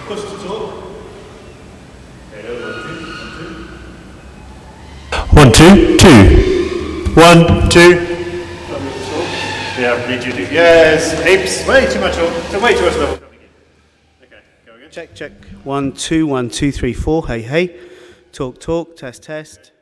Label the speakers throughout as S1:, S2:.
S1: Push to talk. Okay, 1, 2, 1, 2. 1, 2. Yeah, read you do. Yes, apes. Way too much. Way too much level coming in. Okay, go again.
S2: Check, check. 1, 2, 1, 2, 3, 4. Hey, hey. Talk, talk. Test, test.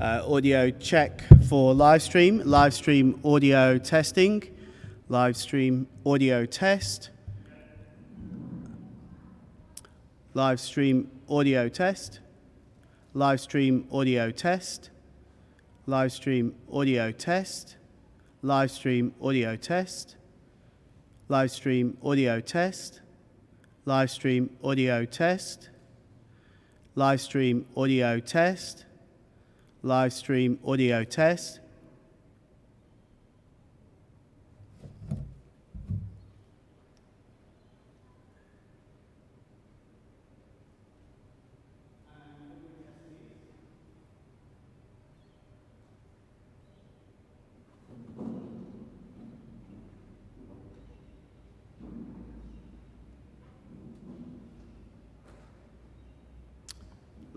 S2: Audio check for live stream. Live stream audio testing. Live stream audio test. Live stream audio test. Live stream audio test. Live stream audio test. Live stream audio test. Live stream audio test. Live stream audio test. Live stream audio test. Live stream audio test.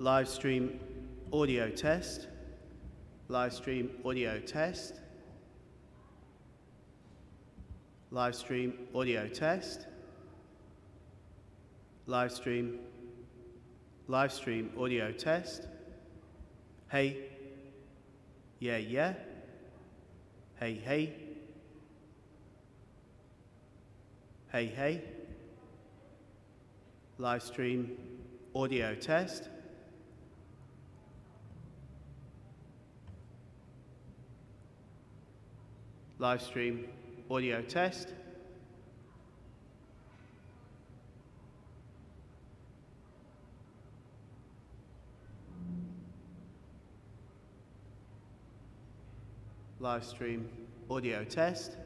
S2: Live stream audio test. Live stream audio test. Live stream audio test. Live stream audio test. Hey. Yeah, yeah. Hey, hey. Hey, hey. Live stream audio test. Live stream audio test. Live stream audio test.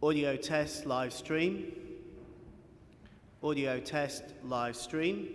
S2: Audio test live stream. Audio test live stream.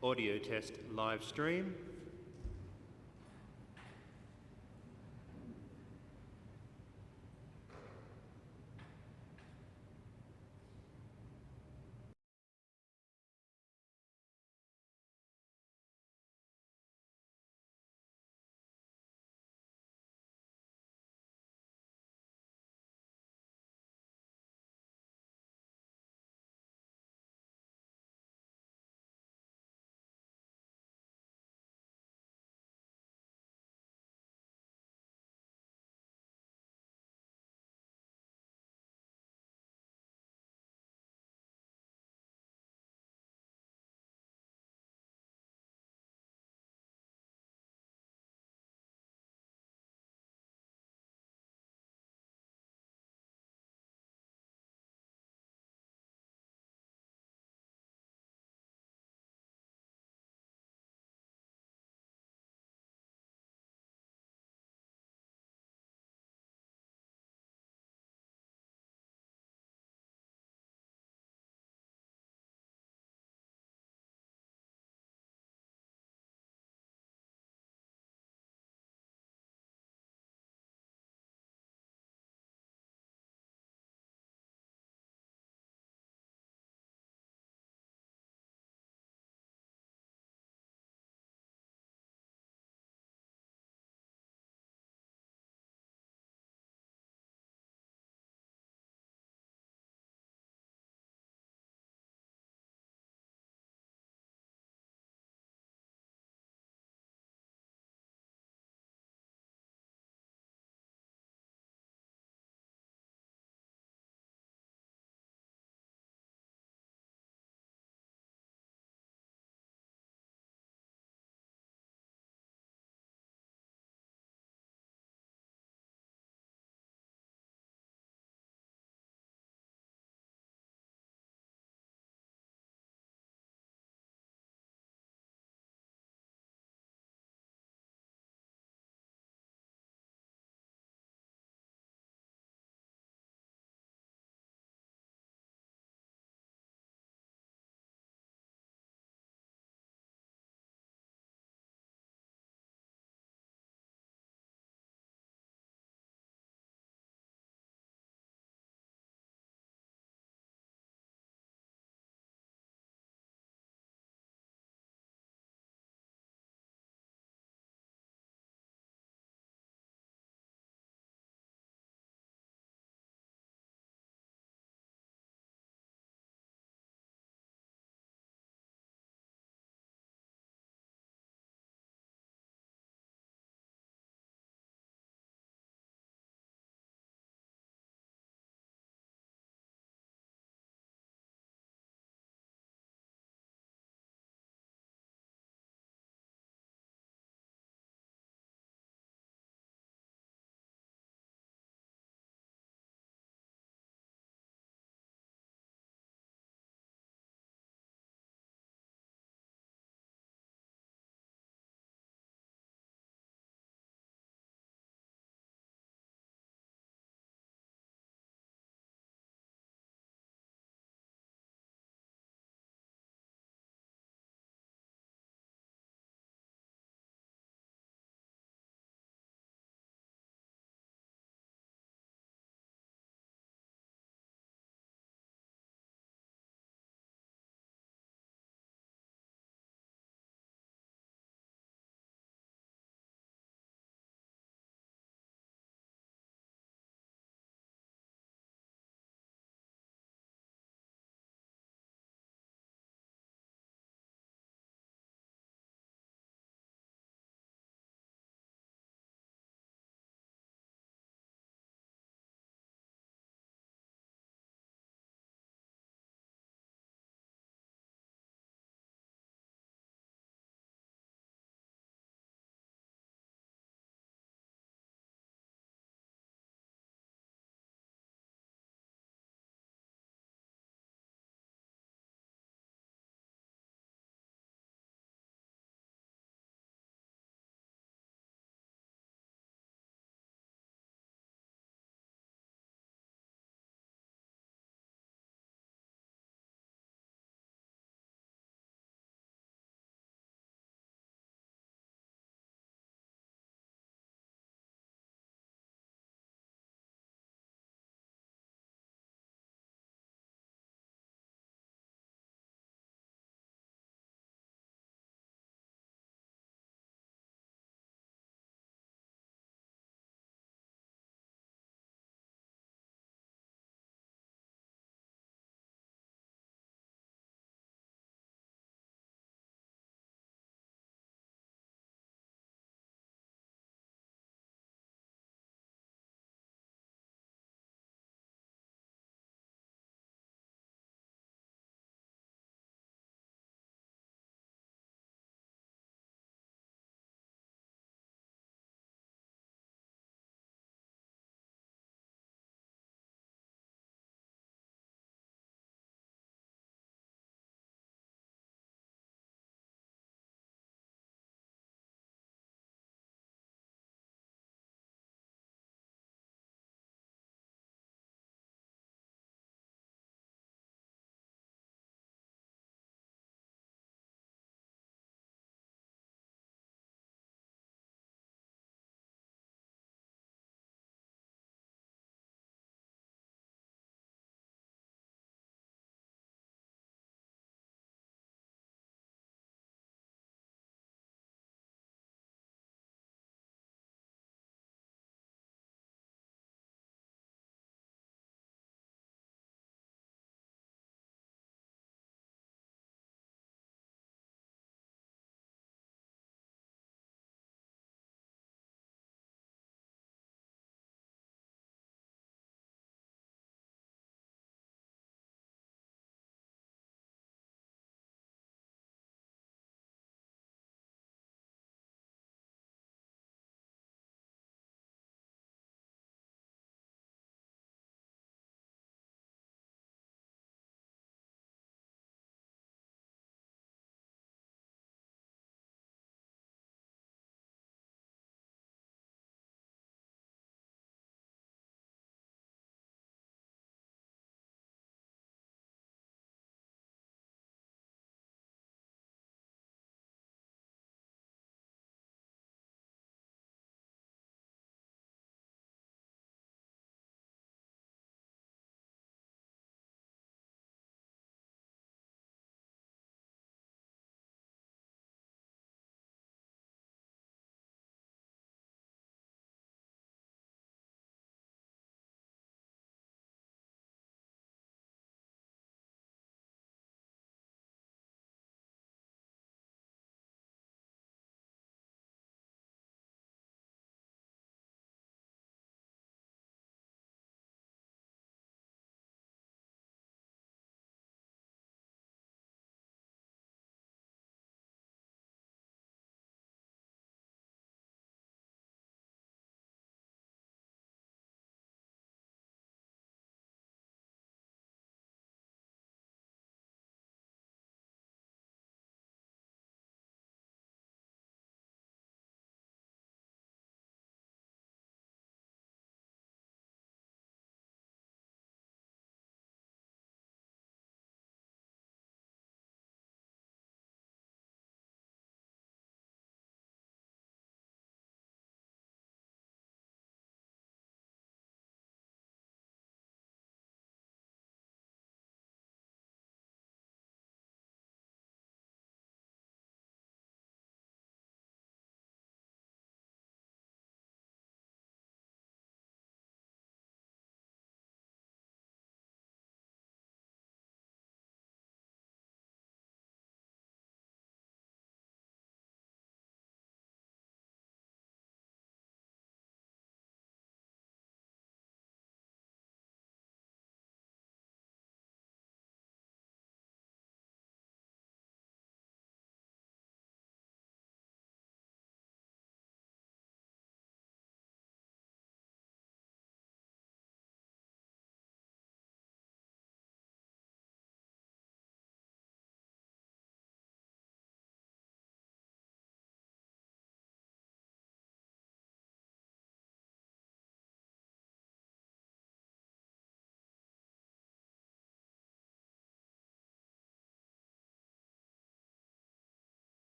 S1: Audio test live stream.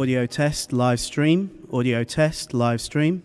S2: Audio test, live stream. Audio test, live stream.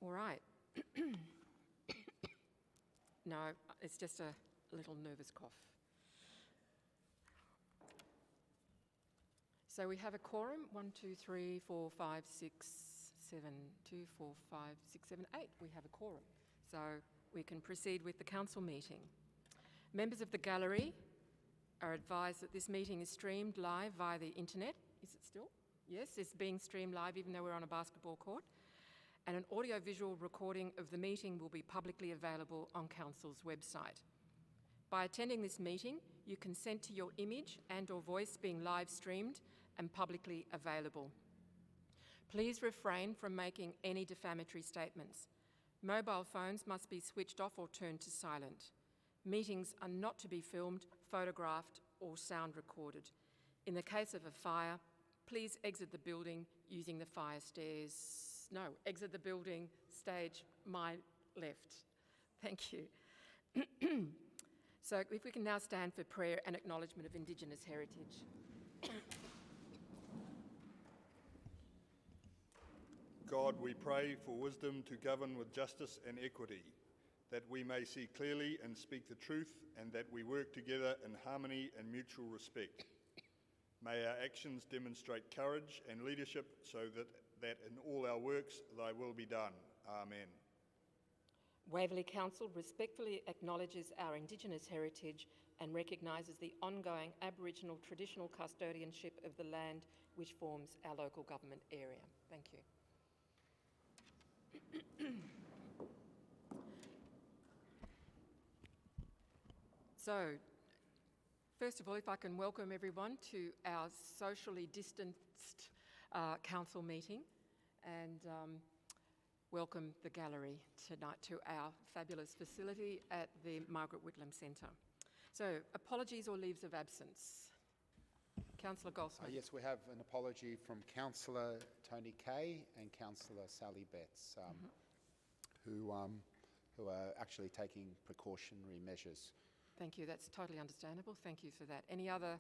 S3: All right. No, it's just a little nervous cough. So we have a quorum, 1, 2, 3, 4, 5, 6, 7, 2, 4, 5, 6, 7, 8. We have a quorum. So we can proceed with the council meeting. Members of the gallery are advised that this meeting is streamed live via the internet. Is it still? Yes, it's being streamed live even though we're on a basketball court. And an audio-visual recording of the meeting will be publicly available on Council's website. By attending this meeting, you consent to your image and/or voice being live streamed and publicly available. Please refrain from making any defamatory statements. Mobile phones must be switched off or turned to silent. Meetings are not to be filmed, photographed, or sound recorded. In the case of a fire, please exit the building using the fire stairs. No, exit the building, stage my left. Thank you. So if we can now stand for prayer and acknowledgement of Indigenous heritage.
S4: God, we pray for wisdom to govern with justice and equity, that we may see clearly and speak the truth, and that we work together in harmony and mutual respect. May our actions demonstrate courage and leadership so that in all our works thy will be done. Amen.
S3: Waverly Council respectfully acknowledges our Indigenous heritage and recognises the ongoing Aboriginal traditional custodianship of the land which forms our local government area. Thank you. So, first of all, if I can welcome everyone to our socially distanced council meeting, and welcome the gallery tonight to our fabulous facility at the Margaret Whitlam Centre. So, apologies or leaves of absence. Councillor Goldsmith.
S5: Yes, we have an apology from Councillor Tony Kay and Councillor Sally Betts, who are actually taking precautionary measures.
S3: Thank you, that's totally understandable. Thank you for that. Any other?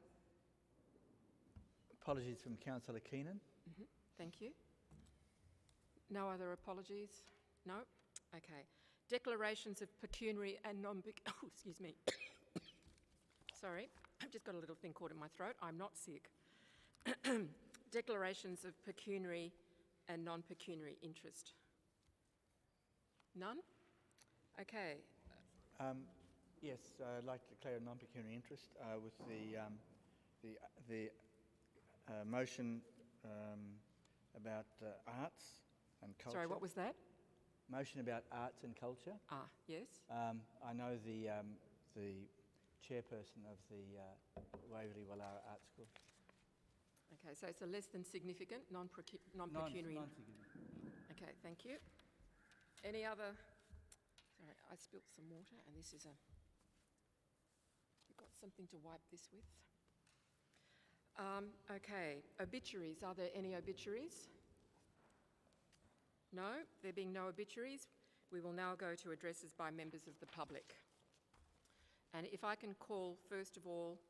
S6: Apologies from Councillor Keenan.
S3: Thank you. No other apologies? No? Okay. Declarations of pecuniary and excuse me. Sorry, I've just got a little thing caught in my throat. I'm not sick. Declarations of pecuniary and non-pecuniary interest. None? Okay.
S6: Yes, I'd like to declare a non-pecuniary interest with the motion about arts and culture.
S3: Sorry, what was that?
S6: Motion about arts and culture.
S3: Ah, yes.
S6: I know the chairperson of the Waverly Wallara Art School.
S3: Okay, so it's a less than significant non-pecuniary.
S6: Non-significant.
S3: Okay, thank you. Any other? Sorry, I spilt some water, and this is a. You've got something to wipe this with. Okay, obituaries. Are there any obituaries? No, there being no obituaries, we will now go to addresses by members of the public. And if I can call, first of all,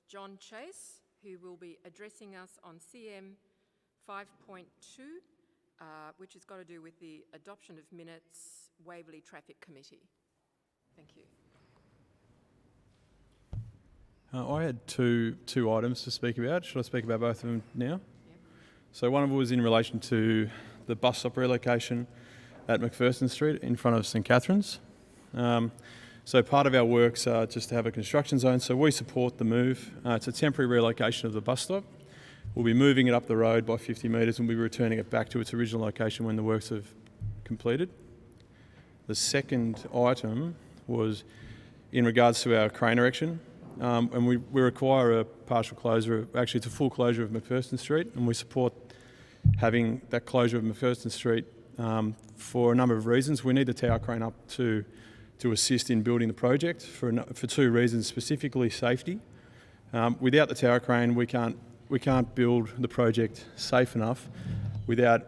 S3: John Chase, who will be addressing us on CM 5.2, which has got to do with the adoption of minutes, Waverley Traffic Committee. Thank you.
S7: I had two items to speak about. Should I speak about both of them now?
S3: Yep.
S7: So one of them was in relation to the bus stop relocation at McPherson Street in front of St Catherine's. So part of our works are just to have a construction zone, so we support the move. It's a temporary relocation of the bus stop. We'll be moving it up the road by 50 metres and we'll be returning it back to its original location when the works have completed. The second item was in regards to our crane erection. And we require a partial closure, actually it's a full closure of McPherson Street, and we support having that closure of McPherson Street for a number of reasons. We need the tower crane up to assist in building the project for two reasons, specifically safety. Without the tower crane, we can't build the project safe enough without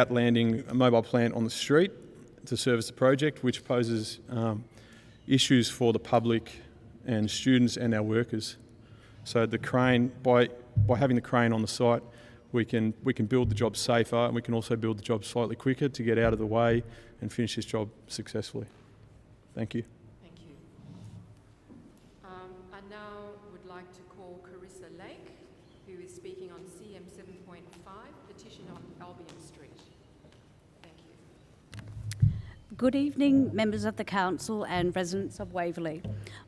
S7: landing a mobile plant on the street to service the project, which poses issues for the public and students and our workers. So the crane, by having the crane on the site, we can build the job safer, and we can also build the job slightly quicker to get out of the way and finish this job successfully. Thank you.
S3: Thank you. I now would like to call Carissa Lake, who is speaking on CM 7.5, petition on Albion Street. Thank you.
S8: Good evening, members of the council and residents of Waverly.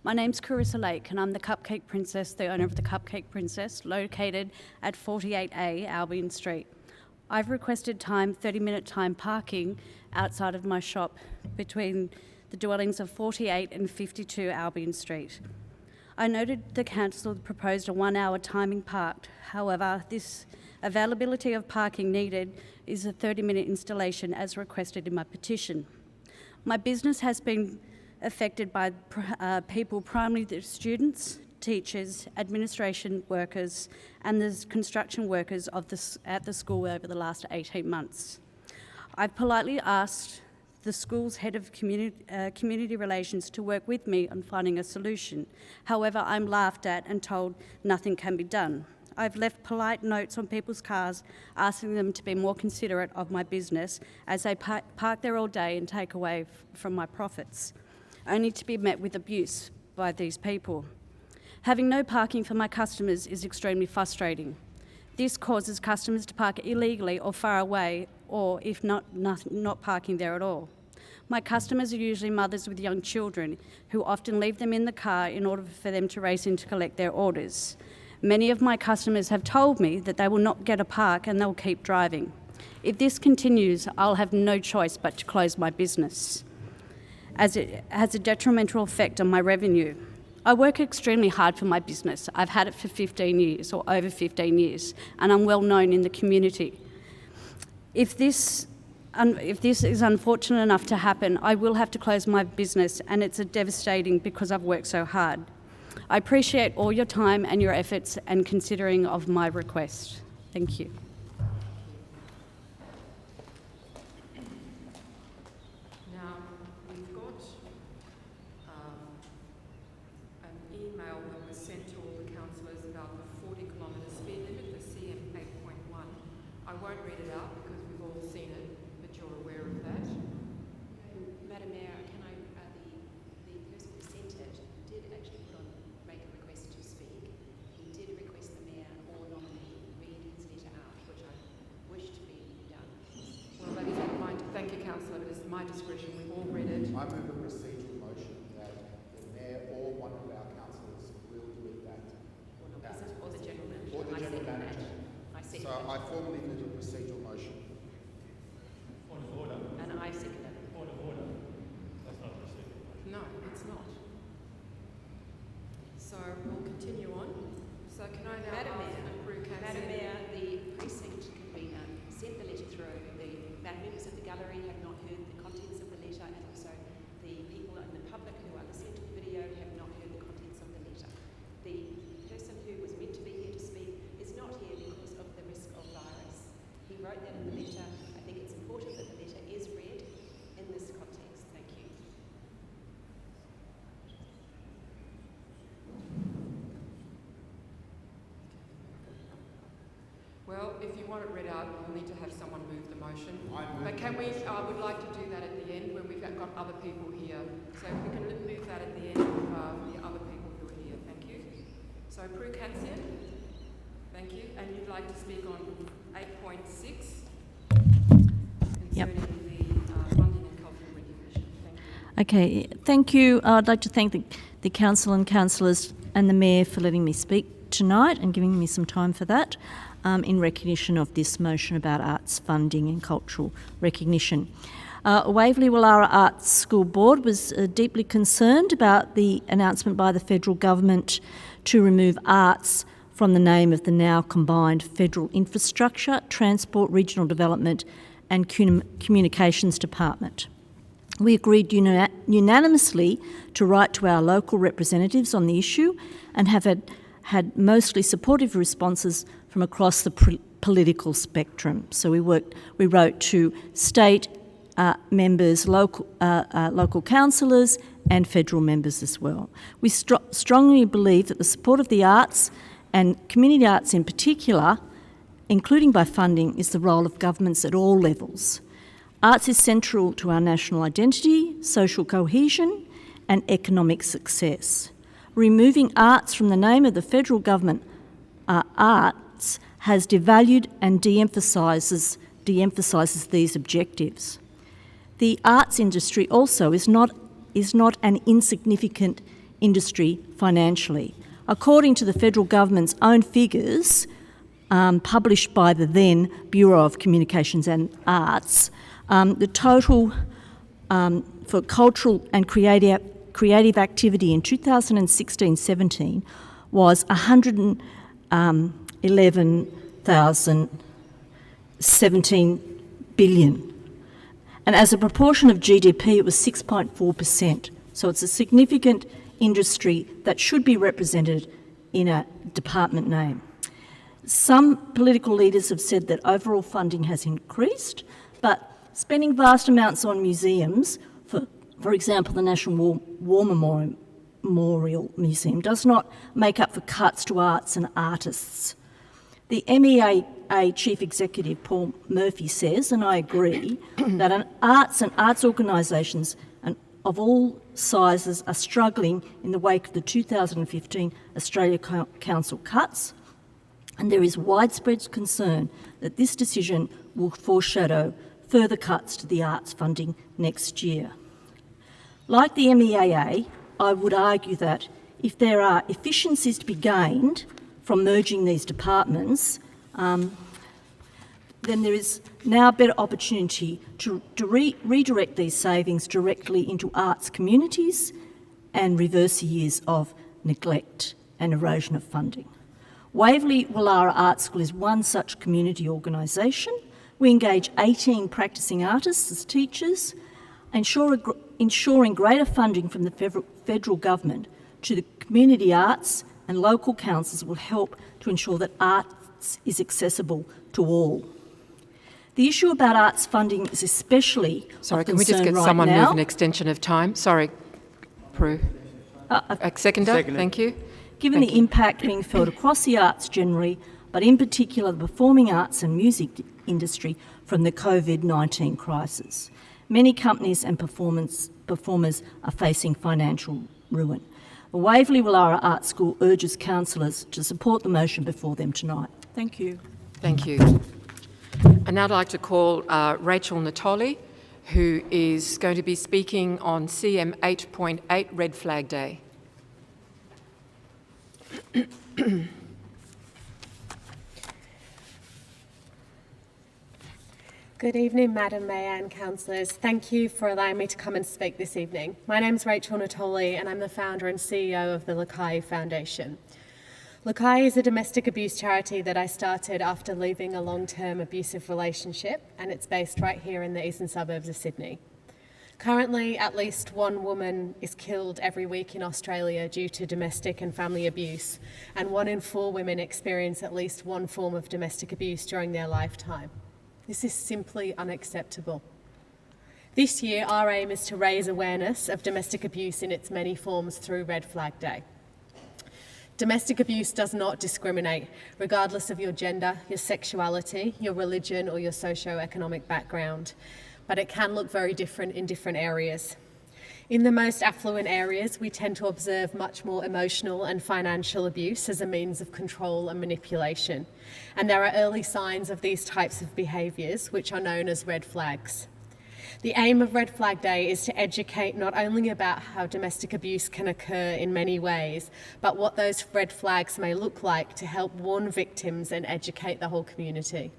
S8: My name's Carissa Lake and I'm the Cupcake Princess, the owner of the Cupcake Princess, located at 48A Albion Street. I've requested 30-minute time parking outside of my shop between the dwellings of 48 and 52 Albion Street. I noted the council proposed a 1-hour timing parked. However, this availability of parking needed is a 30-minute installation as requested in my petition. My business has been affected by people, primarily the students, teachers, administration workers, and the construction workers at the school over the last 18 months. I've politely asked the school's head of community relations to work with me on finding a solution. However, I'm laughed at and told nothing can be done. I've left polite notes on people's cars asking them to be more considerate of my business as they park there all day and take away from my profits, only to be met with abuse by these people. Having no parking for my customers is extremely frustrating. This causes customers to park illegally or far away, or if not parking there at all. My customers are usually mothers with young children who often leave them in the car in order for them to race in to collect their orders. Many of my customers have told me that they will not get a park and they'll keep driving. If this continues, I'll have no choice but to close my business, as it has a detrimental effect on my revenue. I work extremely hard for my business. I've had it for 15 years or over 15 years, and I'm well known in the community. If this is unfortunate enough to happen, I will have to close my business, and it's devastating because I've worked so hard. I appreciate all your time and your efforts and considering of my request. Thank you.
S3: Now, we've got an email that was sent to all the councillors about the 40-kilometre speed limit, the CM 8.1. I won't read it out because we've all seen it, but you're aware of that.
S9: Madam Mayor, can I, the person who sent it did actually make a request to speak. He did request the Mayor or nominee read his letter out, which I wish to be done.
S3: Well, that is my, thank you, councillor, but it's my discretion. We've all read it.
S5: I move a procedural motion that the Mayor or one of our councillors will read that.
S9: Or the General Manager.
S5: Or the General Manager.
S9: I second
S5: So I formally move a procedural motion.
S9: that. And I second that.
S3: No, it's not. So we'll continue on. So can I now
S9: Madam
S3: ask
S9: Mayor,
S3: the crew councillor?
S9: Madam Mayor, the precinct convener sent the letter through. The members of the gallery have not heard the contents of the letter, and also the people in the public who are listening to the video have not heard the contents of the letter. The person who was meant to be here to speak is not here because of the risk of virus. He wrote that in the letter. I think it's important that the letter is read in this context. Thank you.
S3: Well, if you want it read out, we'll need to have someone move the motion. But can we, I would like to do that at the end when we've got other people here. So if we can move that at the end of the other people who are here. Thank you. So Prue Kansian, thank you. And you'd like to speak on 8.6 concerning the funding and cultural recognition. Thank you.
S10: Okay, thank you. I'd like to thank the council and councillors and the Mayor for letting me speak tonight and giving me some time for that in recognition of this motion about arts funding and cultural recognition. Waverly Willara Arts School Board was deeply concerned about the announcement by the federal government to remove arts from the name of the now combined Federal Infrastructure, Transport, Regional Development and Communications Department. We agreed unanimously to write to our local representatives on the issue and have had mostly supportive responses from across the political spectrum. So we wrote to state members, local councillors and federal members as well. We strongly believe that the support of the arts and community arts in particular including by funding, is the role of governments at all levels. Arts is central to our national identity, social cohesion and economic success. Removing arts from the name of the federal government, arts, has devalued and de-emphasises these objectives. The arts industry also is not an insignificant industry financially. According to the federal government's own figures, published by the then Bureau of Communications and Arts, the total for cultural and creative activity in 2016-17 was $111,017 billion. And as a proportion of GDP, it was 6.4%. So it's a significant industry that should be represented in a department name. Some political leaders have said that overall funding has increased, but spending vast amounts on museums, for example, the National War Memorial Museum, does not make up for cuts to arts and artists. The MEAA Chief Executive Paul Murphy says, and I agree, that arts and arts organisations of all sizes are struggling in the wake of the 2015 Australia Council cuts, and there is widespread concern that this decision will foreshadow further cuts to the arts funding next year. Like the MEAA, I would argue that if there are efficiencies to be gained from merging these departments, then there is now a better opportunity to redirect these savings directly into arts communities and reverse years of neglect and erosion of funding. Waverly Willara Art School is one such community organisation. We engage 18 practising artists as teachers, ensuring greater funding from the federal government to the community arts and local councils will help to ensure that arts is accessible to all. The issue about arts funding is especially
S3: Sorry, can we just get someone move an extension of time? Sorry, Prue. A seconder, thank you.
S10: Given the impact being felt across the arts generally, but in particular the performing arts and music industry from the COVID-19 crisis. Many companies and performers are facing financial ruin. The Waverly Willara Art School urges councillors to support the motion before them tonight. Thank you.
S3: Thank you. I'd now like to call Rachel Natoli, who is going to be speaking on CM 8.8 Red Flag Day.
S11: Good evening, Madam Mayor and councillors. Thank you for allowing me to come and speak this evening. My name is Rachel Natoli and I'm the founder and CEO of the Lakai Foundation. Lakai is a domestic abuse charity that I started after leaving a long-term abusive relationship, and it's based right here in the eastern suburbs of Sydney. Currently, at least one woman is killed every week in Australia due to domestic and family abuse, and 1 in 4 women experience at least one form of domestic abuse during their lifetime. This is simply unacceptable. This year, our aim is to raise awareness of domestic abuse in its many forms through Red Flag Day. Domestic abuse does not discriminate, regardless of your gender, your sexuality, your religion, or your socio-economic background, but it can look very different in different areas. In the most affluent areas, we tend to observe much more emotional and financial abuse as a means of control and manipulation. And there are early signs of these types of behaviours, which are known as red flags. The aim of Red Flag Day is to educate not only about how domestic abuse can occur in many ways, but what those red flags may look like to help warn victims and educate the whole community.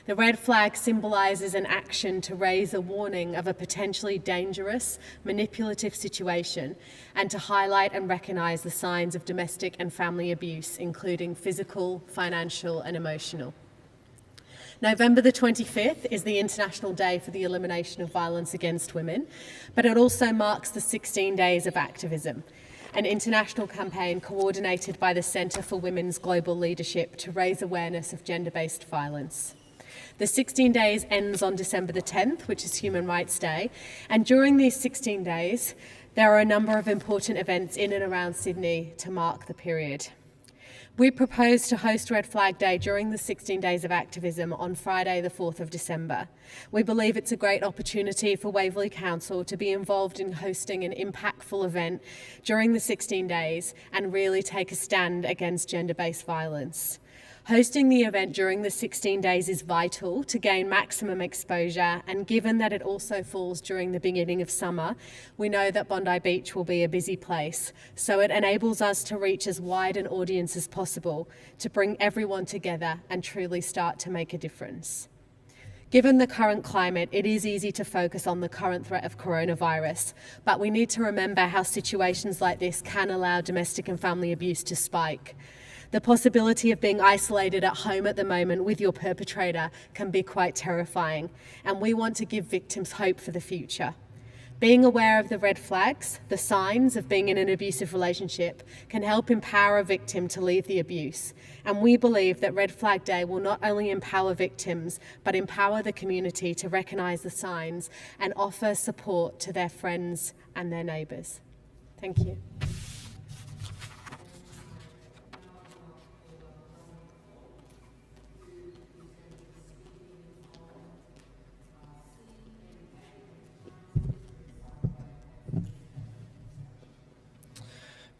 S11: The red flag symbolises an action to raise a warning of a potentially dangerous, manipulative situation and to highlight and recognise the signs of domestic and family abuse, including physical, financial and emotional. November the 25th is the International Day for the Elimination of Violence Against Women, but it also marks the 16 Days of Activism, an international campaign coordinated by the Centre for Women's Global Leadership to raise awareness of gender-based violence. The 16 days ends on December the 10th, which is Human Rights Day, and during these 16 days, there are a number of important events in and around Sydney to mark the period. We propose to host Red Flag Day during the 16 days of activism on Friday the 4th of December. We believe it's a great opportunity for Waverly Council to be involved in hosting an impactful event during the 16 days and really take a stand against gender-based violence. Hosting the event during the 16 days is vital to gain maximum exposure, and given that it also falls during the beginning of summer, we know that Bondi Beach will be a busy place, so it enables us to reach as wide an audience as possible to bring everyone together and truly start to make a difference. Given the current climate, it is easy to focus on the current threat of coronavirus, but we need to remember how situations like this can allow domestic and family abuse to spike. The possibility of being isolated at home at the moment with your perpetrator can be quite terrifying, and we want to give victims hope for the future. Being aware of the red flags, the signs of being in an abusive relationship, can help empower a victim to leave the abuse. And we believe that Red Flag Day will not only empower victims, but empower the community to recognise the signs and offer support to their friends and their neighbours. Thank you.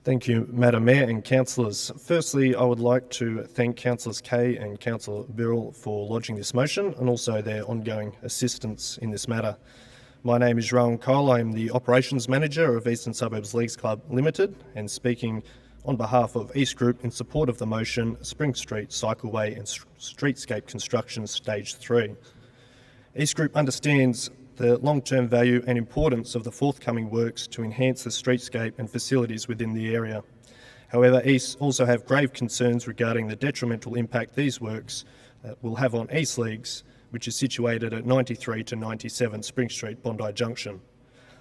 S12: Thank you, Madam Mayor and councillors. Firstly, I would like to thank Councillors Kay and Councillor Birrell for lodging this motion and also their ongoing assistance in this matter. My name is Rowan Cole. I am the Operations Manager of Eastern Suburbs Leagues Club Limited and speaking on behalf of East Group in support of the motion Spring Street Cycleway and Streetscape Construction Stage 3. East Group understands the long-term value and importance of the forthcoming works to enhance the streetscape and facilities within the area. However, East also have grave concerns regarding the detrimental impact these works will have on East Leagues, which is situated at 93 to 97 Spring Street, Bondi Junction.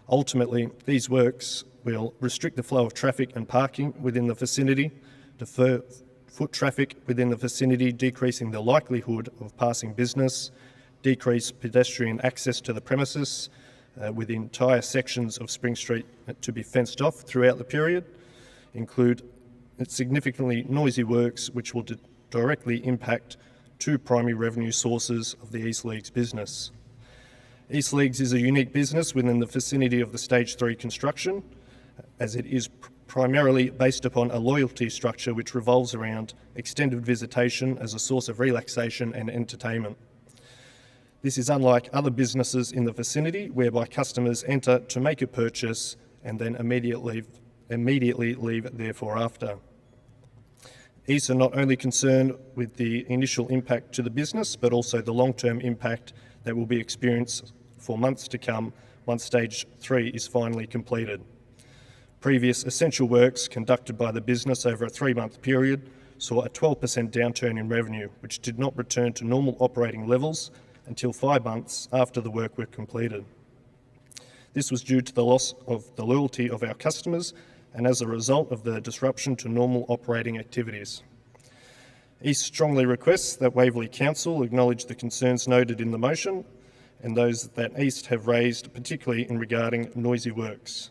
S12: Ultimately, these works will restrict the flow of traffic and parking within the vicinity, defer foot traffic within the vicinity, decreasing the likelihood of passing business, decrease pedestrian access to the premises, with entire sections of Spring Street to be fenced off throughout the period, include significantly noisy works which will directly impact two primary revenue sources of the East Leagues business. East Leagues is a unique business within the vicinity of the Stage 3 construction, as it is primarily based upon a loyalty structure which revolves around extended visitation as a source of relaxation and entertainment. This is unlike other businesses in the vicinity whereby customers enter to make a purchase and then immediately leave therefore after. East are not only concerned with the initial impact to the business, but also the long-term impact that will be experienced for months to come once Stage 3 is finally completed. Previous essential works conducted by the business over a 3-month period saw a 12% downturn in revenue, which did not return to normal operating levels until 5 months after the work were completed. This was due to the loss of the loyalty of our customers and as a result of the disruption to normal operating activities. East strongly requests that Waverly Council acknowledge the concerns noted in the motion and those that East have raised, particularly in regarding noisy works.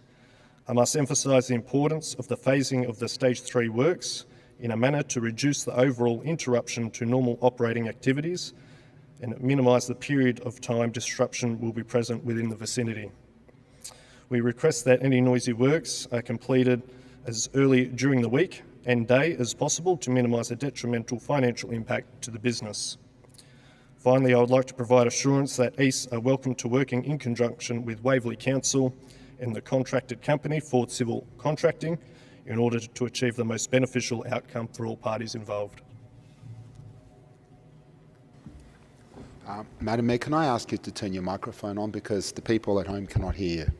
S12: I must emphasise the importance of the phasing of the Stage 3 works in a manner to reduce the overall interruption to normal operating activities and minimise the period of time disruption will be present within the vicinity. We request that any noisy works are completed as early during the week and day as possible to minimise a detrimental financial impact to the business. Finally, I would like to provide assurance that East are welcome to working in conjunction with Waverly Council and the contracted company, Ford Civil Contracting, in order to achieve the most beneficial outcome for all parties involved.
S5: Madam Mayor, can I ask you to turn your microphone on because the people at home cannot hear you?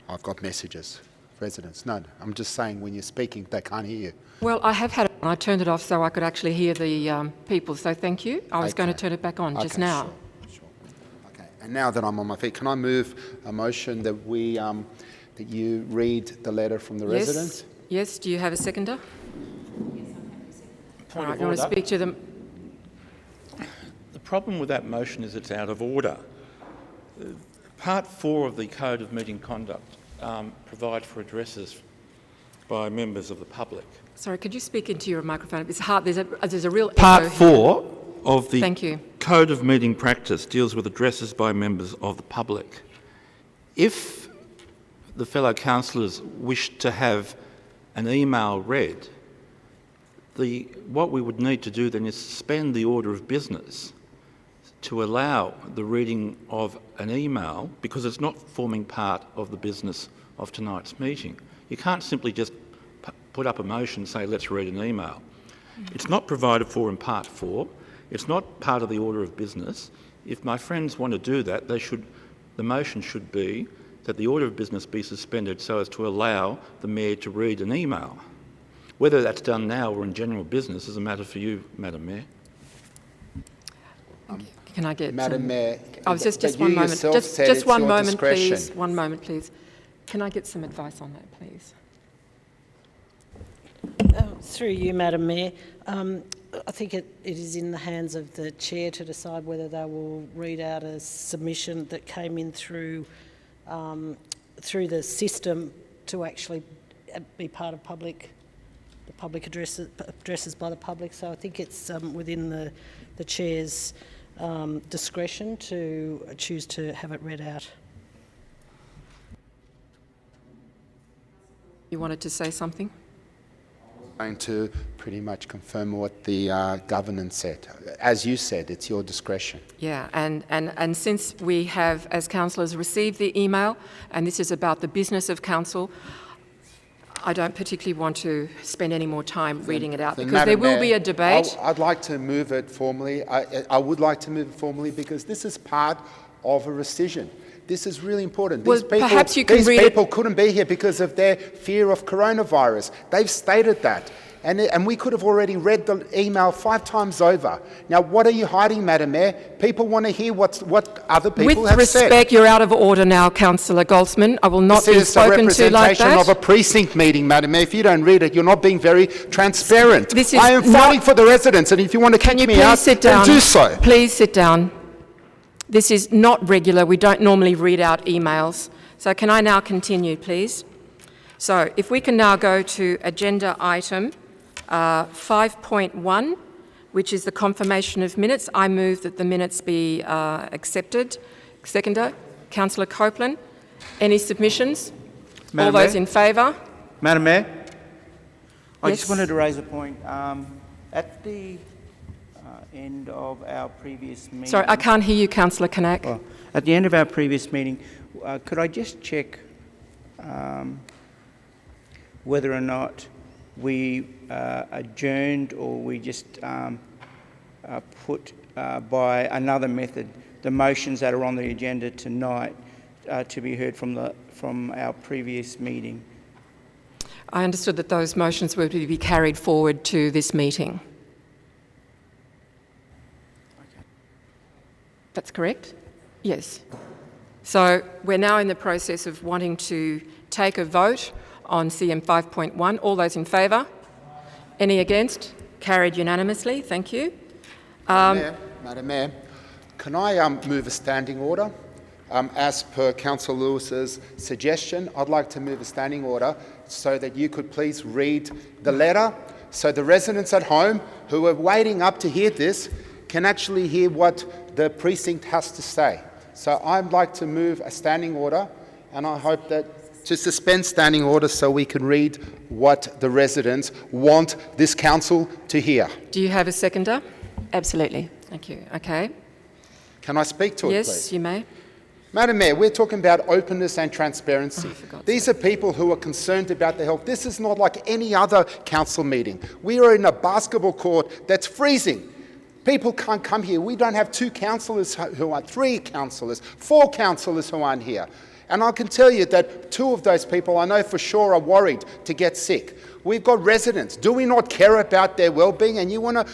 S5: I've got messages. Residents, no, I'm just saying when you're speaking, they can't hear you.
S3: Well, I have had it on. I turned it off so I could actually hear the people, so thank you. I was going to turn it back on just now.
S5: Sure. Okay, and now that I'm on my feet, can I move a motion that we, that you read the letter from the resident?
S3: Yes, do you have a seconder?
S9: Yes, I'm happy to second.
S3: All right, you want to speak to them?
S13: The problem with that motion is it's out of order. Part 4 of the Code of Meeting Conduct provide for addresses by members of the public.
S3: Sorry, could you speak into your microphone? It's hard. There's a real
S13: Part
S3: echo here.
S13: 4 of the
S3: Thank you.
S13: Code of Meeting Practice deals with addresses by members of the public. If the fellow councillors wish to have an email read, what we would need to do then is suspend the order of business to allow the reading of an email, because it's not forming part of the business of tonight's meeting. You can't simply just put up a motion and say, let's read an email. It's not provided for in Part 4. It's not part of the order of business. If my friends want to do that, the motion should be that the order of business be suspended so as to allow the Mayor to read an email. Whether that's done now or in general business is a matter for you, Madam Mayor.
S3: Can I get...
S5: Madam Mayor,
S3: I was just
S5: but
S3: one
S5: you
S3: moment.
S5: yourself
S3: Just
S5: said it's
S3: one
S5: your
S3: moment,
S5: discretion.
S3: please. One moment, please. Can I get some advice on that, please?
S14: Through you, Madam Mayor, I think it is in the hands of the Chair to decide whether they will read out a submission that came in through the system to actually be part of the public addresses by the public. So I think it's within the Chair's discretion to choose to have it read out.
S3: You wanted to say something?
S5: Going to pretty much confirm what the governance said. As you said, it's your discretion.
S3: Yeah, and since we have, as councillors, received the email, and this is about the business of council, I don't particularly want to spend any more time reading it out, because
S5: Madam
S3: there will
S5: Mayor,
S3: be a debate.
S5: I'd like to move it formally. I would like to move it formally because this is part of a rescission. This is really important.
S3: Well, perhaps you can read it.
S5: These people couldn't be here because of their fear of coronavirus. They've stated that. And we could have already read the email 5 times over. Now, what are you hiding, Madam Mayor? People want to hear what other people have said.
S3: With respect, you're out of order now, Councillor Goldsman. I will not be
S5: This is a
S3: spoken to like
S5: representation
S3: that.
S5: of a precinct meeting, Madam Mayor. If you don't read it, you're not being very transparent.
S3: This is
S5: I am fighting for the residents, and if you want to kick me out, then do so.
S3: Please sit down. This is not regular. We don't normally read out emails. So can I now continue, please? So if we can now go to agenda item 5.1, which is the confirmation of minutes. I move that the minutes be accepted. Seconder, Councillor Copeland. Any submissions?
S6: Madam
S3: All those
S6: Mayor?
S3: in favour?
S6: Madam Mayor, I
S3: Yes.
S6: just wanted to raise a point. At the end of our previous meeting...
S3: Sorry, I can't hear you, Councillor Kanak.
S6: Oh, at the end of our previous meeting, could I just check whether or not we adjourned or we just put by another method the motions that are on the agenda tonight to be heard from our previous meeting?
S3: I understood that those motions were to be carried forward to this meeting. That's correct? Yes. So we're now in the process of wanting to take a vote on CM 5.1. All those in favour? Any against? Carried unanimously. Thank you.
S5: Madam Mayor, can I move a standing order? As per Councillor Lewis's suggestion, I'd like to move a standing order so that you could please read the letter so the residents at home who are waiting up to hear this can actually hear what the precinct has to say. So I'd like to move a standing order, and I hope that to suspend standing order so we can read what the residents want this council to hear.
S3: Do you have a seconder? Absolutely. Thank you. Okay.
S5: Can I speak to it, please?
S3: Yes, you may.
S5: Madam Mayor, we're talking about openness and transparency. These are people who are concerned about their health. This is not like any other council meeting. We are in a basketball court that's freezing. People can't come here. We don't have 2 councillors who are 3 councillors, 4 councillors who aren't here. And I can tell you that 2 of those people I know for sure are worried to get sick. We've got residents. Do we not care about their well-being? And you want to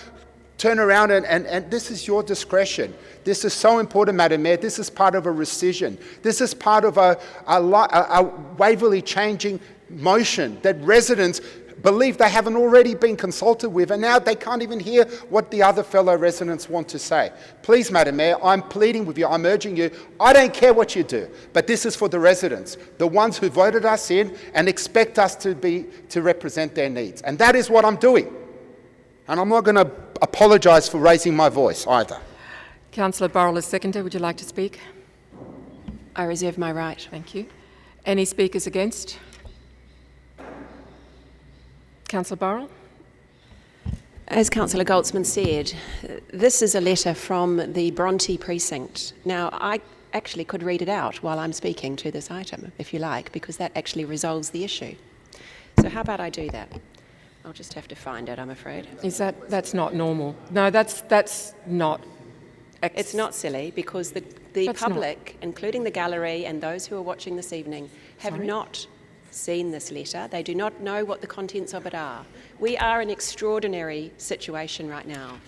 S5: turn around and this is your discretion. This is so important, Madam Mayor. This is part of a rescission. This is part of a Waverly changing motion that residents believe they haven't already been consulted with, and now they can't even hear what the other fellow residents want to say. Please, Madam Mayor, I'm pleading with you, I'm urging you, I don't care what you do, but this is for the residents, the ones who voted us in and expect us to represent their needs. And that is what I'm doing. And I'm not going to apologise for raising my voice either.
S3: Councillor Burrell is seconder. Would you like to speak?
S9: I reserve my right.
S3: Thank you. Any speakers against? Councillor Burrell?
S9: As Councillor Goldsman said, this is a letter from the Bronte precinct. Now, I actually could read it out while I'm speaking to this item, if you like, because that actually resolves the issue. So how about I do that? I'll just have to find it, I'm afraid.
S3: That's not normal. No, that's not.
S9: It's not silly, because the public, including the gallery and those who are watching this evening, have not seen this letter. They do not know what the contents of it are. We are in an extraordinary situation right now.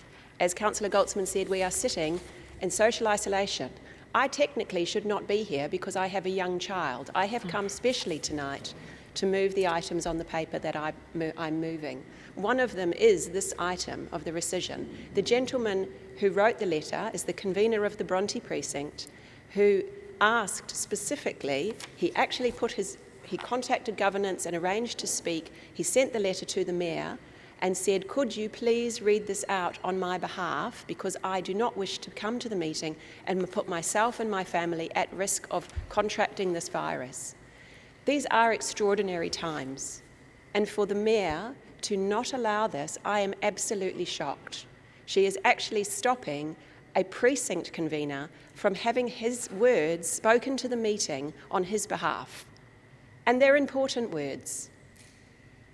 S9: As Councillor Goldsman said, we are sitting in social isolation. I technically should not be here because I have a young child. I have come specially tonight to move the items on the paper that I'm moving. One of them is this item of the rescission. The gentleman who wrote the letter is the convener of the Bronte precinct, who asked specifically, he contacted governance and arranged to speak. He sent the letter to the mayor and said, could you please read this out on my behalf, because I do not wish to come to the meeting and put myself and my family at risk of contracting this virus. These are extraordinary times, and for the mayor to not allow this, I am absolutely shocked. She is actually stopping a precinct convener from having his words spoken to the meeting on his behalf. And they're important words.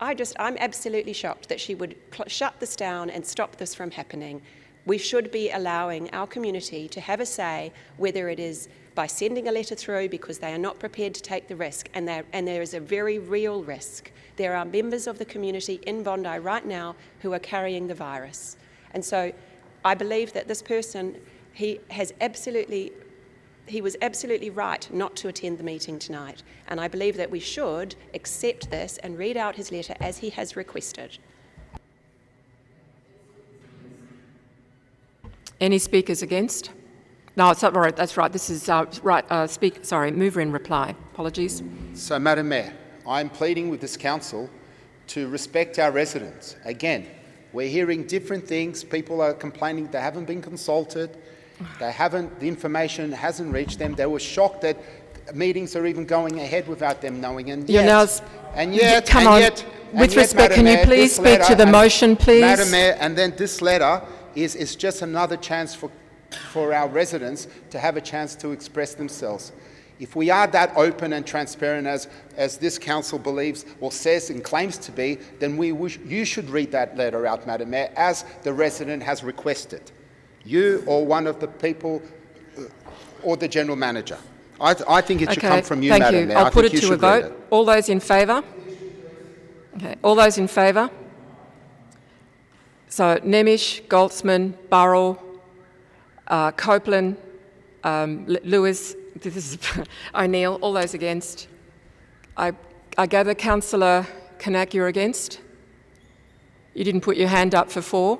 S9: I'm absolutely shocked that she would shut this down and stop this from happening. We should be allowing our community to have a say, whether it is by sending a letter through because they are not prepared to take the risk, and there is a very real risk. There are members of the community in Bondi right now who are carrying the virus. And so I believe that this person, he was absolutely right not to attend the meeting tonight. And I believe that we should accept this and read out his letter as he has requested.
S3: Any speakers against? No, it's not right. That's right. This is mover in reply. Apologies.
S5: So, Madam Mayor, I'm pleading with this council to respect our residents. Again, we're hearing different things. People are complaining they haven't been consulted. The information hasn't reached them. They were shocked that meetings are even going ahead without them knowing. And yet,
S3: with respect, can you please speak to the motion, please?
S5: Madam Mayor, and then this letter is just another chance for our residents to have a chance to express themselves. If we are that open and transparent as this council believes or says and claims to be, then you should read that letter out, Madam Mayor, as the resident has requested. You or one of the people or the General Manager. I think it should come from you, Madam Mayor.
S3: I'll put it to a vote. All those in favour? Okay. All those in favour? So Nemish, Goldsman, Burrell, Copeland, Lewis, this is O'Neill, all those against. I gather Councillor Kanak, you're against? You didn't put your hand up for 4?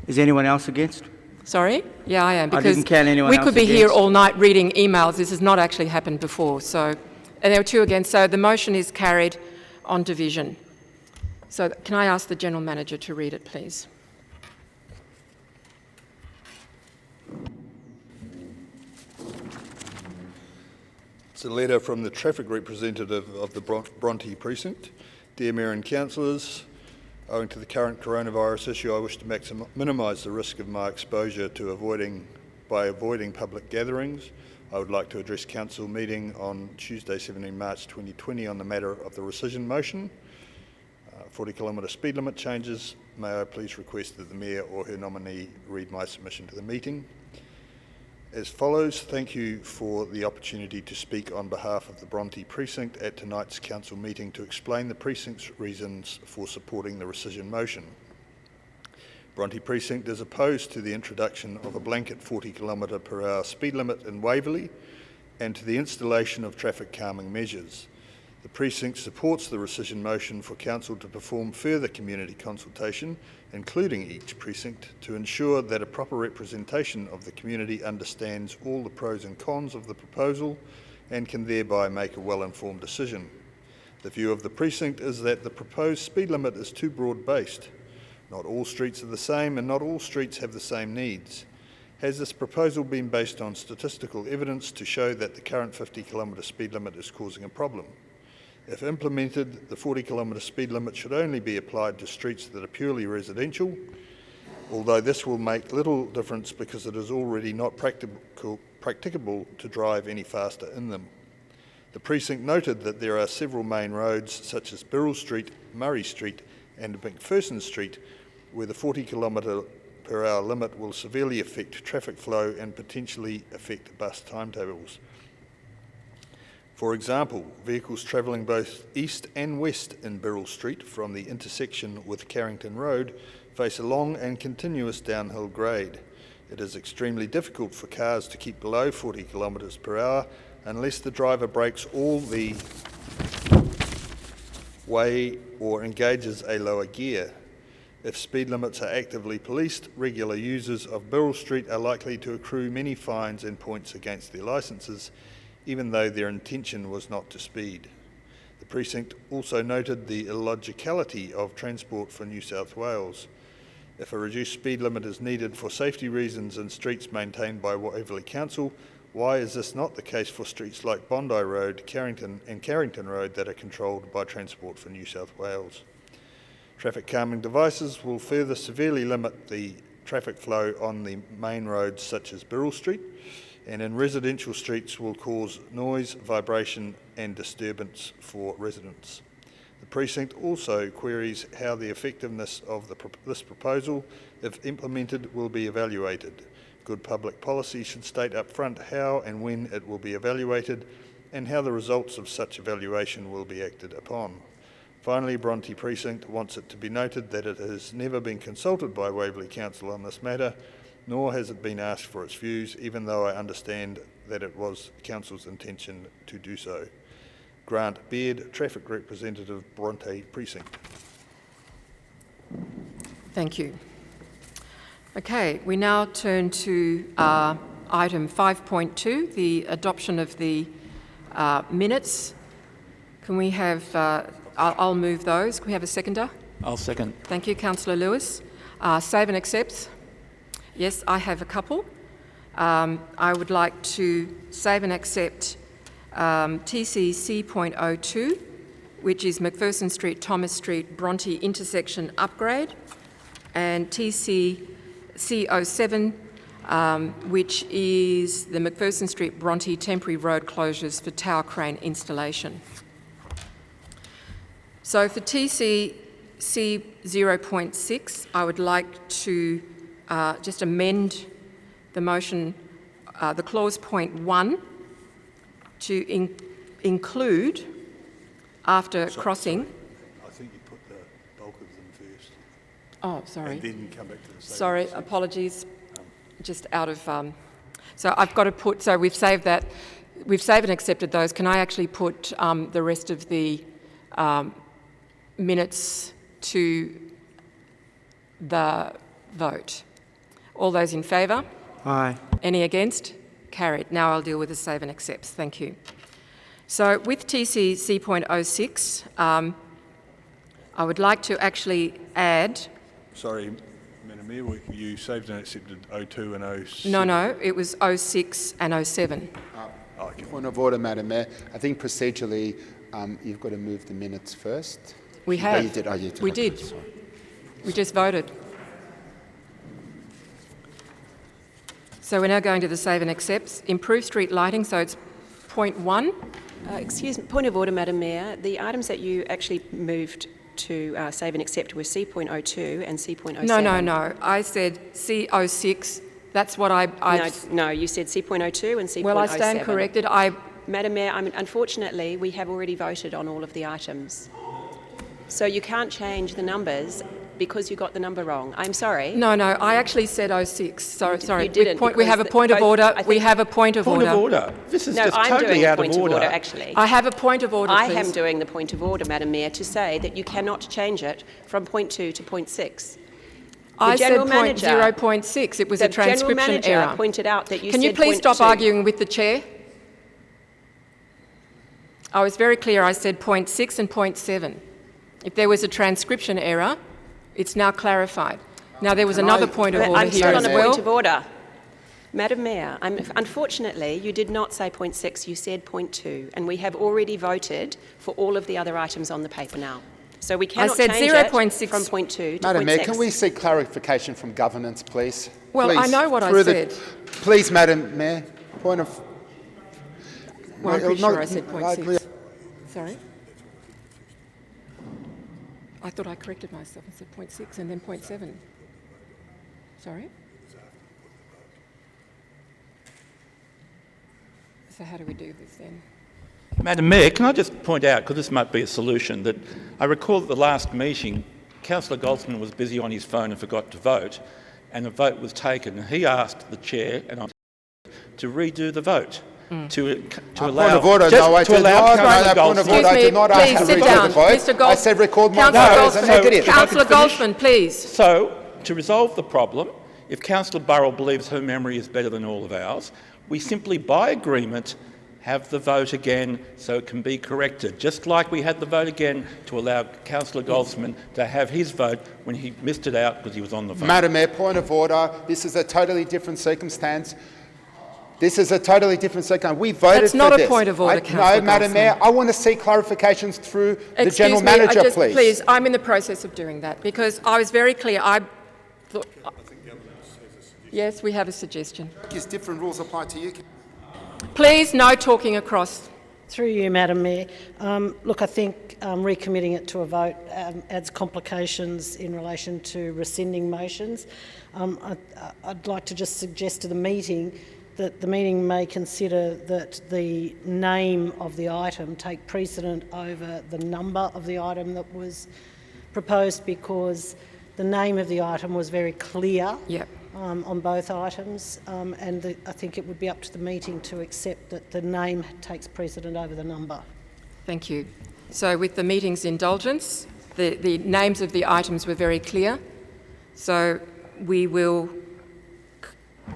S6: Is anyone else against?
S3: Sorry? Yeah, I am.
S6: I didn't count anyone
S3: we
S6: else
S3: could be
S6: against.
S3: here all night reading emails. This has not actually happened before. So, and there were 2 against. So the motion is carried on division. So can I ask the General Manager to read it, please?
S4: It's a letter from the traffic representative of the Bronte precinct. Dear Mayor and Councillors, owing to the current coronavirus issue, I wish to minimise the risk of my exposure by avoiding public gatherings. I would like to address Council meeting on Tuesday 17 March 2020 on the matter of the rescission motion. 40-kilometre speed limit changes. May I please request that the Mayor or her nominee read my submission to the meeting. As follows, thank you for the opportunity to speak on behalf of the Bronte precinct at tonight's council meeting to explain the precinct's reasons for supporting the rescission motion. Bronte precinct is opposed to the introduction of a blanket 40-kilometre/hour speed limit in Waverly and to the installation of traffic calming measures. The precinct supports the rescission motion for Council to perform further community consultation, including each precinct, to ensure that a proper representation of the community understands all the pros and cons of the proposal and can thereby make a well-informed decision. The view of the precinct is that the proposed speed limit is too broad-based. Not all streets are the same and not all streets have the same needs. Has this proposal been based on statistical evidence to show that the current 50-kilometre speed limit is causing a problem? If implemented, the 40-kilometre speed limit should only be applied to streets that are purely residential, although this will make little difference because it is already not practicable to drive any faster in them. The precinct noted that there are several main roads such as Birrell Street, Murray Street and McPherson Street where the 40-kilometre/hour limit will severely affect traffic flow and potentially affect bus timetables. For example, vehicles travelling both east and west in Birrell Street from the intersection with Carrington Road face a long and continuous downhill grade. It is extremely difficult for cars to keep below 40 km/h unless the driver brakes all the way or engages a lower gear. If speed limits are actively policed, regular users of Birrell Street are likely to accrue many fines and points against their licences, even though their intention was not to speed. The precinct also noted the illogicality of Transport for New South Wales. If a reduced speed limit is needed for safety reasons in streets maintained by Waverly Council, why is this not the case for streets like Bondi Road, Carrington Road that are controlled by Transport for New South Wales? Traffic calming devices will further severely limit the traffic flow on the main roads such as Birrell Street, and in residential streets will cause noise, vibration and disturbance for residents. The precinct also queries how the effectiveness of this proposal, if implemented, will be evaluated. Good public policy should state up front how and when it will be evaluated and how the results of such evaluation will be acted upon. Finally, Bronte Precinct wants it to be noted that it has never been consulted by Waverley Council on this matter, nor has it been asked for its views, even though I understand that it was Council's intention to do so. Grant Beard, Traffic Representative, Bronte Precinct.
S3: Thank you. Okay, we now turn to item 5.2, the adoption of the minutes. Can we have, I'll move those. Can we have a seconder?
S13: I'll second.
S3: Thank you, Councillor Lewis. Save and accepts. Yes, I have a couple. I would like to save and accept TCC.02, which is McPherson Street, Thomas Street, Bronte intersection upgrade, and TCC.07, which is the McPherson Street, Bronte temporary road closures for tower crane installation. So for TCC 0.6, I would like to just amend the motion, the clause point 1, to include after crossing.
S4: I think you put the bulk of them first.
S3: Oh, sorry.
S4: And then come back to the
S3: Sorry, apologies. Just out of. So I've got to put. So we've saved that. We've saved and accepted those. Can I actually put the rest of the minutes to the vote? All those in favour?
S6: Aye.
S3: Any against? Carried. Now I'll deal with the save and accepts. Thank you. So with TCC.06, I would like to actually add.
S4: Sorry, Madam Mayor, you saved and accepted 02 and 07.
S3: No, it was 06 and 07.
S5: Okay. Point of order, Madam Mayor. I think procedurally you've got to move the minutes first.
S3: We have.
S5: Oh, you did. Oh, you did.
S3: We
S5: Okay,
S3: did.
S5: sorry.
S3: We just voted. So we're now going to the save and accepts. Improve street lighting, so it's point 1.
S9: Excuse me, point of order, Madam Mayor. The items that you actually moved to save and accept were C.02 and C.07.
S3: No. I said C06. That's what I
S9: No, you said C.02 and C.07.
S3: Well, I stand corrected.
S9: Madam Mayor, unfortunately, we have already voted on all of the items. So you can't change the numbers because you got the number wrong. I'm sorry.
S3: No, I actually said 06. Sorry.
S9: You didn't.
S3: We have a point of order. We have a point of order.
S13: Point of order. This is
S9: No,
S13: just
S9: I'm
S13: totally
S9: doing a
S13: out
S9: point
S13: of order.
S9: actually.
S3: I have a point of order,
S9: I
S3: please.
S9: am doing the point of order, Madam Mayor, to say that you cannot change it from point 2 to point 6.
S3: I said point 0.6. It was a transcription
S9: error. The general
S3: error.
S9: manager pointed out that you
S3: Can
S9: said
S3: you please
S9: point
S3: stop
S9: 2.
S3: arguing with the chair? I was very clear. I said point 6 and point 7. If there was a transcription error, it's now clarified. Now, there was another point of order
S9: I'm
S3: here
S9: still
S3: as
S9: on a
S3: well.
S9: point of order. Madam Mayor, unfortunately, you did not say point 6, you said point 2, and we have already voted for all of the other items on the paper now. So we cannot
S3: said
S9: change
S3: 0.6.
S9: it from point 2 to
S5: Madam
S9: point
S5: Mayor,
S9: 6.
S5: can we seek clarification from governance, please?
S3: Well,
S5: Please,
S3: I know what I
S5: through
S3: said.
S5: Please, Madam Mayor, point of...
S3: Well, I'm pretty sure I said point 6. Sorry? I thought I corrected myself and said point 6 and then point 7. Sorry? So how do we do this then?
S13: Madam Mayor, can I just point out, because this might be a solution, that I recall at the last meeting, Councillor Goldsman was busy on his phone and forgot to vote, and a vote was taken, and he asked the chair and I to redo the vote. To allow...
S5: Point of order,
S13: just
S5: no, I
S13: to
S5: did
S13: allow
S5: not. No,
S13: Councillor
S5: that point of order, I did not
S3: Please
S5: ask to
S3: sit
S5: redo
S3: down.
S5: the vote.
S3: Mr. Gold-
S5: I said record my
S3: Councillor
S5: vote as a negative.
S3: Councillor Goldsman, please.
S13: So, to resolve the problem, if Councillor Burrell believes her memory is better than all of ours, we simply, by agreement, have the vote again so it can be corrected, just like we had the vote again to allow Councillor Goldsman to have his vote when he missed it out because he was on the phone.
S5: Madam Mayor, point of order. This is a totally different circumstance. This is a totally different circumstance. We voted
S3: That's
S5: for
S3: not
S5: this.
S3: a point of order, Councillor
S5: No, Madam
S3: Goldsman.
S5: Mayor, I want to seek clarifications through the
S3: Excuse
S5: General
S3: me,
S5: Manager, please.
S3: Please, I'm in the process of doing that because I was very clear. Yes, we have a suggestion.
S5: Yes, different rules apply to you.
S3: Please, no talking across.
S14: Through you, Madam Mayor. Look, I think recommitting it to a vote adds complications in relation to rescinding motions. I'd like to just suggest to the meeting that the meeting may consider that the name of the item take precedent over the number of the item that was proposed, because the name of the item was very clear.
S3: Yep.
S14: On both items, and I think it would be up to the meeting to accept that the name takes precedent over the number.
S3: Thank you. So with the meeting's indulgence, the names of the items were very clear. So we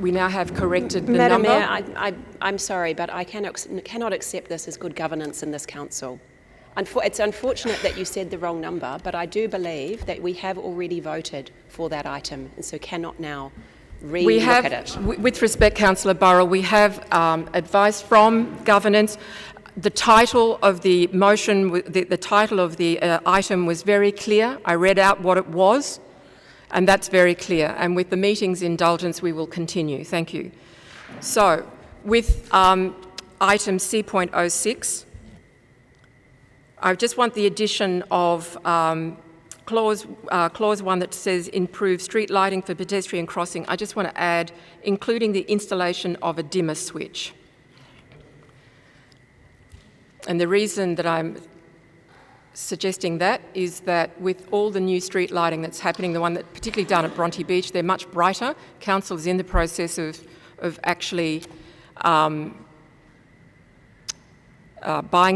S3: now have corrected the
S9: Madam
S3: number.
S9: Mayor, I'm sorry, but I cannot accept this as good governance in this council. It's unfortunate that you said the wrong number, but I do believe that we have already voted for that item, and so cannot now re-look at it.
S3: With respect, Councillor Burrell, we have advice from governance. The title of the motion, the title of the item was very clear. I read out what it was, and that's very clear. And with the meeting's indulgence, we will continue. Thank you. So, with item C.06, I just want the addition of clause 1 that says improve street lighting for pedestrian crossing. I just want to add, including the installation of a dimmer switch. And the reason that I'm suggesting that is that with all the new street lighting that's happening, the one that particularly done at Bronte Beach, they're much brighter. Council is in the process of actually buying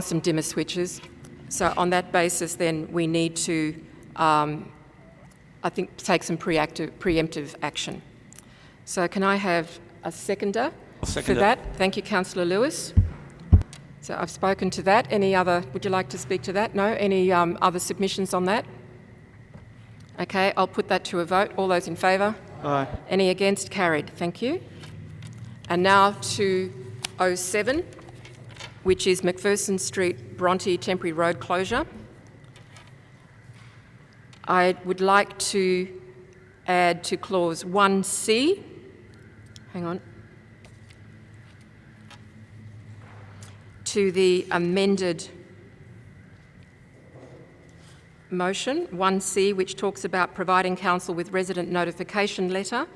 S3: some dimmer switches. So on that basis, then we need to, I think, take some preemptive action. So can I have a seconder for that? Thank you, Councillor Lewis. So I've spoken to that. Any other, would you like to speak to that? No? Any other submissions on that? Okay, I'll put that to a vote. All those in favour?
S6: Aye.
S3: Any against? Carried. Thank you. And now to 07, which is McPherson Street, Bronte temporary road closure. I would like to add to clause 1C, hang on, to the amended motion, 1C, which talks about providing council with resident notification letter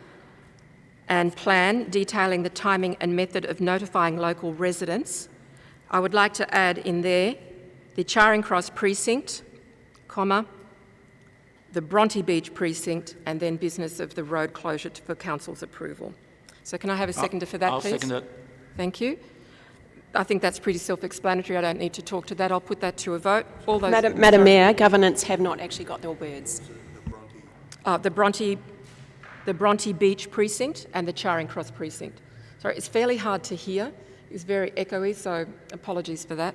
S3: and plan detailing the timing and method of notifying local residents. I would like to add in there the Charing Cross precinct, comma, the Bronte Beach precinct, and then business of the road closure for council's approval. So can I have a seconder for that,
S13: I'll
S3: please?
S13: second it.
S3: Thank you. I think that's pretty self-explanatory. I don't need to talk to that. I'll put that to a vote. All those.
S9: Madam Mayor, governance have not actually got their words.
S3: The Bronte Beach precinct and the Charing Cross precinct. Sorry, it's fairly hard to hear. It's very echoey, so apologies for that.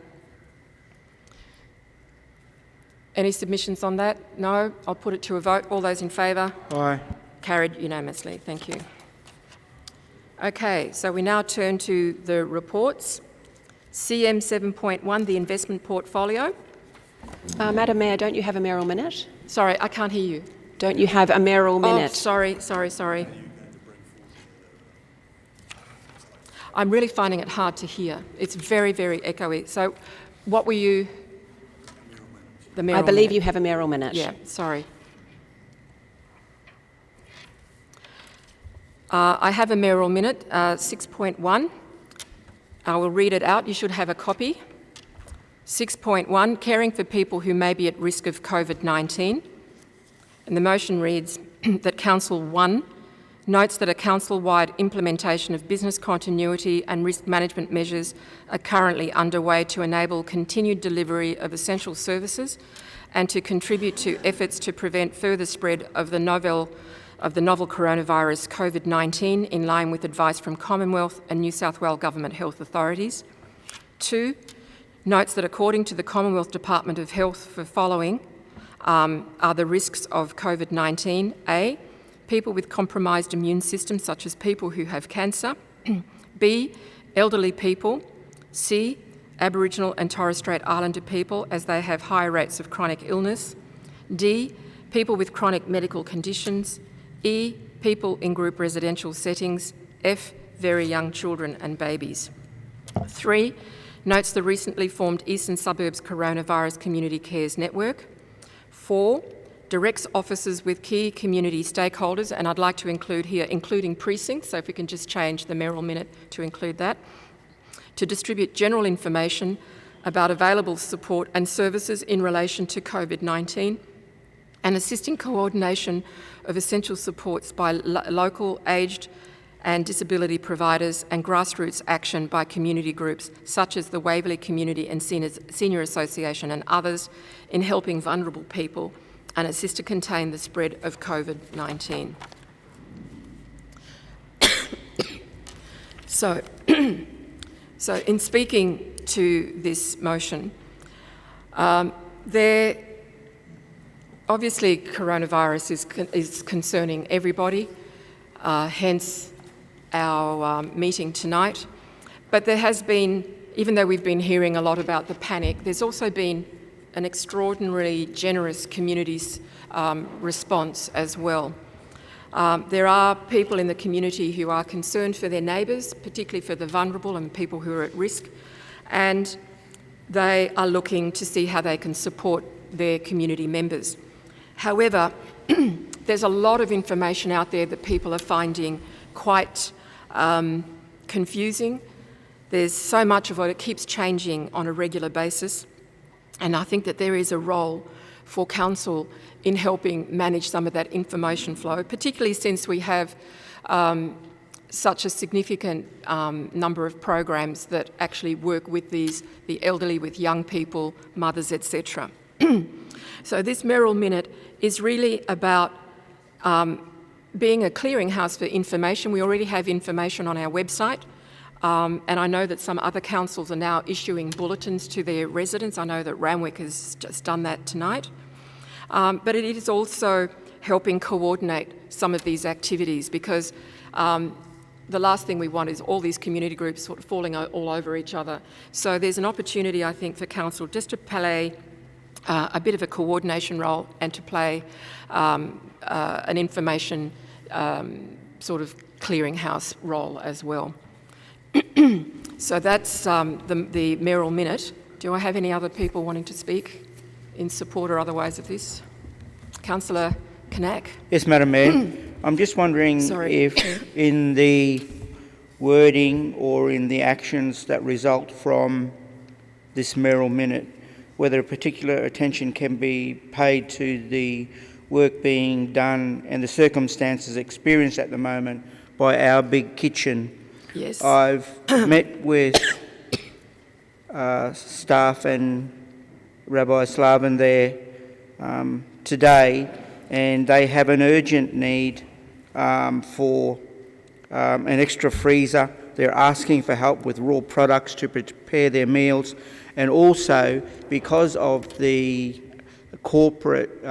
S3: Any submissions on that? No? I'll put it to a vote. All those in favour?
S6: Aye.
S3: Carried unanimously. Thank you. Okay, so we now turn to the reports. CM 7.1, the investment portfolio.
S9: Madam Mayor, don't you have a mayoral minute?
S3: Sorry, I can't hear you.
S9: Don't you have a mayoral minute?
S3: Oh, sorry. I'm really finding it hard to hear. It's very, very echoey. So what were you... The mayoral
S9: I believe
S3: minute.
S9: you have a mayoral minute.
S3: Yeah, sorry. I have a mayoral minute, 6.1. I will read it out. You should have a copy. 6.1, caring for people who may be at risk of COVID-19. And the motion reads that Council 1 notes that a council-wide implementation of business continuity and risk management measures are currently underway to enable continued delivery of essential services and to contribute to efforts to prevent further spread of the novel coronavirus COVID-19 in line with advice from Commonwealth and New South Wales Government health authorities. 2, notes that according to the Commonwealth Department of Health, the following are the risks of COVID-19. A, people with compromised immune systems, such as people who have cancer. B, elderly people. C, Aboriginal and Torres Strait Islander people, as they have higher rates of chronic illness. D, people with chronic medical conditions. E, people in group residential settings. F, very young children and babies. 3, notes the recently formed Eastern Suburbs Coronavirus Community Cares Network. 4, directs officers with key community stakeholders, and I'd like to include here, including precincts, so if we can just change the mayoral minute to include that, to distribute general information about available support and services in relation to COVID-19 and assisting coordination of essential supports by local, aged and disability providers and grassroots action by community groups such as the Waverly Community and Senior Association and others in helping vulnerable people and assist to contain the spread of COVID-19. So in speaking to this motion, obviously coronavirus is concerning everybody, hence our meeting tonight. But there has been, even though we've been hearing a lot about the panic, there's also been an extraordinarily generous community's response as well. There are people in the community who are concerned for their neighbours, particularly for the vulnerable and people who are at risk, and they are looking to see how they can support their community members. However, there's a lot of information out there that people are finding quite confusing. There's so much of it keeps changing on a regular basis, and I think that there is a role for Council in helping manage some of that information flow, particularly since we have such a significant number of programs that actually work with the elderly, with young people, mothers, etc. So this mayoral minute is really about being a clearinghouse for information. We already have information on our website, and I know that some other councils are now issuing bulletins to their residents. I know that Randwick has just done that tonight. But it is also helping coordinate some of these activities, because the last thing we want is all these community groups sort of falling all over each other. So there's an opportunity, I think, for Council just to play a bit of a coordination role and to play an information sort of clearinghouse role as well. So that's the mayoral minute. Do I have any other people wanting to speak in support or otherwise of this? Councillor Knack.
S6: Yes, Madam Mayor. I'm just wondering if in the wording or in the actions that result from this mayoral minute, whether a particular attention can be paid to the work being done and the circumstances experienced at the moment by Our Big Kitchen.
S3: Yes.
S6: I've met with staff and Rabbi Slavin there today, and they have an urgent need for an extra freezer. They're asking for help with raw products to prepare their meals, and also because of the corporate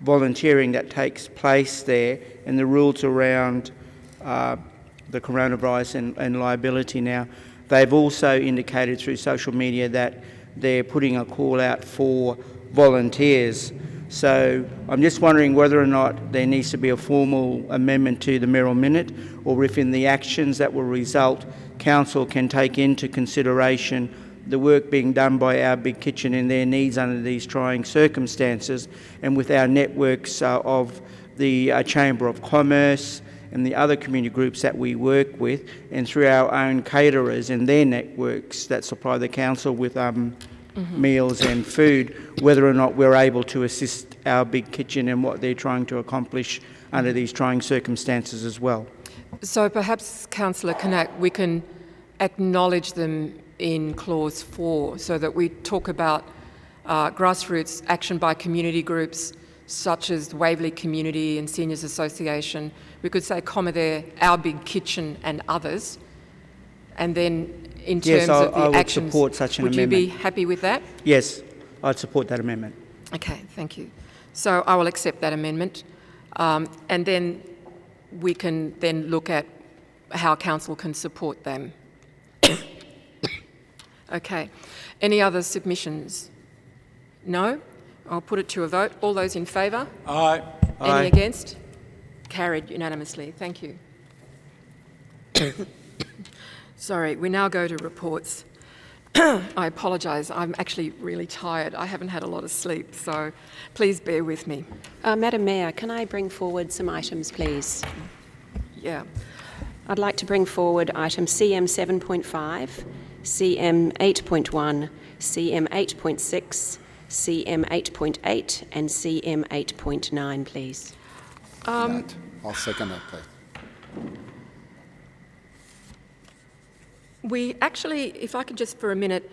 S6: volunteering that takes place there and the rules around the coronavirus and liability now, they've also indicated through social media that they're putting a call out for volunteers. So I'm just wondering whether or not there needs to be a formal amendment to the Merrill Minute, or if in the actions that will result, Council can take into consideration the work being done by Our Big Kitchen and their needs under these trying circumstances, and with our networks of the Chamber of Commerce and the other community groups that we work with, and through our own caterers and their networks that supply the Council with meals and food, whether or not we're able to assist Our Big Kitchen and what they're trying to accomplish under these trying circumstances as well.
S3: So perhaps, Councillor Knack, we can acknowledge them in clause 4, so that we talk about grassroots action by community groups such as the Waverly Community and Seniors Association. We could say, comma there, Our Big Kitchen and others, and then in terms of the
S6: I would
S3: actions,
S6: support such an
S3: would
S6: amendment.
S3: you be happy with that?
S6: Yes, I'd support that amendment.
S3: Okay, thank you. So I will accept that amendment, and then we can then look at how Council can support them. Okay. Any other submissions? No? I'll put it to a vote. All those in favour?
S13: Aye.
S3: Any against? Carried unanimously. Thank you. Sorry, we now go to reports. I apologise. I'm actually really tired. I haven't had a lot of sleep, so please bear with me.
S9: Madam Mayor, can I bring forward some items, please?
S3: Yeah.
S9: I'd like to bring forward item CM 7.5, CM 8.1, CM 8.6, CM 8.8 and CM 8.9, please.
S5: I'll second that, please.
S3: We actually, if I could just for a minute,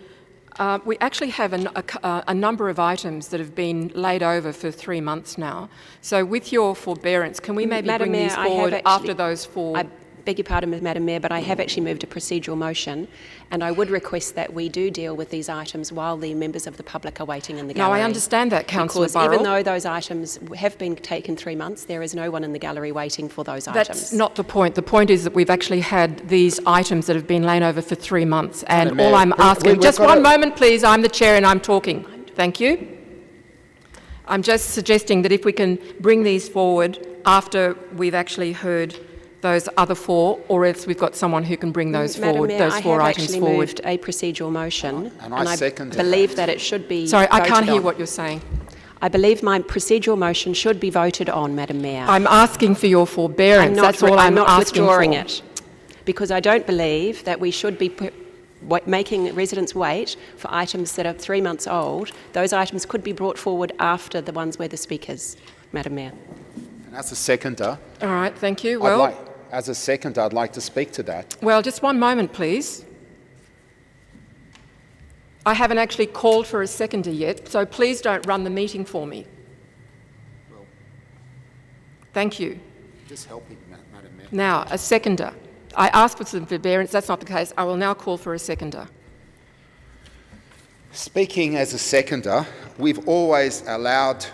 S3: we actually have a number of items that have been laid over for 3 months now. So with your forbearance, can we maybe
S9: Madam
S3: bring
S9: Mayor,
S3: these forward after those 4?
S9: I beg your pardon, Madam Mayor, but I have actually moved a procedural motion, and I would request that we do deal with these items while the members of the public are waiting in the gallery.
S3: No, I understand that, Councillor
S9: Because
S3: Burrell.
S9: even though those items have been taken 3 months, there is no one in the gallery waiting for those items.
S3: That's not the point. The point is that we've actually had these items that have been laid over for 3 months, and all I'm asking... Just one moment, please. I'm the chair and I'm talking. Thank you. I'm just suggesting that if we can bring these forward after we've actually heard those other 4, or else we've got someone who can bring those forward,
S9: Madam Mayor,
S3: those 4 items
S9: I have
S3: forward.
S9: actually moved a procedural motion,
S5: And I second it.
S9: believe that it should be
S3: Sorry, I can't
S9: voted
S3: hear
S9: on.
S3: what you're saying.
S9: I believe my procedural motion should be voted on, Madam Mayor.
S3: I'm asking for your forbearance. That's all I'm
S9: not
S3: asking
S9: withdrawing
S3: for.
S9: it, because I don't believe that we should be making residents wait for items that are 3 months old. Those items could be brought forward after the ones where the speakers, Madam Mayor.
S5: And as a seconder,
S3: All right, thank you. Well,
S5: as a seconder, I'd like to speak to that.
S3: well, just one moment, please. I haven't actually called for a seconder yet, so please don't run the meeting for me. Thank you.
S5: Just helping, Madam Mayor.
S3: Now, a seconder. I asked for some forbearance. That's not the case. I will now call for a seconder.
S5: Speaking as a seconder, we've always allowed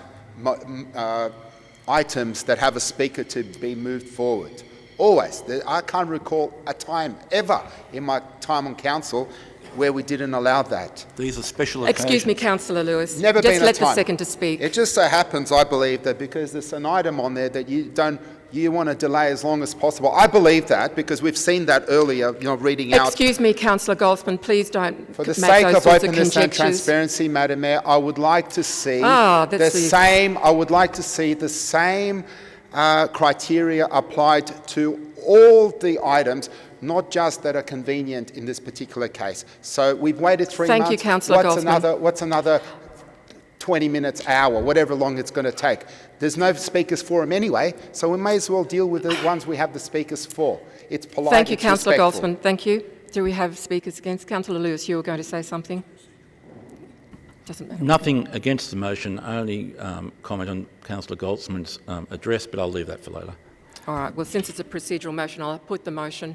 S5: items that have a speaker to be moved forward. Always. I can't recall a time ever in my time on council where we didn't allow that.
S13: These are special occasions.
S3: Excuse me, Councillor Lewis.
S5: Never
S3: just
S5: been a
S3: let
S5: time.
S3: the seconder speak.
S5: It just so happens, I believe, that because there's an item on there that you want to delay as long as possible. I believe that because we've seen that earlier, reading out.
S3: Excuse me, Councillor Goldsman, please don't
S5: For the
S3: make
S5: sake
S3: those
S5: of
S3: sorts
S5: openness and
S3: conjectures.
S5: transparency, Madam Mayor, I would like to see the same criteria applied to all the items, not just that are convenient in this particular case. So we've waited 3 months.
S3: Thank you, Councillor Goldsman.
S5: What's another 20 minutes, hour, whatever long it's going to take. There's no speakers forum anyway, so we may as well deal with the ones we have the speakers for. It's polite.
S3: Thank you,
S5: it's
S3: Councillor
S5: respectful.
S3: Goldsman. Thank you. Do we have speakers against? Councillor Lewis, you were going to say something? Doesn't matter.
S13: Nothing against the motion, only comment on Councillor Goldsman's address, but I'll leave that for later.
S3: All right. Well, since it's a procedural motion, I'll put the motion.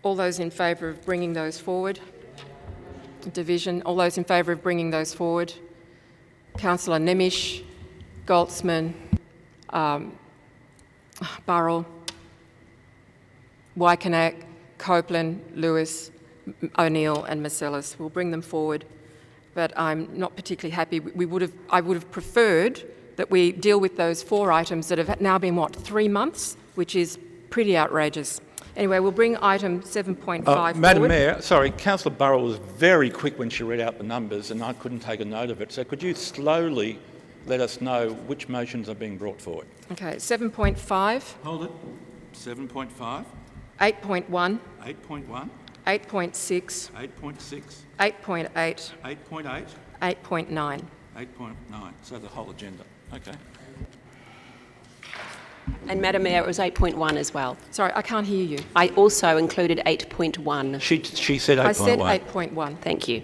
S3: All those in favour of bringing those forward? Division. All those in favour of bringing those forward? Councillor Nemish, Goldsman, Burrell, Wykenak, Copeland, Lewis, O'Neill and Marcellus. We'll bring them forward, but I'm not particularly happy. I would have preferred that we deal with those 4 items that have now been, 3 months, which is pretty outrageous. Anyway, we'll bring item 7.5 forward.
S13: Madam Mayor, sorry, Councillor Burrell was very quick when she read out the numbers and I couldn't take a note of it. So could you slowly let us know which motions are being brought forward?
S3: Okay, 7.5.
S13: Hold it. 7.5.
S3: 8.1.
S13: 8.1.
S3: 8.6.
S13: 8.6.
S3: 8.8.
S13: 8.8.
S3: 8.9.
S13: 8.9. So the whole agenda. Okay.
S9: And Madam Mayor, it was 8.1 as well.
S3: Sorry, I can't hear you.
S9: I also included 8.1.
S13: She said 8.1.
S3: I said 8.1.
S9: Thank you.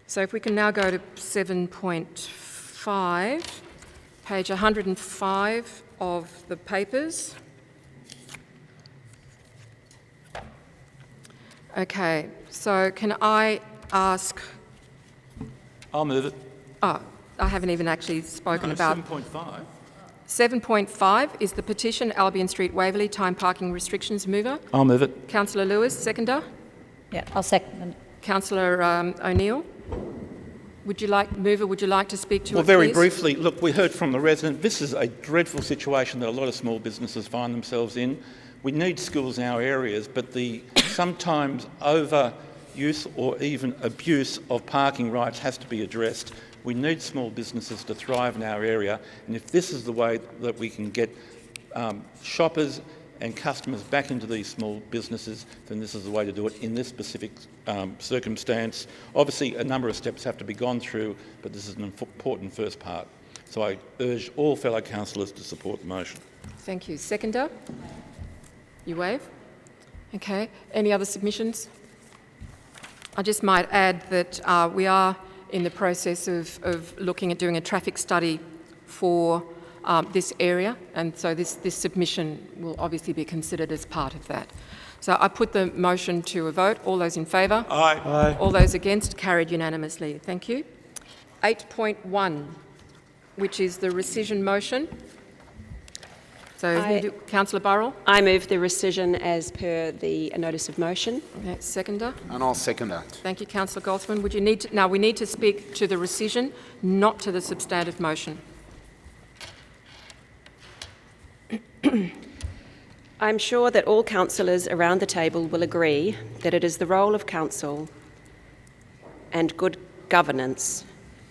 S3: So if we can now go to 7.5, page 105 of the papers. Okay, so can I ask...
S13: I'll move it.
S3: Oh, I haven't even actually spoken about...
S13: 7.5.
S3: 7.5 is the petition Albion Street, Waverly, time parking restrictions. Mover?
S13: I'll move it.
S3: Councillor Lewis, seconder?
S10: Yeah, I'll second it.
S3: Councillor O'Neill? Would you like to speak to it,
S13: Well, very
S3: please?
S13: briefly, look, we heard from the resident, this is a dreadful situation that a lot of small businesses find themselves in. We need schools in our areas, but the sometimes overuse or even abuse of parking rights has to be addressed. We need small businesses to thrive in our area, and if this is the way that we can get shoppers and customers back into these small businesses, then this is the way to do it in this specific circumstance. Obviously, a number of steps have to be gone through, but this is an important first part. So I urge all fellow councillors to support the motion.
S3: Thank you. Seconder? You wave? Okay. Any other submissions? I just might add that we are in the process of looking at doing a traffic study for this area, and so this submission will obviously be considered as part of that. So I put the motion to a vote. All those in favour?
S13: Aye.
S7: Aye.
S3: All those against? Carried unanimously. Thank you. 8.1, which is the rescission motion. So, Councillor Burrell?
S9: I move the rescission as per the notice of motion.
S3: Okay, seconder?
S5: And I'll second that.
S3: Thank you, Councillor Goldsman. Would you need to, now we need to speak to the rescission, not to the substantive motion.
S9: I'm sure that all councillors around the table will agree that it is the role of council and good governance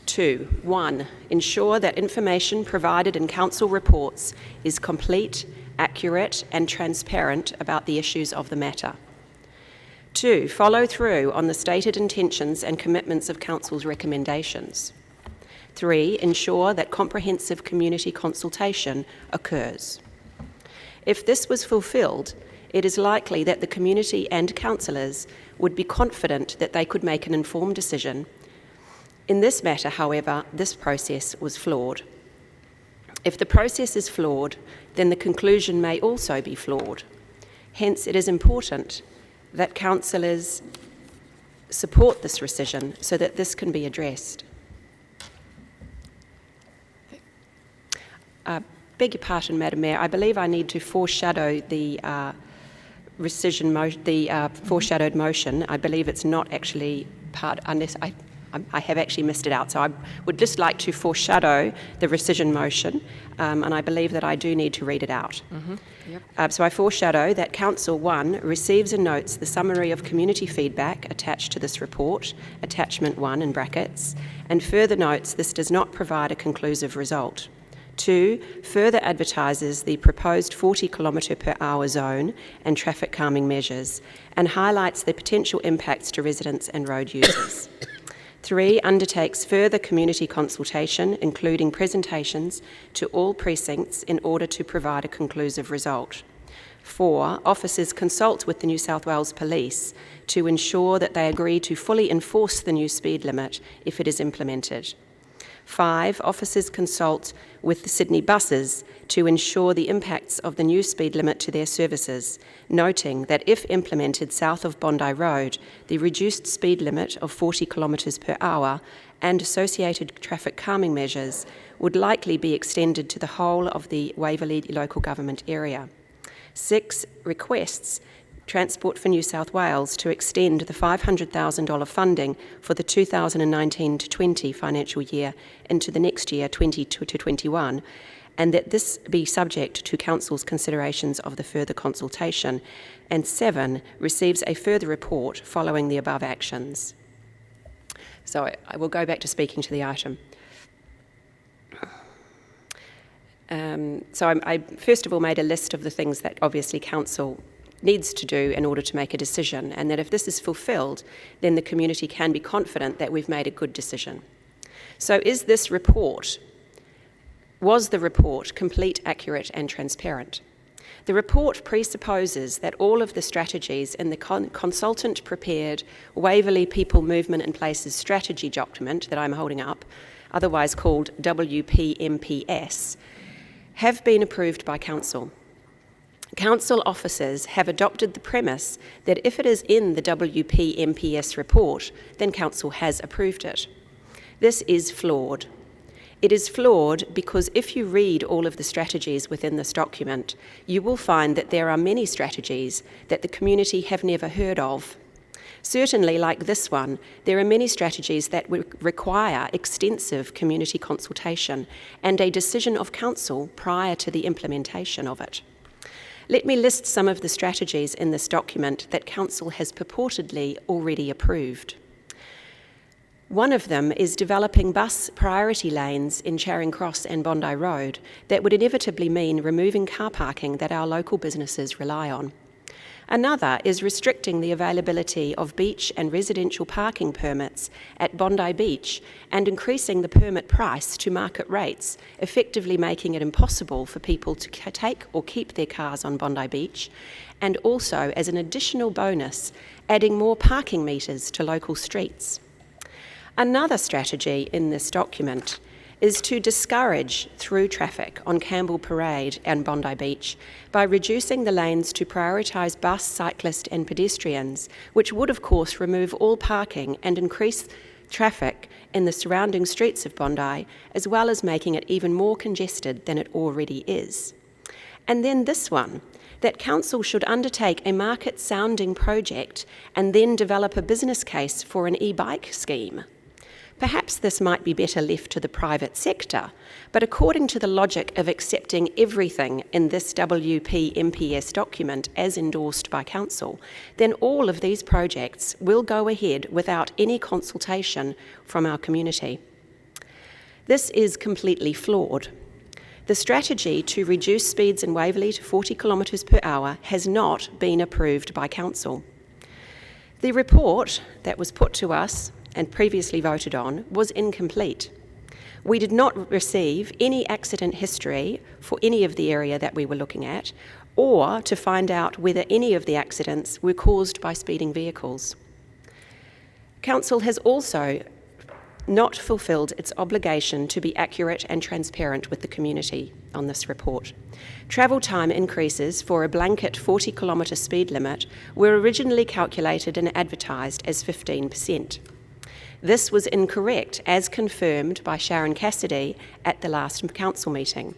S9: to, 1, ensure that information provided in council reports is complete, accurate and transparent about the issues of the matter. 2, follow through on the stated intentions and commitments of council's recommendations. 3, ensure that comprehensive community consultation occurs. If this was fulfilled, it is likely that the community and councillors would be confident that they could make an informed decision. In this matter, however, this process was flawed. If the process is flawed, then the conclusion may also be flawed. Hence, it is important that councillors support this rescission so that this can be addressed. Beg your pardon, Madam Mayor. I believe I need to foreshadow the foreshadowed motion. I believe it's not actually part, unless I have actually missed it out. So I would just like to foreshadow the rescission motion, and I believe that I do need to read it out.
S3: Yep.
S9: So I foreshadow that Council 1 receives and notes the summary of community feedback attached to this report, attachment 1 in brackets, and further notes this does not provide a conclusive result. 2, further advertises the proposed 40 km/h zone and traffic calming measures and highlights the potential impacts to residents and road users. 3, undertakes further community consultation, including presentations to all precincts in order to provide a conclusive result. 4, officers consult with the New South Wales Police to ensure that they agree to fully enforce the new speed limit if it is implemented. 5, officers consult with the Sydney buses to ensure the impacts of the new speed limit to their services, noting that if implemented south of Bondi Road, the reduced speed limit of 40 kilometres per hour and associated traffic calming measures would likely be extended to the whole of the Waverly local government area. 6, requests Transport for New South Wales to extend the $500,000 funding for the 2019-20 financial year into the next year, 20 to 21, and that this be subject to Council's considerations of the further consultation. And 7, receives a further report following the above actions. So I will go back to speaking to the item. I first of all made a list of the things that obviously Council needs to do in order to make a decision, and that if this is fulfilled, then the community can be confident that we've made a good decision. So was the report complete, accurate and transparent? The report presupposes that all of the strategies in the consultant-prepared Waverley People Movement and Places strategy document that I'm holding up, otherwise called WPMPS, have been approved by Council. Council officers have adopted the premise that if it is in the WPMPS report, then Council has approved it. This is flawed. It is flawed because if you read all of the strategies within this document, you will find that there are many strategies that the community have never heard of. Certainly, like this one, there are many strategies that require extensive community consultation and a decision of Council prior to the implementation of it. Let me list some of the strategies in this document that Council has purportedly already approved. One of them is developing bus priority lanes in Charing Cross and Bondi Road that would inevitably mean removing car parking that our local businesses rely on. Another is restricting the availability of beach and residential parking permits at Bondi Beach and increasing the permit price to market rates, effectively making it impossible for people to take or keep their cars on Bondi Beach, and also, as an additional bonus, adding more parking meters to local streets. Another strategy in this document is to discourage through traffic on Campbell Parade and Bondi Beach by reducing the lanes to prioritise bus, cyclist and pedestrians, which would of course remove all parking and increase traffic in the surrounding streets of Bondi, as well as making it even more congested than it already is. And then this one, that Council should undertake a market sounding project and then develop a business case for an e-bike scheme. Perhaps this might be better left to the private sector, but according to the logic of accepting everything in this WPMPS document as endorsed by Council, then all of these projects will go ahead without any consultation from our community. This is completely flawed. The strategy to reduce speeds in Waverley to 40 kilometres per hour has not been approved by Council. The report that was put to us and previously voted on was incomplete. We did not receive any accident history for any of the area that we were looking at, or to find out whether any of the accidents were caused by speeding vehicles. Council has also not fulfilled its obligation to be accurate and transparent with the community on this report. Travel time increases for a blanket 40-kilometre speed limit were originally calculated and advertised as 15%. This was incorrect, as confirmed by Sharon Cassidy at the last council meeting.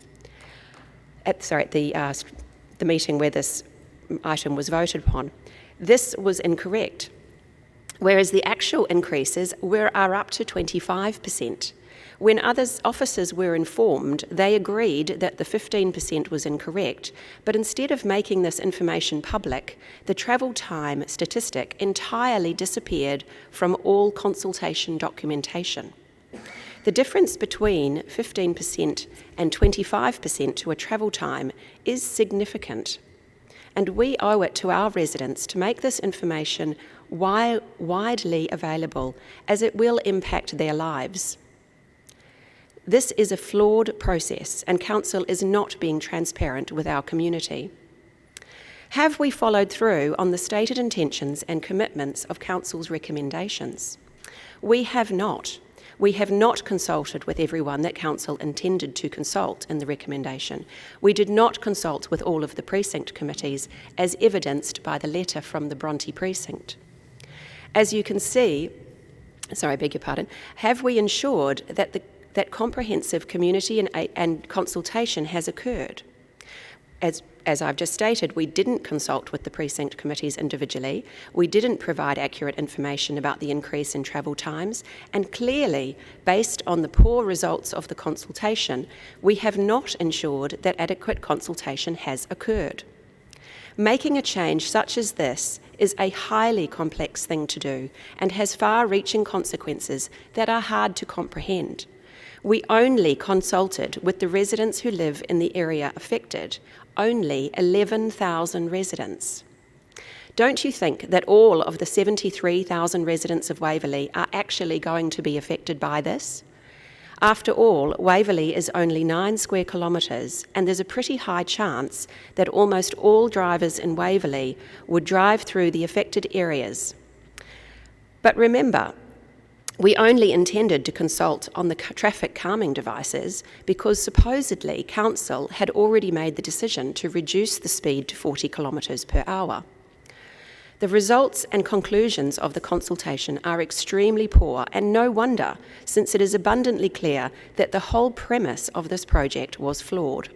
S9: The meeting where this item was voted upon. This was incorrect, whereas the actual increases are up to 25%. When officers were informed, they agreed that the 15% was incorrect, but instead of making this information public, the travel time statistic entirely disappeared from all consultation documentation. The difference between 15% and 25% to a travel time is significant, and we owe it to our residents to make this information widely available, as it will impact their lives. This is a flawed process, and Council is not being transparent with our community. Have we followed through on the stated intentions and commitments of Council's recommendations? We have not. We have not consulted with everyone that Council intended to consult in the recommendation. We did not consult with all of the precinct committees, as evidenced by the letter from the Bronte precinct. As you can see, have we ensured that comprehensive community and consultation has occurred? As I've just stated, we didn't consult with the precinct committees individually, we didn't provide accurate information about the increase in travel times, and clearly, based on the poor results of the consultation, we have not ensured that adequate consultation has occurred. Making a change such as this is a highly complex thing to do and has far-reaching consequences that are hard to comprehend. We only consulted with the residents who live in the area affected, only 11,000 residents. Don't you think that all of the 73,000 residents of Waverly are actually going to be affected by this? After all, Waverly is only 9 square kilometres, and there's a pretty high chance that almost all drivers in Waverly would drive through the affected areas. But remember, we only intended to consult on the traffic calming devices because supposedly Council had already made the decision to reduce the speed to 40 kilometres per hour. The results and conclusions of the consultation are extremely poor, and no wonder, since it is abundantly clear that the whole premise of this project was flawed.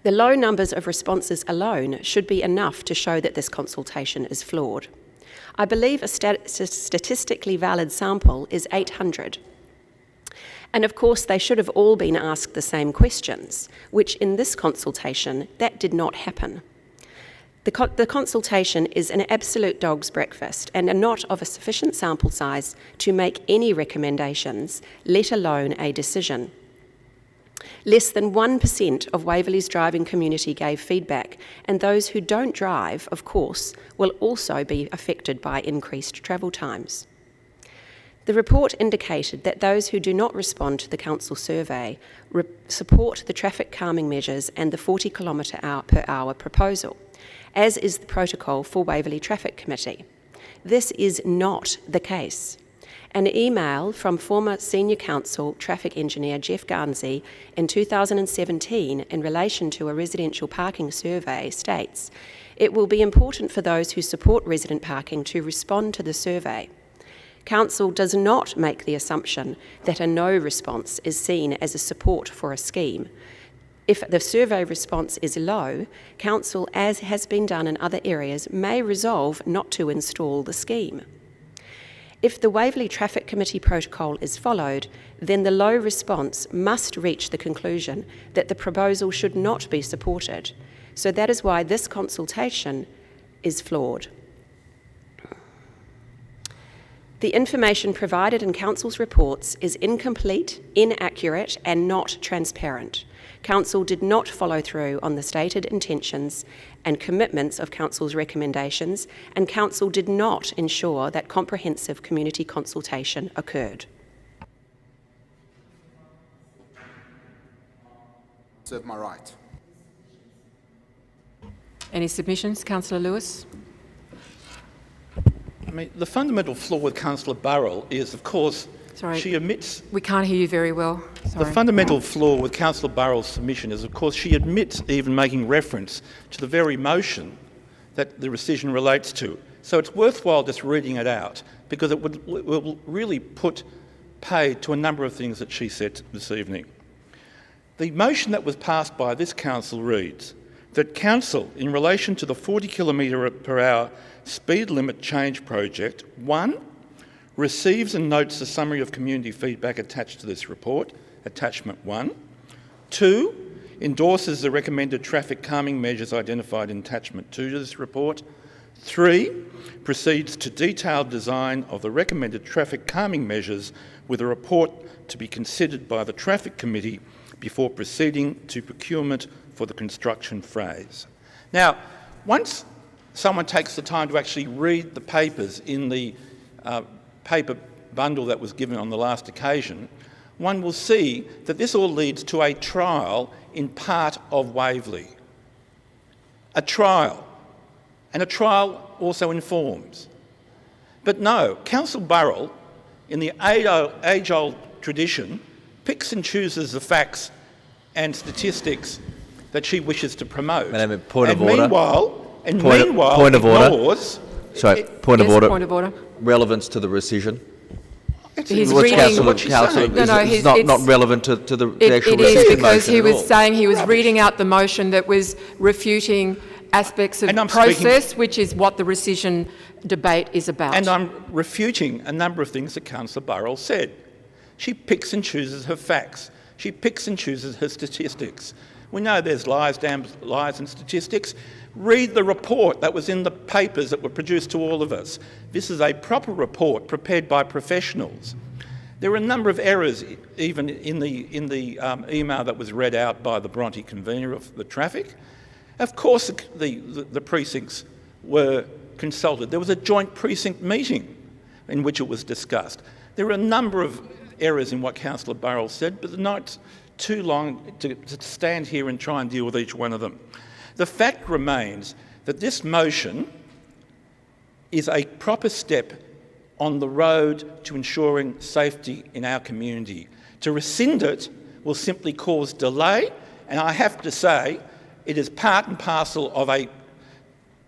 S9: The low numbers of responses alone should be enough to show that this consultation is flawed. I believe a statistically valid sample is 800. And of course, they should have all been asked the same questions, which in this consultation, that did not happen. The consultation is an absolute dog's breakfast and are not of a sufficient sample size to make any recommendations, let alone a decision. Less than 1% of Waverley's driving community gave feedback, and those who don't drive, of course, will also be affected by increased travel times. The report indicated that those who do not respond to the Council survey support the traffic calming measures and the 40 km/h proposal, as is the protocol for Waverley Traffic Committee. This is not the case. An email from former Senior Council Traffic Engineer Jeff Garnsey in 2017 in relation to a residential parking survey states, "It will be important for those who support resident parking to respond to the survey." Council does not make the assumption that a no response is seen as a support for a scheme. If the survey response is low, Council, as has been done in other areas, may resolve not to install the scheme. If the Waverley Traffic Committee protocol is followed, then the low response must reach the conclusion that the proposal should not be supported. So that is why this consultation is flawed. The information provided in Council's reports is incomplete, inaccurate, and not transparent. Council did not follow through on the stated intentions and commitments of Council's recommendations, and Council did not ensure that comprehensive community consultation occurred.
S5: Serve my right.
S3: Any submissions? Councillor Lewis.
S13: I mean, the fundamental flaw with Councillor Burrell is, of course,
S3: Sorry,
S13: she admits...
S3: We can't hear you very well. Sorry.
S13: The fundamental flaw with Councillor Burrell's submission is, of course, she admits even making reference to the very motion that the rescission relates to. So it's worthwhile just reading it out, because it will really put paid to a number of things that she said this evening. The motion that was passed by this Council reads that Council, in relation to the 40 km/h speed limit change project, 1, receives and notes the summary of community feedback attached to this report, attachment 1. 2, endorses the recommended traffic calming measures identified in attachment 2 to this report. 3, proceeds to detailed design of the recommended traffic calming measures with a report to be considered by the Traffic Committee before proceeding to procurement for the construction phase. Now, once someone takes the time to actually read the papers in the paper bundle that was given on the last occasion, one will see that this all leads to a trial in part of Waverly. A trial. And a trial also informs. But no, Councillor Burrell, in the age-old tradition, picks and chooses the facts and statistics that she wishes to promote.
S15: Madam, point of order.
S13: Meanwhile,
S15: point of order.
S13: ignores...
S15: Sorry, point of order. Relevance to the rescission.
S3: He's reading
S15: what it's not relevant to the actual rescission motion.
S3: It is because he was saying he was reading out the motion that was refuting aspects of process, which is what the rescission debate is about.
S13: And I'm refuting a number of things that Councillor Burrell said. She picks and chooses her facts. She picks and chooses her statistics. We know there's lies, damn lies and statistics. Read the report that was in the papers that were produced to all of us. This is a proper report prepared by professionals. There are a number of errors even in the email that was read out by the Bronte convener of the traffic. Of course the precincts were consulted. There was a joint precinct meeting in which it was discussed. There are a number of errors in what Councillor Burrell said, but the night's too long to stand here and try and deal with each one of them. The fact remains that this motion is a proper step on the road to ensuring safety in our community. To rescind it will simply cause delay, and I have to say it is part and parcel of a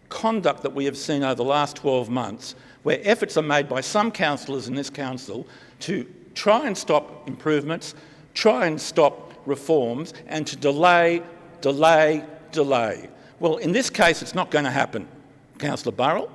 S13: conduct that we have seen over the last 12 months where efforts are made by some councillors in this council to try and stop improvements, try and stop reforms, and to delay. Well, in this case, it's not going to happen, Councillor Burrell.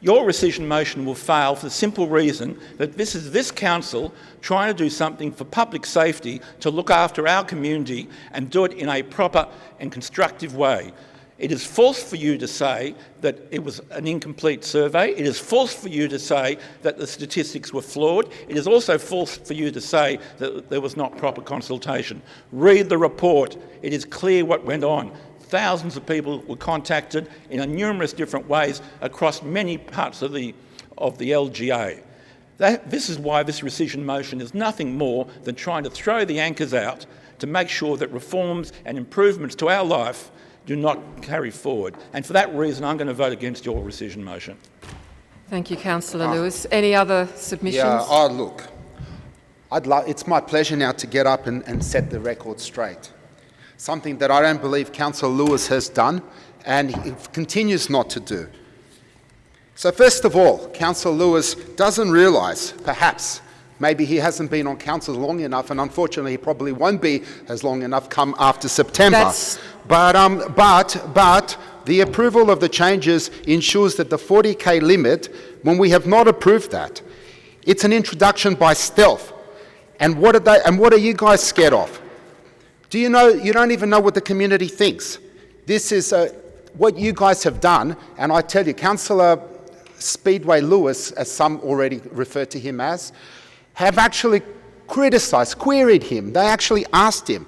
S13: Your rescission motion will fail for the simple reason that this is this council trying to do something for public safety to look after our community and do it in a proper and constructive way. It is false for you to say that it was an incomplete survey. It is false for you to say that the statistics were flawed. It is also false for you to say that there was not proper consultation. Read the report. It is clear what went on. Thousands of people were contacted in numerous different ways across many parts of the LGA. This is why this rescission motion is nothing more than trying to throw the anchors out to make sure that reforms and improvements to our life do not carry forward. And for that reason, I'm going to vote against your rescission motion.
S3: Thank you, Councillor Lewis. Any other submissions?
S5: Yeah, look, it's my pleasure now to get up and set the record straight. Something that I don't believe Councillor Lewis has done and he continues not to do. So first of all, Councillor Lewis doesn't realise, perhaps, maybe he hasn't been on council long enough, and unfortunately he probably won't be as long enough come after September. But the approval of the changes ensures that the 40k limit, when we have not approved that, it's an introduction by stealth. And what are you guys scared of? Do you know, you don't even know what the community thinks. This is what you guys have done, and I tell you, Councillor Speedway Lewis, as some already refer to him as, have actually criticised, queried him. They actually asked him,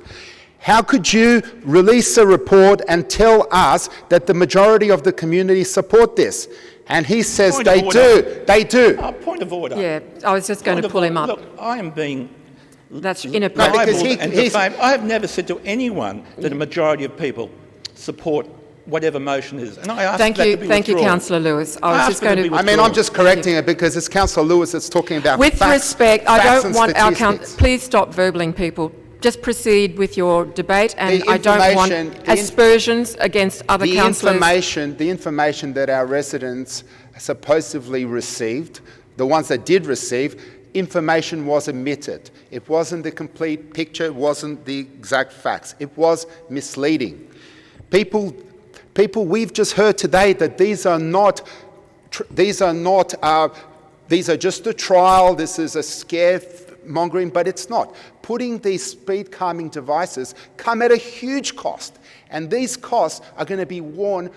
S5: how could you release a report and tell us that the majority of the community support this? And he says they do. They do.
S13: Point of order.
S3: Yeah, I was just going to pull him up.
S13: Look, I am being...
S3: That's inappropriate.
S13: I have never said to anyone that a majority of people support whatever motion is. And I ask
S3: thank you, Councillor Lewis. I'm
S5: just correcting it because it's Councillor Lewis that's talking about
S3: with
S5: facts,
S3: respect, I don't want our
S5: statistics.
S3: Please stop verbling people. Just proceed with your debate, and I don't want aspersions against other councillors.
S5: The information that our residents supposedly received, the ones that did receive, information was omitted. It wasn't the complete picture, it wasn't the exact facts. It was misleading. People, we've just heard today that these are just a trial, this is a scaremongering, but it's not. Putting these speed calming devices come at a huge cost, and these costs are going to be borne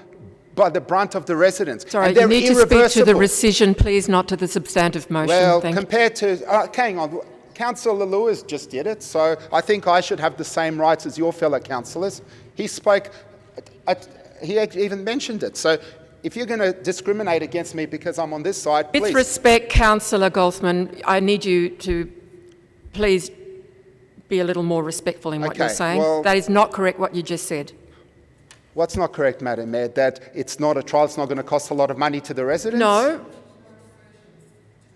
S5: by the brunt of the residents.
S3: Sorry, you need to speak to the rescission, please, not to the substantive motion.
S5: Well, compared to... hang on. Councillor Lewis just did it, so I think I should have the same rights as your fellow councillors. He spoke He even mentioned it. So if you're going to discriminate against me because I'm on this side,
S3: With
S5: please.
S3: respect, Councillor Goldsman, I need you to please be a little more respectful in what you're saying.
S5: Well,
S3: that is not correct what you just said.
S5: What's not correct, Madam Mayor? That it's not a trial, it's not going to cost a lot of money to the residents?
S3: No.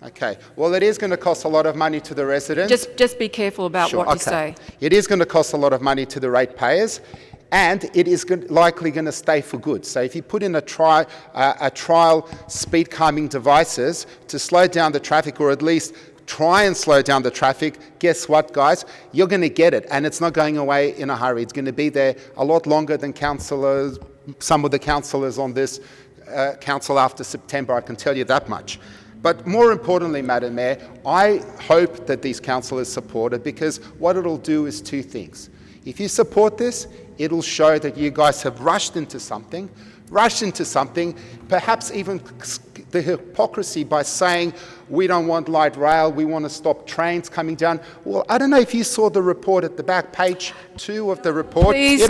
S5: Okay. Well, it is going to cost a lot of money to the residents.
S3: Just be careful about what you say.
S5: It is going to cost a lot of money to the ratepayers, and it is likely going to stay for good. So if you put in a trial speed calming devices to slow down the traffic, or at least try and slow down the traffic, guess what, guys? You're going to get it, and it's not going away in a hurry. It's going to be there a lot longer than some of the councillors on this council after September, I can tell you that much. But more importantly, Madam Mayor, I hope that these councillors support it, because what it'll do is two things. If you support this, it'll show that you guys have rushed into something, perhaps even the hypocrisy by saying, we don't want light rail, we want to stop trains coming down. Well, I don't know if you saw the report at the back, page 2 of the report.
S3: Please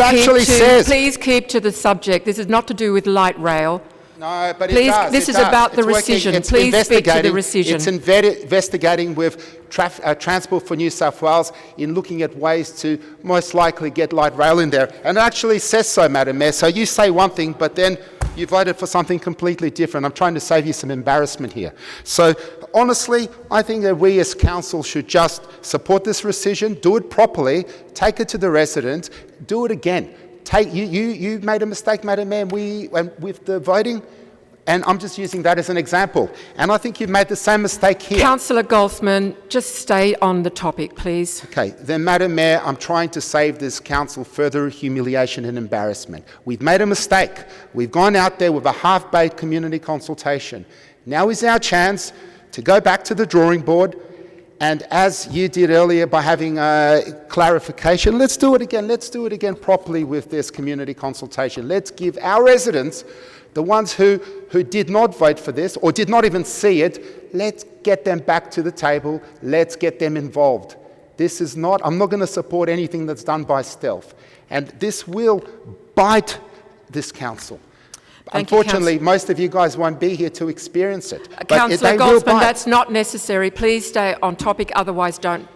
S3: keep to the subject. This is not to do with light rail.
S5: No, but
S3: please,
S5: it does.
S3: this is about the rescission. Please speak to the rescission.
S5: It's investigating with Transport for New South Wales in looking at ways to most likely get light rail in there. And it actually says so, Madam Mayor. So you say one thing, but then you voted for something completely different. I'm trying to save you some embarrassment here. So honestly, I think that we as council should just support this rescission, do it properly, take it to the residents, do it again. You made a mistake, Madam Mayor, with the voting, and I'm just using that as an example. And I think you've made the same mistake here.
S3: Councillor Goldsman, just stay on the topic, please.
S5: Okay, then, Madam Mayor, I'm trying to save this council further humiliation and embarrassment. We've made a mistake. We've gone out there with a half-baked community consultation. Now is our chance to go back to the drawing board, and as you did earlier by having a clarification, let's do it again. Let's do it again properly with this community consultation. Let's give our residents, the ones who did not vote for this or did not even see it, let's get them back to the table. Let's get them involved. I'm not going to support anything that's done by stealth. And this will bite this council. Unfortunately, most of you guys won't be here to experience it.
S3: Councillor Goldsman, that's not necessary. Please stay on topic, otherwise don't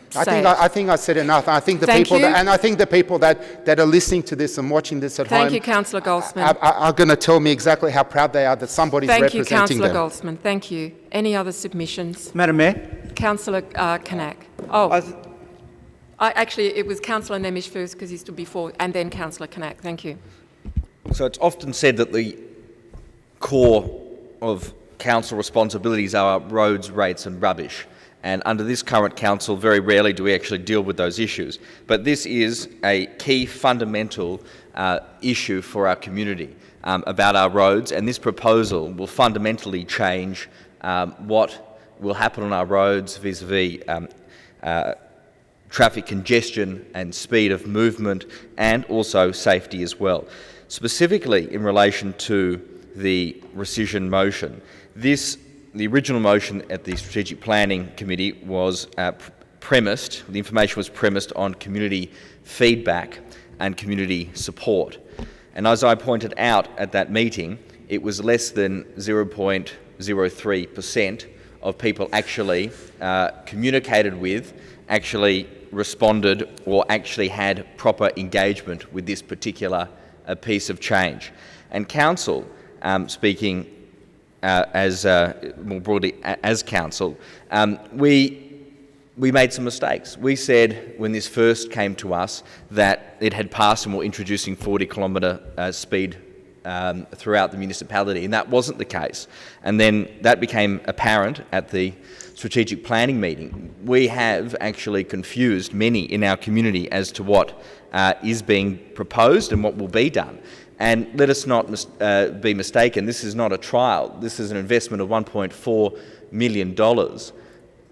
S3: say
S5: I think I said enough. I think the people that are listening to this and watching this at home.
S3: Thank you, Councillor Goldsman.
S5: Are going to tell me exactly how proud they are that somebody's representing them.
S3: Thank you, Councillor Goldsman. Thank you. Any other submissions?
S6: Madam Mayor?
S3: Councillor Kanak. Actually, it was Councillor Nemish first because he stood before, and then Councillor Kanak. Thank you.
S15: So it's often said that the core of council responsibilities are roads, rates and rubbish. And under this current council, very rarely do we actually deal with those issues. But this is a key fundamental issue for our community about our roads, and this proposal will fundamentally change what will happen on our roads vis-a-vis traffic congestion and speed of movement, and also safety as well. Specifically in relation to the rescission motion, the original motion at the Strategic Planning Committee was the information was premised on community feedback and community support. And as I pointed out at that meeting, it was less than 0.03% of people actually communicated with, actually responded, or actually had proper engagement with this particular piece of change. And Council, speaking as more broadly as Council, we made some mistakes. We said when this first came to us that it had passed and we're introducing 40-kilometre speed throughout the municipality, and that wasn't the case. And then that became apparent at the strategic planning meeting. We have actually confused many in our community as to what is being proposed and what will be done. And let us not be mistaken, this is not a trial. This is an investment of $1.4 million.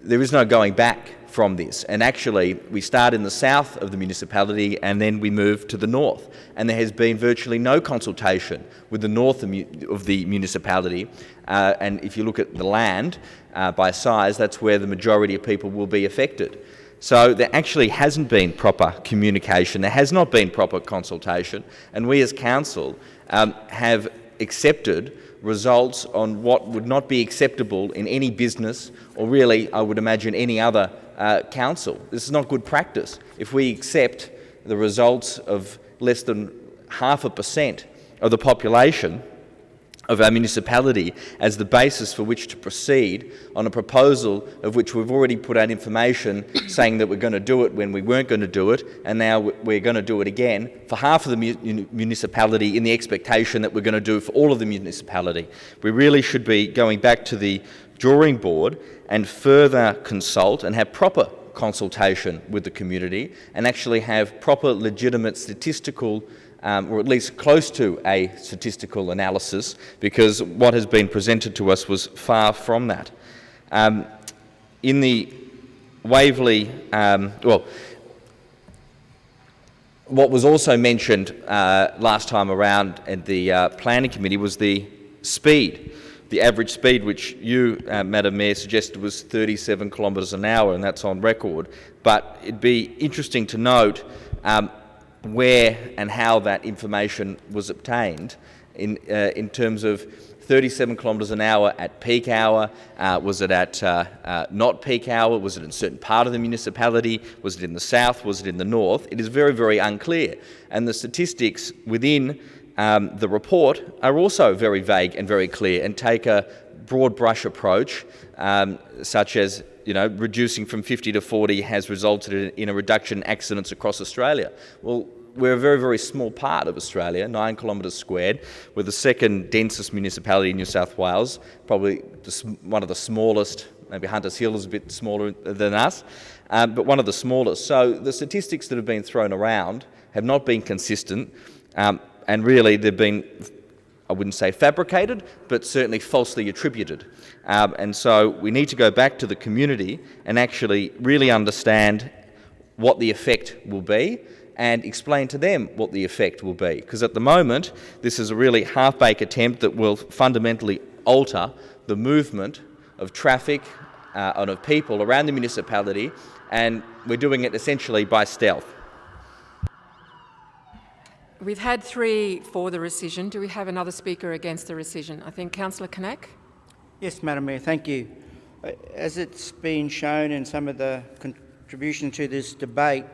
S15: There is no going back from this. And actually, we start in the south of the municipality and then we move to the north. And there has been virtually no consultation with the north of the municipality. And if you look at the land by size, that's where the majority of people will be affected. So there actually hasn't been proper communication, there has not been proper consultation, and we as council have accepted results on what would not be acceptable in any business, or really, I would imagine, any other council. This is not good practice. If we accept the results of less than 0.5% of the population of our municipality as the basis for which to proceed on a proposal of which we've already put out information saying that we're going to do it when we weren't going to do it, and now we're going to do it again for half of the municipality in the expectation that we're going to do it for all of the municipality. We really should be going back to the drawing board and further consult and have proper consultation with the community and actually have proper legitimate statistical or at least close to a statistical analysis, because what has been presented to us was far from that. In the Waverly, what was also mentioned last time around at the Planning Committee was the speed. The average speed, which you, Madam Mayor, suggested was 37 kilometres an hour, and that's on record. But it'd be interesting to note where and how that information was obtained in terms of 37 kilometres an hour at peak hour. Was it at not peak hour? Was it in a certain part of the municipality? Was it in the south? Was it in the north? It is very, very unclear. And the statistics within the report are also very vague and very clear and take a broad brush approach, such as reducing from 50 to 40 has resulted in a reduction in accidents across Australia. Well, we're a very, very small part of Australia, 9 kilometres squared. We're the second densest municipality in New South Wales, probably one of the smallest. Maybe Hunters Hill is a bit smaller than us, but one of the smallest. So the statistics that have been thrown around have not been consistent, and really they've been, I wouldn't say fabricated, but certainly falsely attributed. And so we need to go back to the community and actually really understand what the effect will be and explain to them what the effect will be. Because at the moment, this is a really half-baked attempt that will fundamentally alter the movement of traffic and of people around the municipality, and we're doing it essentially by stealth.
S3: We've had 3 for the rescission. Do we have another speaker against the rescission? I think Councillor Knack.
S6: Yes, Madam Mayor, thank you. As it's been shown in some of the contribution to this debate,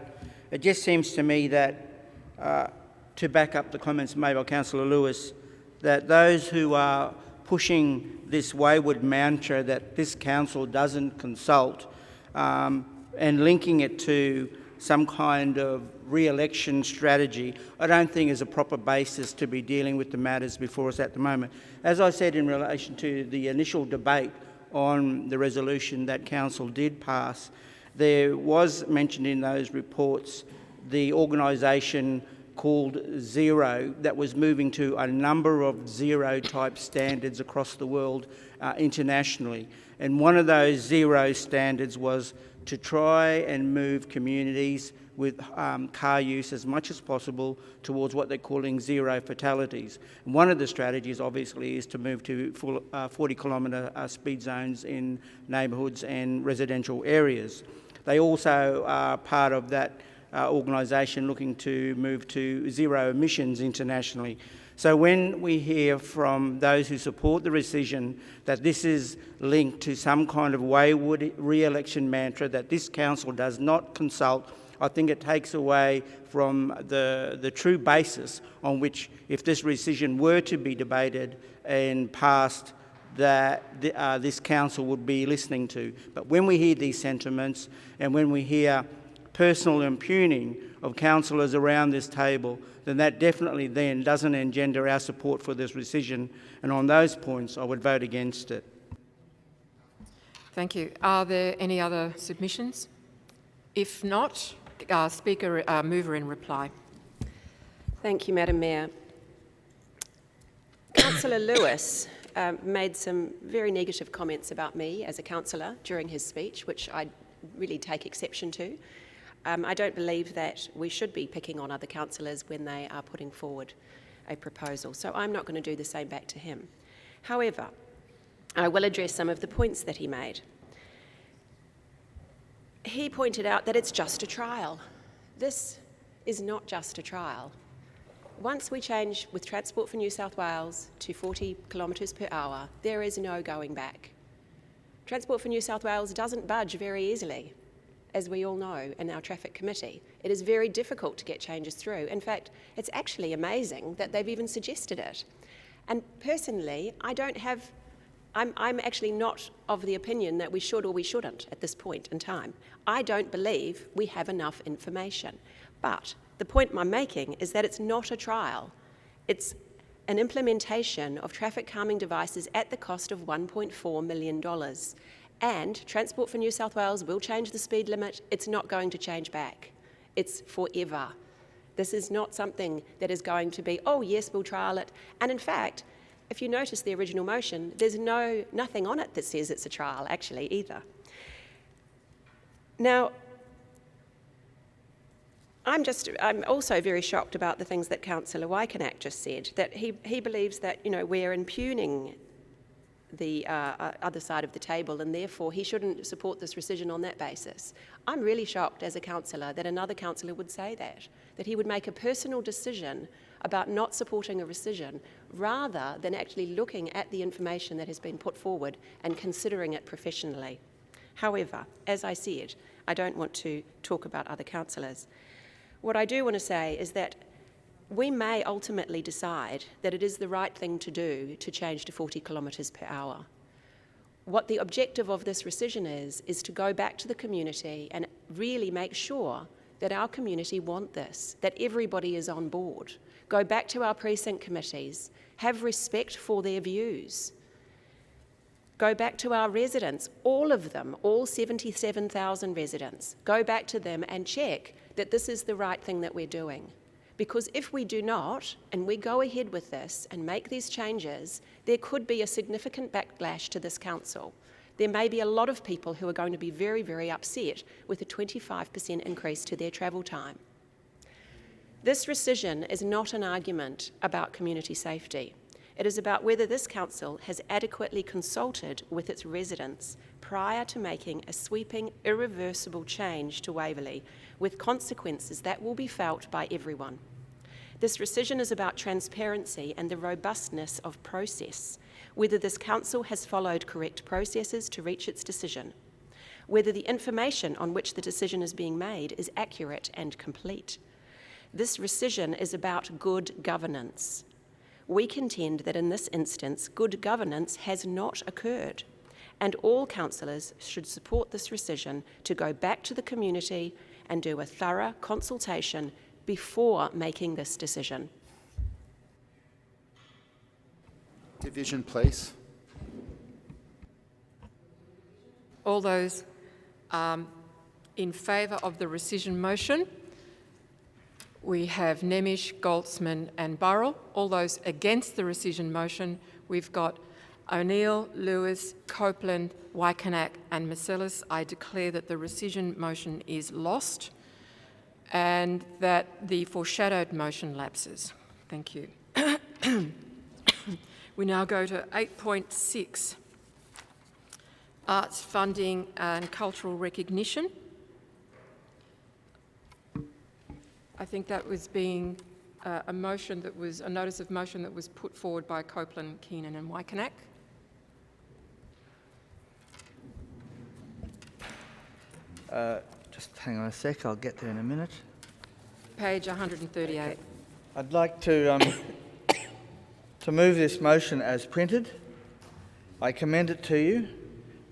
S6: it just seems to me that, to back up the comments made by Councillor Lewis, that those who are pushing this wayward mantra that this council doesn't consult and linking it to some kind of re-election strategy, I don't think is a proper basis to be dealing with the matters before us at the moment. As I said in relation to the initial debate on the resolution that Council did pass, there was mentioned in those reports the organisation called Zero that was moving to a number of zero-type standards across the world internationally. And one of those zero standards was to try and move communities with car use as much as possible towards what they're calling zero fatalities. And one of the strategies, obviously, is to move to 40-kilometre speed zones in neighbourhoods and residential areas. They also are part of that organisation looking to move to zero emissions internationally. So when we hear from those who support the rescission that this is linked to some kind of wayward re-election mantra that this council does not consult, I think it takes away from the true basis on which, if this rescission were to be debated and passed, that this council would be listening to. But when we hear these sentiments and when we hear personal impugning of councillors around this table, then that definitely then doesn't engender our support for this rescission, and on those points I would vote against it.
S3: Thank you. Are there any other submissions? If not, mover in reply.
S9: Thank you, Madam Mayor. Councillor Lewis made some very negative comments about me as a councillor during his speech, which I really take exception to. I don't believe that we should be picking on other councillors when they are putting forward a proposal, so I'm not going to do the same back to him. However, I will address some of the points that he made. he pointed out that it's just a trial. This is not just a trial. Once we change with Transport for New South Wales to 40 kilometres per hour, there is no going back. Transport for New South Wales doesn't budge very easily, as we all know in our traffic committee. It is very difficult to get changes through. In fact, it's actually amazing that they've even suggested it. And personally, I'm actually not of the opinion that we should or we shouldn't at this point in time. I don't believe we have enough information. But the point I'm making is that it's not a trial. It's an implementation of traffic calming devices at the cost of $1.4 million. And Transport for New South Wales will change the speed limit. It's not going to change back. It's forever. This is not something that is going to be, oh yes, we'll trial it. And in fact, if you notice the original motion, there's nothing on it that says it's a trial, actually, either. Now, I'm also very shocked about the things that Councillor Wykenak just said, that he believes that, we're impugning the other side of the table and therefore he shouldn't support this rescission on that basis. I'm really shocked as a councillor that another councillor would say that he would make a personal decision about not supporting a rescission rather than actually looking at the information that has been put forward and considering it professionally. However, as I said, I don't want to talk about other councillors. What I do want to say is that we may ultimately decide that it is the right thing to do to change to 40 kilometres per hour. What the objective of this rescission is to go back to the community and really make sure that our community want this, that everybody is on board. Go back to our precinct committees, have respect for their views. Go back to our residents, all of them, all 77,000 residents. Go back to them and check that this is the right thing that we're doing. Because if we do not, and we go ahead with this and make these changes, there could be a significant backlash to this council. There may be a lot of people who are going to be very, very upset with a 25% increase to their travel time. This rescission is not an argument about community safety. It is about whether this council has adequately consulted with its residents prior to making a sweeping, irreversible change to Waverly, with consequences that will be felt by everyone. This rescission is about transparency and the robustness of process, whether this council has followed correct processes to reach its decision, whether the information on which the decision is being made is accurate and complete. This rescission is about good governance. We contend that in this instance, good governance has not occurred, and all councillors should support this rescission to go back to the community and do a thorough consultation before making this decision.
S5: Division, please.
S3: All those in favour of the rescission motion? We have Nemish, Goldsman and Burrell. All those against the rescission motion, we've got O'Neill, Lewis, Copeland, Wykenak and Marcellus. I declare that the rescission motion is lost and that the foreshadowed motion lapses. Thank you. We now go to 8.6, arts funding and cultural recognition. I think that was being a motion that was, a notice of motion that was put forward by Copeland, Keenan and Wykenak.
S6: Just hang on a sec, I'll get there in a minute.
S3: Page 138.
S6: Okay. I'd like to move this motion as printed. I commend it to you.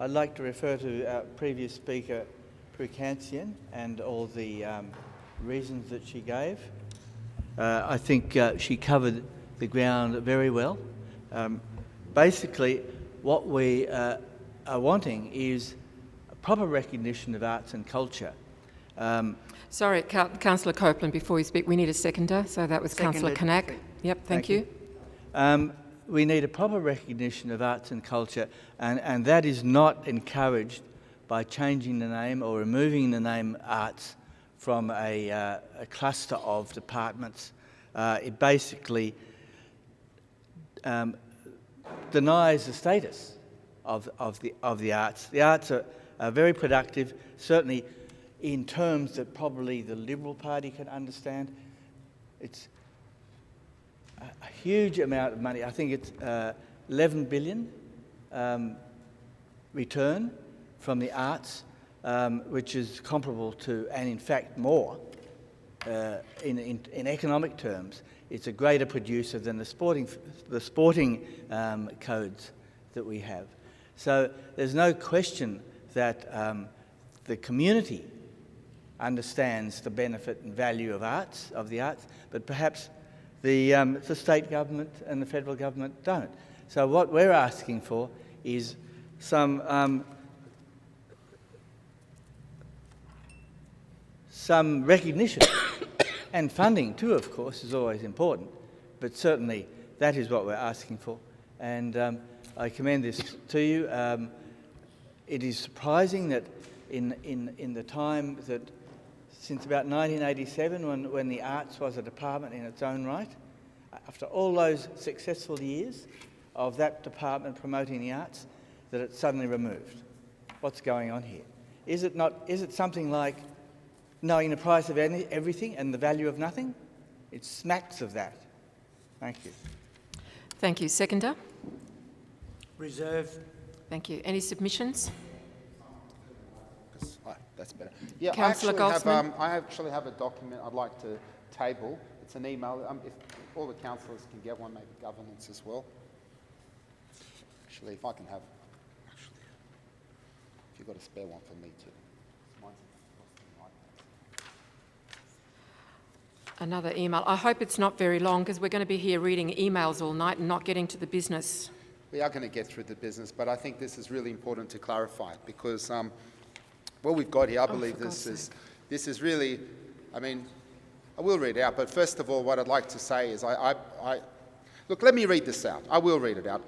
S6: I'd like to refer to our previous speaker, Prukantian, and all the reasons that she gave. I think she covered the ground very well. Basically, what we are wanting is a proper recognition of arts and culture.
S3: Sorry, Councillor Copeland, before you speak, we need a seconder, so that was Councillor Kanak. Yep, thank you.
S6: We need a proper recognition of arts and culture, and that is not encouraged by changing the name or removing the name arts from a cluster of departments. It basically denies the status of the arts. The arts very productive, certainly in terms that probably the Liberal Party can understand. It's a huge amount of money. I think it's 11 billion return from the arts, which is comparable to, and in fact more, in economic terms, it's a greater producer than the sporting codes that we have. So there's no question that the community understands the benefit and value of the arts, but perhaps the state government and the federal government don't. So what we're asking for is some recognition and funding too, of course, is always important, but certainly that is what we're asking for. And I commend this to you. It is surprising that in the time that since about 1987, when the arts was a department in its own right, after all those successful years of that department promoting the arts, that it's suddenly removed. What's going on here? Is it something like knowing the price of everything and the value of nothing? It smacks of that. Thank you.
S3: Thank you. Seconder?
S6: Reserve.
S3: Thank you. Any submissions?
S5: That's better. Yeah,
S3: Councillor Goldsman?
S5: I actually have a document I'd like to table. It's an email. If all the councillors can get one, maybe governance as well. Actually, if I can have... Actually, if you've got a spare one for me too.
S3: Another email. I hope it's not very long because we're going to be here reading emails all night and not getting to the business.
S5: We are going to get through the business, but I think this is really important to clarify because what we've got here, I believe this is really, I mean, I will read it out, but first of all, what I'd like to say is look, let me read this out. I will read it out.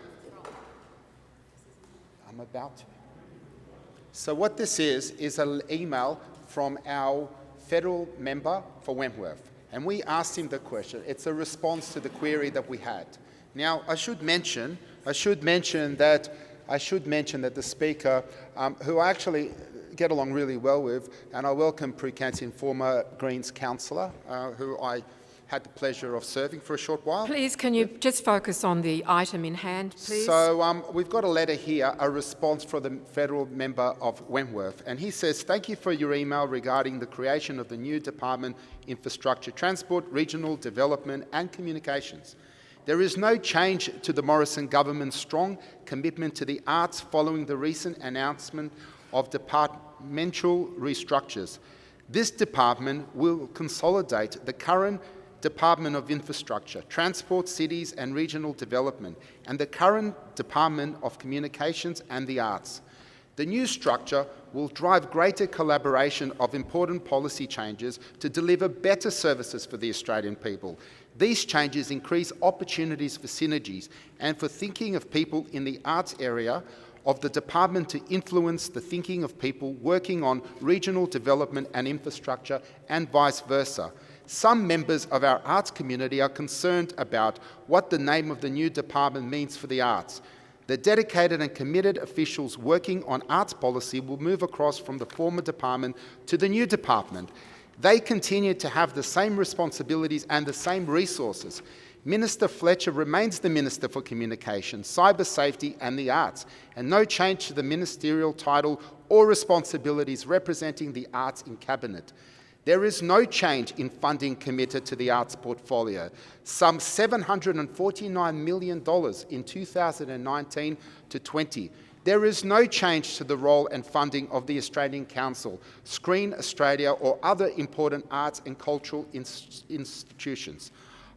S5: I'm about to. So what this is an email from our federal member for Wentworth. And we asked him the question. It's a response to the query that we had. Now, I should mention that the Speaker, who I actually get along really well with, and I welcome Prue Cantin, former Greens councillor, who I had the pleasure of serving for a short while.
S3: Please, can you just focus on the item in hand, please?
S5: So we've got a letter here, a response from the federal member of Wentworth, and he says, "Thank you for your email regarding the creation of the new department, Infrastructure, Transport, Regional Development and Communications. There is no change to the Morrison government's strong commitment to the arts following the recent announcement of departmental restructures. This department will consolidate the current Department of Infrastructure, Transport, Cities and Regional Development, and the current Department of Communications and the Arts. The new structure will drive greater collaboration of important policy changes to deliver better services for the Australian people. These changes increase opportunities for synergies and for thinking of people in the arts area of the department to influence the thinking of people working on regional development and infrastructure and vice versa. Some members of our arts community are concerned about what the name of the new department means for the arts. The dedicated and committed officials working on arts policy will move across from the former department to the new department. They continue to have the same responsibilities and the same resources. Minister Fletcher remains the Minister for Communication, Cyber Safety and the Arts, and no change to the ministerial title or responsibilities representing the arts in Cabinet. There is no change in funding committed to the arts portfolio, some $749 million in 2019 to 20. There is no change to the role and funding of the Australian Council, Screen Australia or other important arts and cultural institutions.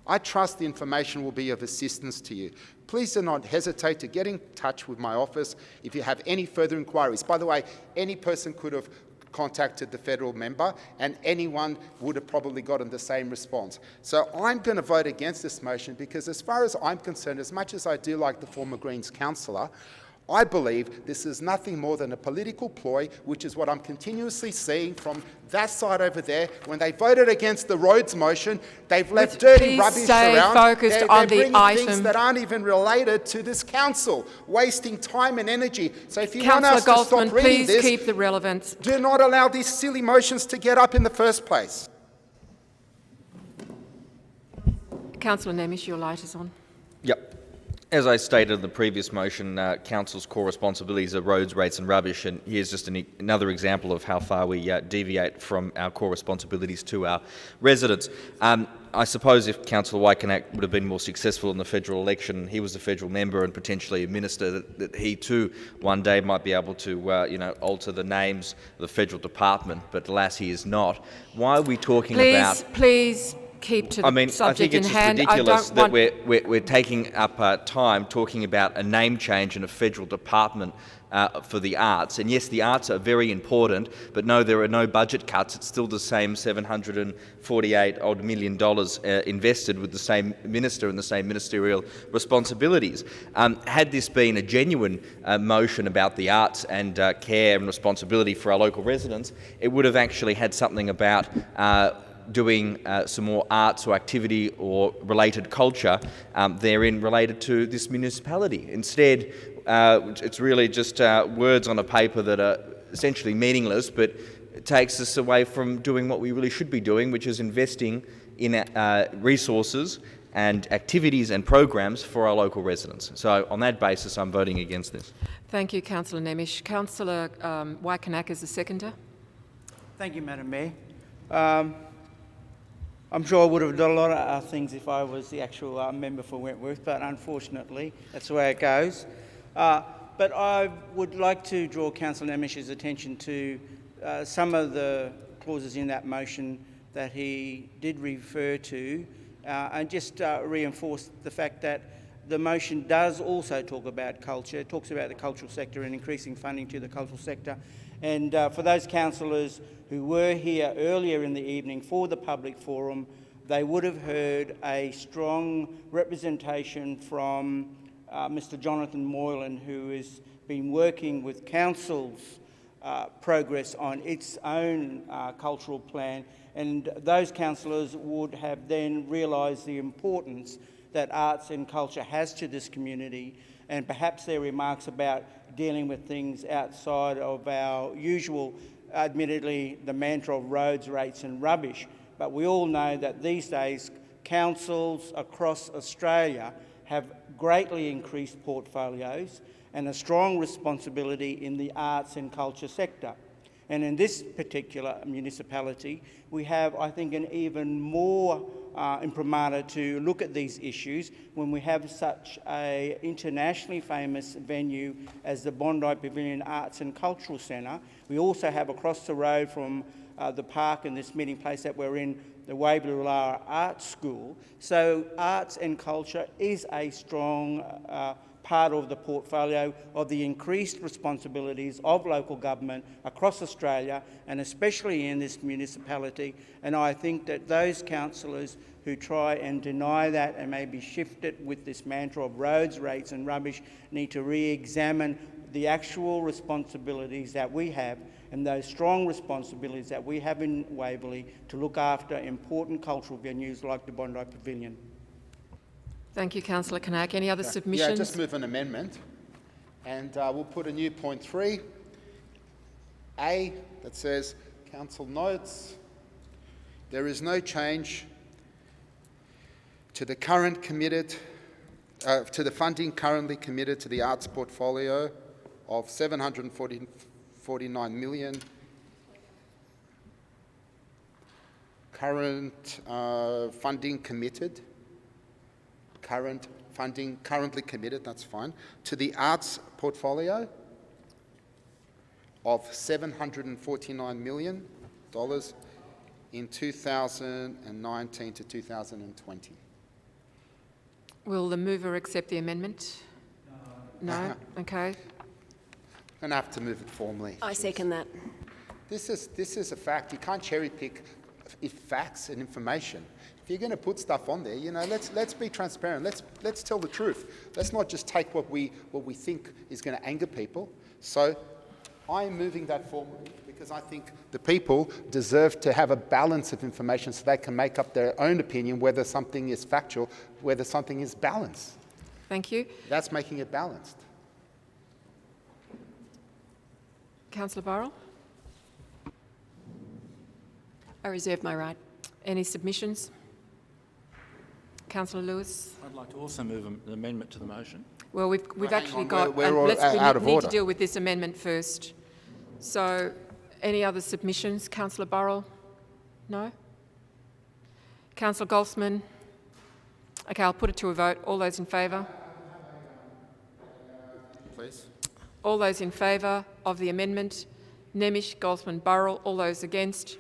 S5: I trust the information will be of assistance to you. Please do not hesitate to get in touch with my office if you have any further inquiries. By the way, any person could have contacted the federal member and anyone would have probably gotten the same response. So I'm going to vote against this motion because as far as I'm concerned, as much as I do like the former Greens councillor, I believe this is nothing more than a political ploy, which is what I'm continuously seeing from that side over there. When they voted against the roads motion, they've left dirty rubbish around.
S3: Focused
S5: they're
S3: on the
S5: bringing
S3: item.
S5: things that aren't even related to this council, wasting time and energy. So if you want us
S3: Councillor
S5: to stop
S3: Goldsman,
S5: reading
S3: please
S5: this,
S3: keep the relevance.
S5: do not allow these silly motions to get up in the first place.
S3: Councillor Nemish, your light is on.
S15: Yep. As I stated in the previous motion, Council's core responsibilities are roads, rates and rubbish, and here's just another example of how far we deviate from our core responsibilities to our residents. I suppose if Councillor Wykenak would have been more successful in the federal election, he was a federal member and potentially a minister, that he too one day might be able to alter the names of the federal department, but alas, he is not. Why are we talking about...
S3: Please keep to the subject in hand.
S15: I think it's just ridiculous that we're taking up time talking about a name change in a federal department for the arts. And yes, the arts are very important, but no, there are no budget cuts. It's still the same $748 million invested with the same minister and the same ministerial responsibilities. Had this been a genuine motion about the arts and care and responsibility for our local residents, it would have actually had something about doing some more arts or activity or related culture therein related to this municipality. Instead, it's really just words on a paper that are essentially meaningless, but it takes us away from doing what we really should be doing, which is investing in resources and activities and programs for our local residents. So on that basis, I'm voting against this.
S3: Thank you, Councillor Nemish. Councillor Wykenak is the seconder.
S6: Thank you, Madam Mayor. I'm sure I would have done a lot of things if I was the actual member for Wentworth, but unfortunately, that's the way it goes. But I would like to draw Councillor Nemish's attention to some of the clauses in that motion that he did refer to, and just reinforce the fact that the motion does also talk about culture. It talks about the cultural sector and increasing funding to the cultural sector. And for those councillors who were here earlier in the evening for the public forum, they would have heard a strong representation from Mr. Jonathan Moylan, who has been working with council's progress on its own cultural plan. And those councillors would have then realised the importance that arts and culture has to this community, and perhaps their remarks about dealing with things outside of our usual, admittedly, the mantra of roads, rates and rubbish. But we all know that these days councils across Australia have greatly increased portfolios and a strong responsibility in the arts and culture sector. And in this particular municipality, we have, I think, an even more imprimatur to look at these issues when we have such an internationally famous venue as the Bondi Pavilion Arts and Cultural Centre. We also have across the road from the park and this meeting place that we're in, the Waverly Arts School. So arts and culture is a strong part of the portfolio of the increased responsibilities of local government across Australia, and especially in this municipality. And I think that those councillors who try and deny that and maybe shift it with this mantra of roads, rates and rubbish need to re-examine the actual responsibilities that we have and those strong responsibilities that we have in Waverly to look after important cultural venues like the Bondi Pavilion.
S3: Thank you, Councillor Kanak. Any other submissions?
S5: Yeah, just move an amendment, and we'll put a new point 3A that says, Council notes, there is no change to the current committed, to the funding currently committed to the arts portfolio of $749 million. Current funding committed. Currently committed, that's fine, to the arts portfolio of $749 million in 2019 to 2020.
S3: Will the mover accept the amendment? No? Okay.
S5: I'm going to have to move it formally.
S9: I second that.
S5: This is a fact. You can't cherry pick facts and information. If you're going to put stuff on there, let's be transparent. Let's tell the truth. Let's not just take what we think is going to anger people. So I'm moving that formally because I think the people deserve to have a balance of information so they can make up their own opinion whether something is factual, whether something is balanced.
S3: Thank you.
S5: That's making it balanced.
S3: Councillor Burrell,
S16: I reserve my right.
S3: any submissions? Councillor Lewis.
S13: I'd like to also move an amendment to the motion.
S3: Well, we've actually got.
S5: We're all out of
S3: need
S5: order.
S3: to deal with this amendment first. So, any other submissions? Councillor Burrell? No. Councillor Goldsman? Okay, I'll put it to a vote. All those in favour?
S5: Please.
S3: All those in favour of the amendment? Nemish, Goldsman, Burrell. All those against?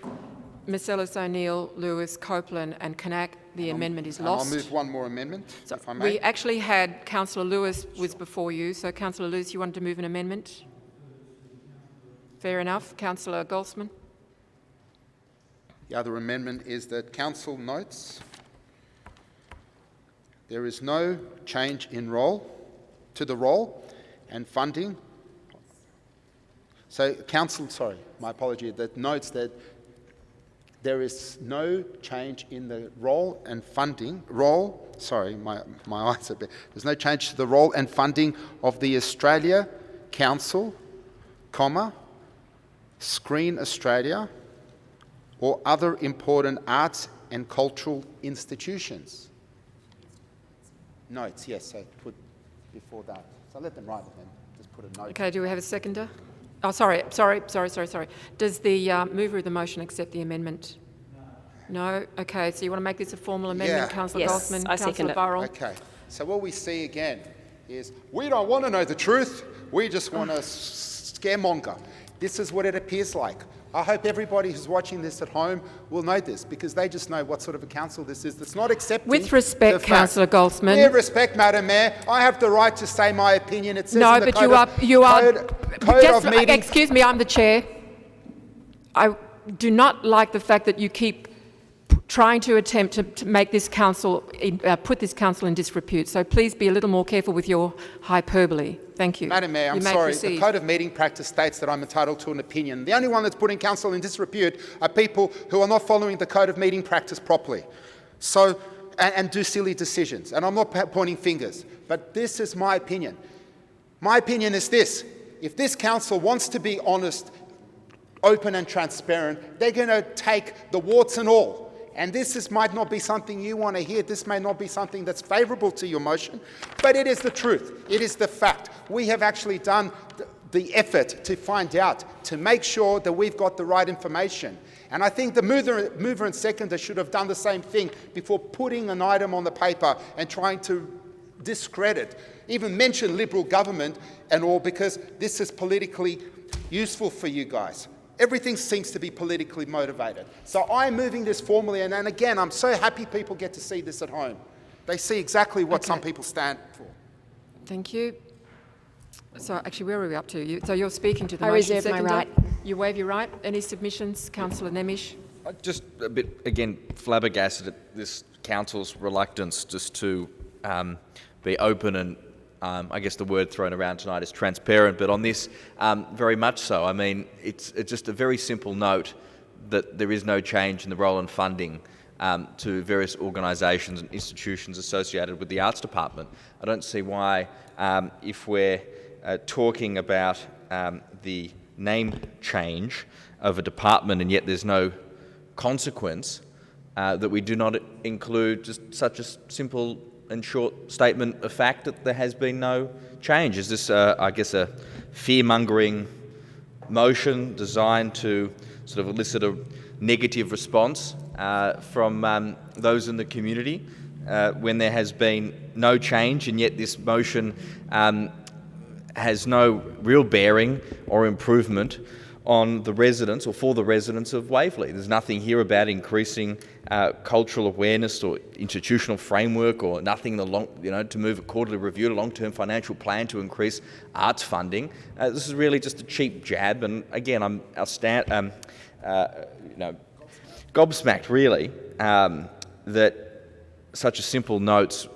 S3: Marcellus, O'Neill, Lewis, Copeland and Kanak. The amendment is lost.
S5: I'll move one more amendment,
S3: So
S5: if I may.
S3: we actually had Councillor Lewis was before you. So, Councillor Lewis, you wanted to move an amendment? Fair enough. Councillor Goldsman?
S5: The other amendment is that Council notes there is no change in to the role and funding. So Council, sorry, my apology, that notes that there is no change in the role and funding, sorry, my eyes are a bit, there's no change to the role and funding of the Australia Council, Screen Australia, or other important arts and cultural institutions. Notes, yes, so put before that. So let them write it then, just put a note.
S3: Okay, do we have a seconder? Oh, sorry. Does the mover of the motion accept the amendment? No? Okay, so you want to make this a formal amendment,
S5: Yeah.
S3: Councillor
S16: Yes,
S3: Goldsman,
S16: I second
S3: Councillor
S16: it.
S3: Burrell?
S5: Okay, so what we see again is we don't want to know the truth, we just want to scaremonger. This is what it appears like. I hope everybody who's watching this at home will know this because they just know what sort of a council this is that's not accepting.
S3: With respect,
S5: the fact.
S3: Councillor Goldsman.
S5: With respect, Madam Mayor, I have the right to say my opinion. It says
S3: No,
S5: in the
S3: but
S5: code
S3: you are.
S5: code
S3: Just-
S5: of meeting.
S3: Excuse me, I'm the chair. I do not like the fact that you keep trying to attempt to make this council, put this council in disrepute. So please be a little more careful with your hyperbole. Thank you.
S5: Madam Mayor, I'm
S3: You may
S5: sorry.
S3: proceed.
S5: The Code of Meeting Practice states that I'm entitled to an opinion. The only one that's putting council in disrepute are people who are not following the Code of Meeting Practice properly. So, and do silly decisions. And I'm not pointing fingers, but this is my opinion. My opinion is this. If this council wants to be honest, open and transparent, they're going to take the warts and all. And might not be something you want to hear. This may not be something that's favourable to your motion, but it is the truth. It is the fact. We have actually done the effort to find out, to make sure that we've got the right information. And I think the mover and seconder should have done the same thing before putting an item on the paper and trying to discredit, even mention Liberal government and all, because this is politically useful for you guys. Everything seems to be politically motivated. So I'm moving this formally, and again, I'm so happy people get to see this at home. They see exactly what some people stand for.
S3: Thank you. So actually, where are we up to? So you're speaking to the
S16: I
S3: motion.
S16: reserve my
S3: Seconder?
S16: right.
S3: You waive your right. Any submissions? Councillor Nemish.
S15: Just a bit, again, flabbergasted at this council's reluctance just to be open and I guess the word thrown around tonight is transparent, but on this, very much so. I mean, it's just a very simple note that there is no change in the role and funding to various organisations and institutions associated with the Arts Department. I don't see why, if we're talking about the name change of a department and yet there's no consequence, that we do not include just such a simple and short statement of fact that there has been no change. Is this, I guess, a fear-mongering motion designed to sort of elicit a negative response from those in the community when there has been no change, and yet this motion has no real bearing or improvement on the residents or for the residents of Waverly? There's nothing here about increasing cultural awareness or institutional framework, or nothing to move a quarterly review, a long-term financial plan to increase arts funding. This is really just a cheap jab, and again, I'm gobsmacked really that such a simple note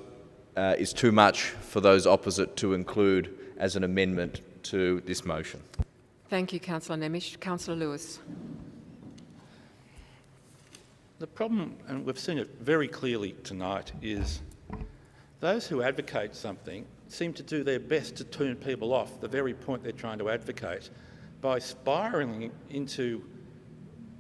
S15: is too much for those opposite to include as an amendment to this motion.
S3: Thank you, Councillor Nemish. Councillor Lewis.
S13: The problem, and we've seen it very clearly tonight, is those who advocate something seem to do their best to turn people off the very point they're trying to advocate by spiralling into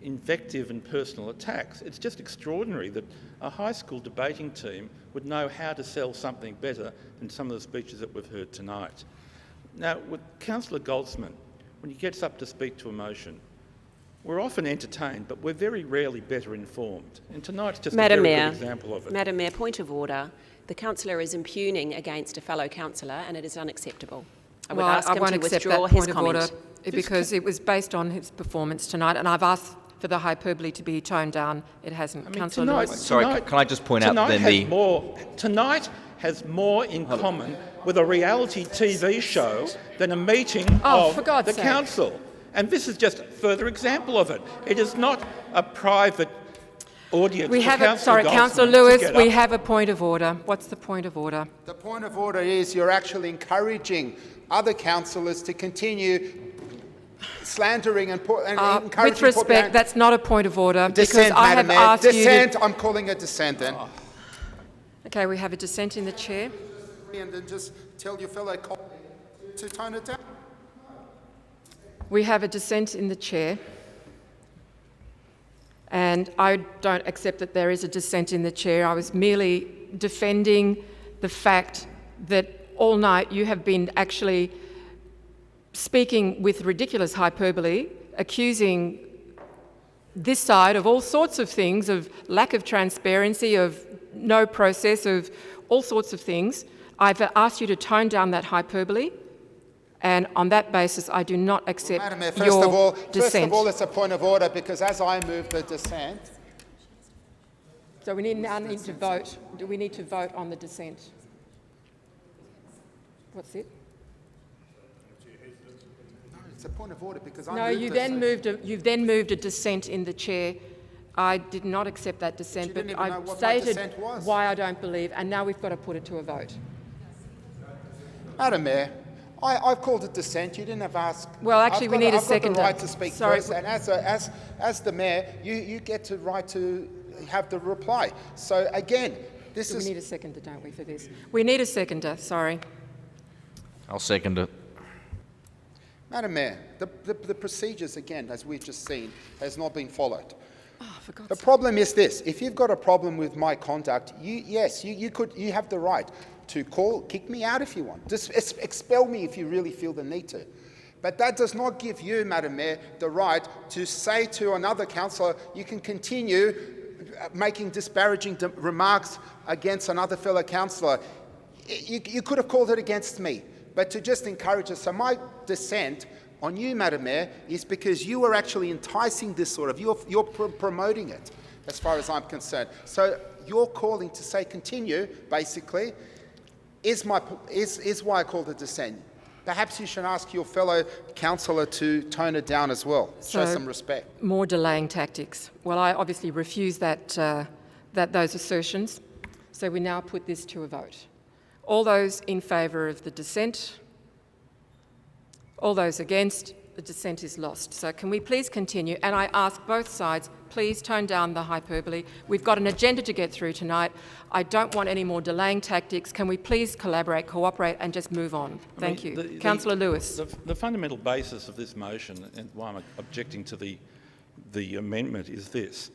S13: invective and personal attacks. It's just extraordinary that a high school debating team would know how to sell something better than some of the speeches that we've heard tonight. Now, with Councillor Goldsman, when he gets up to speak to a motion, we're often entertained, but we're very rarely better informed. And tonight's just a very good example of it.
S9: Madam Mayor, point of order. The councillor is impugning against a fellow councillor, and it is unacceptable. I would ask him to withdraw his comment.
S3: Because it was based on his performance tonight, and I've asked for the hyperbole to be toned down. It hasn't. Councillor Lewis.
S15: Sorry, can I just point out then
S13: Tonight has more in common with a reality TV show than a meeting of the council. And this is just a further example of it. It is not a private audience.
S3: We have Councillor Lewis, we have a point of order. What's the point of order?
S5: The point of order is you're actually encouraging other councillors to continue slandering and encouraging.
S3: With respect, that's not a point of order.
S5: Dissent,
S3: because I have
S5: Madam Mayor.
S3: asked
S5: Dissent,
S3: you to...
S5: I'm calling a dissent then.
S3: Okay, we have a dissent in the chair.
S5: And then just tell your fellow colleague to tone it down.
S3: We have a dissent in the chair. And I don't accept that there is a dissent in the chair. I was merely defending the fact that all night you have been actually speaking with ridiculous hyperbole, accusing this side of all sorts of things, of lack of transparency, of no process, of all sorts of things. I've asked you to tone down that hyperbole, and on that basis I do not accept
S5: Madam Mayor,
S3: your dissent.
S5: First of all, it's a point of order because as I move the dissent...
S3: So we now need to vote. Do we need to vote on the dissent? What's it?
S5: It's a point of order because
S3: No, you then moved a dissent in the chair. I did not accept that dissent, but I've stated why I don't believe, and now we've got to put it to a vote.
S5: Madam Mayor, I've called it dissent. You didn't have asked.
S3: Well, actually, we need a seconder.
S5: I've got the right to speak first, and as the mayor, you get the right to have the reply. So again, this is.
S3: We need a seconder, don't we, for this? We need a seconder. Sorry.
S15: I'll second it.
S5: Madam Mayor, the procedures, again, as we've just seen, has not been followed.
S3: Oh, for God's
S5: The problem is this: if you've got a problem with my conduct, you have the right to kick me out if you want. Just expel me if you really feel the need to. But that does not give you, Madam Mayor, the right to say to another councillor, you can continue making disparaging remarks against another fellow councillor. You could have called it against me, but to just encourage us. So my dissent on you, Madam Mayor, is because you are actually enticing this sort of, you're promoting it, as far as I'm concerned. So your calling to say continue, basically, is why I called it dissent. Perhaps you should ask your fellow councillor to tone it down as well. Show some respect.
S3: More delaying tactics. Well, I obviously refuse those assertions. So we now put this to a vote. All those in favour of the dissent? All those against? The dissent is lost. So can we please continue? And I ask both sides, please tone down the hyperbole. We've got an agenda to get through tonight. I don't want any more delaying tactics. Can we please collaborate, cooperate and just move on? Thank you. Councillor Lewis.
S13: The fundamental basis of this motion, and why I'm objecting to the amendment, is this: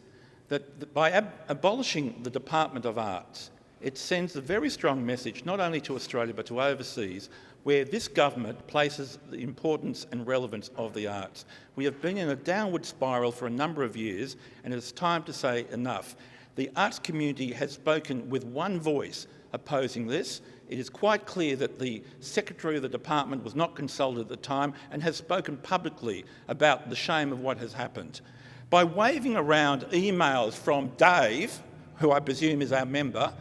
S13: that by abolishing the Department of Arts, it sends a very strong message not only to Australia but to overseas, where this government places the importance and relevance of the arts. We have been in a downward spiral for a number of years, and it's time to say enough. The arts community has spoken with one voice opposing this. It is quite clear that the Secretary of the Department was not consulted at the time and has spoken publicly about the shame of what has happened. By waving around emails from Dave, who I presume is our member,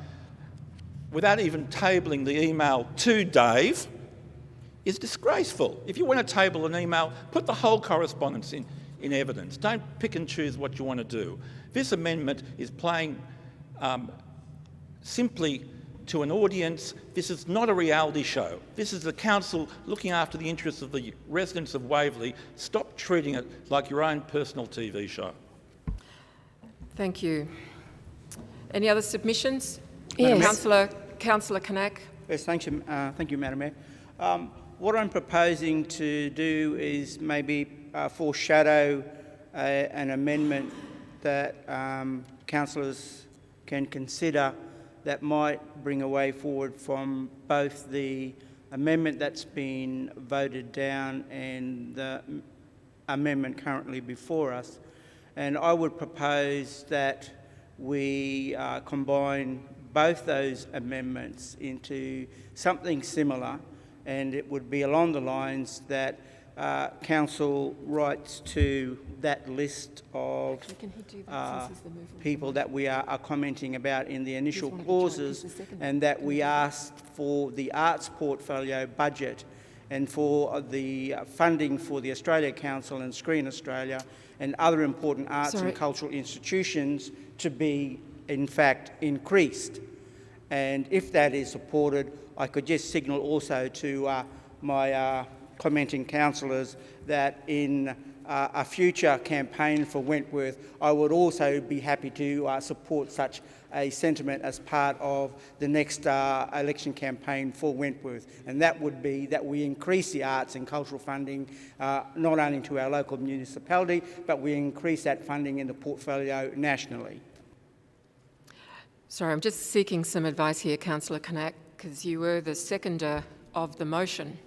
S13: without even tabling the email to Dave, is disgraceful. If you want to table an email, put the whole correspondence in evidence. Don't pick and choose what you want to do. This amendment is playing simply to an audience. This is not a reality show. This is the council looking after the interests of the residents of Waverly. Stop treating it like your own personal TV show.
S3: Thank you. Any other submissions?
S16: Yes.
S3: Councillor Knack.
S6: Yes, thank you, Madam Mayor. What I'm proposing to do is maybe foreshadow an amendment that councillors can consider that might bring a way forward from both the amendment that's been voted down and the amendment currently before us. And I would propose that we combine both those amendments into something similar, and it would be along the lines that Council writes to that list of people that we are commenting about in the initial clauses, and that we asked for the arts portfolio budget and for the funding for the Australia Council and Screen Australia and other important arts and cultural institutions to be, in fact, increased. And if that is supported, I could just signal also to my commenting councillors that in a future campaign for Wentworth, I would also be happy to support such a sentiment as part of the next election campaign for Wentworth. And that would be that we increase the arts and cultural funding not only to our local municipality, but we increase that funding in the portfolio nationally.
S3: Sorry, I'm just seeking some advice here, Councillor Knack, because you were the seconder of the motion.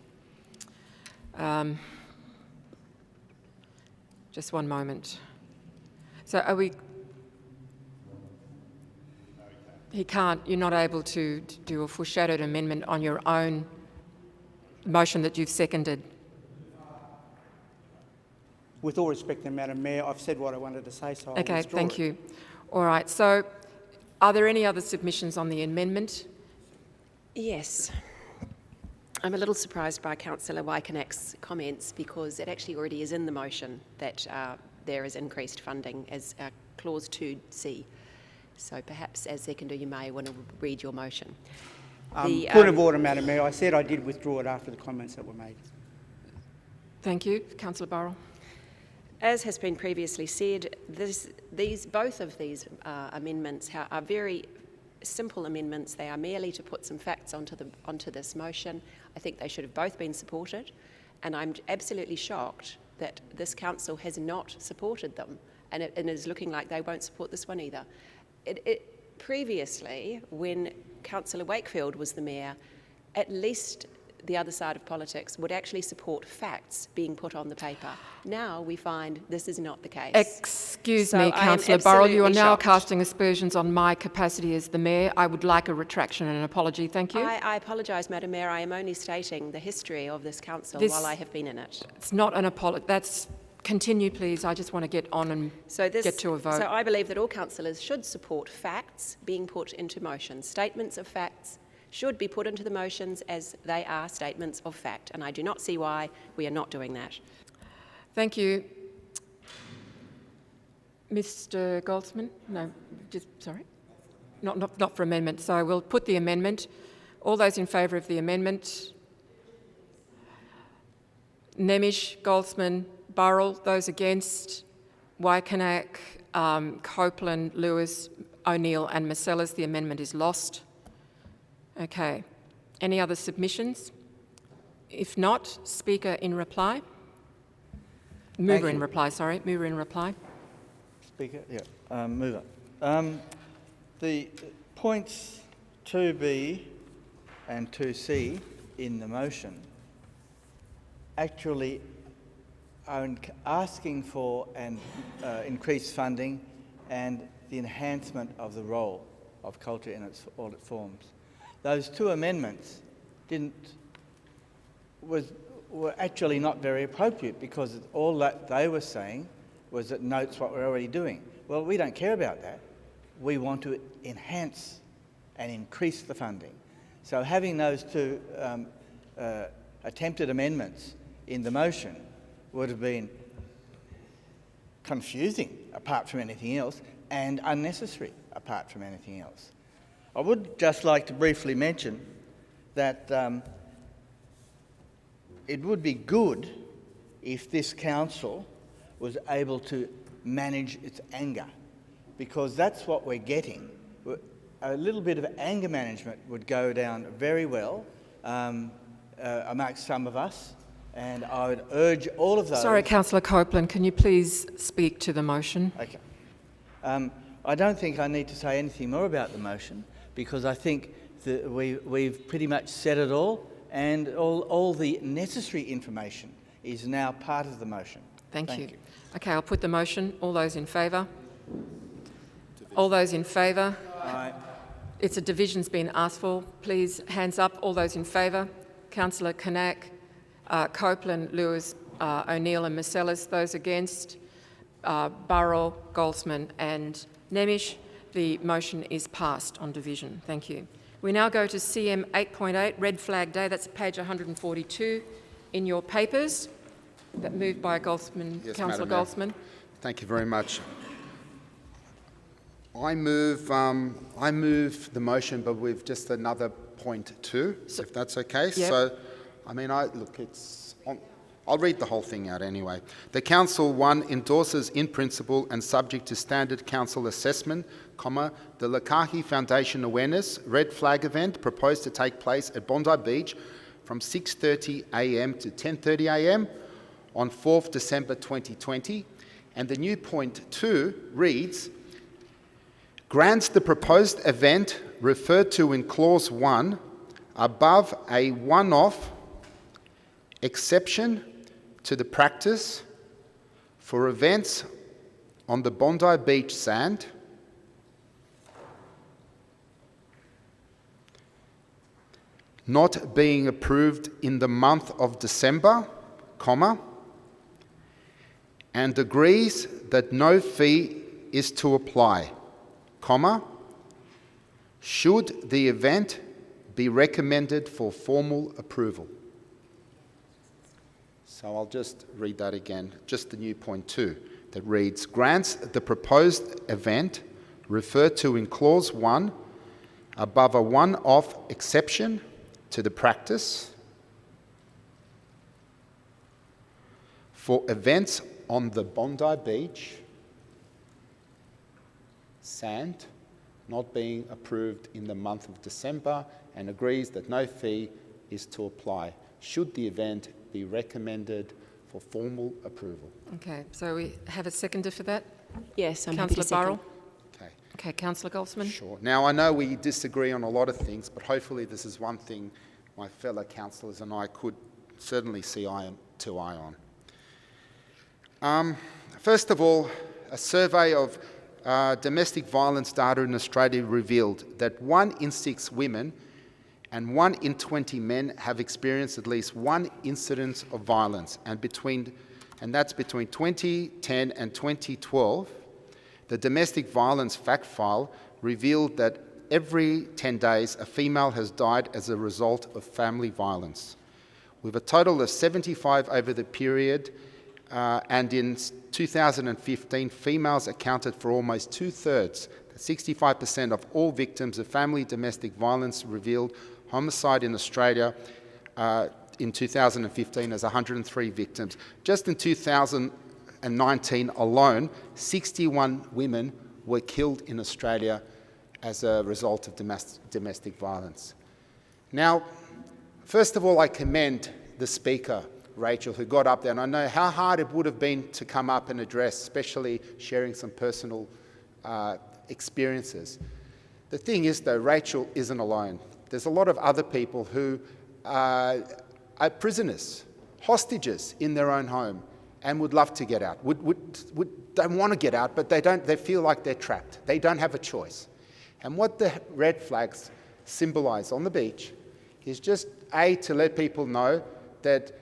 S3: Just one moment. So are we... He can't, you're not able to do a foreshadowed amendment on your own motion that you've seconded?
S6: With all respect, Madam Mayor, I've said what I wanted to say, so I'll
S3: okay,
S6: withdraw
S3: thank
S6: it.
S3: you. All right, so are there any other submissions on the amendment?
S16: Yes. I'm a little surprised by Councillor Wykenak's comments because it actually already is in the motion that there is increased funding as Clause 2C. So perhaps as seconder you may want to read your motion.
S6: Point of order, Madam Mayor. I said I did withdraw it after the comments that were made.
S3: Thank you. Councillor Burrell.
S16: As has been previously said, both of these amendments are very simple amendments. They are merely to put some facts onto this motion. I think they should have both been supported, and I'm absolutely shocked that this council has not supported them, and it is looking like they won't support this one either. Previously, when Councillor Wakefield was the mayor, at least the other side of politics would actually support facts being put on the paper. Now we find this is not the case.
S3: Excuse me, Councillor Burrell, you are now casting aspersions on my capacity as the mayor. I would like a retraction and an apology. Thank you.
S16: I apologise, Madam Mayor. I am only stating the history of this council while I have been in it.
S3: It's not an apology. That's... Continue, please. I just want to get on and get to a vote.
S16: So I believe that all councillors should support facts being put into motions. Statements of facts should be put into the motions as they are statements of fact, and I do not see why we are not doing that.
S3: Thank you. Mr. Goldsman? No, sorry. Not for amendment. So we'll put the amendment. All those in favour of the amendment? Nemish, Goldsman, Burrell. Those against? Wykenak, Copeland, Lewis, O'Neill and Marcellus. The amendment is lost. Okay. Any other submissions? If not, Speaker in reply. Mover in reply, sorry. Mover in reply.
S6: Speaker, yeah. Mover. The points 2B and 2C in the motion actually are asking for an increased funding and the enhancement of the role of culture in all its forms. Those two amendments were actually not very appropriate because all that they were saying was it notes what we're already doing. Well, we don't care about that. We want to enhance and increase the funding. So having those two attempted amendments in the motion would have been confusing apart from anything else, and unnecessary apart from anything else. I would just like to briefly mention that it would be good if this council was able to manage its anger, because that's what we're getting. A little bit of anger management would go down very well amongst some of us, and I would urge all of those...
S3: Sorry, Councillor Copeland, can you please speak to the motion?
S6: Okay. I don't think I need to say anything more about the motion, because I think that we've pretty much said it all, and all the necessary information is now part of the motion.
S3: Thank you. Okay, I'll put the motion. All those in favour? All those in favour?
S6: Aye.
S3: It's a division's been asked for. Please, hands up. All those in favour? Councillor Kanak, Copeland, Lewis, O'Neill and Marcellus. Those against? Burrell, Goldsman and Nemish. The motion is passed on division. Thank you. We now go to CM 8.8, Red Flag Day. That's page 142 in your papers. That moved by Goldsman,
S5: Yes,
S3: Councillor
S5: Madam
S3: Goldsman.
S5: Mayor. Thank you very much. I move the motion, but with just another point too, if that's okay.
S3: Yep.
S5: So, I mean, I'll read the whole thing out anyway. The Council, 1, endorses in principle and subject to standard council assessment, the Lakahi Foundation Awareness Red Flag event proposed to take place at Bondi Beach from 6:30 a.m. to 10:30 a.m. on 4th December 2020. And the new point 2 reads, grants the proposed event referred to in Clause 1 above a one-off exception to the practice for events on the Bondi Beach sand not being approved in the month of December, and agrees that no fee is to apply, should the event be recommended for formal approval. So I'll just read that again, just the new point 2, that reads, grants the proposed event referred to in Clause 1 above a one-off exception to the practice for events on the Bondi Beach sand not being approved in the month of December, and agrees that no fee is to apply should the event be recommended for formal approval.
S3: Okay, so we have a seconder for that?
S16: Yes, I'm happy to
S3: Councillor Burrell?
S16: second.
S3: Okay, Councillor Goldsman?
S5: Sure. Now, I know we disagree on a lot of things, but hopefully this is one thing my fellow councillors and I could certainly see eye to eye on. First of all, a survey of domestic violence data in Australia revealed that 1 in 6 women and 1 in 20 men have experienced at least one incident of violence, and that's between 2010 and 2012. The domestic violence fact file revealed that every 10 days a female has died as a result of family violence, with a total of 75 over the period, and in 2015 females accounted for almost 2/3, 65% of all victims of family domestic violence. Revealed homicide in Australia in 2015 as 103 victims. Just in 2019 alone, 61 women were killed in Australia as a result of domestic violence. Now, first of all, I commend the Speaker, Rachel, who got up there, and I know how hard it would have been to come up and address, especially sharing some personal experiences. The thing is, though, Rachel isn't alone. There's a lot of other people who are prisoners, hostages in their own home, and would love to get out, don't want to get out, but they feel like they're trapped. They don't have a choice. And what the red flags symbolise on the beach is just, A, to let people know that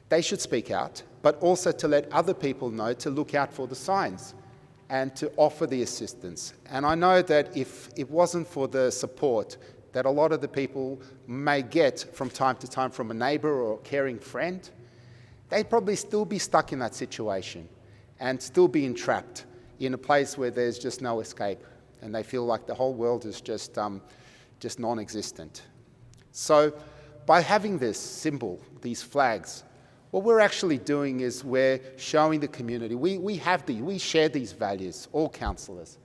S5: they should speak out, but also to let other people know to look out for the signs and to offer the assistance. And I know that if it wasn't for the support that a lot of the people may get from time to time from a neighbour or a caring friend, they'd probably still be stuck in that situation and still be entrapped in a place where there's just no escape, and they feel like the whole world is just non-existent. So by having this symbol, these flags, what we're actually doing is we're showing the community, we share these values, all councillors.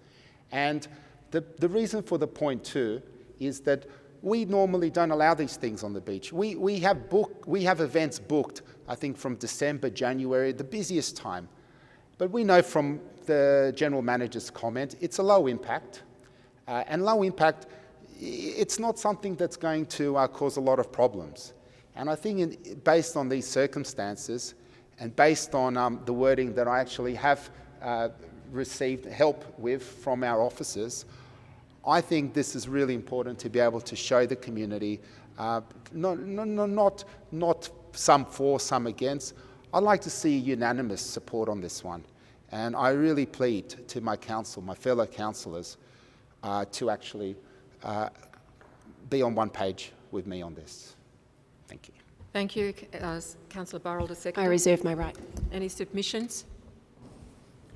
S5: And the reason for the point too is that we normally don't allow these things on the beach. We have events booked, I think from December, January, the busiest time. But we know from the General Manager's comment, it's a low impact. And low impact, it's not something that's going to cause a lot of problems. And I think based on these circumstances and based on the wording that I actually have received help with from our officers, I think this is really important to be able to show the community, not some for, some against. I'd like to see unanimous support on this one. And I really plead to my council, my fellow councillors, to actually be on one page with me on this. Thank you.
S3: Thank you. Councillor Burrell to second.
S16: I reserve my right.
S3: Any submissions?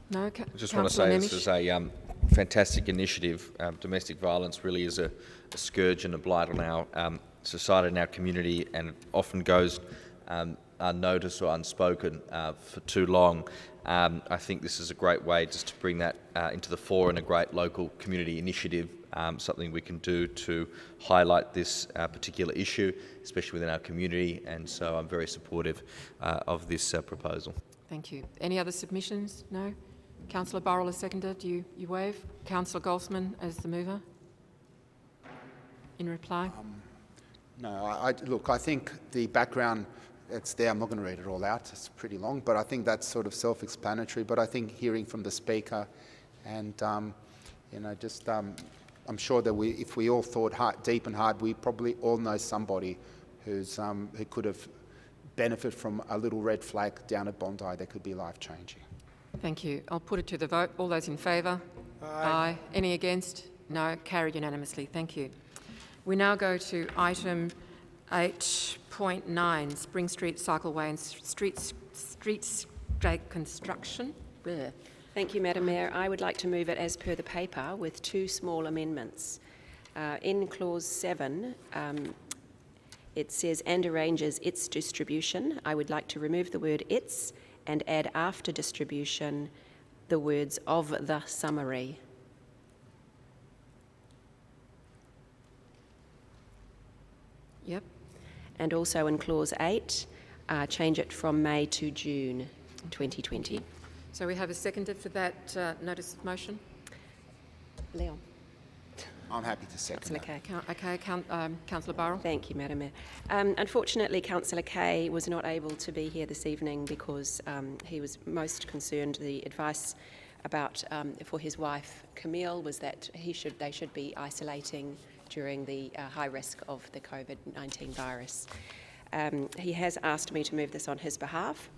S3: No?
S15: I just want to say this is a fantastic initiative. Domestic violence really is a scourge and a blight on our society and our community, and often goes unnoticed or unspoken for too long. I think this is a great way just to bring that into the fore in a great local community initiative, something we can do to highlight this particular issue, especially within our community, and so I'm very supportive of this proposal.
S3: Thank you. Any other submissions? No? Councillor Burrell has seconded. You waive. Councillor Goldsman as the mover. In reply?
S5: No, look, I think the background, it's there. I'm not going to read it all out. It's pretty long, but I think that's sort of self-explanatory. But I think hearing from the Speaker and, I'm sure that if we all thought deep and hard, we probably all know somebody who could have benefited from a little red flag down at Bondi that could be life-changing.
S3: Thank you. I'll put it to the vote. All those in favour? Aye. Any against? No. Carried unanimously. Thank you. We now go to item 8.9, Spring Street Cycleway and Streetscape construction. Blech.
S16: Thank you, Madam Mayor. I would like to move it as per the paper with two small amendments. In clause 7, it says, and arranges its distribution. I would like to remove the word its and add after distribution the words of the summary.
S3: Yep.
S16: And also in clause 8, change it from May to June 2020.
S3: So we have a seconder for that notice of motion?
S16: Leon.
S5: I'm happy to second
S16: Councillor
S3: Okay, Councillor Burrell.
S16: Thank you, Madam Mayor. Unfortunately, Councillor Kay was not able to be here this evening because he was most concerned. The advice about for his wife Camille was that they should be isolating during the high risk of the COVID-19 virus. He has asked me to move this on his behalf.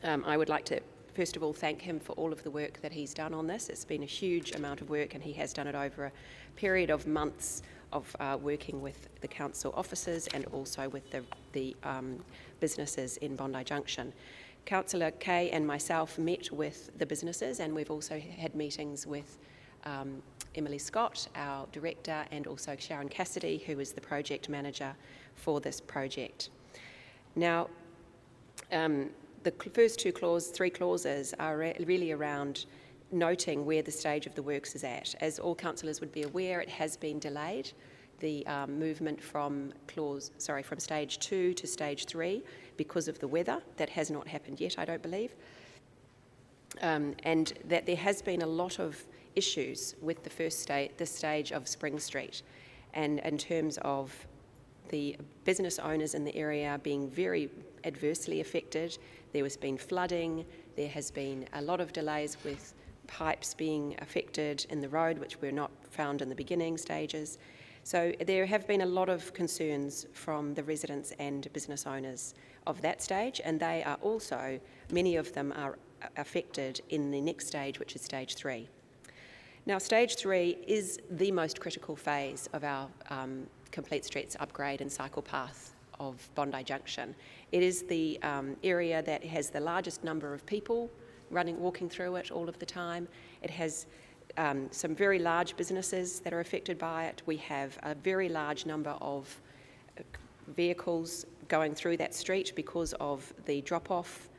S16: I would like to first of all thank him for all of the work that he's done on this. It's been a huge amount of work, and he has done it over a period of months of working with the council officers and also with the businesses in Bondi Junction. Councillor Kay and myself met with the businesses, and we've also had meetings with Emily Scott, our director, and also Sharon Cassidy, who is the project manager for this project. Now, the first three clauses are really around noting where the stage of the works is at. As all councillors would be aware, it has been delayed. The movement from stage 2 to stage 3 because of the weather. That has not happened yet, I don't believe. And that there has been a lot of issues with this stage of Spring Street, and in terms of the business owners in the area being very adversely affected. There has been flooding, there has been a lot of delays with pipes being affected in the road, which were not found in the beginning stages. So there have been a lot of concerns from the residents and business owners of that stage, and they are also, many of them are affected in the next stage, which is stage 3. Now, stage 3 is the most critical phase of our Complete Streets upgrade and cycle path of Bondi Junction. It is the area that has the largest number of people walking through it all of the time. It has some very large businesses that are affected by it. We have a very large number of vehicles going through that street because of the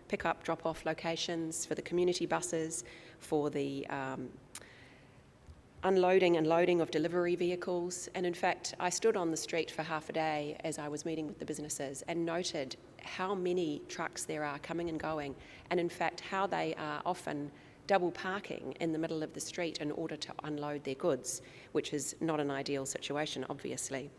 S16: pick-up, drop-off locations for the community buses, for the unloading and loading of delivery vehicles. And in fact, I stood on the street for half a day as I was meeting with the businesses and noted how many trucks there are coming and going, and in fact how they are often double parking in the middle of the street in order to unload their goods, which is not an ideal situation, obviously.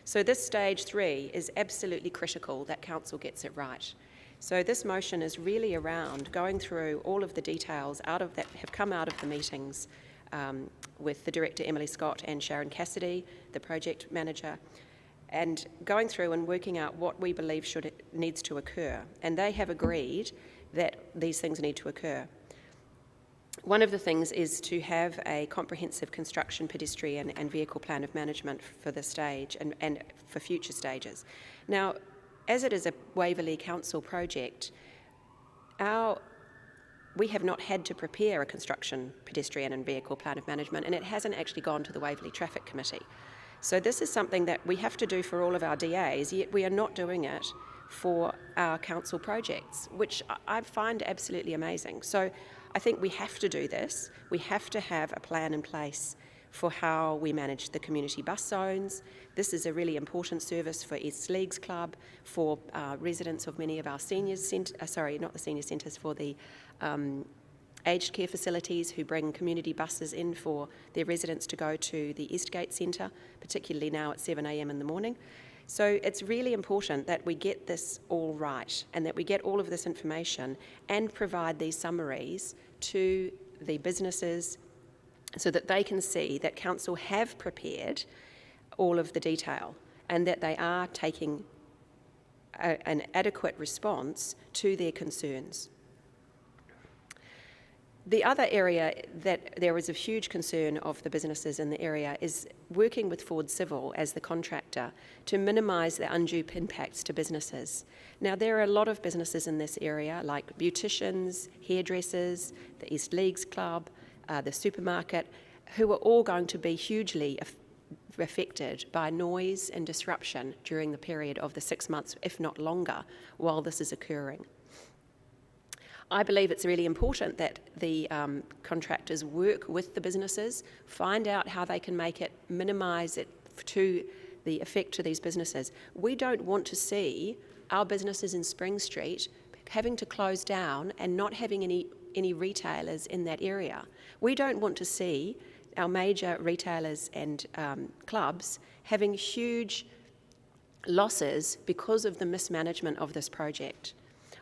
S16: So this stage 3 is absolutely critical that council gets it right. So this motion is really around going through all of the details that have come out of the meetings with the Director Emily Scott and Sharon Cassidy, the project manager, and going through and working out what we believe needs to occur. And they have agreed that these things need to occur. One of the things is to have a comprehensive construction, pedestrian and vehicle plan of management for this stage and for future stages. Now, as it is a Waverley Council project, we have not had to prepare a construction, pedestrian and vehicle plan of management, and it hasn't actually gone to the Waverley Traffic Committee. So this is something that we have to do for all of our DAs, yet we are not doing it for our council projects, which I find absolutely amazing. So I think we have to do this. We have to have a plan in place for how we manage the community bus zones. This is a really important service for East Leagues Club, for residents of many of our seniors not the senior centres, for the aged care facilities who bring community buses in for their residents to go to the Eastgate Centre, particularly now at 7 a.m. in the morning. So it's really important that we get this all right and that we get all of this information and provide these summaries to the businesses so that they can see that council have prepared all of the detail and that they are taking an adequate response to their concerns. The other area that there is a huge concern of the businesses in the area is working with Ford Civil as the contractor to minimise the undue impacts to businesses. Now, there are a lot of businesses in this area, like beauticians, hairdressers, the East Leagues Club, the supermarket, who are all going to be hugely affected by noise and disruption during the period of the 6 months, if not longer, while this is occurring. I believe it's really important that the contractors work with the businesses, find out how they can make it, minimise it to the effect to these businesses. We don't want to see our businesses in Spring Street having to close down and not having any retailers in that area. We don't want to see our major retailers and clubs having huge losses because of the mismanagement of this project.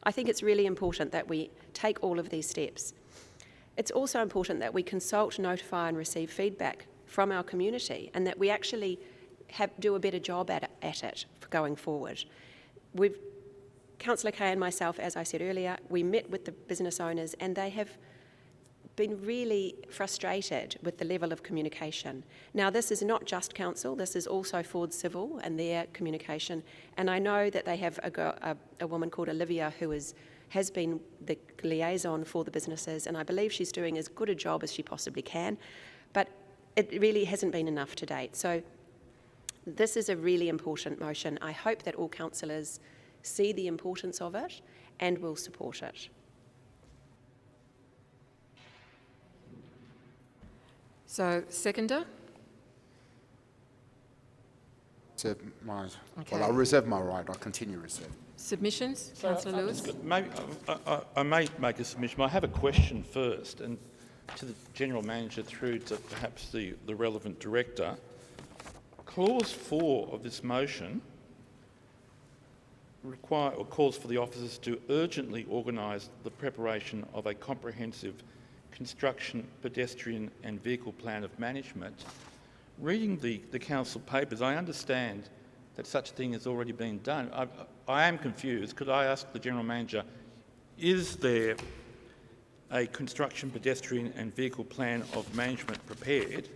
S16: I think it's really important that we take all of these steps. It's also important that we consult, notify and receive feedback from our community and that we actually do a better job at it going forward. Councillor Kay and myself, as I said earlier, we met with the business owners and they have been really frustrated with the level of communication. Now, this is not just council, this is also Ford Civil and their communication, and I know that they have a woman called Olivia who has been the liaison for the businesses, and I believe she's doing as good a job as she possibly can, but it really hasn't been enough to date. So this is a really important motion. I hope that all councillors see the importance of it and will support it.
S3: So, seconder?
S5: Well, I reserve my right. I continue to reserve.
S3: Submissions? Councillor Lewis?
S13: Maybe I may make a submission. I have a question first, and to the General Manager through to perhaps the relevant Director. Clause 4 of this motion calls for the officers to urgently organise the preparation of a comprehensive construction, pedestrian and vehicle plan of management. Reading the council papers, I understand that such a thing has already been done. I am confused. Could I ask the General Manager, is there a construction, pedestrian and vehicle plan of management prepared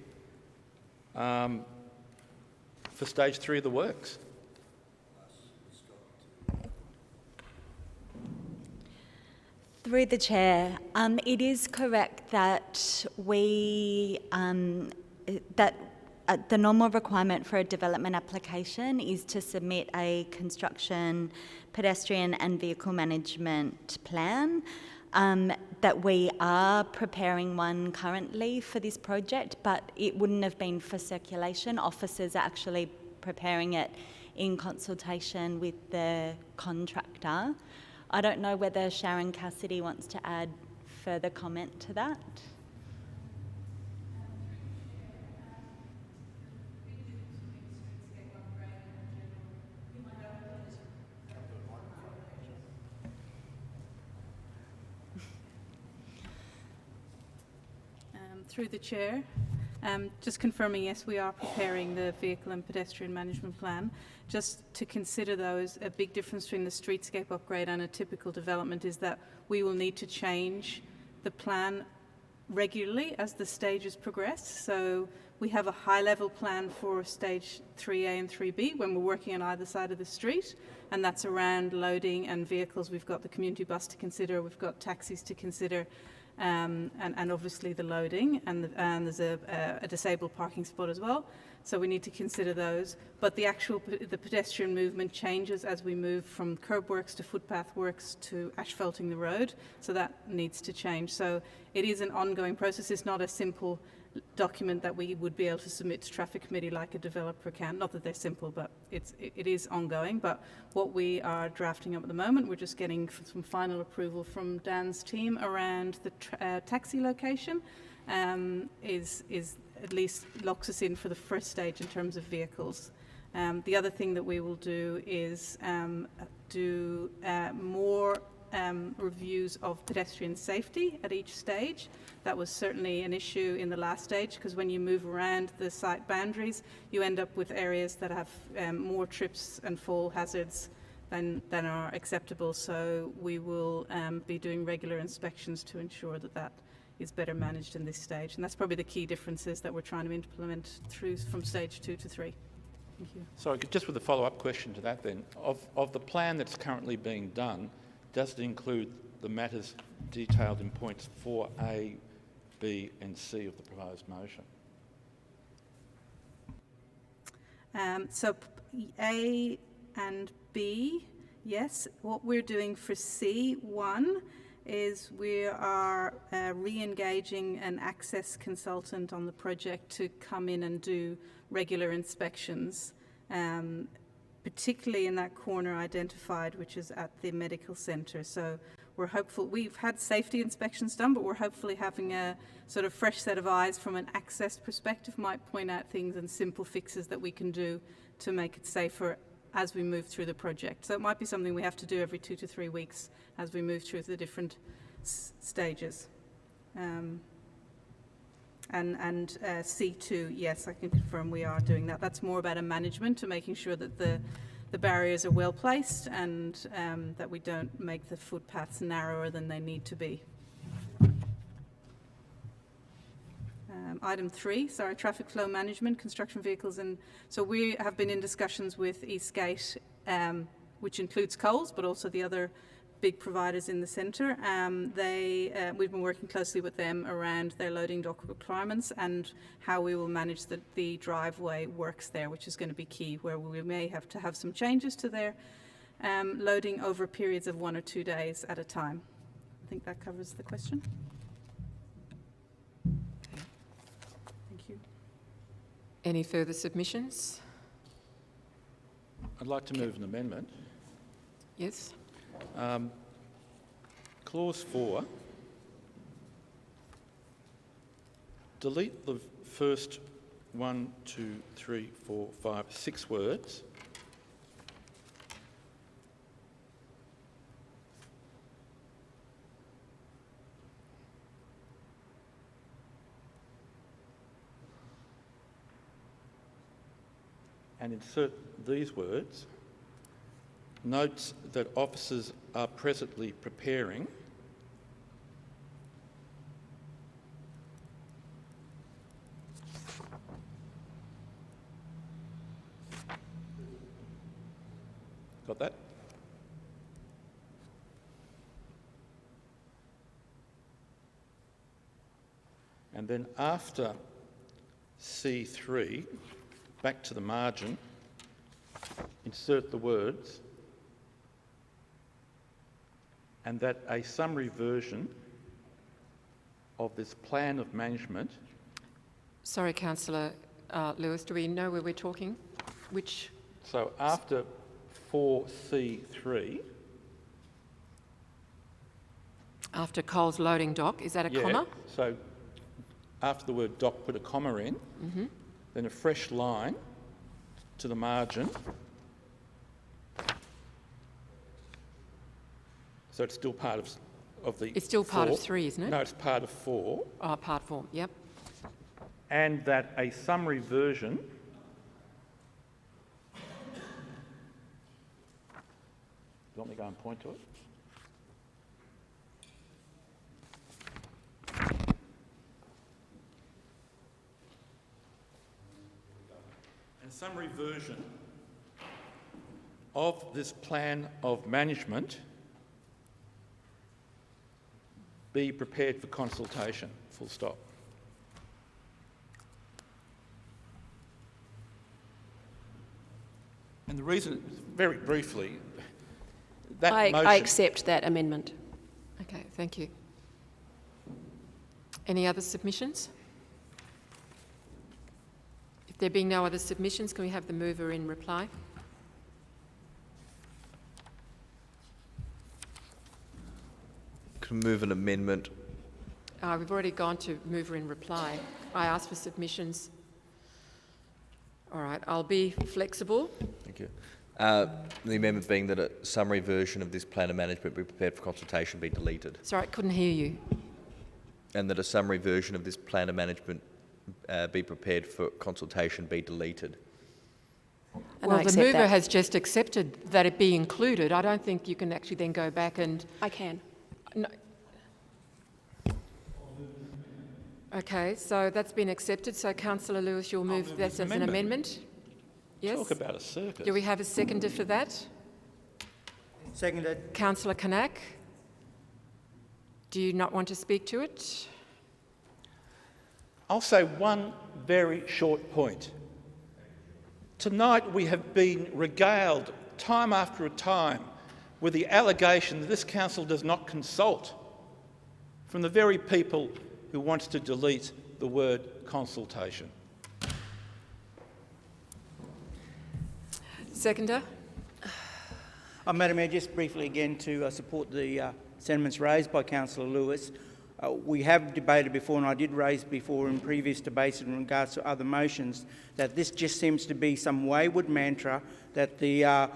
S13: for stage 3 of the works?
S17: Through the chair, it is correct that the normal requirement for a development application is to submit a construction, pedestrian and vehicle management plan. That we are preparing one currently for this project, but it wouldn't have been for circulation. Officers are actually preparing it in consultation with the contractor. I don't know whether Sharon Cassidy wants to add further comment to that.
S18: Through the chair, just confirming, yes, we are preparing the vehicle and pedestrian management plan. Just to consider those, a big difference between the streetscape upgrade and a typical development is that we will need to change the plan regularly as the stages progress. So we have a high-level plan for stage 3A and 3B when we're working on either side of the street, and that's around loading and vehicles. We've got the community bus to consider, we've got taxis to consider, and obviously the loading, and there's a disabled parking spot as well. So we need to consider those. But the pedestrian movement changes as we move from curb works to footpath works to asphalting the road. So that needs to change. So it is an ongoing process. It's not a simple document that we would be able to submit to traffic committee like a developer can. Not that they're simple, but it is ongoing. But what we are drafting up at the moment, we're just getting some final approval from Dan's team around the taxi location, is at least locks us in for the first stage in terms of vehicles. The other thing that we will do is do more reviews of pedestrian safety at each stage. That was certainly an issue in the last stage, because when you move around the site boundaries, you end up with areas that have more trips and fall hazards than are acceptable. So we will be doing regular inspections to ensure that that is better managed in this stage. And that's probably the key differences that we're trying to implement through from stage 2 to 3. Thank you.
S13: So just with a follow-up question to that then, of the plan that's currently being done, does it include the matters detailed in points 4A, B and C of the proposed motion?
S18: So A and B, yes. What we're doing for C1 is we are re-engaging an access consultant on the project to come in and do regular inspections, particularly in that corner identified, which is at the medical centre. So we're hopeful. We've had safety inspections done, but we're hopefully having a sort of fresh set of eyes from an access perspective, might point out things and simple fixes that we can do to make it safer as we move through the project. So it might be something we have to do every 2 to 3 weeks as we move through the different stages. And C2, yes, I can confirm we are doing that. That's more about a management to making sure that the barriers are well placed and that we don't make the footpaths narrower than they need to be. Item 3, traffic flow management, construction vehicles. And so we have been in discussions with Eastgate, which includes Coles, but also the other big providers in the centre. We've been working closely with them around their loading dock requirements and how we will manage the driveway works there, which is going to be key, where we may have to have some changes to their loading over periods of 1 or 2 days at a time. I think that covers the question. Thank you.
S3: Any further submissions?
S13: I'd like to move an amendment.
S3: Yes.
S13: Clause 4, delete the first 1, 2, 3, 4, 5, 6 words. And insert these words. Notes that officers are presently preparing got that? And then after C3, back to the margin, insert the words, and that a summary version of this plan of management.
S3: Sorry, Councillor Lewis, do we know where we're talking? Which?
S13: So after 4C3.
S3: After Coles loading dock, is that a comma?
S13: So after the word dock, put a comma in, then a fresh line to the margin. So it's still part of the
S3: It's still part of
S13: 4.
S3: 3, isn't it?
S13: No, it's part of 4.
S3: Oh, part 4, yep.
S13: And that a summary version you want me to go and point to it? A summary version of this plan of management be prepared for consultation, full stop. And the reason, very briefly, that motion...
S16: I accept that amendment.
S3: Okay, thank you. Any other submissions? If there being no other submissions, can we have the mover in reply?
S15: Can move an amendment.
S3: We've already gone to mover in reply. I asked for submissions. All right, I'll be flexible.
S15: Thank you. The amendment being that a summary version of this plan of management be prepared for consultation be deleted.
S3: Sorry, I couldn't hear you.
S15: And that a summary version of this plan of management be prepared for consultation be deleted.
S16: And
S3: well,
S16: I
S3: the mover
S16: that.
S3: has just accepted that it be included. I don't think you can actually then go back and...
S16: I can.
S3: No. Okay, so that's been accepted. So, Councillor Lewis, you'll move that as an amendment? Yes?
S13: Talk about a circus.
S3: Do we have a seconder for that?
S6: Seconded.
S3: Councillor Kanak, do you not want to speak to it?
S13: I'll say one very short point. Tonight we have been regaled time after time with the allegation that this council does not consult from the very people who wants to delete the word consultation.
S3: Seconder?
S6: Madam Mayor, just briefly again to support the sentiments raised by Councillor Lewis. We have debated before, and I did raise before in previous debates in regards to other motions, that this just seems to be some wayward mantra that the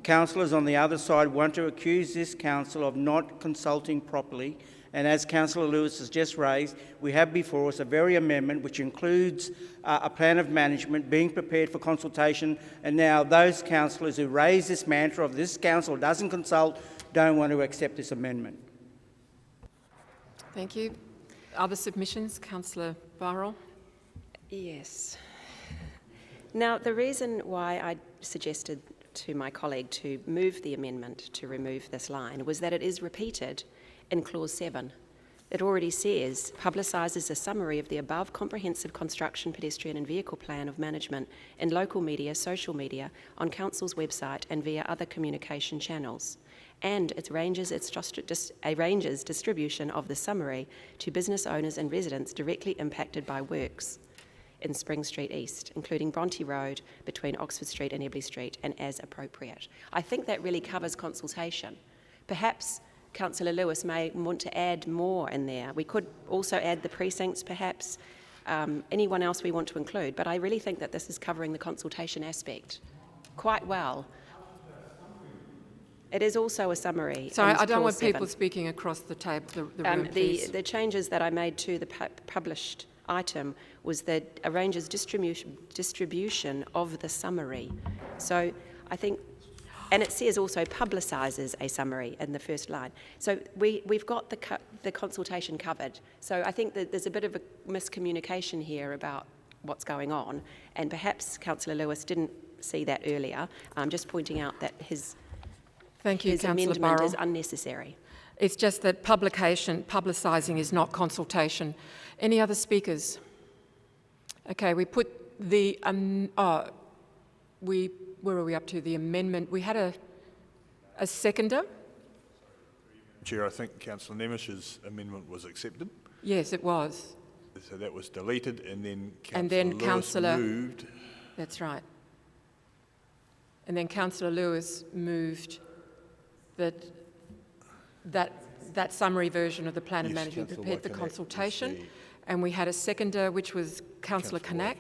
S6: councillors on the other side want to accuse this council of not consulting properly. And as Councillor Lewis has just raised, we have before us a very amendment which includes a plan of management being prepared for consultation, and now those councillors who raise this mantra of this council doesn't consult don't want to accept this amendment.
S3: Thank you. Other submissions? Councillor Barrell?
S16: Yes. Now, the reason why I suggested to my colleague to move the amendment to remove this line was that it is repeated in Clause 7. It already says, publicises a summary of the above comprehensive construction, pedestrian and vehicle plan of management in local media, social media, on Council's website and via other communication channels. And it arranges distribution of the summary to business owners and residents directly impacted by works in Spring Street East, including Bronte Road between Oxford Street and Ebley Street, and as appropriate. I think that really covers consultation. Perhaps Councillor Lewis may want to add more in there. We could also add the precincts, perhaps, anyone else we want to include, but I really think that this is covering the consultation aspect quite well. It is also a summary.
S3: Sorry, I don't want
S16: 7.
S3: people speaking across the table, the room, please.
S16: The changes that I made to the published item was that arranges distribution of the summary. So I think, and it says also publicises a summary in the first line. So we've got the consultation covered. So I think that there's a bit of a miscommunication here about what's going on, and perhaps Councillor Lewis didn't see that earlier. I'm just pointing out that his
S3: Thank you,
S16: his
S3: Councillor
S16: amendment
S3: Burrell.
S16: is unnecessary.
S3: It's just that publicising is not consultation. Any other speakers? Okay, we put the, where are we up to? The amendment. We had a seconder.
S4: Chair, I think Councillor Nemesh's amendment was accepted.
S3: Yes, it was.
S4: So that was deleted, and then
S3: Councillor
S4: Lewis moved.
S3: That's right. And then Councillor Lewis moved that summary version of the plan of management prepared for consultation, and we had a seconder, which was Councillor Kanak.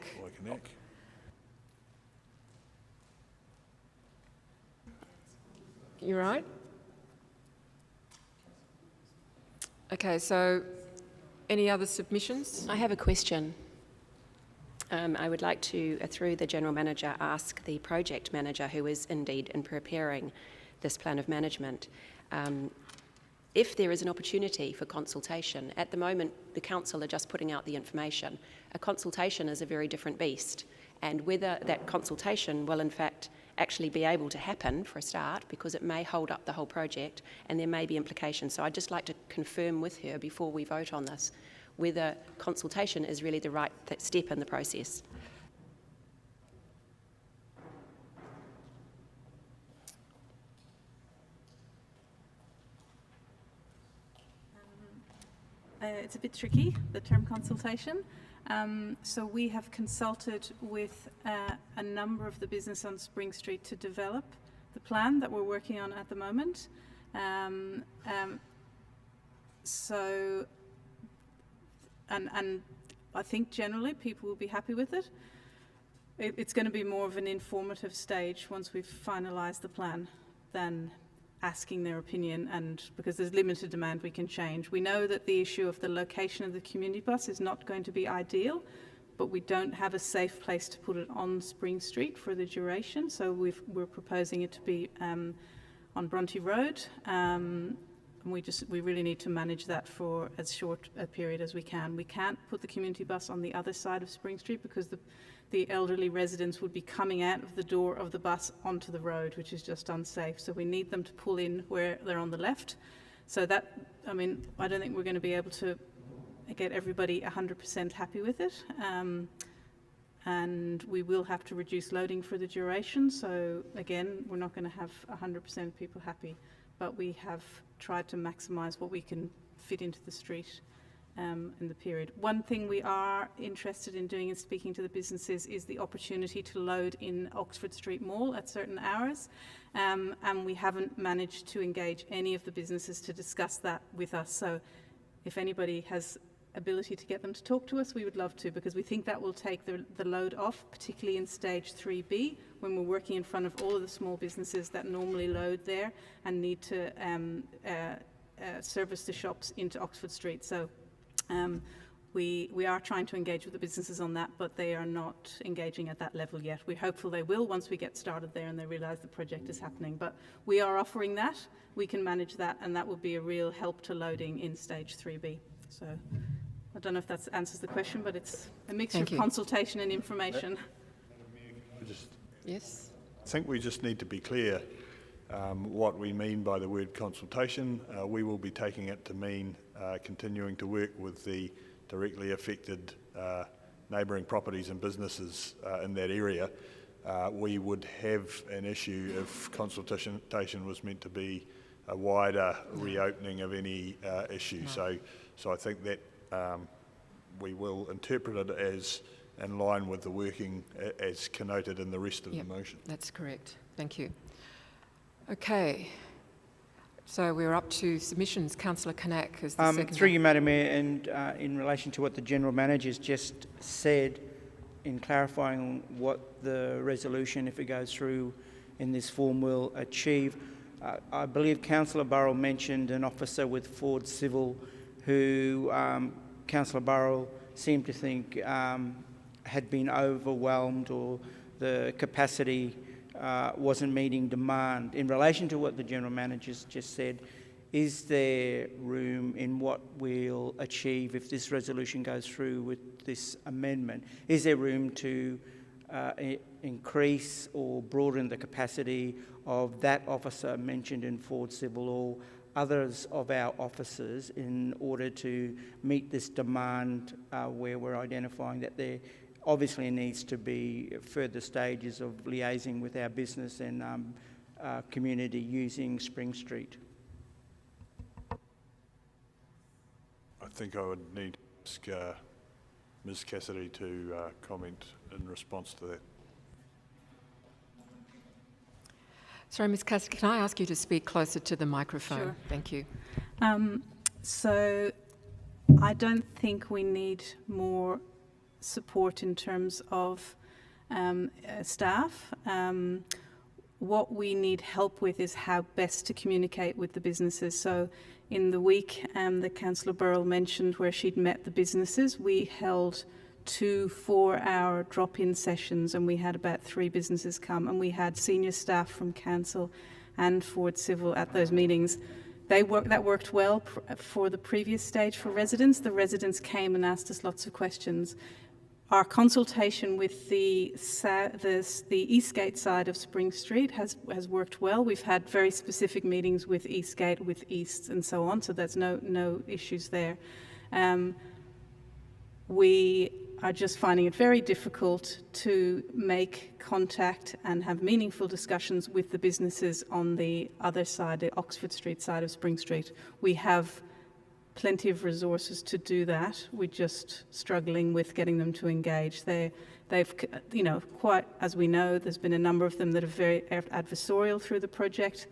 S3: You right? Okay, so any other submissions?
S16: I have a question. I would like to, through the General Manager, ask the project manager, who is indeed in preparing this plan of management, if there is an opportunity for consultation. At the moment, the Council are just putting out the information. A consultation is a very different beast, and whether that consultation will in fact actually be able to happen for a start, because it may hold up the whole project and there may be implications. So I'd just like to confirm with her before we vote on this whether consultation is really the right step in the process.
S18: It's a bit tricky, the term consultation. So we have consulted with a number of the business on Spring Street to develop the plan that we're working on at the moment. And I think generally people will be happy with it. It's going to be more of an informative stage once we've finalised the plan than asking their opinion, and because there's limited demand we can change. We know that the issue of the location of the community bus is not going to be ideal, but we don't have a safe place to put it on Spring Street for the duration, so we're proposing it to be on Bronte Road. We really need to manage that for as short a period as we can. We can't put the community bus on the other side of Spring Street because the elderly residents would be coming out of the door of the bus onto the road, which is just unsafe. So we need them to pull in where they're on the left. So that, I mean, I don't think we're going to be able to get everybody 100% happy with it. And we will have to reduce loading for the duration. So again, we're not going to have 100% of people happy, but we have tried to maximise what we can fit into the street in the period. One thing we are interested in doing and speaking to the businesses is the opportunity to load in Oxford Street Mall at certain hours, and we haven't managed to engage any of the businesses to discuss that with us. So if anybody has ability to get them to talk to us, we would love to, because we think that will take the load off, particularly in stage 3B, when we're working in front of all of the small businesses that normally load there and need to service the shops into Oxford Street. So we are trying to engage with the businesses on that, but they are not engaging at that level yet. We're hopeful they will once we get started there and they realise the project is happening. But we are offering that, we can manage that, and that will be a real help to loading in stage 3B. So I don't know if that answers the question, but it's a mixture of consultation and information.
S3: Yes.
S4: I think we just need to be clear what we mean by the word consultation. We will be taking it to mean continuing to work with the directly affected neighbouring properties and businesses in that area. We would have an issue if consultation was meant to be a wider reopening of any issue. No. So I think that we will interpret it as in line with the working as connoted in the rest of the motion.
S3: That's correct. Thank you. Okay. So we're up to submissions. Councillor Kanak is the second.
S6: Through you, Madam Mayor, and in relation to what the General Manager's just said, in clarifying what the resolution, if it goes through in this form, will achieve, I believe Councillor Burrell mentioned an officer with Ford Civil who Councillor Burrell seemed to think had been overwhelmed, or the capacity wasn't meeting demand. In relation to what the General Manager's just said, is there room in what we'll achieve if this resolution goes through with this amendment? Is there room to increase or broaden the capacity of that officer mentioned in Ford Civil, or others of our officers in order to meet this demand where we're identifying that there obviously needs to be further stages of liaising with our business and community using Spring Street.
S19: I think I would need to ask Ms Cassidy to comment in response to that.
S3: Sorry, Ms Cassidy, can I ask you to speak closer to the microphone?
S18: Sure.
S3: Thank you.
S18: So I don't think we need more support in terms of staff. What we need help with is how best to communicate with the businesses. So in the week that Councillor Burrell mentioned where she'd met the businesses, we held 2 4-hour drop-in sessions, and we had about 3 businesses come, and we had senior staff from Council and Ford Civil at those meetings. That worked well for the previous stage for residents. The residents came and asked us lots of questions. Our consultation with the Eastgate side of Spring Street has worked well. We've had very specific meetings with Eastgate, with East, and so on, so there's no issues there. We are just finding it very difficult to make contact and have meaningful discussions with the businesses on the other side, the Oxford Street side of Spring Street. We have plenty of resources to do that. We're just struggling with getting them to engage. They've, quite as we know, there's been a number of them that are very adversarial through the project.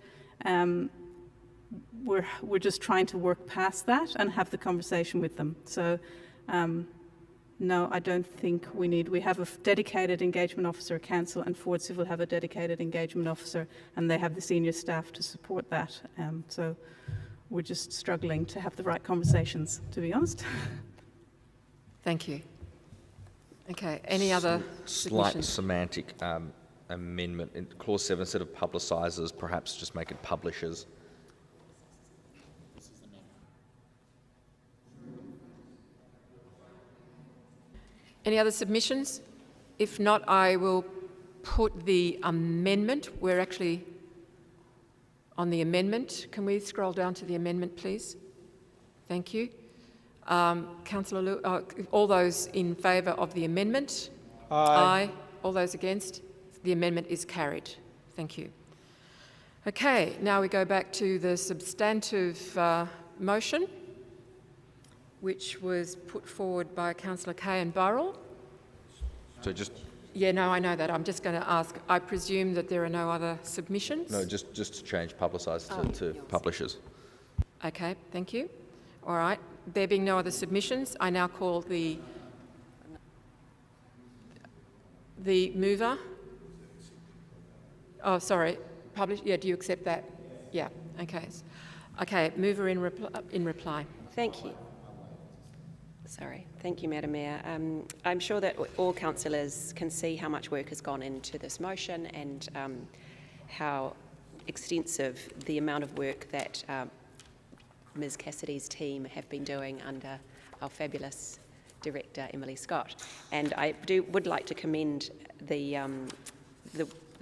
S18: We're just trying to work past that and have the conversation with them. So, no, I don't think we have a dedicated engagement officer at Council, and Ford Civil have a dedicated engagement officer, and they have the senior staff to support that. So we're just struggling to have the right conversations, to be honest.
S3: Thank you. Okay, any other
S15: Slight
S3: submissions?
S15: semantic amendment. In Clause 7, instead of publicises, perhaps just make it publishes.
S3: Any other submissions? If not, I will put the amendment. We're actually on the amendment. Can we scroll down to the amendment, please? Thank you. Councillor all those in favour of the amendment? Aye. All those against? The amendment is carried. Thank you. Okay, now we go back to the substantive motion, which was put forward by Councillor Kay and Burrell.
S15: So just...
S3: Yeah, no, I know that. I'm just going to ask, I presume that there are no other submissions?
S15: No, just to change publicise to publishers.
S3: Okay, thank you. All right, there being no other submissions, I now call the mover. Oh, sorry, publish. Yeah, do you accept that? Yeah. Okay. Okay, mover in reply.
S16: Thank you. Sorry. Thank you, Madam Mayor. I'm sure that all councillors can see how much work has gone into this motion and how extensive the amount of work that Ms Cassidy's team have been doing under our fabulous Director, Emily Scott. And I would like to commend the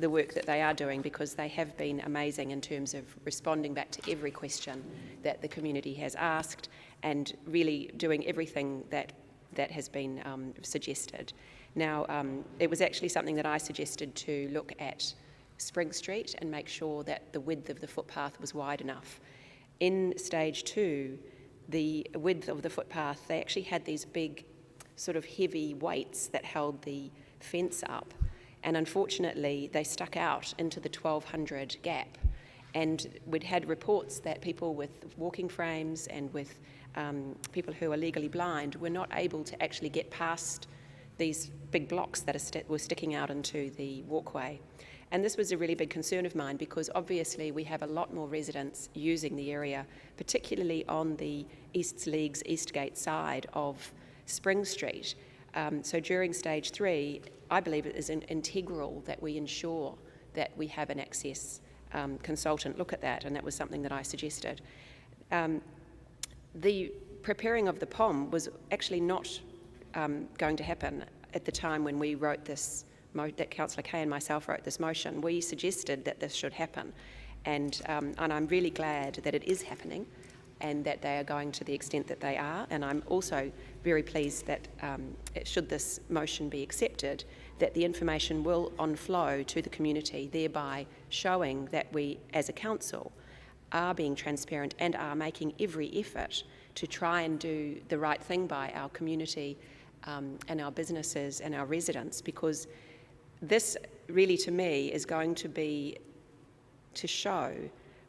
S16: work that they are doing, because they have been amazing in terms of responding back to every question that the community has asked and really doing everything that has been suggested. Now, it was actually something that I suggested to look at Spring Street and make sure that the width of the footpath was wide enough. In stage 2, the width of the footpath, they actually had these big sort of heavy weights that held the fence up, and unfortunately they stuck out into the 1200 gap, and we'd had reports that people with walking frames and with people who are legally blind were not able to actually get past these big blocks that were sticking out into the walkway. And this was a really big concern of mine, because obviously we have a lot more residents using the area, particularly on the East Leagues, Eastgate side of Spring Street. So during stage 3, I believe it is integral that we ensure that we have an access consultant look at that, and that was something that I suggested. The preparing of the POM was actually not going to happen at the time when we wrote this, that Councillor Kay and myself wrote this motion. We suggested that this should happen, And I'm really glad that it is happening and that they are going to the extent that they are. And I'm also very pleased that should this motion be accepted, that the information will on flow to the community, thereby showing that we as a council are being transparent and are making every effort to try and do the right thing by our community and our businesses and our residents, because this really to me is going to be to show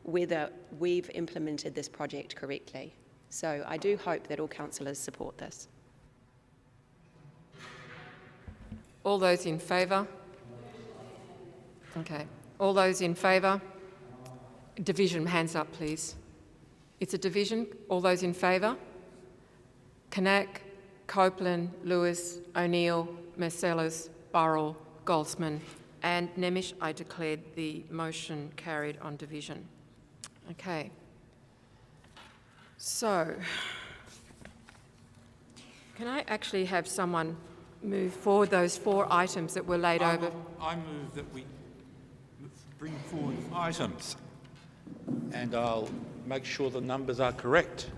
S16: whether we've implemented this project correctly. So I do hope that all councillors support this.
S3: All those in favour? Okay. All those in favour? Division, hands up please. It's a division. All those in favour? Kanak, Copeland, Lewis, O'Neill, Marcellus, Burrell, Goldsman and Nemish. I declared the motion carried on division. Okay. So, can I actually have someone move forward those 4 items that were laid over?
S13: I move that we bring forward items, and I'll make sure the numbers are correct.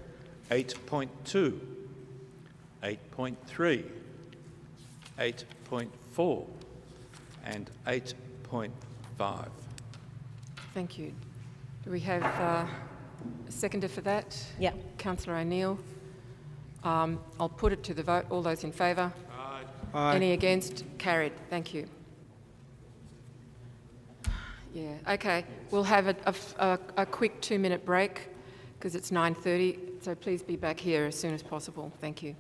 S13: 8.2, 8.3, 8.4 and 8.5.
S3: Thank you. Do we have a seconder for that?
S16: Yeah.
S3: Councillor O'Neill. I'll put it to the vote. All those in favour?
S6: Aye.
S3: Any against? Carried. Thank you. Yeah, okay. We'll have a quick 2-minute break because it's 9:30, so please be back here as soon as possible. Thank you.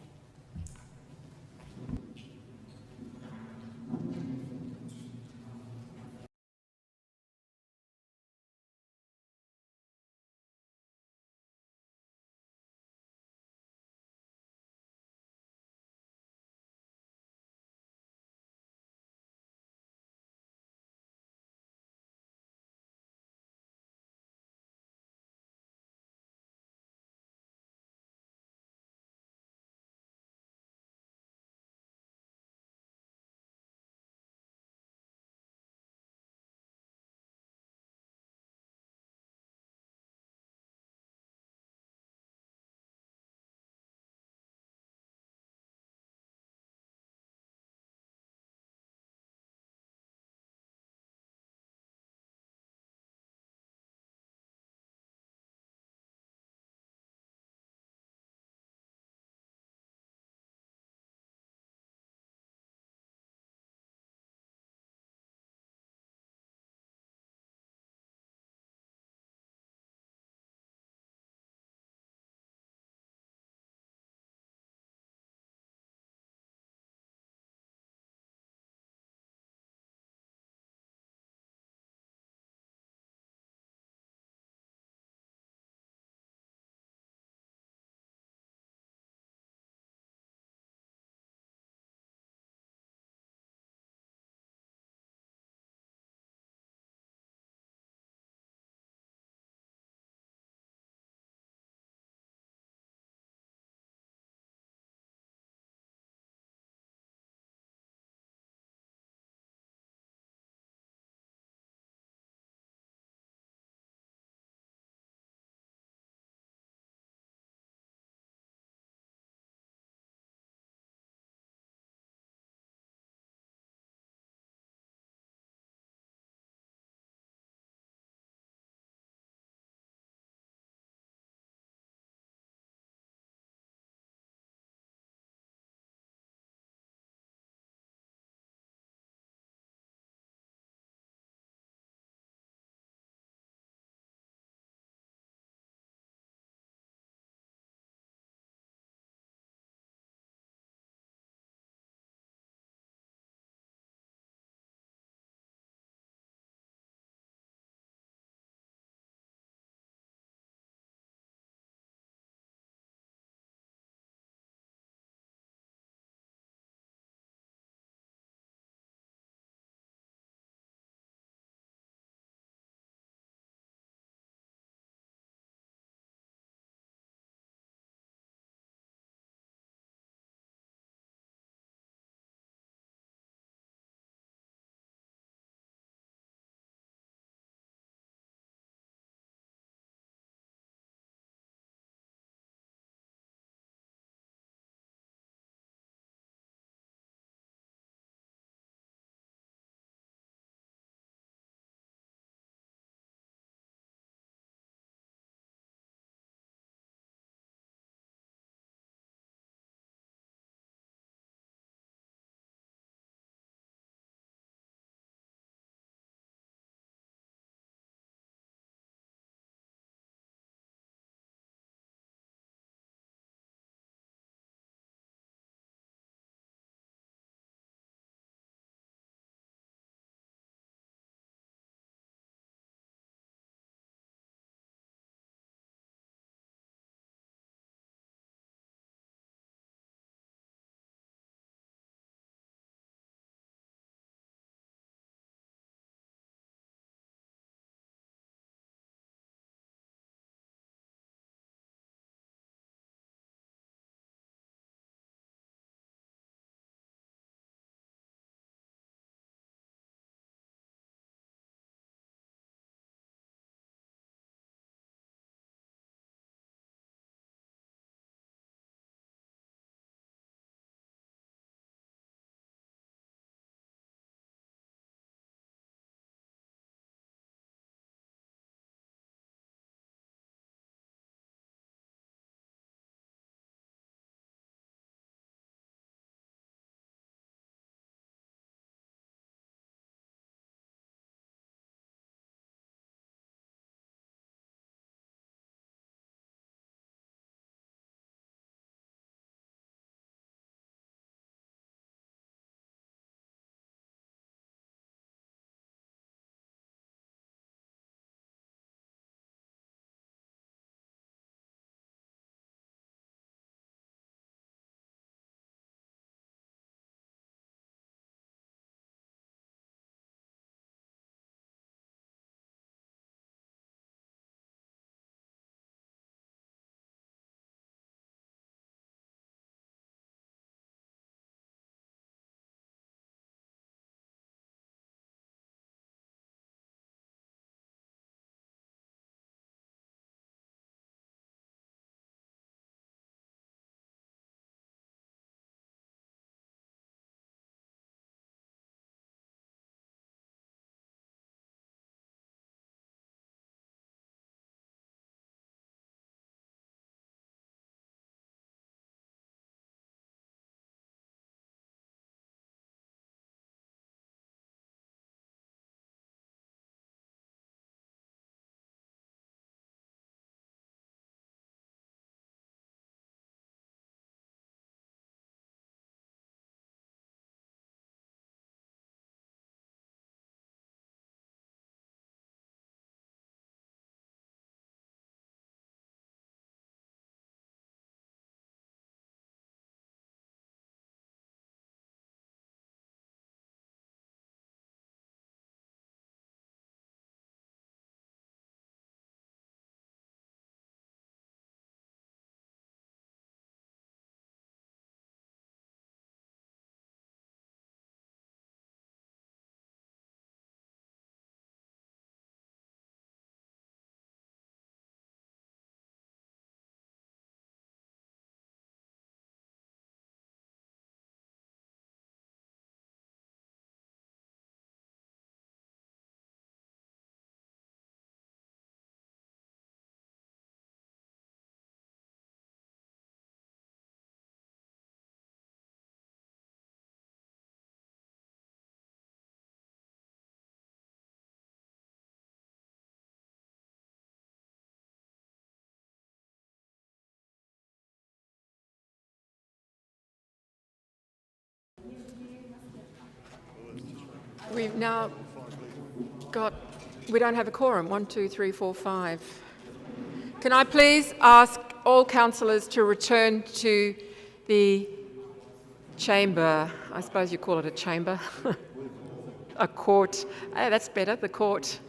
S3: we've now got, we don't have a quorum, 1, 2, 3, 4, 5. Can I please ask all councillors to return to the chamber? I suppose you call it a chamber. A court. Hey, that's better, the court.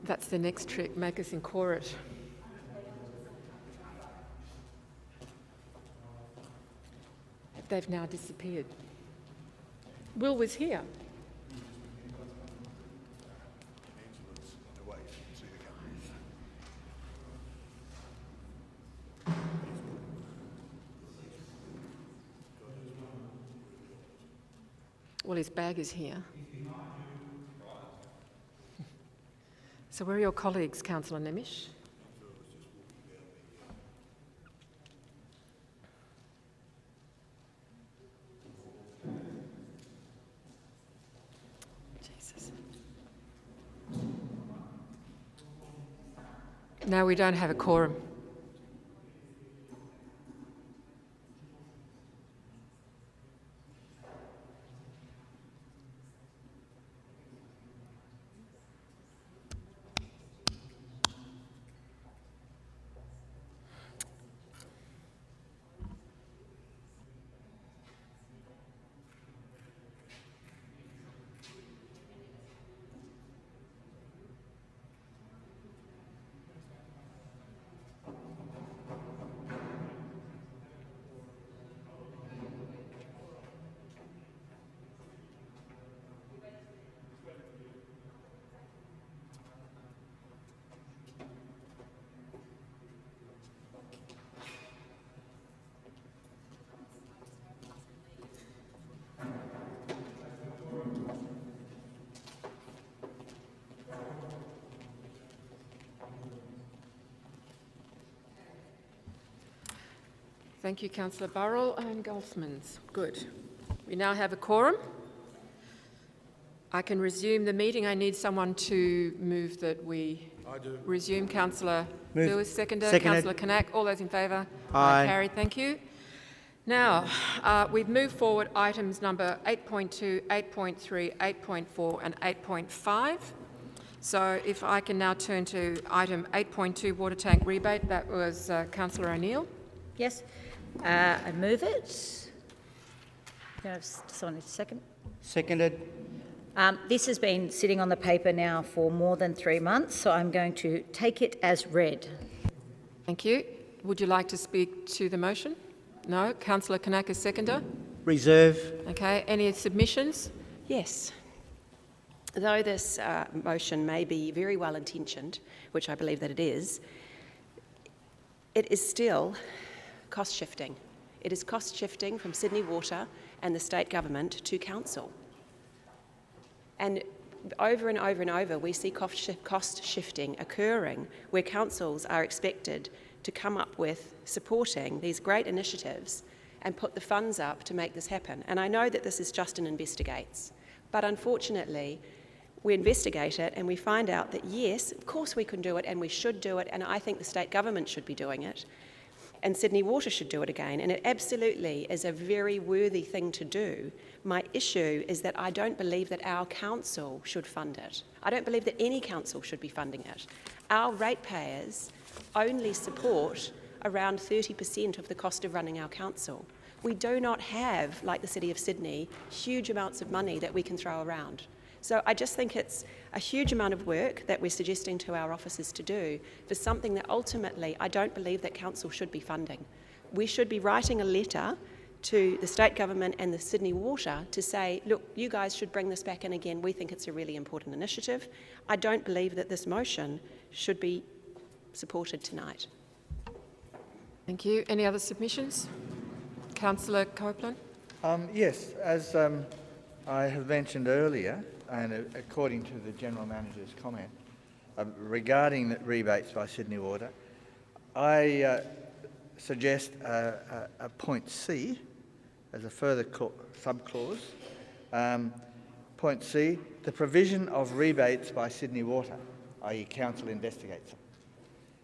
S3: That's the next trick, make us inquire. They've now disappeared. Will was here. Well, his bag is here. So where are your colleagues, Councillor Nemish? Jesus. No, we don't have a quorum. Thank you, Councillor Burrell and Golfmans. Good. We now have a quorum. I can resume the meeting. I need someone to move that we resume. Councillor Lewis, seconded. Councillor Knack, all those in favour?
S6: Aye.
S3: Carried, thank you. Now, we've moved forward items number 8.2, 8.3, 8.4 and 8.5. So if I can now turn to item 8.2, water tank rebate. That was Councillor O'Neill.
S10: Yes, I move it. Can I have someone to second?
S6: Seconded.
S10: This has been sitting on the paper now for more than 3 months, so I'm going to take it as read.
S3: Thank you. Would you like to speak to the motion? No. Councillor Knack is seconder.
S6: Reserve.
S3: Okay. Any submissions?
S16: Yes. Though this motion may be very well intentioned, which I believe that it is still cost shifting. It is cost shifting from Sydney Water and the state government to council. And over and over and over, we see cost shifting occurring where councils are expected to come up with supporting these great initiatives and put the funds up to make this happen. And I know that this is just an investigates, but unfortunately, we investigate it and we find out that yes, of course we can do it and we should do it, and I think the state government should be doing it. And Sydney Water should do it again, and it absolutely is a very worthy thing to do. My issue is that I don't believe that our council should fund it. I don't believe that any council should be funding it. Our ratepayers only support around 30% of the cost of running our council. We do not have, like the City of Sydney, huge amounts of money that we can throw around. So I just think it's a huge amount of work that we're suggesting to our officers to do for something that ultimately I don't believe that council should be funding. We should be writing a letter to the state government and the Sydney Water to say, look, you guys should bring this back in again. We think it's a really important initiative. I don't believe that this motion should be supported tonight.
S3: Thank you. Any other submissions? Councillor Copeland?
S20: Yes, as I have mentioned earlier, and according to the General Manager's comment regarding the rebates by Sydney Water, I suggest a point C as a further subclause. Point C, the provision of rebates by Sydney Water, i.e. Council investigates them.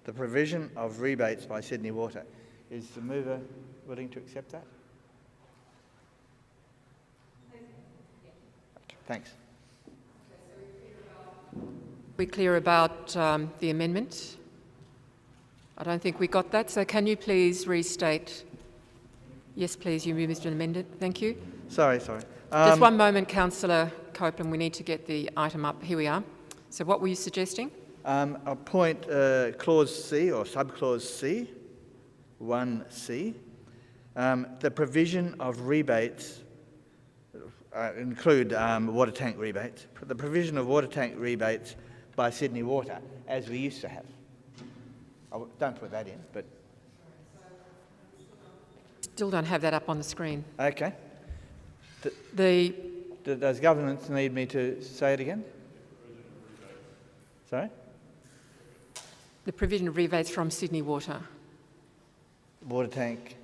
S20: The provision of rebates by Sydney Water. Is the mover willing to accept that? Okay, thanks.
S3: We're clear about the amendment? I don't think we got that, so can you please restate? Yes, please, you moved an amendment. Thank you.
S20: Sorry.
S3: Just one moment, Councillor Copeland, we need to get the item up. Here we are. So what were you suggesting?
S20: I'll point clause C or subclause C, 1C. The provision of rebates include water tank rebates. The provision of water tank rebates by Sydney Water, as we used to have. Don't put that in, but...
S3: Still don't have that up on the screen.
S20: Okay. Does government need me to say it again? Sorry?
S3: The provision of rebates from Sydney Water.
S20: Water tank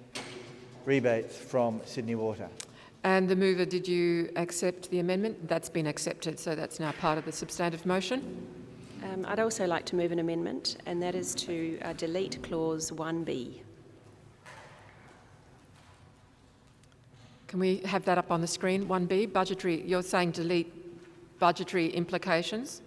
S20: rebates from Sydney Water.
S3: And the mover, did you accept the amendment? That's been accepted, so that's now part of the substantive motion.
S16: I'd also like to move an amendment, and that is to delete clause 1B.
S3: Can we have that up on the screen? 1B, budgetary, you're saying delete budgetary implications?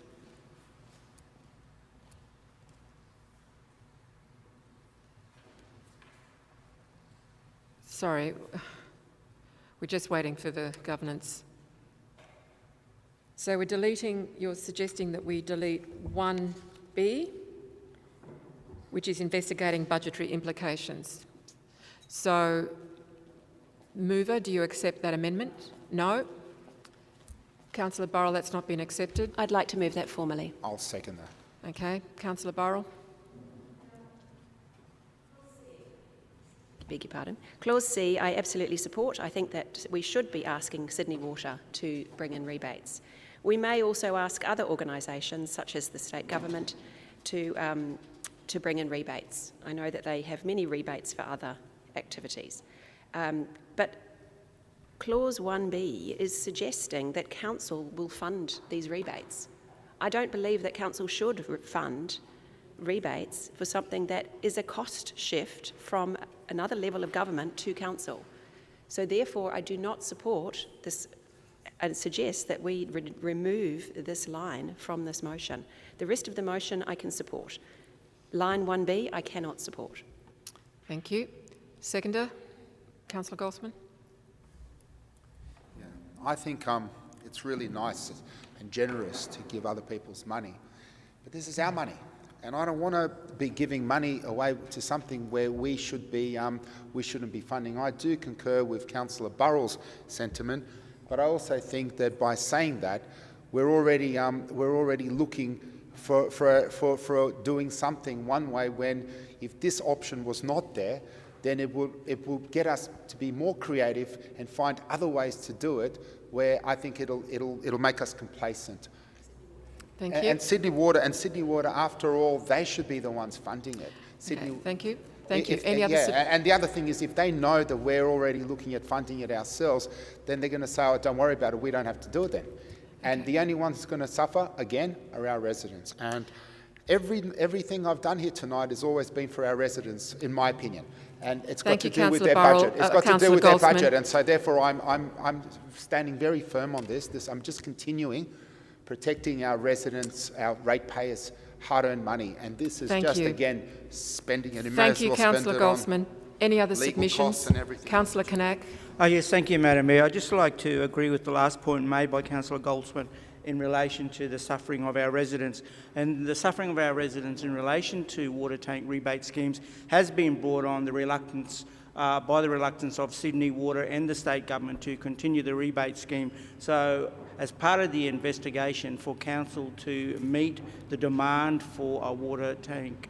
S3: Sorry, we're just waiting for the governance. So we're deleting, you're suggesting that we delete 1B, which is investigating budgetary implications. So, mover, do you accept that amendment? No? Councillor Burrell, that's not been accepted.
S16: I'd like to move that formally.
S5: I'll second that.
S3: Okay, Councillor Burrell.
S16: Beg your pardon. Clause C, I absolutely support. I think that we should be asking Sydney Water to bring in rebates. We may also ask other organisations, such as the state government, to bring in rebates. I know that they have many rebates for other activities. But clause 1B is suggesting that council will fund these rebates. I don't believe that council should fund rebates for something that is a cost shift from another level of government to council. So therefore, I do not support this and suggest that we remove this line from this motion. The rest of the motion I can support. Line 1B I cannot support.
S3: Thank you. Seconder, Councillor Goldsman.
S5: Yeah, I think it's really nice and generous to give other people's money, but this is our money. And I don't want to be giving money away to something where we shouldn't be funding. I do concur with Councillor Burrell's sentiment, but I also think that by saying that, we're already looking for doing something one way. When if this option was not there, then it will get us to be more creative and find other ways to do it. Where I think it'll make us complacent.
S3: Thank you.
S5: And Sydney Water, after all, they should be the ones funding it.
S3: Okay, thank you. Thank you. Any other?
S5: And the other thing is, if they know that we're already looking at funding it ourselves, then they're going to say, "Oh, don't worry about it. We don't have to do it then." And the only ones going to suffer again are our residents. And everything I've done here tonight has always been for our residents, in my opinion. And it's got to do with their budget. It's got to do with their budget. And so therefore, I'm standing very firm on this. I'm just continuing protecting our residents, our ratepayers' hard-earned money, and this is again spending it.
S3: Thank you, Councillor Goldsman. Any other submissions? Councillor Knack.
S6: Yes, thank you, Madam Mayor. I'd just like to agree with the last point made by Councillor Goldsman in relation to the suffering of our residents. And the suffering of our residents in relation to water tank rebate schemes has been brought on the reluctance by the reluctance of Sydney Water and the state government to continue the rebate scheme. So as part of the investigation for council to meet the demand for a water tank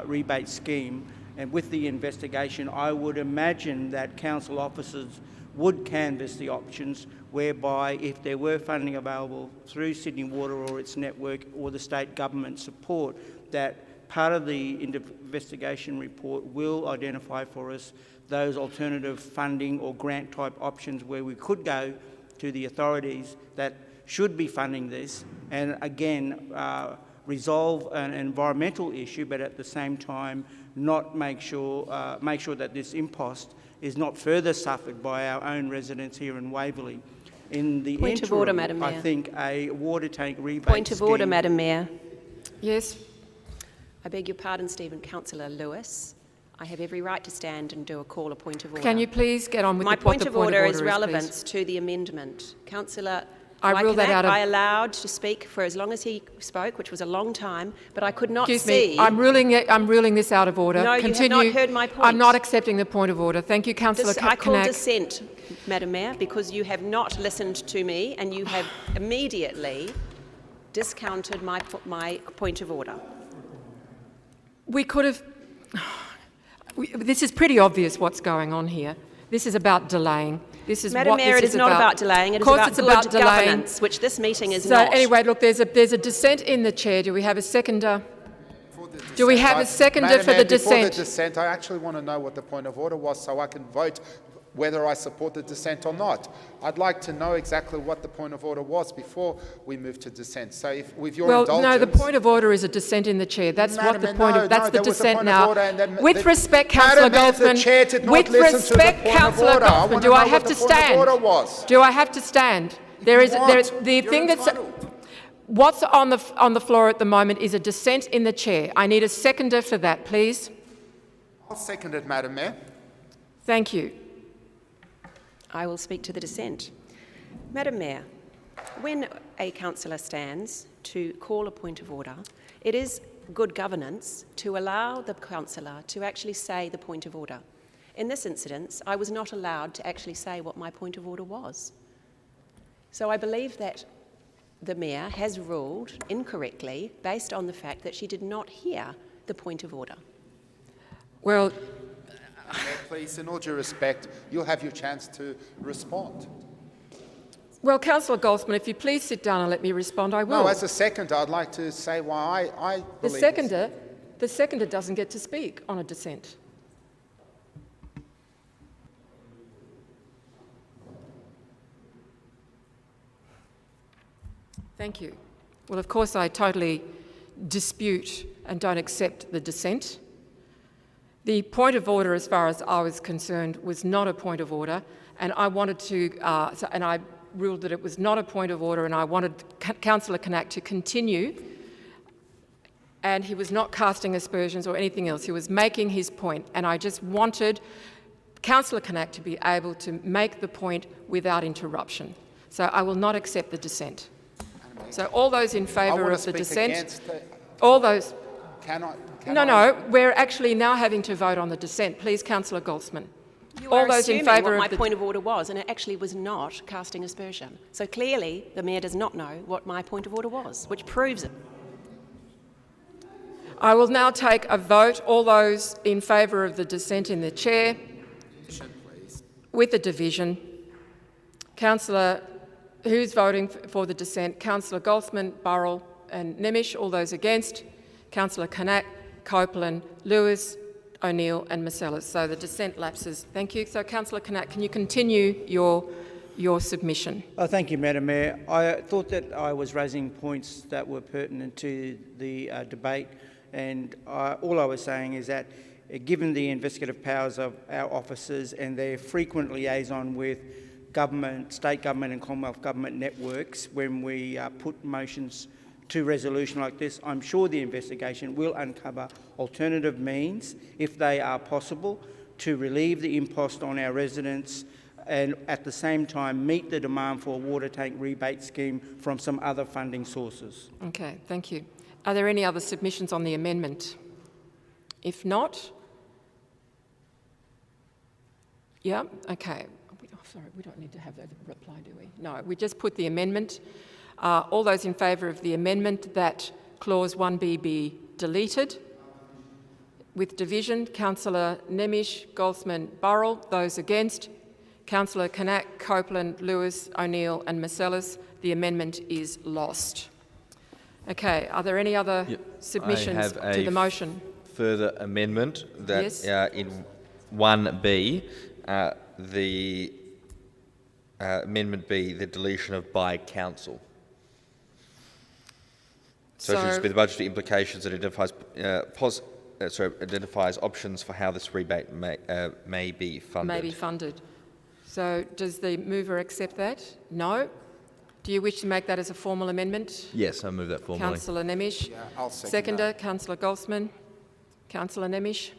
S6: rebate scheme, and with the investigation, I would imagine that council officers would canvass the options whereby if there were funding available through Sydney Water or its network or the state government support, that part of the investigation report will identify for us those alternative funding or grant type options where we could go to the authorities that should be funding this, and again resolve an environmental issue, but at the same time not make sure that this impost is not further suffered by our own residents here in Waverly. In the
S16: Point of order, Madam
S6: I
S16: Mayor.
S6: think a water tank rebate
S16: Point of order,
S6: scheme-
S16: Madam Mayor.
S3: Yes.
S16: I beg your pardon, Stephen. Councillor Lewis. I have every right to stand and do a call, a point of order.
S3: Can you please get on with
S16: My
S3: what
S16: point
S3: the
S16: of
S3: point
S16: order
S3: of
S16: is
S3: order
S16: relevance
S3: please?
S16: to the amendment. Councillor
S3: I ruled that out of-
S16: I allowed to speak for as long as he spoke, which was a long time, but I could not
S3: Excuse
S16: see...
S3: me, I'm ruling this out of order.
S16: No, you have not heard my point.
S3: I'm not accepting the point of order. Thank you, Councillor
S16: I call
S3: Knack.
S16: dissent, Madam Mayor, because you have not listened to me and you have immediately discounted my point of order.
S3: We could have... This is pretty obvious what's going on here. This is about delaying. This is
S16: Madam
S3: what
S16: Mayor,
S3: this
S16: it is not about delaying. It is about good governance, which this meeting is
S3: so
S16: not.
S3: anyway, look, there's a dissent in the chair. Do we have a seconder? Do we have a seconder
S5: Madam
S3: for
S5: Mayor,
S3: the dissent?
S5: Before the dissent, I actually want to know what the point of order was so I can vote whether I support the dissent or not. I'd like to know exactly what the point of order was before we move to dissent. So if, with your indulgence...
S3: No, the point of order is a dissent in the chair. That's
S5: Madam
S3: what the
S5: Mayor,
S3: point
S5: no,
S3: of... That's
S5: no,
S3: the
S5: there was a
S3: dissent
S5: point of
S3: now.
S5: order and then
S3: With respect, Councillor
S5: Madam Mayor, the
S3: Goldsman...
S5: chair did not
S3: With
S5: listen to the
S3: respect,
S5: point of
S3: Councillor
S5: order. I
S3: Goldsman,
S5: want
S3: do
S5: to
S3: I
S5: know
S3: have
S5: what
S3: to
S5: the point of
S3: stand?
S5: order was.
S3: Do I have to stand? There is the thing that's... What's on the floor at the moment is a dissent in the chair. I need a seconder for that, please.
S5: I'll second it, Madam Mayor.
S3: Thank you.
S16: I will speak to the dissent. Madam Mayor, when a councillor stands to call a point of order, it is good governance to allow the councillor to actually say the point of order. In this incident, I was not allowed to actually say what my point of order was. So I believe that the Mayor has ruled incorrectly based on the fact that she did not hear the point of order.
S3: Well,
S5: please, in all due respect, you'll have your chance to respond.
S3: Well, Councillor Goldsman, if you please sit down and let me respond, I will.
S5: No, as a seconder, I'd like to say why I
S3: The
S5: believe
S3: seconder doesn't get to speak on a dissent. Thank you. Well, of course, I totally dispute and don't accept the dissent. The point of order, as far as I was concerned, was not a point of order, and I wanted to, and I ruled that it was not a point of order, and I wanted Councillor Knack to continue. And he was not casting aspersions or anything else. He was making his point, and I just wanted Councillor Knack to be able to make the point without interruption. So I will not accept the dissent. So all those in favour of the dissent, all those... No, we're actually now having to vote on the dissent. Please, Councillor Goldsman.
S16: You
S3: all
S16: are
S3: those in
S16: assuming
S3: favour
S16: what
S3: of
S16: my point of order was, and it actually was not casting aspersion. So clearly, the Mayor does not know what my point of order was, which proves it.
S3: I will now take a vote. All those in favour of the dissent in the chair, with the division. Councillor, who's voting for the dissent? Councillor Goldsman, Burrell and Nemish. All those against? Councillor Knack, Copeland, Lewis, O'Neill and Marcellus. So the dissent lapses. Thank you. So Councillor Knack, can you continue your submission?
S6: Thank you, Madam Mayor. I thought that I was raising points that were pertinent to the debate, and all I was saying is that given the investigative powers of our officers and their frequent liaison with government, state government and Commonwealth government networks when we put motions to resolution like this, I'm sure the investigation will uncover alternative means, if they are possible, to relieve the impost on our residents and at the same time meet the demand for a water tank rebate scheme from some other funding sources.
S3: Okay, thank you. Are there any other submissions on the amendment? If not, yeah, okay. Sorry, we don't need to have that reply, do we? No, we just put the amendment. All those in favour of the amendment that clause 1B be deleted. With division, Councillor Nemish, Goldsman, Burrell. Those against, Councillor Knack, Copeland, Lewis, O'Neill and Marcellus. The amendment is lost. Okay, are there any other submissions to the motion?
S15: Further amendment that
S3: Yes.
S15: In 1B, the amendment B, the deletion of by council. So it should just be the budgetary implications that identifies options for how this rebate may be funded.
S3: So does the mover accept that? No. Do you wish to make that as a formal amendment?
S15: Yes, I move that formally.
S3: Councillor Nemish.
S5: Yeah, I'll second
S3: Seconder,
S5: that.
S3: Councillor Goldsman. Councillor Nemish.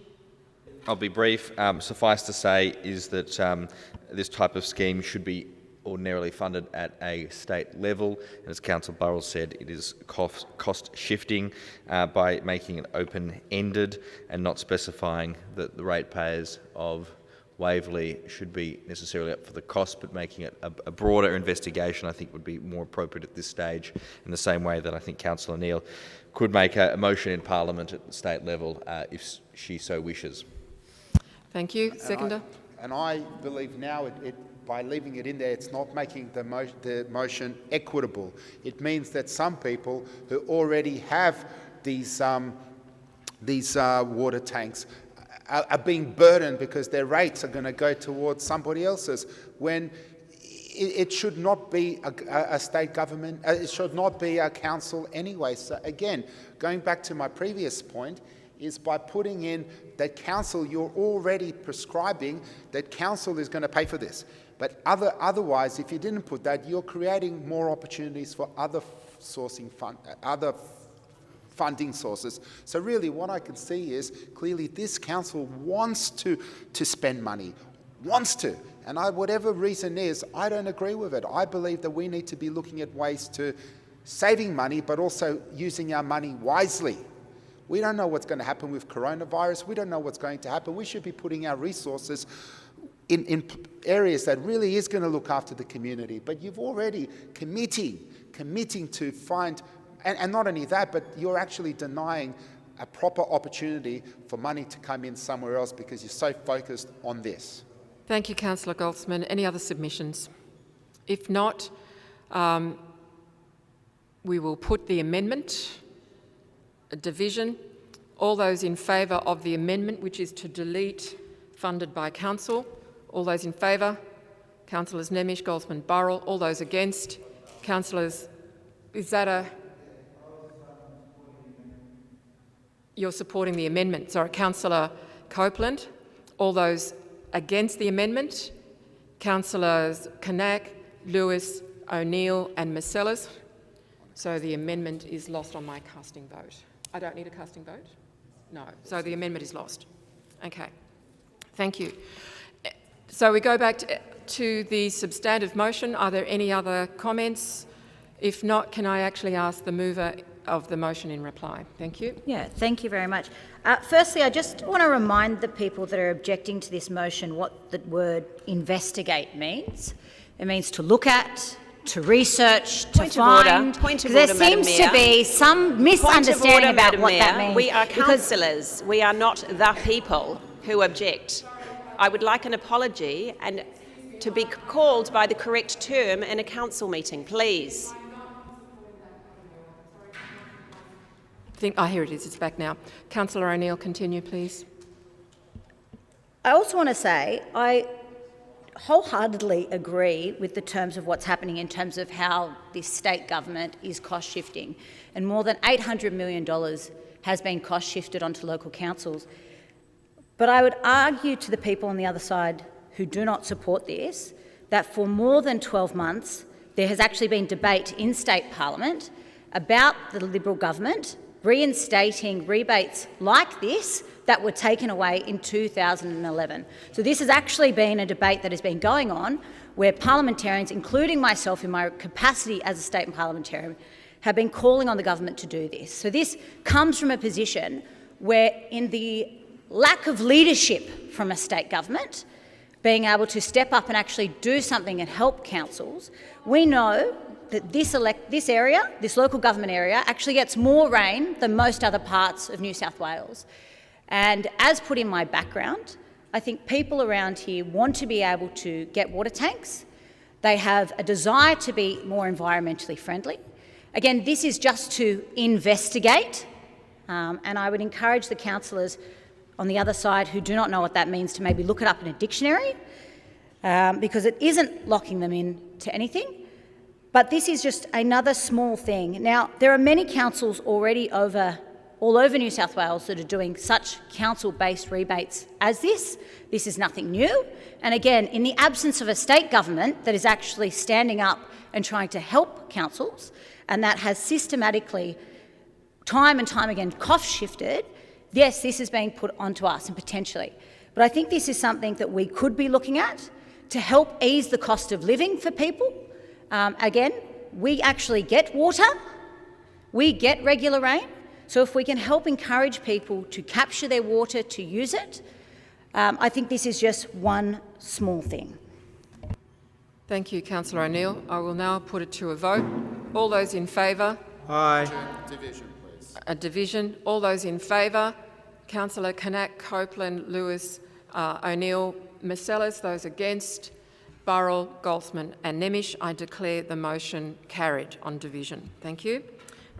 S15: I'll be brief. Suffice to say is that this type of scheme should be ordinarily funded at a state level. And as Councillor Burrell said, it is cost shifting by making it open-ended and not specifying that the ratepayers of Waverly should be necessarily up for the cost, but making it a broader investigation I think would be more appropriate at this stage, in the same way that I think Councillor Neal could make a motion in Parliament at the state level if she so wishes.
S3: Thank you. Seconder.
S5: And I believe now by leaving it in there, it's not making the motion equitable. It means that some people who already have these water tanks are being burdened because their rates are going to go towards somebody else's, when it should not be a state government, it should not be a council anyway. So again, going back to my previous point, is by putting in that council, you're already prescribing that council is going to pay for this. But otherwise, if you didn't put that, you're creating more opportunities for other funding sources. So really what I can see is clearly this council wants to spend money, wants to. And whatever reason is, I don't agree with it. I believe that we need to be looking at ways to saving money, but also using our money wisely. We don't know what's going to happen with coronavirus. We don't know what's going to happen. We should be putting our resources in areas that really is going to look after the community. But you've already committing to find, and not only that, but you're actually denying a proper opportunity for money to come in somewhere else because you're so focused on this.
S3: Thank you, Councillor Goldsman. Any other submissions? If not, we will put the amendment, a division. All those in favour of the amendment, which is to delete funded by council. All those in favour? Councillors Nemish, Goldsman, Burrell. All those against? Councillors, is that a... You're supporting the amendment. Sorry, Councillor Copeland. All those against the amendment? Councillors Kanak, Lewis, O'Neill and Marcellus. So the amendment is lost on my casting vote. I don't need a casting vote? No. So the amendment is lost. Okay. Thank you. So we go back to the substantive motion. Are there any other comments? If not, can I actually ask the mover of the motion in reply? Thank you.
S21: Yeah, thank you very much. Firstly, I just want to remind the people that are objecting to this motion what the word investigate means. It means to look at, to research, to find.
S16: Point of order,
S21: there seems to be some misunderstanding about what that means.
S16: We are councillors. We are not the people who object. I would like an apology and to be called by the correct term in a council meeting, please.
S3: Here it is. It's back now. Councillor O'Neill, continue, please.
S21: I also want to say I wholeheartedly agree with the terms of what's happening in terms of how this state government is cost shifting, and more than $800 million has been cost shifted onto local councils. But I would argue to the people on the other side who do not support this that for more than 12 months there has actually been debate in state parliament about the Liberal government reinstating rebates like this that were taken away in 2011. So this has actually been a debate that has been going on where parliamentarians, including myself in my capacity as a state parliamentarian, have been calling on the government to do this. So this comes from a position where, in the lack of leadership from a state government, being able to step up and actually do something and help councils, we know that this area, this local government area, actually gets more rain than most other parts of New South Wales. And as put in my background, I think people around here want to be able to get water tanks. They have a desire to be more environmentally friendly. Again, this is just to investigate, and I would encourage the councillors on the other side who do not know what that means to maybe look it up in a dictionary, because it isn't locking them in to anything. But this is just another small thing. Now, there are many councils already all over New South Wales that are doing such council-based rebates as this. This is nothing new. And again, in the absence of a state government that is actually standing up and trying to help councils, and that has systematically, time and time again, cost-shifted, yes, this is being put onto us and potentially. But I think this is something that we could be looking at to help ease the cost of living for people. Again, we actually get water, we get regular rain, so if we can help encourage people to capture their water, to use it, I think this is just one small thing.
S3: Thank you, Councillor O'Neill. I will now put it to a vote. All those in favour?
S6: Aye.
S2: Division, please.
S3: A division. All those in favour? Councillor Knack, Copeland, Lewis, O'Neill, Marcellus. Those against? Burrell, Goldsman and Nemish. I declare the motion carried on division. Thank you.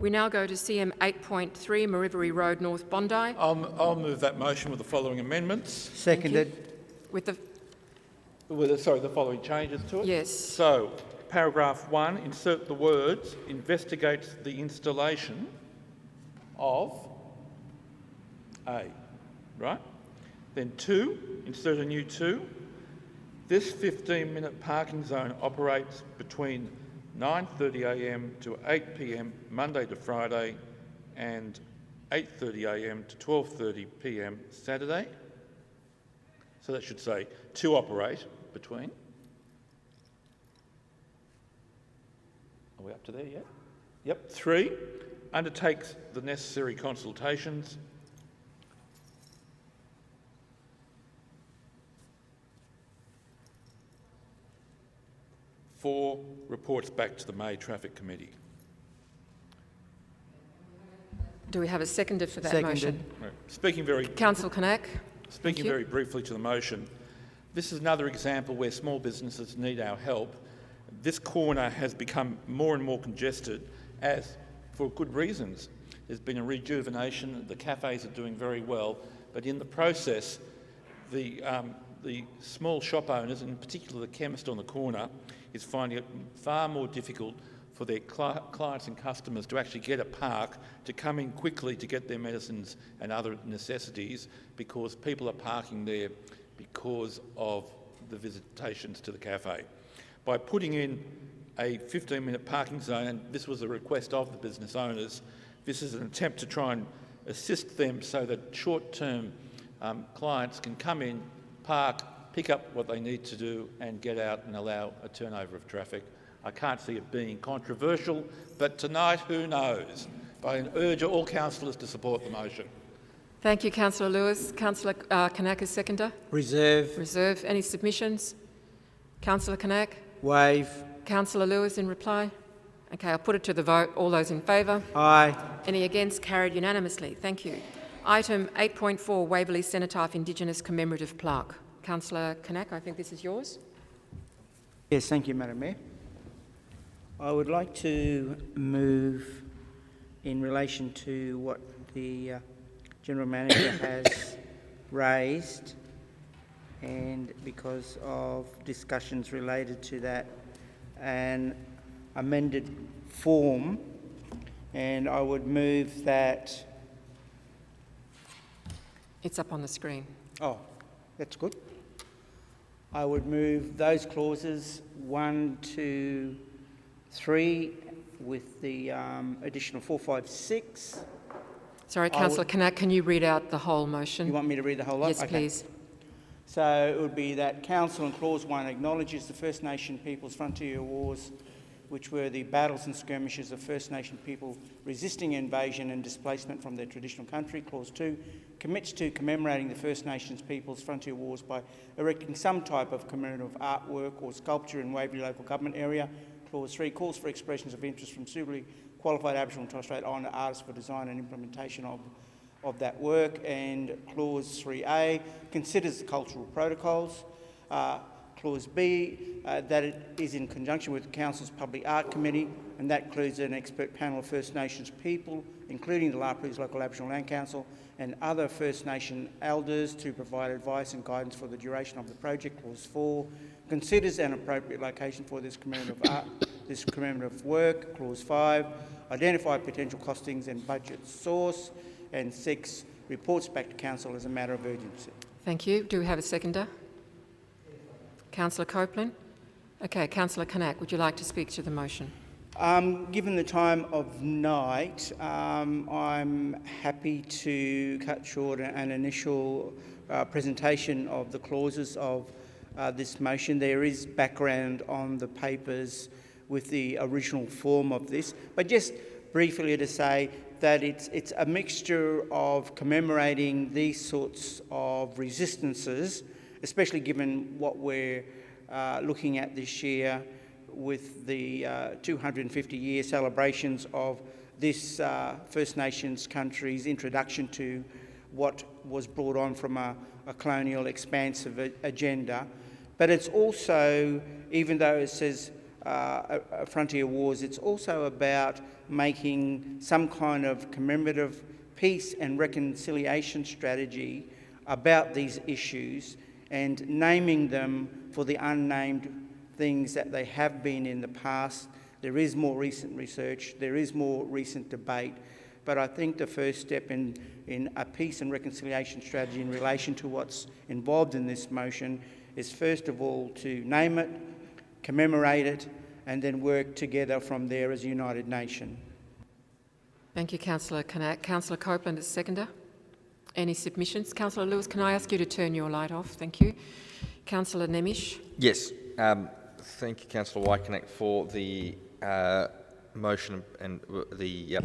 S3: We now go to CM 8.3, Waverly Road, North Bondi.
S13: I'll move that motion with the following amendments.
S6: Seconded.
S3: With the
S13: the following changes to it.
S3: Yes.
S13: So, paragraph 1, insert the words, investigates the installation of A, right? Then 2, insert a new 2. This 15-minute parking zone operates between 9:30 a.m. to 8 p.m. Monday to Friday and 8:30 a.m. to 12:30 p.m. Saturday. So that should say to operate between. Are we up to there yet? Yep. 3, undertakes the necessary consultations. 4, reports back to the May Traffic Committee.
S3: Do we have a seconder for that motion?
S13: Right. Speaking very briefly to the motion, this is another example where small businesses need our help. This corner has become more and more congested, as for good reasons. There's been a rejuvenation, the cafes are doing very well, but in the process, the small shop owners, and in particular the chemist on the corner, is finding it far more difficult for their clients and customers to actually get a park, to come in quickly to get their medicines and other necessities, because people are parking there because of the visitations to the cafe. By putting in a 15-minute parking zone, and this was a request of the business owners, this is an attempt to try and assist them so that short-term clients can come in, park, pick up what they need to do and get out and allow a turnover of traffic. I can't see it being controversial, but tonight, who knows? I urge all councillors to support the motion.
S3: Thank you, Councillor Lewis. Councillor Knack is seconder.
S6: Reserve.
S3: Reserve. Any submissions? Councillor Knack?
S6: Waive.
S3: Councillor Lewis in reply? Okay, I'll put it to the vote. All those in favour?
S6: Aye.
S3: Any against? Carried unanimously. Thank you. Item 8.4, Waverly Cenotaph Indigenous Commemorative Plaque. Councillor Knack, I think this is yours.
S6: Yes, thank you, Madam Mayor. I would like to move in relation to what the General Manager has raised, and because of discussions related to that, an amended form, and I would move that...
S3: It's up on the screen.
S6: Oh, that's good. I would move those clauses 1 to 3 with the additional 4, 5, 6.
S3: Sorry, Councillor Knack, can you read out the whole motion?
S6: You want me to read the whole lot?
S3: Yes,
S6: okay.
S3: Please.
S6: So it would be that Council in Clause 1 acknowledges the First Nation people's frontier wars, which were the battles and skirmishes of First Nation people resisting invasion and displacement from their traditional country. Clause 2 commits to commemorating the First Nations people's frontier wars by erecting some type of commemorative artwork or sculpture in Waverley local government area. Clause 3 calls for expressions of interest from suitably qualified Aboriginal and Torres Strait Islander artists for design and implementation of that work. And Clause 3A considers the cultural protocols. Clause B, that it is in conjunction with the Council's Public Art Committee, and that includes an expert panel of First Nations people, including the Lapus Local Aboriginal Land Council and other First Nation elders, to provide advice and guidance for the duration of the project. Clause 4 considers an appropriate location for this commemorative art this commemorative work. Clause 5, identify potential costings and budget source. And 6, reports back to Council as a matter of urgency.
S3: Thank you. Do we have a seconder? Councillor Copeland? Okay, Councillor Knack, would you like to speak to the motion?
S6: Given the time of night, I'm happy to cut short an initial presentation of the clauses of this motion. There is background on the papers with the original form of this, but just briefly to say that it's a mixture of commemorating these sorts of resistances, especially given what we're looking at this year with the 250-year celebrations of this First Nations country's introduction to what was brought on from a colonial expansive agenda. But it's also, even though it says Frontier Wars, it's also about making some kind of commemorative peace and reconciliation strategy about these issues and naming them for the unnamed things that they have been in the past. There is more recent research, there is more recent debate, but I think the first step in a peace and reconciliation strategy in relation to what's involved in this motion is first of all to name it, commemorate it, and then work together from there as a united nation.
S3: Thank you, Councillor Knack. Councillor Copeland is seconder. Any submissions? Councillor Lewis, can I ask you to turn your light off? Thank you. Councillor Nemish?
S15: Yes. Thank you, Councillor Wyconnect, for the motion and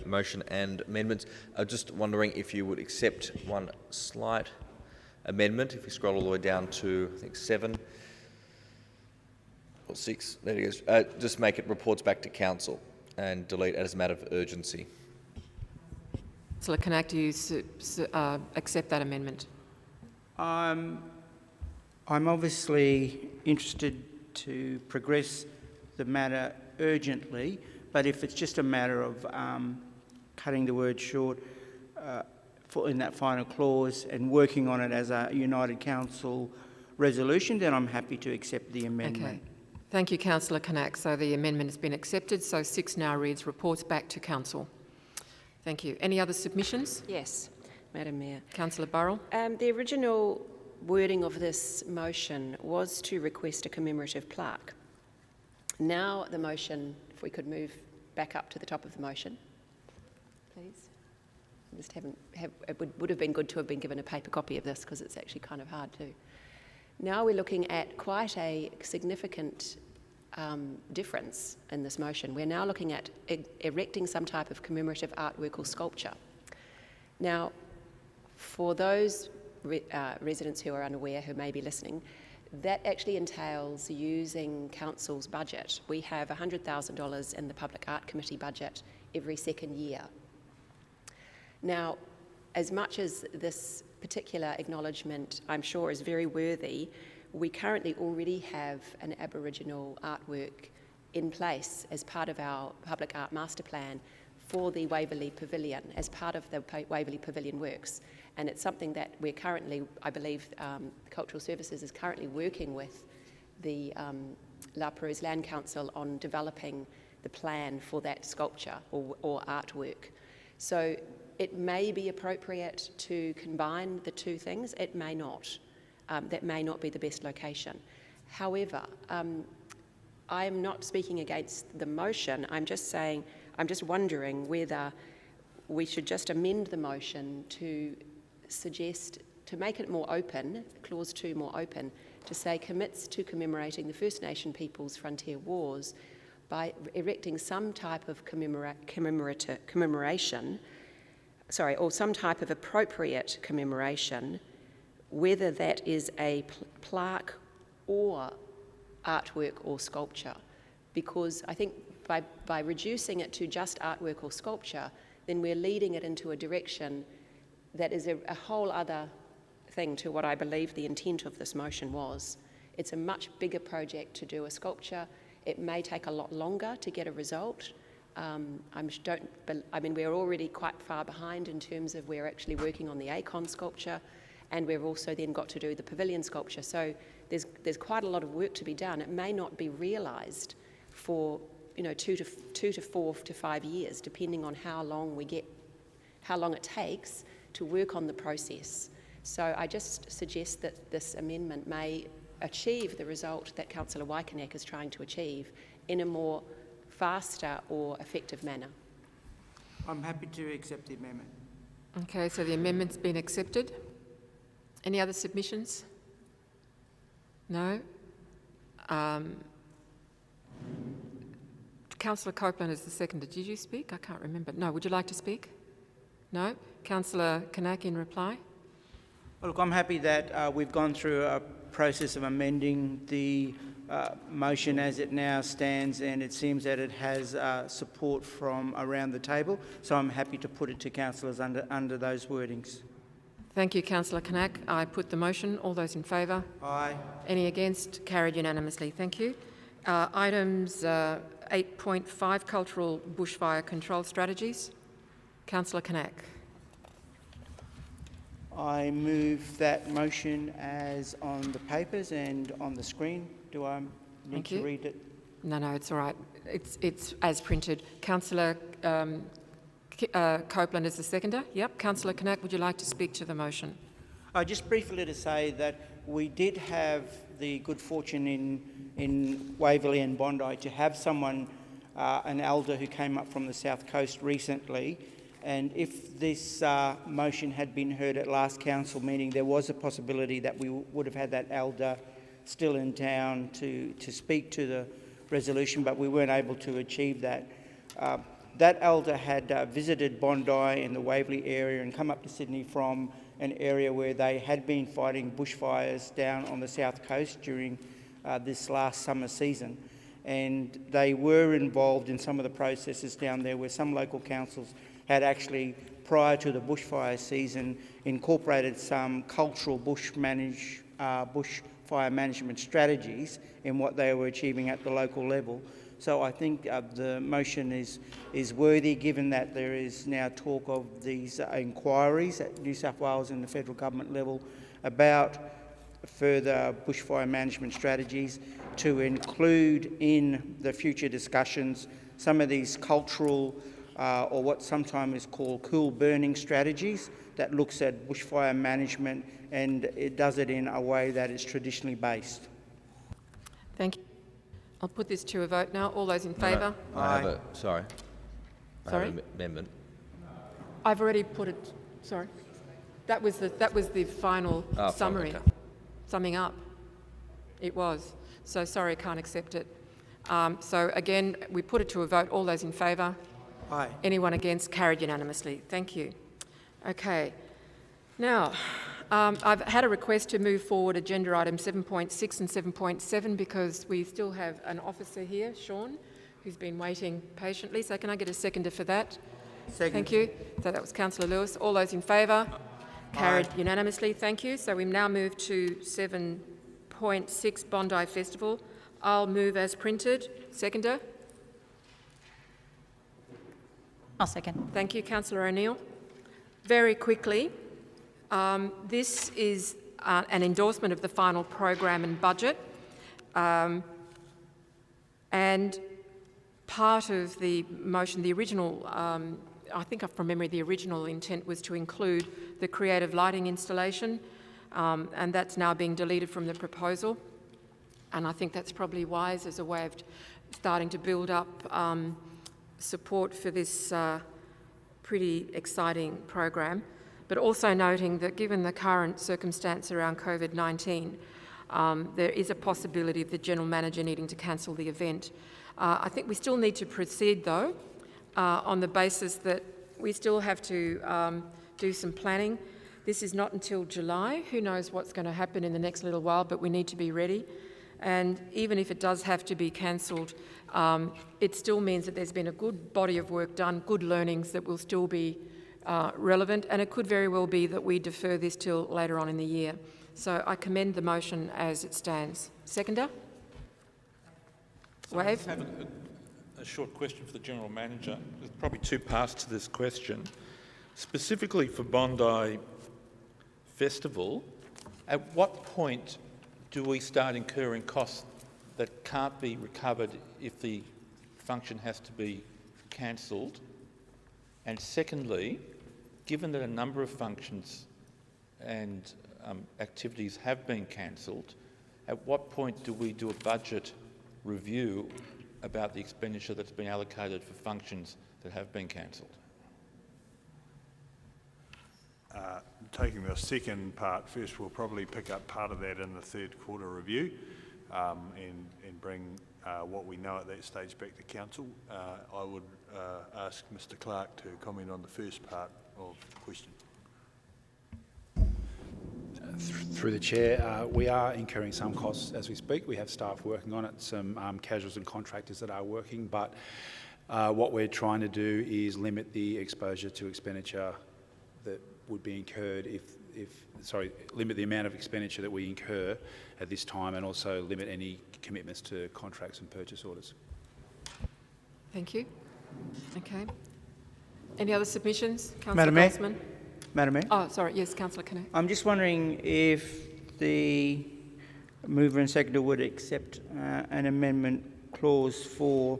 S15: motion and amendments. I'm just wondering if you would accept one slight amendment. If you scroll all the way down to, I think, 7 or 6, there it is. Just make it reports back to Council and delete as a matter of urgency.
S3: Councillor Knack, do you accept that amendment?
S6: I'm obviously interested to progress the matter urgently, but if it's just a matter of cutting the word short in that final clause and working on it as a United Council resolution, then I'm happy to accept the amendment.
S3: Okay. Thank you, Councillor Knack. So the amendment has been accepted. So 6 now reads reports back to Council. Thank you. Any other submissions?
S16: Yes, Madam Mayor.
S3: Councillor Burrell?
S16: The original wording of this motion was to request a commemorative plaque. Now the motion, if we could move back up to the top of the motion, please. Just it would have been good to have been given a paper copy of this because it's actually kind of hard to. Now we're looking at quite a significant difference in this motion. We're now looking at erecting some type of commemorative artwork or sculpture. Now, for those residents who are unaware, who may be listening, that actually entails using Council's budget. We have $100,000 in the Public Art Committee budget every second year. Now, as much as this particular acknowledgement, I'm sure, is very worthy, we currently already have an Aboriginal artwork in place as part of our Public Art Master Plan for the Waverly Pavilion, as part of the Waverly Pavilion works. And it's something that we're currently, I believe, Cultural Services is currently working with the La Perouse Land Council on developing the plan for that sculpture or artwork. So it may be appropriate to combine the two things. It may not. That may not be the best location. However, I am not speaking against the motion. I'm just saying, I'm just wondering whether we should just amend the motion to suggest, to make it more open, clause 2 more open, to say commits to commemorating the First Nation people's frontier wars by erecting some type of commemoration, or some type of appropriate commemoration, whether that is a plaque or artwork or sculpture. Because I think by reducing it to just artwork or sculpture, then we're leading it into a direction that is a whole other thing to what I believe the intent of this motion was. It's a much bigger project to do a sculpture. It may take a lot longer to get a result. We're already quite far behind in terms of we're actually working on the Acon sculpture, and we've also then got to do the pavilion sculpture. So there's quite a lot of work to be done. It may not be realised for 2 to 4 to 5 years, depending on how long it takes to work on the process. So I just suggest that this amendment may achieve the result that Councillor Waikanek is trying to achieve in a more faster or effective manner.
S6: I'm happy to accept the amendment.
S3: Okay, so the amendment's been accepted. Any other submissions? No? Councillor Copeland is the seconder. Did you speak? I can't remember. No, would you like to speak? No? Councillor Kanak in reply?
S6: Well, look, I'm happy that we've gone through a process of amending the motion as it now stands, and it seems that it has support from around the table, so I'm happy to put it to councillors under those wordings.
S3: Thank you, Councillor Kanak. I put the motion. All those in favour?
S6: Aye.
S3: Any against? Carried unanimously. Thank you. Items 8.5, Cultural Bushfire Control Strategies. Councillor Kanak.
S6: I move that motion as on the papers and on the screen. Do I need to read it?
S3: No, it's all right. It's as printed. Councillor Copeland is the seconder. Yep. Councillor Kanak, would you like to speak to the motion?
S6: Just briefly to say that we did have the good fortune in Waverly and Bondi to have someone, an elder who came up from the South Coast recently, and if this motion had been heard at last council meeting, there was a possibility that we would have had that elder still in town to speak to the resolution, but we weren't able to achieve that. That elder had visited Bondi and the Waverley area and come up to Sydney from an area where they had been fighting bushfires down on the south coast during this last summer season. And they were involved in some of the processes down there where some local councils had actually, prior to the bushfire season, incorporated some cultural bushfire management strategies in what they were achieving at the local level. So I think the motion is worthy, given that there is now talk of these inquiries at New South Wales and the federal government level about further bushfire management strategies, to include in the future discussions some of these cultural or what sometimes is called cool burning strategies that looks at bushfire management, and it does it in a way that is traditionally based.
S3: Thank you. I'll put this to a vote now. All those in favour?
S15: No, I have
S3: Sorry?
S15: I have an amendment.
S3: I've already put it. Sorry. That was the final summary.
S15: Okay.
S3: Summing up. It was. So sorry, can't accept it. So again, we put it to a vote. All those in favour?
S6: Aye.
S3: Anyone against? Carried unanimously. Thank you. Okay. Now, I've had a request to move forward agenda items 7.6 and 7.7 because we still have an officer here, Sean, who's been waiting patiently. So can I get a seconder for that?
S6: Second.
S3: Thank you. So that was Councillor Lewis. All those in favour? Carried unanimously. Thank you. So we now move to 7.6 Bondi Festival. I'll move as printed. Seconder?
S21: I'll second.
S3: Thank you, Councillor O'Neill. Very quickly, this is an endorsement of the final program and budget, and part of the motion, the original, I think from memory, the original intent was to include the creative lighting installation, and that's now being deleted from the proposal. And I think that's probably wise as a way of starting to build up support for this pretty exciting program, but also noting that given the current circumstance around COVID-19, there is a possibility of the General Manager needing to cancel the event. I think we still need to proceed though, on the basis that we still have to do some planning. This is not until July. Who knows what's going to happen in the next little while, but we need to be ready. And even if it does have to be cancelled, it still means that there's been a good body of work done, good learnings that will still be relevant, and it could very well be that we defer this till later on in the year. So I commend the motion as it stands. Seconder?
S13: So I just have a short question for the General Manager. There's probably two parts to this question. Specifically for Bondi Festival, at what point do we start incurring costs that can't be recovered if the function has to be cancelled? And secondly, given that a number of functions and activities have been cancelled, at what point do we do a budget review about the expenditure that's been allocated for functions that have been cancelled?
S19: Taking the second part first, we'll probably pick up part of that in the third quarter review and bring what we know at that stage back to council. I would ask Mr Clark to comment on the first part of the question.
S1: Through the Chair, we are incurring some costs as we speak. We have staff working on it, some casuals and contractors that are working, but what we're trying to do is limit the exposure to expenditure that would be incurred limit the amount of expenditure that we incur at this time, and also limit any commitments to contracts and purchase orders.
S3: Thank you. Okay. Any other submissions? Councillor
S6: Madam Mayor?
S3: Goldsman?
S6: Madam Mayor?
S3: Oh, sorry. Yes, Councillor Connect.
S6: I'm just wondering if the mover and seconder would accept an amendment clause 4,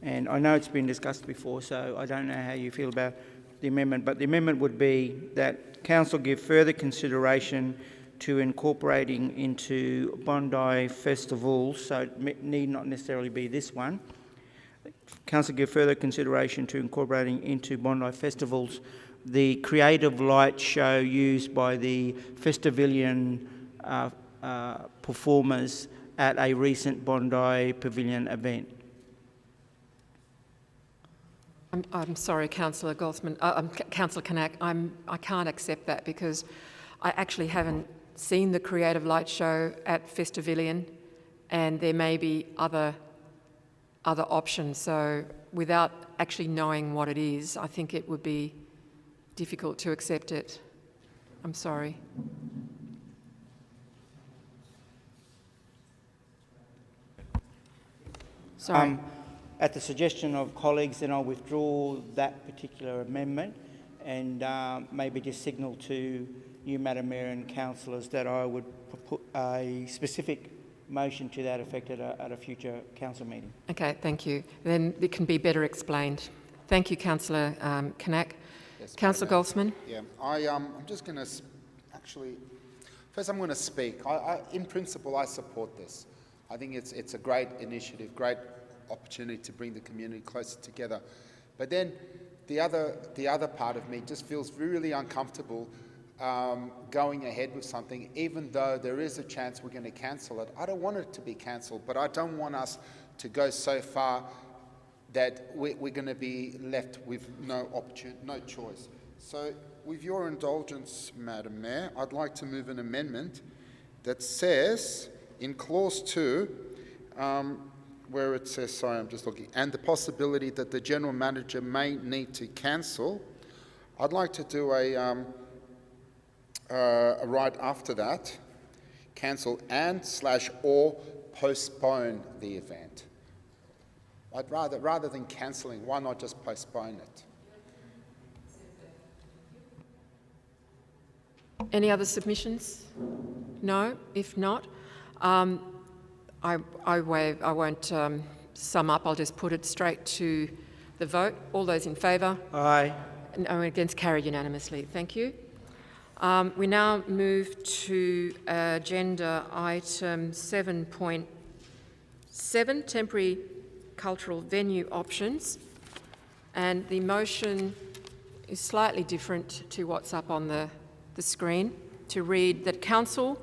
S6: and I know it's been discussed before, so I don't know how you feel about the amendment, but the amendment would be that Council give further consideration to incorporating into Bondi festivals, so it need not necessarily be this one. Council give further consideration to incorporating into Bondi festivals the creative light show used by the Festivalian performers at a recent Bondi Pavilion event.
S3: I'm sorry, Councillor Goldsman, Councillor Kanak, I can't accept that because I actually haven't seen the creative light show at Festivalian, and there may be other options. So without actually knowing what it is, I think it would be difficult to accept it. I'm sorry.
S6: Sorry. At the suggestion of colleagues, then I'll withdraw that particular amendment and maybe just signal to you, Madam Mayor and councillors, that I would put a specific motion to that effect at a future council meeting. Okay, thank you. Then it can be better explained. Thank you, Councillor Kanak. Yes, Councillor Goldsman.
S5: Yeah, I'm just going to actually. First, I'm going to speak. In principle, I support this. I think it's a great initiative, great opportunity to bring the community closer together. But then the other part of me just feels really uncomfortable going ahead with something, even though there is a chance we're going to cancel it. I don't want it to be cancelled, but I don't want us to go so far that we're going to be left with no choice. So with your indulgence, Madam Mayor, I'd like to move an amendment that says in clause 2, where it says, sorry, I'm just looking, and the possibility that the general manager may need to cancel, I'd like to do a right after that, cancel and/or postpone the event. I'd rather than cancelling, why not just postpone it?
S3: Any other submissions? No? If not, I won't sum up. I'll just put it straight to the vote. All those in favour?
S6: Aye.
S3: No, against, carried unanimously. Thank you. We now move to agenda item 7.7, temporary cultural venue options. And the motion is slightly different to what's up on the screen, to read that Council,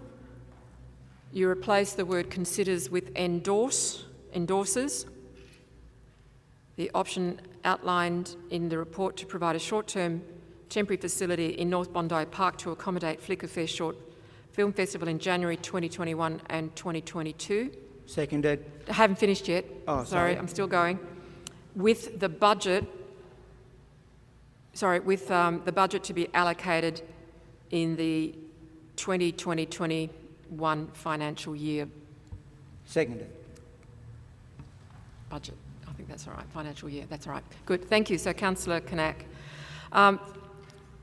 S3: you replace the word considers with endorses. The option outlined in the report to provide a short-term temporary facility in North Bondi Park to accommodate Flickerfest Short Film Festival in January 2021 and 2022.
S6: Seconded.
S3: I haven't finished yet.
S6: Oh,
S3: sorry, I'm still going. With the budget, the budget to be allocated in the 2020-21 financial year.
S6: Seconded.
S3: Budget. I think that's all right. Financial year. That's all right. Good. Thank you. So, Councillor Kanak.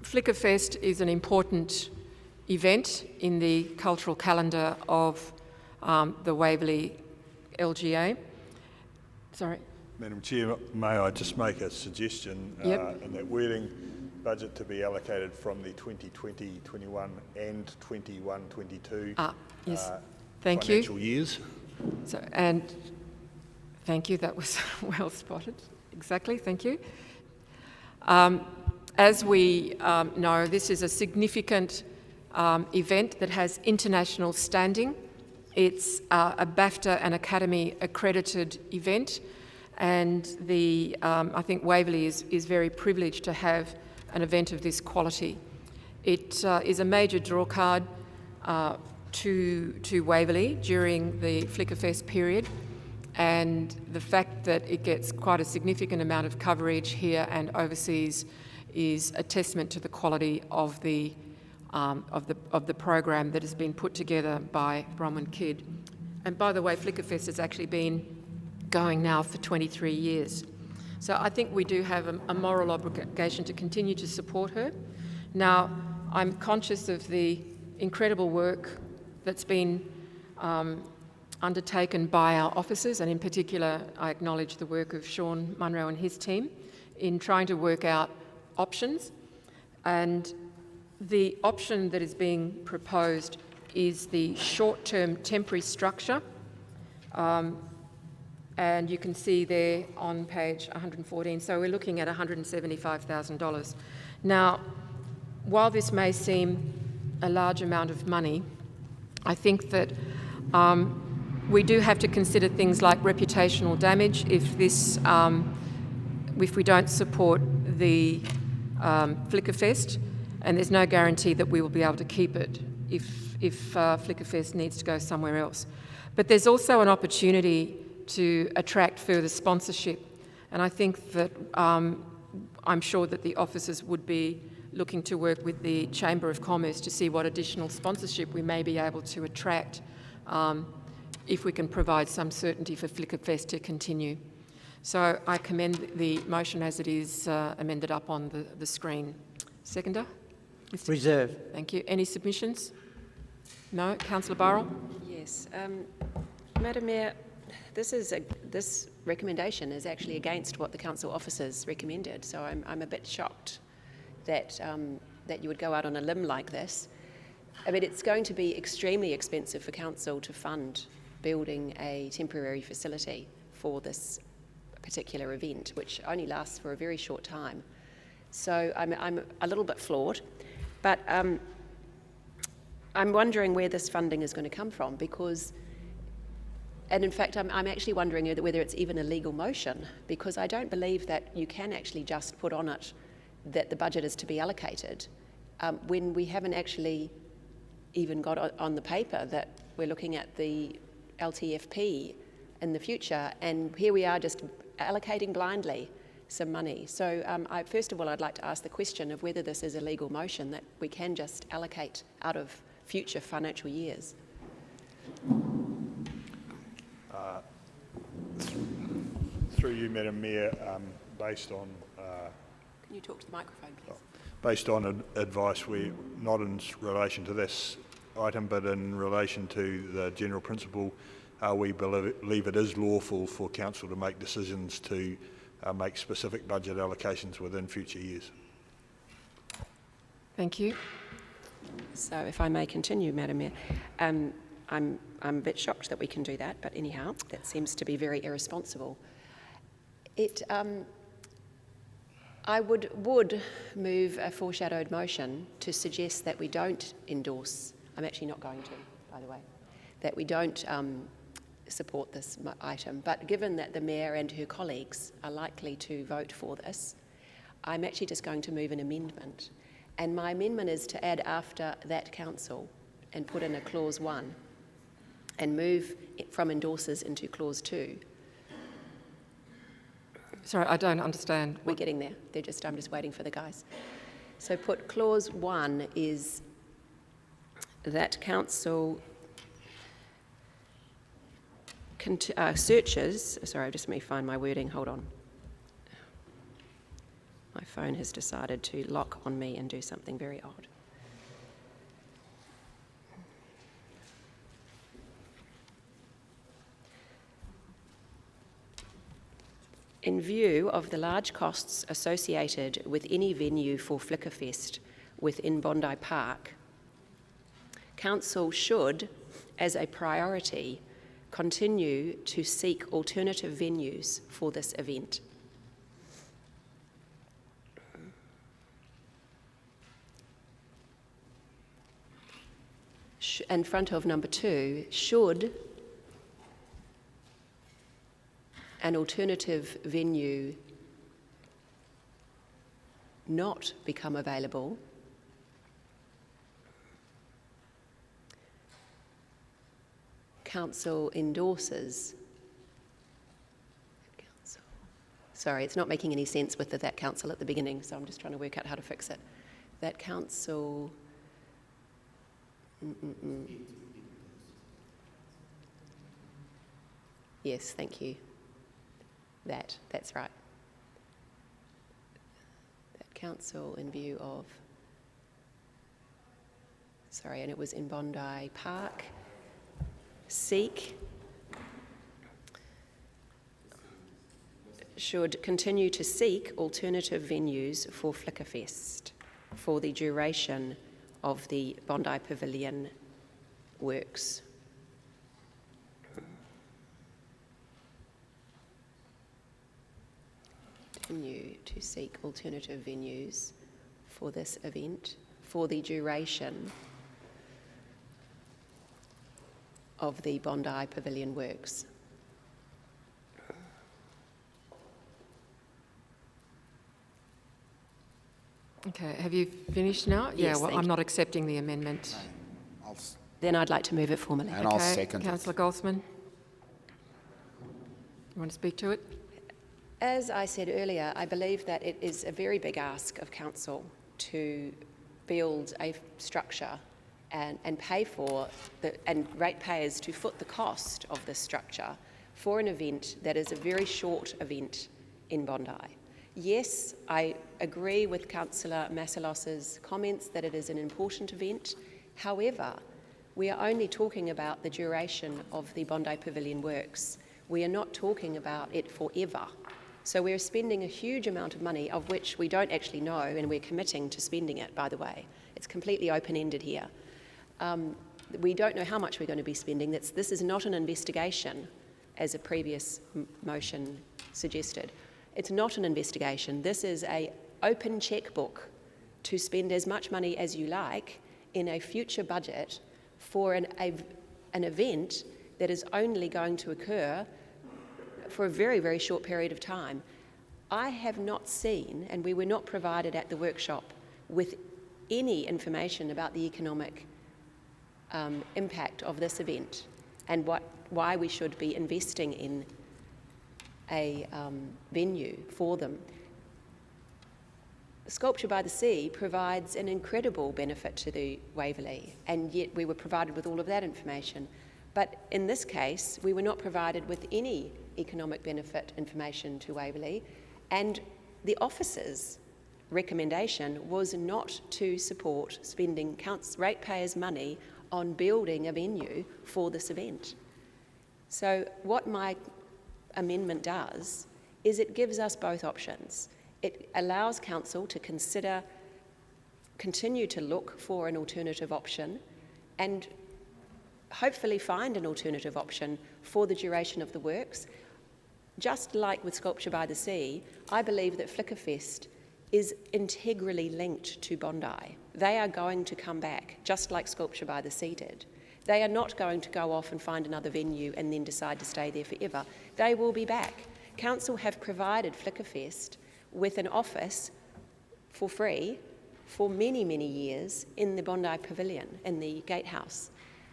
S3: Flickerfest is an important event in the cultural calendar of the Waverly LGA. Sorry.
S19: Madam Chair, may I just make a suggestion in that wording, budget to be allocated from the 2020-21 and 21-22
S3: yes. Thank you.
S19: financial years.
S3: So, and thank you, that was well spotted. Exactly, thank you. As we know, this is a significant event that has international standing. It's a BAFTA and Academy accredited event, and I think Waverly is very privileged to have an event of this quality. It is a major drawcard to Waverly during the Flickerfest period, and the fact that it gets quite a significant amount of coverage here and overseas is a testament to the quality of the program that has been put together by Bronwyn Kidd. And by the way, Flickerfest has actually been going now for 23 years. So I think we do have a moral obligation to continue to support her. Now, I'm conscious of the incredible work that's been undertaken by our officers, and in particular, I acknowledge the work of Sean Munro and his team in trying to work out options. And the option that is being proposed is the short-term temporary structure. And you can see there on page 114, so we're looking at $175,000. Now, while this may seem a large amount of money, I think that we do have to consider things like reputational damage if we don't support the Flickerfest, and there's no guarantee that we will be able to keep it if Flickerfest needs to go somewhere else. But there's also an opportunity to attract further sponsorship, and I think that I'm sure that the officers would be looking to work with the Chamber of Commerce to see what additional sponsorship we may be able to attract if we can provide some certainty for Flickerfest to continue. So I commend the motion as it is amended up on the screen. Seconder? Mr.
S6: Reserve.
S3: Thank you. Any submissions? No? Councillor Burrell?
S16: Yes. Madam Mayor, this recommendation is actually against what the council officers recommended, so I'm a bit shocked that you would go out on a limb like this. I mean, it's going to be extremely expensive for council to fund building a temporary facility for this particular event, which only lasts for a very short time. So I'm a little bit flawed, but I'm wondering where this funding is going to come from, because, and in fact, I'm actually wondering whether it's even a legal motion, because I don't believe that you can actually just put on it that the budget is to be allocated when we haven't actually even got on the paper that we're looking at the LTFP in the future, and here we are just allocating blindly some money. So first of all, I'd like to ask the question of whether this is a legal motion that we can just allocate out of future financial years.
S19: Through you, Madam Mayor, based on...
S16: Can you talk to the microphone, please?
S19: Based on advice, not in relation to this item, but in relation to the general principle, we believe it is lawful for council to make decisions to make specific budget allocations within future years.
S3: Thank you.
S16: So if I may continue, Madam Mayor, I'm a bit shocked that we can do that, but anyhow, that seems to be very irresponsible. I would move a foreshadowed motion to suggest that we don't endorse, I'm actually not going to, by the way, that we don't support this item, but given that the Mayor and her colleagues are likely to vote for this, I'm actually just going to move an amendment. And my amendment is to add after that council and put in a clause 1 and move it from endorses into clause 2.
S3: Sorry, I don't understand.
S16: We're getting there. I'm just waiting for the guys. So put clause 1 is that council searches, sorry, just let me find my wording, hold on. My phone has decided to lock on me and do something very odd. In view of the large costs associated with any venue for Flickerfest within Bondi Park, Council should, as a priority, continue to seek alternative venues for this event. In front of number 2, should an alternative venue not become available, Council endorses. Sorry, it's not making any sense with that Council at the beginning, so I'm just trying to work out how to fix it. That Council. Yes, thank you. That's right. That Council in view of. Sorry, and it was in Bondi Park. Should continue to seek alternative venues for Flickerfest for the duration of the Bondi Pavilion works. Continue to seek alternative venues for this event for the duration of the Bondi Pavilion works.
S3: Okay, have you finished now?
S16: Yes,
S3: yeah, well, I'm not accepting the amendment.
S16: Then I'd like to move it formally.
S5: And I'll second it.
S3: Councillor Goldsman, you want to speak to it?
S16: As I said earlier, I believe that it is a very big ask of Council to build a structure and pay for and ratepayers to foot the cost of this structure for an event that is a very short event in Bondi. Yes, I agree with Councillor Massalos's comments that it is an important event. However, we are only talking about the duration of the Bondi Pavilion works. We are not talking about it forever. So we're spending a huge amount of money, of which we don't actually know, and we're committing to spending it, by the way. It's completely open-ended here. We don't know how much we're going to be spending. This is not an investigation, as a previous motion suggested. It's not an investigation. This is an open checkbook to spend as much money as you like in a future budget for an event that is only going to occur for a very, very short period of time. I have not seen, and we were not provided at the workshop with any information about the economic impact of this event and why we should be investing in a venue for them. Sculpture by the Sea provides an incredible benefit to the Waverly, and yet we were provided with all of that information. But in this case, we were not provided with any economic benefit information to Waverly, and the officer's recommendation was not to support spending ratepayers' money on building a venue for this event. So what my amendment does is it gives us both options. It allows Council to continue to look for an alternative option and hopefully find an alternative option for the duration of the works. Just like with Sculpture by the Sea, I believe that Flickerfest is integrally linked to Bondi. They are going to come back, just like Sculpture by the Sea did. They are not going to go off and find another venue and then decide to stay there forever. They will be back. Council have provided Flickerfest with an office for free for many, many years in the Bondi Pavilion, in the Gatehouse.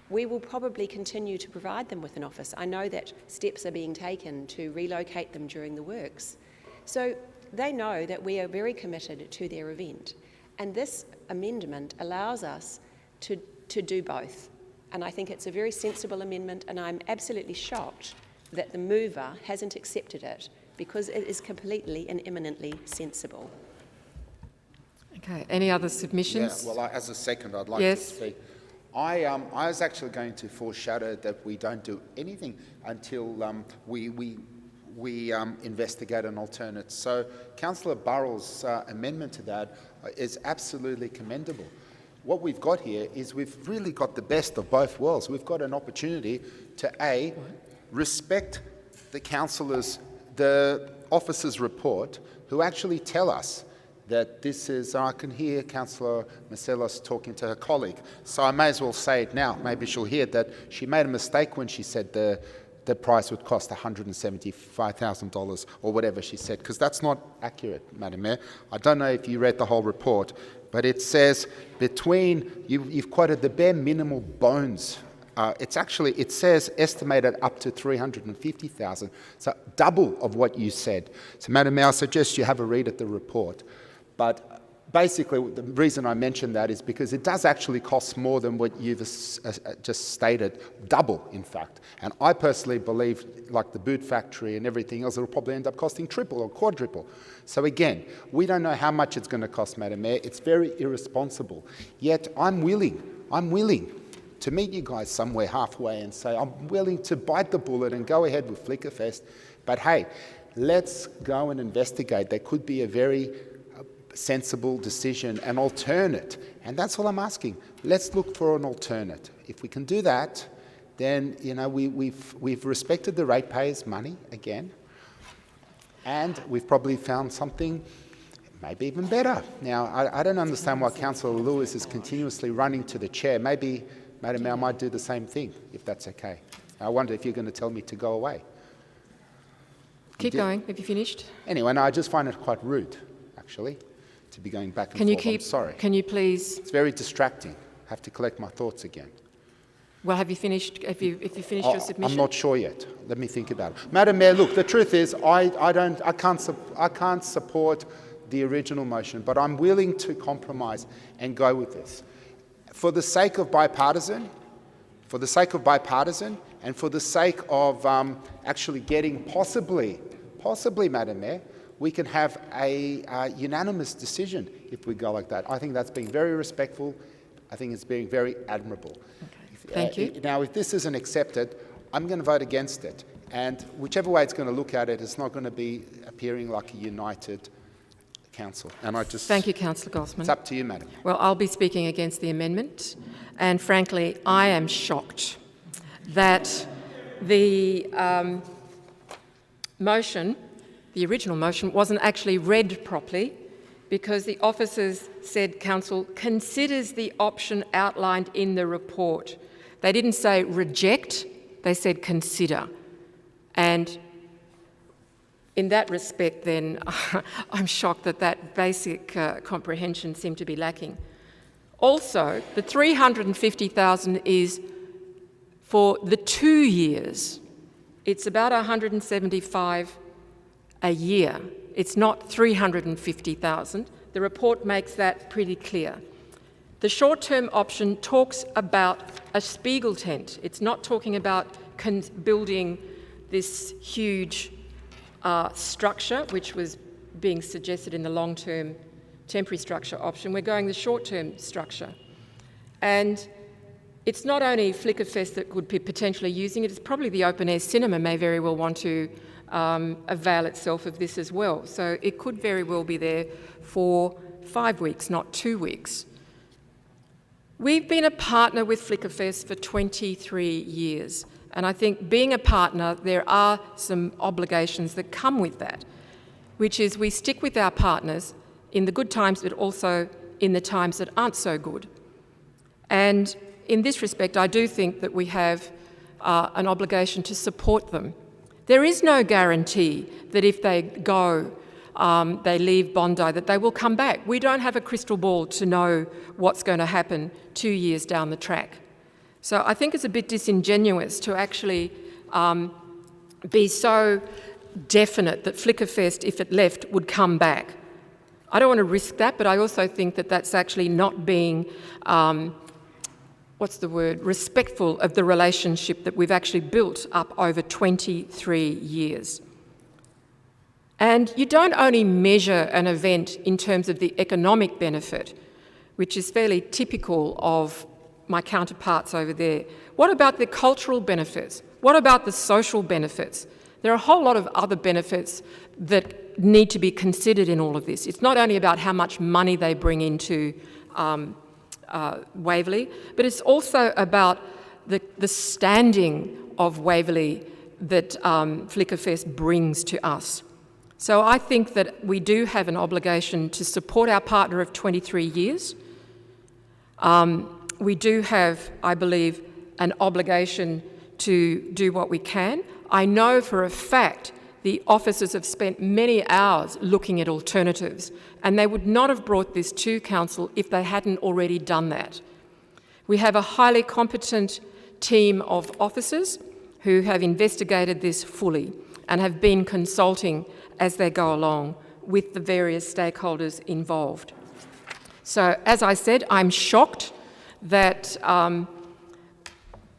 S16: We will probably continue to provide them with an office. I know that steps are being taken to relocate them during the works. So they know that we are very committed to their event. And this amendment allows us to do both. And I think it's a very sensible amendment, and I'm absolutely shocked that the mover hasn't accepted it, because it is completely and eminently sensible.
S3: Okay, any other submissions?
S5: Yeah, well, as a second, I'd like to speak. I was actually going to foreshadow that we don't do anything until we we investigate an alternate. So Councillor Burrell's amendment to that is absolutely commendable. What we've got here is we've really got the best of both worlds. We've got an opportunity to A, respect the councillors, the officers' report, who actually tell us that this is, I can hear Councillor Marcellos talking to her colleague, so I may as well say it now. Maybe she'll hear that she made a mistake when she said the price would cost $175,000 or whatever she said, because that's not accurate, Madam Mayor. I don't know if you read the whole report, but it says you've quoted the bare minimal bones. It says estimated up to $350,000, so double of what you said. So, Madam Mayor, I suggest you have a read at the report. But basically, the reason I mentioned that is because it does actually cost more than what you've just stated, double, in fact. And I personally believe, like the boot factory and everything else, it'll probably end up costing triple or quadruple. So again, we don't know how much it's going to cost, Madam Mayor. It's very irresponsible. Yet I'm willing to meet you guys somewhere halfway and say, I'm willing to bite the bullet and go ahead with Flickerfest. But hey, let's go and investigate. There could be a very sensible decision, an alternate, and that's all I'm asking. Let's look for an alternate. If we can do that, then we've respected the ratepayers' money again, and we've probably found something maybe even better. Now, I don't understand why Councillor Lewis is continuously running to the chair. Maybe, Madam Mayor, I might do the same thing, if that's okay. I wonder if you're going to tell me to go away.
S3: Keep going. Have you finished?
S5: Anyway, no, I just find it quite rude, actually, to be going back and forth. I'm sorry.
S3: Can you please?
S5: It's very distracting. I have to collect my thoughts again.
S3: Well, have you finished? If you finished your submission?
S5: I'm not sure yet. Let me think about it. Madam Mayor, look, the truth is, I can't support the original motion, but I'm willing to compromise and go with this, for the sake of bipartisan, and for the sake of actually getting possibly, Madam Mayor, we can have a unanimous decision if we go like that. I think that's being very respectful. I think it's being very admirable.
S3: Okay. Thank you.
S5: Now, if this isn't accepted, I'm going to vote against it. And whichever way it's going to look at it, it's not going to be appearing like a united council. And
S3: Thank you, Councillor Gosman.
S5: It's up to you, Madam.
S3: Well, I'll be speaking against the amendment. And frankly, I am shocked that the motion, the original motion, wasn't actually read properly, because the officers said Council considers the option outlined in the report. They didn't say reject, they said consider. And in that respect, then, I'm shocked that that basic comprehension seemed to be lacking. Also, the $350,000 is for the 2 years. It's about $175,000 a year. It's not $350,000. The report makes that pretty clear. The short-term option talks about a Spiegel tent. It's not talking about building this huge structure, which was being suggested in the long-term temporary structure option. We're going the short-term structure. And it's not only Flickerfest that could be potentially using it, it's probably the open-air cinema may very well want to avail itself of this as well. So it could very well be there for 5 weeks, not 2 weeks. We've been a partner with Flickerfest for 23 years, and I think being a partner, there are some obligations that come with that, which is we stick with our partners in the good times, but also in the times that aren't so good. And in this respect, I do think that we have an obligation to support them. There is no guarantee that if they go, they leave Bondi, that they will come back. We don't have a crystal ball to know what's going to happen 2 years down the track. So I think it's a bit disingenuous to actually be so definite that Flickerfest, if it left, would come back. I don't want to risk that, but I also think that that's actually not being, respectful of the relationship that we've actually built up over 23 years. And you don't only measure an event in terms of the economic benefit, which is fairly typical of my counterparts over there. What about the cultural benefits? What about the social benefits? There are a whole lot of other benefits that need to be considered in all of this. It's not only about how much money they bring into Waverly, but it's also about the standing of Waverly that Flickerfest brings to us. So I think that we do have an obligation to support our partner of 23 years. We do have, I believe, an obligation to do what we can. I know for a fact the officers have spent many hours looking at alternatives, and they would not have brought this to Council if they hadn't already done that. We have a highly competent team of officers who have investigated this fully and have been consulting as they go along with the various stakeholders involved. So, as I said, I'm shocked that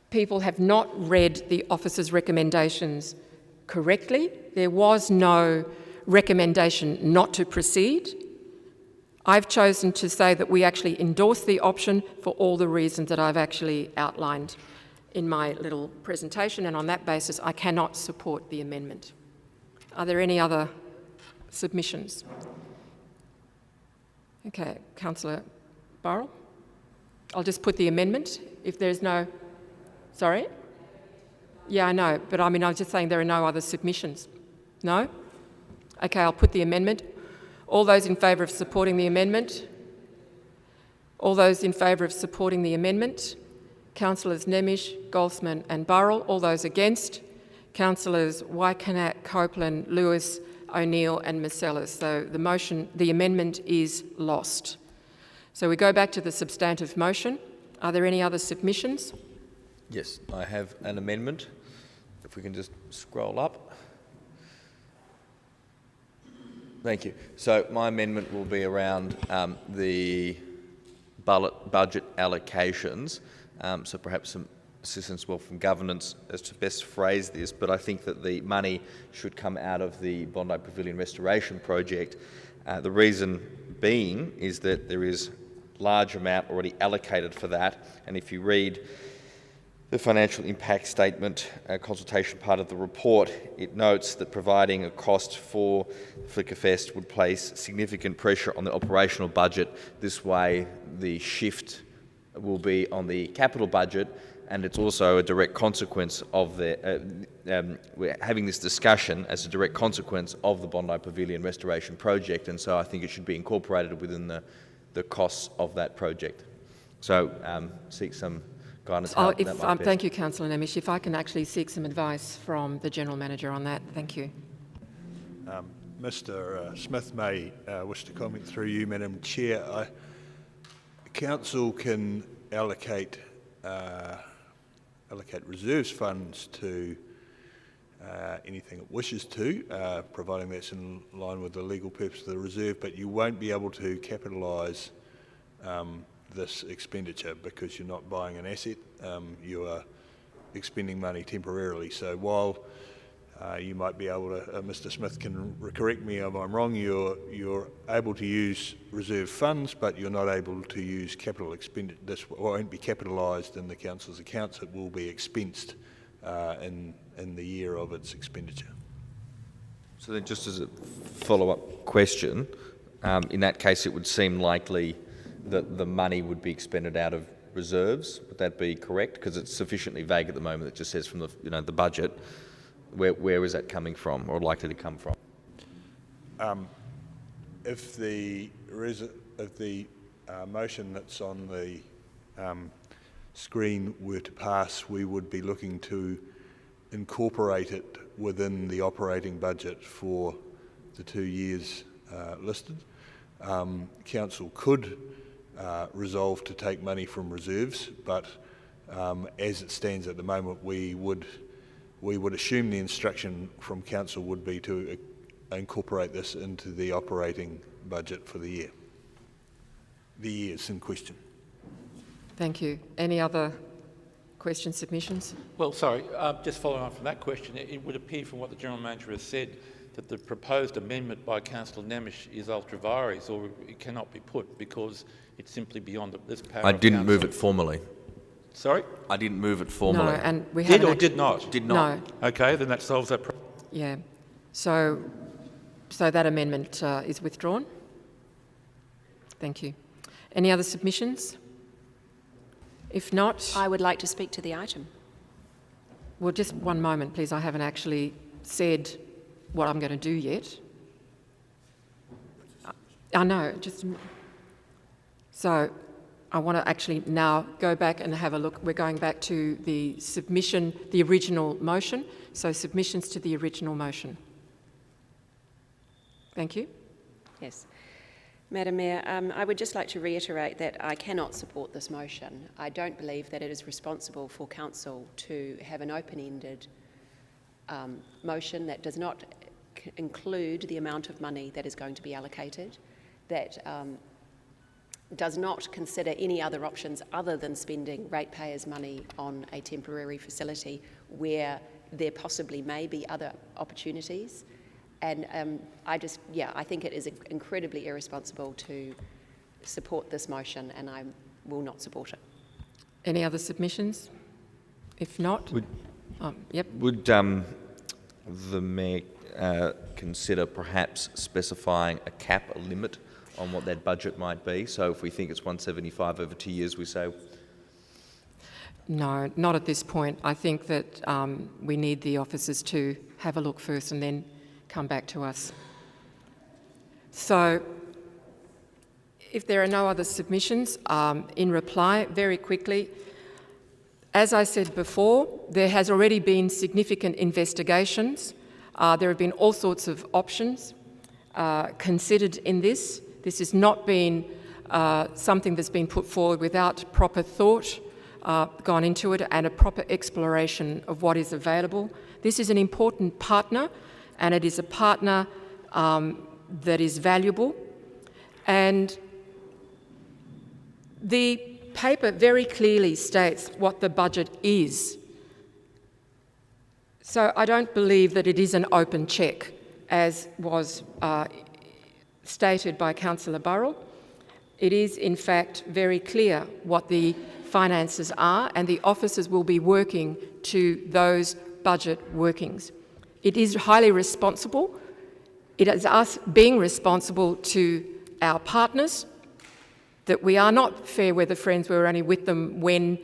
S3: people have not read the officers' recommendations correctly. There was no recommendation not to proceed. I've chosen to say that we actually endorse the option for all the reasons that I've actually outlined in my little presentation, and on that basis I cannot support the amendment. Are there any other submissions? Okay, Councillor Burrell. I'll just put the amendment. If there's no... Sorry? Yeah, I know, but I mean, I was just saying there are no other submissions. No? Okay, I'll put the amendment. All those in favour of supporting the amendment? All those in favour of supporting the amendment? Councillors Nemish, Goldsman and Burrell. All those against? Councillors Wykenak, Copeland, Lewis, O'Neill and Marcellus. So the amendment is lost. So we go back to the substantive motion. Are there any other submissions?
S15: Yes, I have an amendment. If we can just scroll up. Thank you. So my amendment will be around the budget allocations. So perhaps some assistance from governance as to best phrase this, but I think that the money should come out of the Bondi Pavilion Restoration Project. The reason being is that there is large amount already allocated for that, and if you read the financial impact statement consultation part of the report, it notes that providing a cost for Flickerfest would place significant pressure on the operational budget. This way the shift will be on the capital budget, and it's also a direct consequence of we're having this discussion as a direct consequence of the Bondi Pavilion Restoration Project, and so I think it should be incorporated within the costs of that project. So seek some guidance.
S3: Thank you, Councillor Nemish. If I can actually seek some advice from the General Manager on that, thank you.
S19: Mr Smith may wish to comment through you, Madam Chair. Council can allocate reserves funds to anything it wishes to, providing that's in line with the legal purpose of the reserve, but you won't be able to capitalise this expenditure because you're not buying an asset, you are expending money temporarily. So while you might be able to, Mr Smith can correct me if I'm wrong, you're able to use reserve funds, but you're not able to use capital expenditure. This won't be capitalised in the council's accounts, it will be expensed in the year of its expenditure.
S15: So then, just as a follow-up question, in that case it would seem likely that the money would be expended out of reserves. Would that be correct? Because it's sufficiently vague at the moment. It just says from the budget. Where is that coming from, or likely to come from?
S19: If the motion that's on the screen were to pass, we would be looking to incorporate it within the operating budget for the 2 years listed. Council could resolve to take money from reserves, but as it stands at the moment, we would assume the instruction from Council would be to incorporate this into the operating budget for the years in question.
S3: Thank you. Any other questions, submissions?
S13: Well, sorry, just following on from that question, it would appear from what the General Manager has said that the proposed amendment by Councillor Nemish is ultra vires, or it cannot be put because it's simply beyond this power.
S15: I didn't move it formally.
S13: Sorry?
S15: I didn't move it formally.
S3: No, and we
S13: did or did not?
S15: Did not.
S3: No.
S13: Okay, then that solves that problem.
S3: Yeah. So that amendment is withdrawn. Thank you. Any other submissions? If not...
S16: I would like to speak to the item.
S3: Well, just one moment, please. I haven't actually said what I'm going to do yet. I know, so I want to actually now go back and have a look. We're going back to the submission, the original motion. So submissions to the original motion. Thank you.
S16: Yes. Madam Mayor, I would just like to reiterate that I cannot support this motion. I don't believe that it is responsible for Council to have an open-ended motion that does not include the amount of money that is going to be allocated, that does not consider any other options other than spending ratepayers' money on a temporary facility where there possibly may be other opportunities. And I think it is incredibly irresponsible to support this motion, and I will not support it.
S3: Any other submissions? If not,
S15: would the Mayor consider perhaps specifying a cap, a limit on what that budget might be? So if we think it's 175 over 2 years, we say...
S3: No, not at this point. I think that we need the officers to have a look first and then come back to us. So if there are no other submissions, in reply, very quickly, as I said before, there has already been significant investigations. There have been all sorts of options considered in this. This has not been something that's been put forward without proper thought gone into it and a proper exploration of what is available. This is an important partner, and it is a partner that is valuable. And the paper very clearly states what the budget is. So I don't believe that it is an open cheque, as was stated by Councillor Burrell. It is, in fact, very clear what the finances are, and the officers will be working to those budget workings. It is highly responsible. It is us being responsible to our partners, that we are not fair weather friends, we're only with them when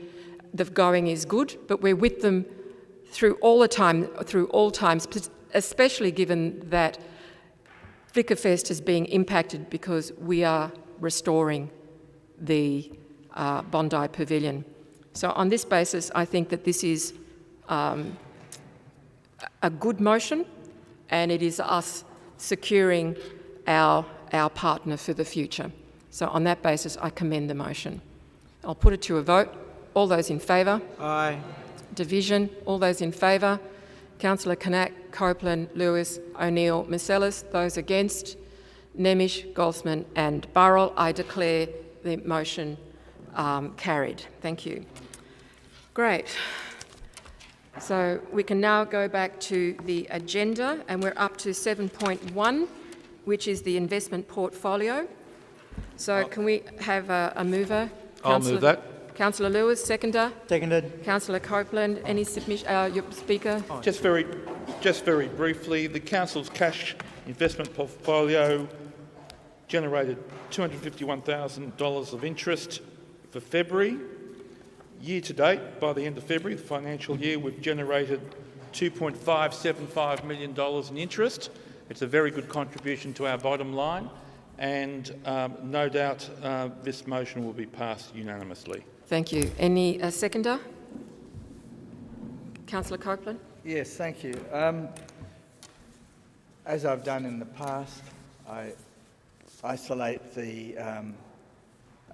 S3: the going is good, but we're with them through all times, especially given that Vickerfest is being impacted because we are restoring the Bondi Pavilion. So on this basis, I think that this is a good motion, and it is us securing our partner for the future. So on that basis, I commend the motion. I'll put it to a vote. All those in favour?
S6: Aye.
S3: Division. All those in favour? Councillor Knack, Copeland, Lewis, O'Neill, Marcellus. Those against? Nemish, Goldsman and Burrell. I declare the motion carried. Thank you. Great. So we can now go back to the agenda, and we're up to 7.1, which is the investment portfolio. So can we have a mover?
S13: I'll move that.
S3: Councillor Lewis, seconder.
S6: Seconded.
S3: Councillor Copeland, any submission? Your speaker.
S13: Just very briefly, the council's cash investment portfolio generated $251,000 of interest for February. Year to date, by the end of February, the financial year, we've generated $2.575 million in interest. It's a very good contribution to our bottom line, and no doubt this motion will be passed unanimously.
S3: Thank you. Any seconder? Councillor Copeland.
S20: Yes, thank you. As I've done in the past, I isolate the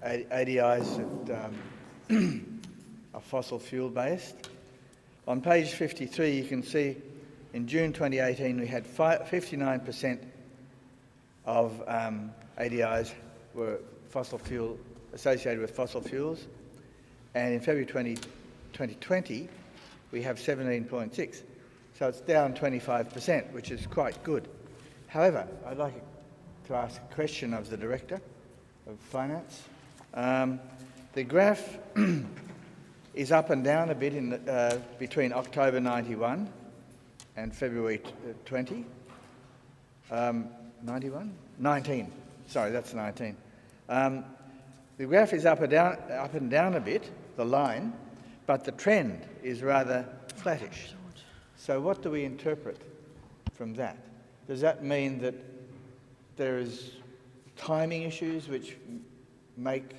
S20: ADIs that are fossil fuel based. On page 53, you can see in June 2018 we had 59% of ADIs were fossil fuel associated with fossil fuels, and in February 2020 we have 17.6. So it's down 25%, which is quite good. However, I'd like to ask a question of the Director of Finance. The graph is up and down a bit in between October 91 and February 20. 91? 19. Sorry, that's 19. The graph is up and down a bit, the line, but the trend is rather flattish. So what do we interpret from that? Does that mean that there is timing issues which make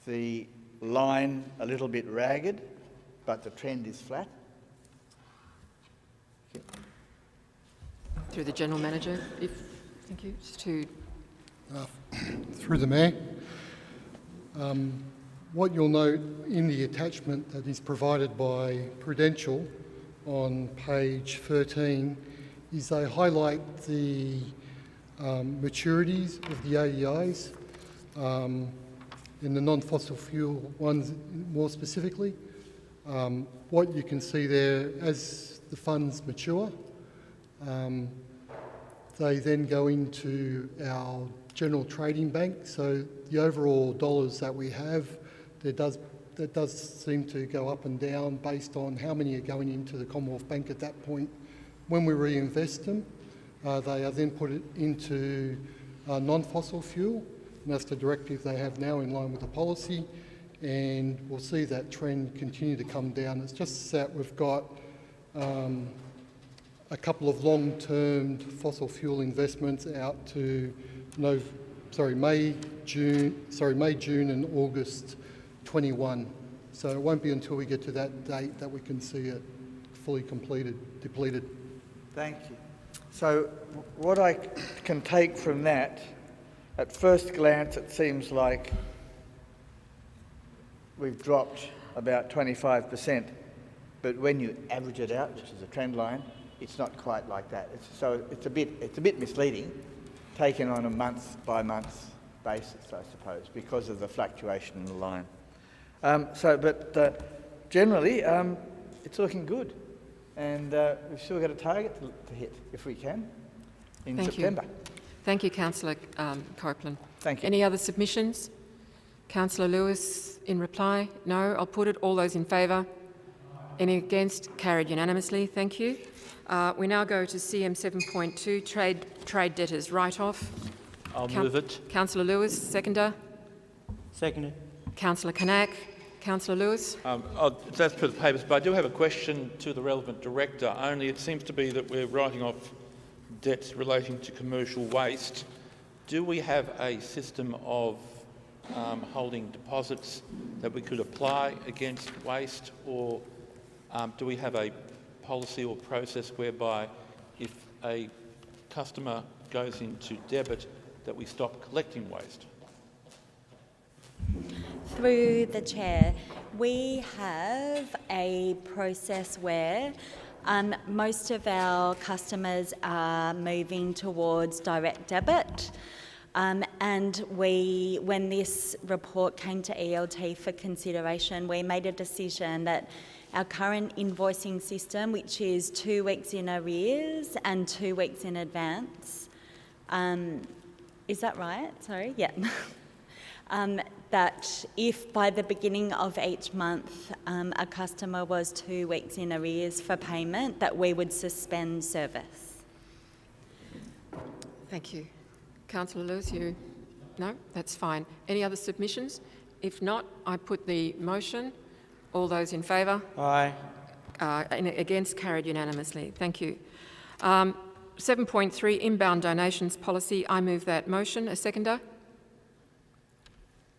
S20: the line a little bit ragged, but the trend is flat? Okay.
S3: Through the General Manager, thank you.
S8: Through the Mayor. What you'll note in the attachment that is provided by Prudential on page 13 is they highlight the maturities of the AEIs in the non-fossil fuel ones more specifically. What you can see there, as the funds mature, they then go into our general trading bank. So the overall dollars that we have, that does seem to go up and down based on how many are going into the Commonwealth Bank at that point. When we reinvest them, they are then put into non-fossil fuel, and that's the directive they have now in line with the policy, and we'll see that trend continue to come down. It's just that we've got a couple of long-term fossil fuel investments out to May, June and August 21. So it won't be until we get to that date that we can see it fully depleted.
S20: Thank you. So what I can take from that, at first glance it seems like we've dropped about 25%, but when you average it out, which is a trend line, it's not quite like that. It's a bit misleading, taken on a month-by-month basis, I suppose, because of the fluctuation in the line. Generally, it's looking good, and we've still got a target to hit, if we can, in September.
S3: Thank you, Councillor Copeland.
S20: Thank you.
S3: Any other submissions? Councillor Lewis, in reply? No. I'll put it. All those in favour? Any against? Carried unanimously. Thank you. We now go to CM 7.2, trade debtors write-off.
S13: I'll move it.
S3: Councillor Lewis, seconder.
S6: Seconded.
S3: Councillor Knack. Councillor Lewis.
S13: That's for the papers, but I do have a question to the relevant director. Only it seems to be that we're writing off debts relating to commercial waste. Do we have a system of holding deposits that we could apply against waste, or do we have a policy or process whereby if a customer goes into debit that we stop collecting waste?
S17: Through the Chair, we have a process where most of our customers are moving towards direct debit. And when this report came to ELT for consideration, we made a decision that our current invoicing system, which is 2 weeks in arrears and 2 weeks in advance, is that right? Sorry, yeah. That if by the beginning of each month a customer was 2 weeks in arrears for payment, that we would suspend service.
S3: Thank you. Councillor Lewis, you? No? That's fine. Any other submissions? If not, I put the motion. All those in favour?
S6: Aye.
S3: Against? Carried unanimously. Thank you. 7.3, inbound donations policy. I move that motion. A seconder?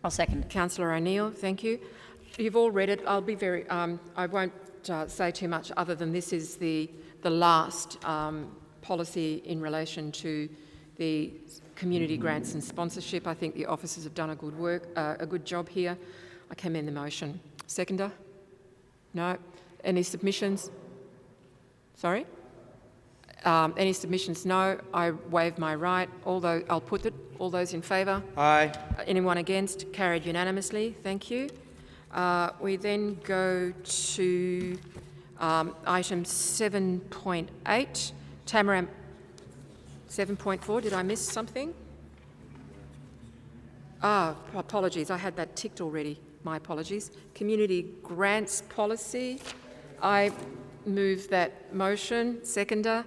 S10: I'll second.
S3: Councillor O'Neill, thank you. You've all read it. I'll be very... I won't say too much other than this is the last policy in relation to the community grants and sponsorship. I think the officers have done a good job here. I commend the motion. Seconder? No. Any submissions? Sorry? Any submissions? No. I waive my right. I'll put it. All those in favour?
S6: Aye.
S3: Anyone against? Carried unanimously. Thank you. We then go to item 7.8. Tamaram. 7.4. Did I miss something? Apologies. I had that ticked already. My apologies. Community grants policy. I move that motion. Seconder?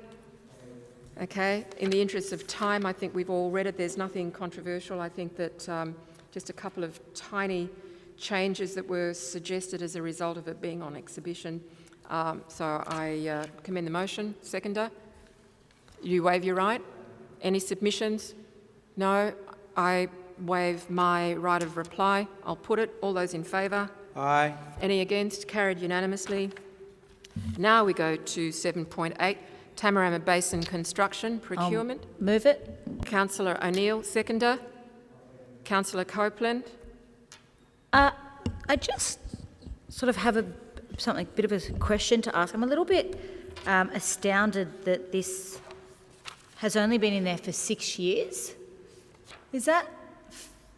S3: Okay. In the interest of time, I think we've all read it. There's nothing controversial. I think that just a couple of tiny changes that were suggested as a result of it being on exhibition. So I commend the motion. Seconder? You waive your right. Any submissions? No. I waive my right of reply. I'll put it. All those in favour?
S6: Aye.
S3: Any against? Carried unanimously. Now we go to 7.8, Tamarama Basin Construction Procurement.
S21: Move it.
S3: Councillor O'Neill, seconder. Councillor Copeland.
S21: I just sort of have a bit of a question to ask. I'm a little bit astounded that this has only been in there for 6 years. Is that,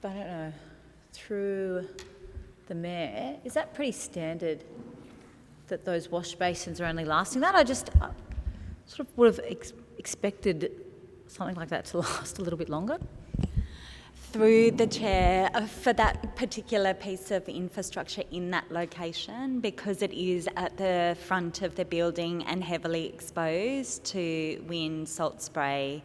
S21: I don't know, through the mayor, is that pretty standard that those wash basins are only lasting that? I sort of would have expected something like that to last a little bit longer.
S17: Through the chair, for that particular piece of infrastructure in that location, because it is at the front of the building and heavily exposed to wind, salt spray,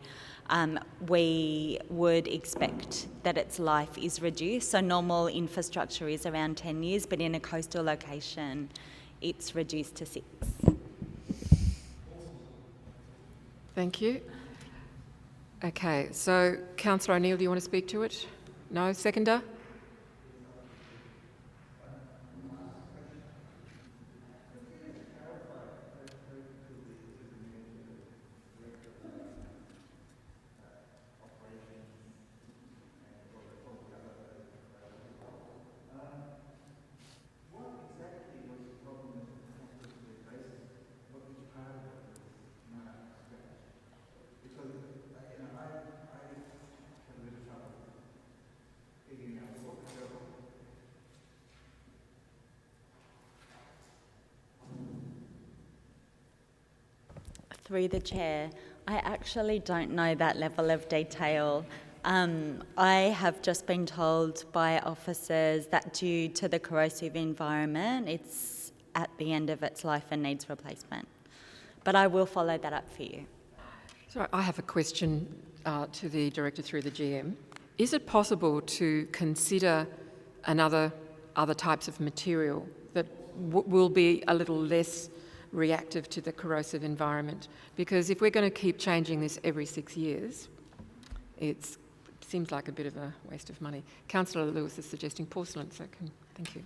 S17: we would expect that its life is reduced. So normal infrastructure is around 10 years, but in a coastal location, it's reduced to 6.
S3: Thank you. Okay, so Councillor O'Neill, do you want to speak to it? No? Seconder?
S17: Through the chair, I actually don't know that level of detail. I have just been told by officers that due to the corrosive environment, it's at the end of its life and needs replacement. But I will follow that up for you.
S3: So I have a question to the Director through the GM. Is it possible to consider other types of material that will be a little less reactive to the corrosive environment? Because if we're going to keep changing this every 6 years, it seems like a bit of a waste of money. Councillor Lewis is suggesting porcelain, so thank you.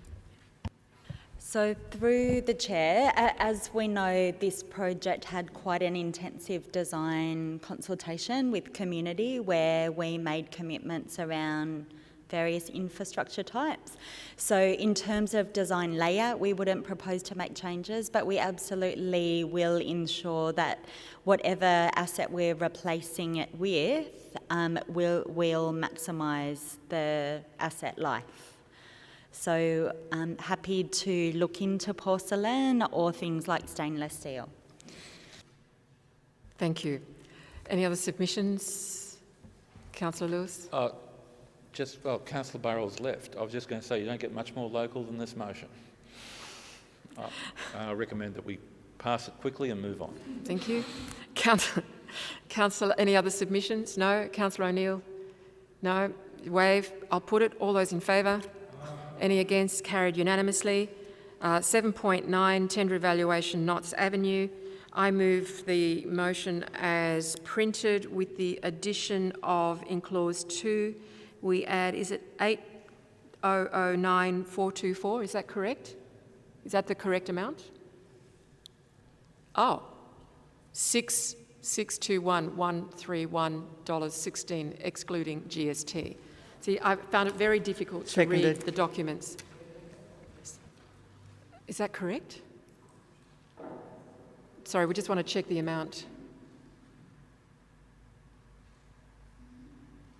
S17: So through the chair, as we know, this project had quite an intensive design consultation with community where we made commitments around various infrastructure types. So in terms of design layout, we wouldn't propose to make changes, but we absolutely will ensure that whatever asset we're replacing it with will maximise the asset life. So I'm happy to look into porcelain or things like stainless steel.
S3: Thank you. Any other submissions? Councillor Lewis?
S13: Councillor Burrell's left. I was just going to say, you don't get much more local than this motion. I recommend that we pass it quickly and move on.
S3: Thank you. Councillor, any other submissions? No. Councillor O'Neill? No. Waive. I'll put it. All those in favour? Any against? Carried unanimously. 7.9, tender evaluation, Knotts Avenue. I move the motion as printed with the addition of, in clause 2, we add, is it 8,009,424? Is that correct? Is that the correct amount? Oh, $6,621,131.16, excluding GST. See, I found it very difficult to read the documents. Is that correct? Sorry, we just want to check the amount.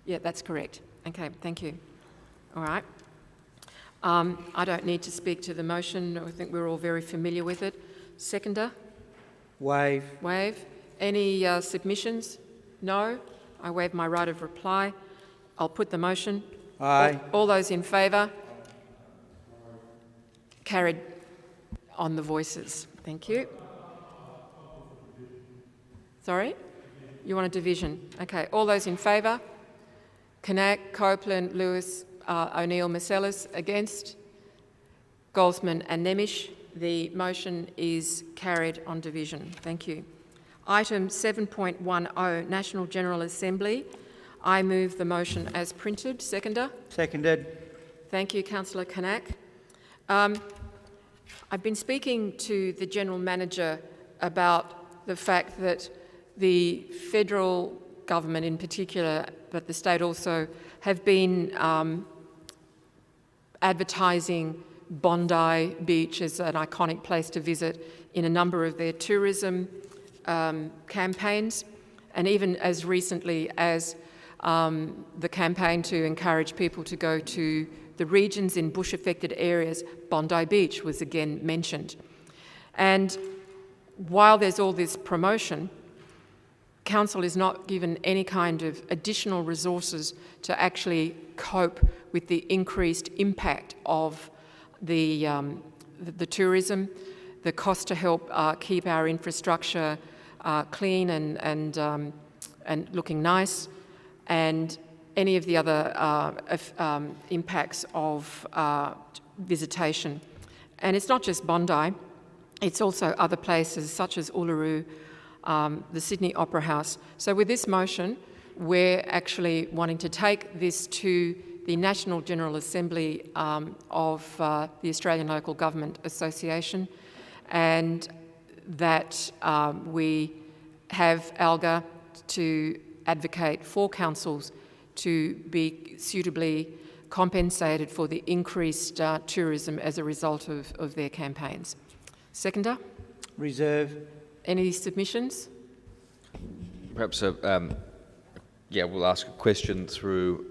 S3: Yeah, that's correct. Okay, thank you. All right. I don't need to speak to the motion. I think we're all very familiar with it. Seconder?
S6: Waive.
S3: Waive. Any submissions? No. I waive my right of reply. I'll put the motion.
S6: Aye.
S3: All those in favour? Carried on the voices. Thank you. Sorry? You want a division? Okay. All those in favour? Knack, Copeland, Lewis, O'Neill, Marcellus. Against? Goldsman and Nemish. The motion is carried on division. Thank you. Item 7.10, National General Assembly. I move the motion as printed. Seconder?
S6: Seconded.
S3: Thank you, Councillor Knack. I've been speaking to the General Manager about the fact that the federal government in particular, but the state also, have been advertising Bondi Beach as an iconic place to visit in a number of their tourism campaigns, and even as recently as the campaign to encourage people to go to the regions in bush-affected areas. Bondi Beach was again mentioned. And while there's all this promotion, Council is not given any kind of additional resources to actually cope with the increased impact of the tourism, the cost to help keep our infrastructure clean and looking nice, and any of the other impacts of visitation. And it's not just Bondi, it's also other places such as Uluru, the Sydney Opera House. So with this motion, we're actually wanting to take this to the National General Assembly of the Australian Local Government Association, and that we have ALGA to advocate for councils to be suitably compensated for the increased tourism as a result of their campaigns. Seconder?
S6: Reserve.
S3: Any submissions?
S15: Perhaps, we'll ask a question through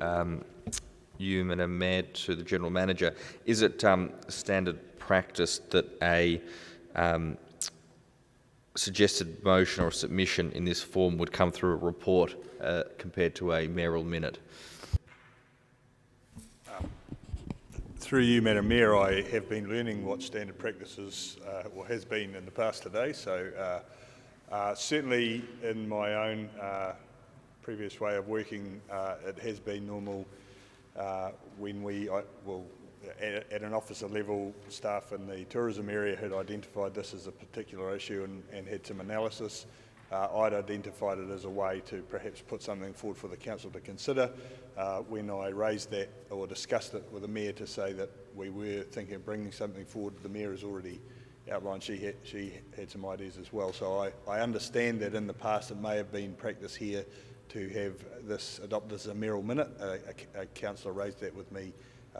S15: you, Madam Mayor, to the General Manager. Is it standard practice that a suggested motion or submission in this form would come through a report compared to a mayoral minute?
S4: Through you, Madam Mayor, I have been learning what standard practice is, or has been in the past today. So certainly in my own previous way of working, it has been normal when we, at an officer level, staff in the tourism area had identified this as a particular issue and had some analysis. I'd identified it as a way to perhaps put something forward for the council to consider. When I raised that or discussed it with the mayor to say that we were thinking of bringing something forward, the mayor has already outlined she had some ideas as well. So I understand that in the past it may have been practice here to have this adopted as a mayoral minute. A councillor raised that with me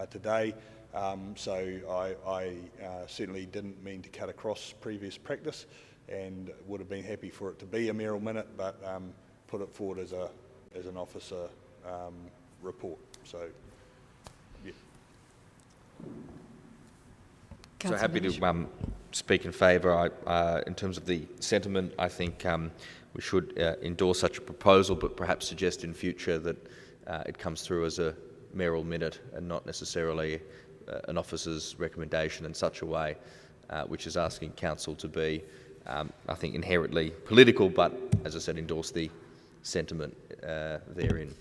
S4: today. So I certainly didn't mean to cut across previous practice, and would have been happy for it to be a mayoral minute, but put it forward as an officer report. So, yeah.
S15: So happy to speak in favour. In terms of the sentiment, I think we should endorse such a proposal, but perhaps suggest in future that it comes through as a mayoral minute and not necessarily an officer's recommendation in such a way, which is asking council to be, I think, inherently political, but, as I said, endorse the sentiment therein.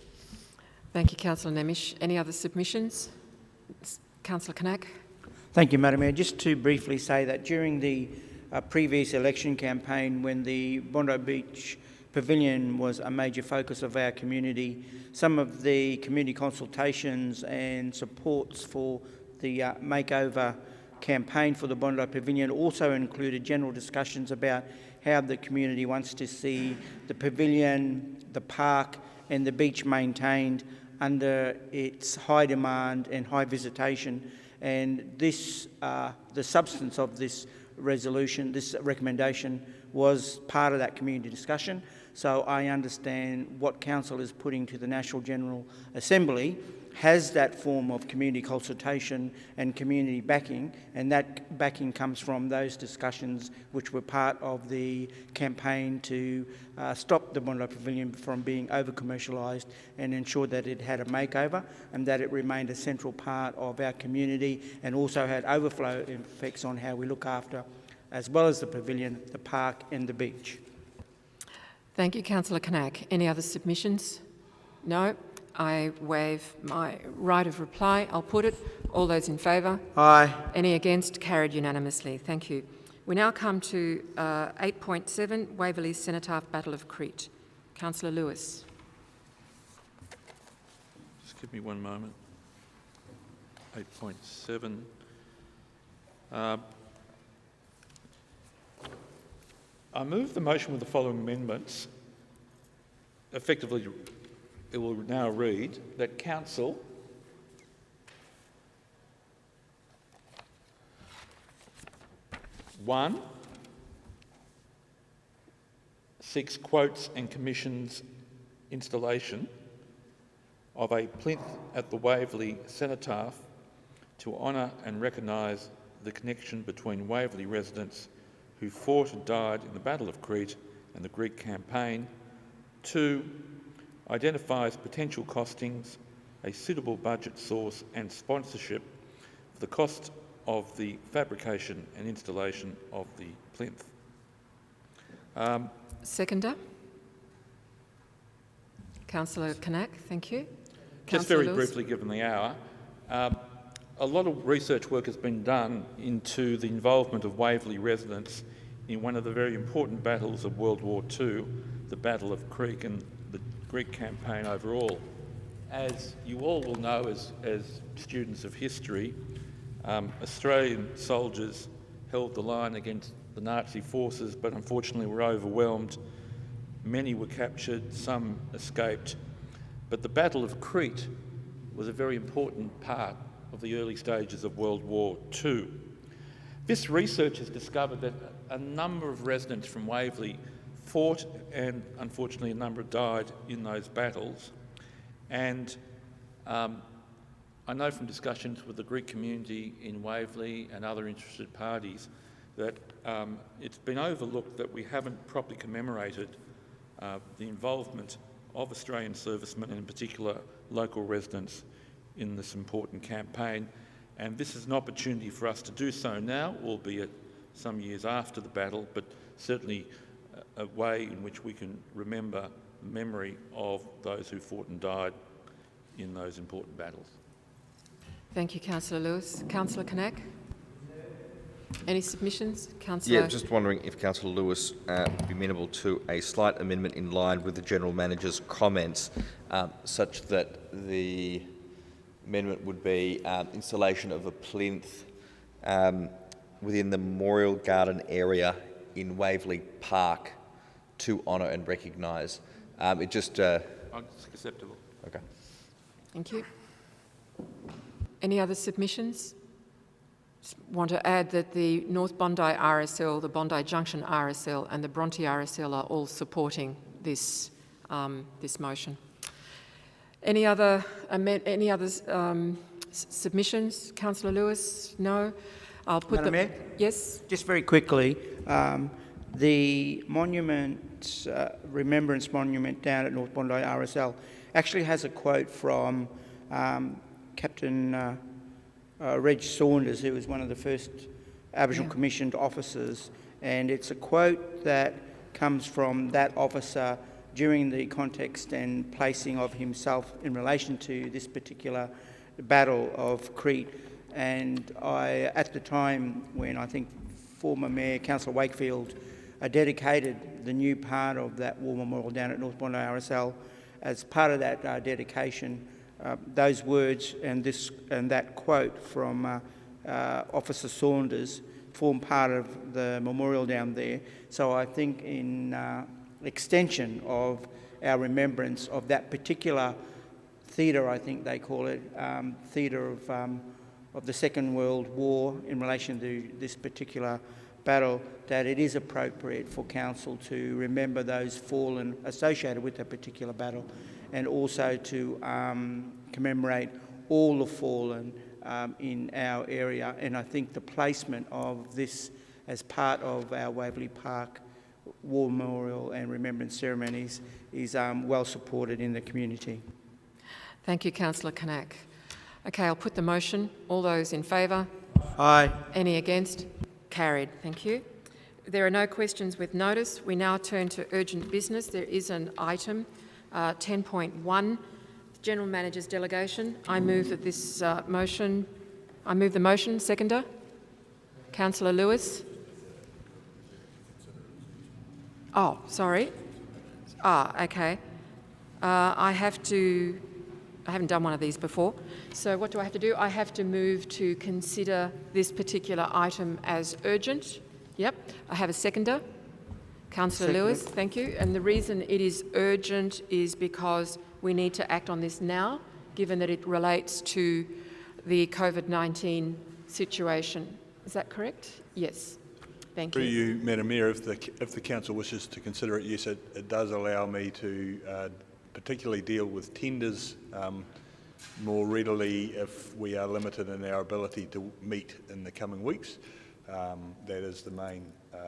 S3: Thank you, Councillor Nemish. Any other submissions? Councillor Knack.
S6: Thank you, Madam Mayor. Just to briefly say that during the previous election campaign, when the Bondi Beach Pavilion was a major focus of our community, some of the community consultations and supports for the makeover campaign for the Bondi Pavilion also included general discussions about how the community wants to see the pavilion, the park and the beach maintained under its high demand and high visitation. And this, the substance of this resolution, this recommendation, was part of that community discussion. So I understand what Council is putting to the National General Assembly has that form of community consultation and community backing, and that backing comes from those discussions which were part of the campaign to stop the Bondi Pavilion from being over-commercialised and ensure that it had a makeover and that it remained a central part of our community, and also had overflow effects on how we look after, as well as the pavilion, the park and the beach.
S3: Thank you, Councillor Knack. Any other submissions? No. I waive my right of reply. I'll put it. All those in favour?
S6: Aye.
S3: Any against? Carried unanimously. Thank you. We now come to 8.7, Waverley Cenotaph Battle of Crete. Councillor Lewis.
S13: Just give me one moment. 8.7. I move the motion with the following amendments. Effectively, it will now read that Council one, seeks quotes and commissions installation of a plinth at the Waverley Cenotaph to honour and recognise the connection between Waverley residents who fought and died in the Battle of Crete and the Greek campaign. 2, identifies potential costings, a suitable budget source and sponsorship for the cost of the fabrication and installation of the plinth.
S3: Seconder. Councillor Knack, thank you.
S13: Just
S3: Councillor
S13: very
S3: Lewis.
S13: briefly, given the hour, a lot of research work has been done into the involvement of Waverley residents in one of the very important battles of World War II, the Battle of Crete and the Greek campaign overall. As you all will know as students of history, Australian soldiers held the line against the Nazi forces, but unfortunately were overwhelmed. Many were captured, some escaped. But the Battle of Crete was a very important part of the early stages of World War II. This research has discovered that a number of residents from Waverley fought, and unfortunately a number died in those battles. And I know from discussions with the Greek community in Waverley and other interested parties that it's been overlooked that we haven't properly commemorated the involvement of Australian servicemen and in particular local residents in this important campaign. And this is an opportunity for us to do so now, albeit some years after the battle, but certainly a way in which we can remember the memory of those who fought and died in those important battles.
S3: Thank you, Councillor Lewis. Councillor Knack? Any submissions? Councillor?
S15: Yeah, just wondering if Councillor Lewis would be amenable to a slight amendment in line with the General Manager's comments, such that the amendment would be installation of a plinth within the Memorial Garden area in Waverley Park to honour and recognise. It just...
S13: It's acceptable.
S15: Okay.
S3: Thank you. Any other submissions? Just want to add that the North Bondi RSL, the Bondi Junction RSL and the Bronte RSL are all supporting this, this motion. Any other submissions? Councillor Lewis? No? I'll put
S6: Madam Mayor?
S3: Yes?
S6: Just very quickly, the monument, remembrance monument down at North Bondi RSL actually has a quote from Captain Reg Saunders, who was one of the first Aboriginal commissioned officers, and it's a quote that comes from that officer during the context and placing of himself in relation to this particular Battle of Crete. And I, at the time when I think former Mayor Councillor Wakefield dedicated the new part of that war memorial down at North Bondi RSL, as part of that dedication, those words and that quote from Officer Saunders form part of the memorial down there. So I think in extension of our remembrance of that particular theatre, I think they call it, theatre of the Second World War in relation to this particular battle, that it is appropriate for Council to remember those fallen associated with that particular battle, and also to commemorate all the fallen in our area. And I think the placement of this as part of our Waverley Park War Memorial and Remembrance ceremonies is well supported in the community.
S3: Thank you, Councillor Knack. Okay, I'll put the motion. All those in favour?
S6: Aye.
S3: Any against? Carried. Thank you. there are no questions with notice. We now turn to urgent business. There is an item, 10.1, General Manager's delegation. I move that this motion, I move the motion. Seconder? Councillor Lewis. Oh, sorry. Okay. I haven't done one of these before. So what do I have to do? I have to move to consider this particular item as urgent. Yep. I have a seconder. Councillor Lewis, thank you. And the reason it is urgent is because we need to act on this now, given that it relates to the COVID-19 situation. Is that correct? Yes. Thank you.
S19: Through you, Madam Mayor, if the council wishes to consider it, yes, it does allow me to particularly deal with tenders more readily if we are limited in our ability to meet in the coming weeks. That is the main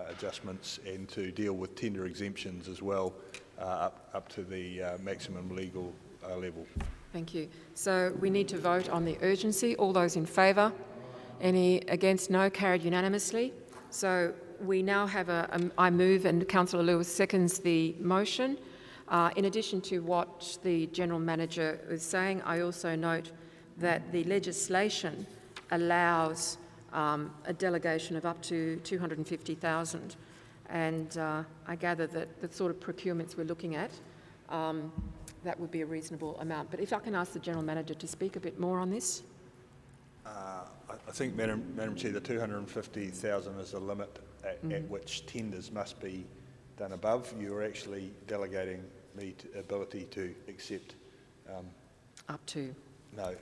S19: adjustments, and to deal with tender exemptions as well up to the maximum legal level.
S3: Thank you. So we need to vote on the urgency. All those in favour? Any against? No. Carried unanimously. So we now have I move, and Councillor Lewis seconds the motion. In addition to what the General Manager is saying, I also note that the legislation allows a delegation of up to 250,000, and I gather that the sort of procurements we're looking at, that would be a reasonable amount. But if I can ask the General Manager to speak a bit more on this.
S19: I think, Madam Chair, the 250,000 is a limit at which tenders must be done above. You're actually delegating me to ability to accept
S3: up to?
S19: No,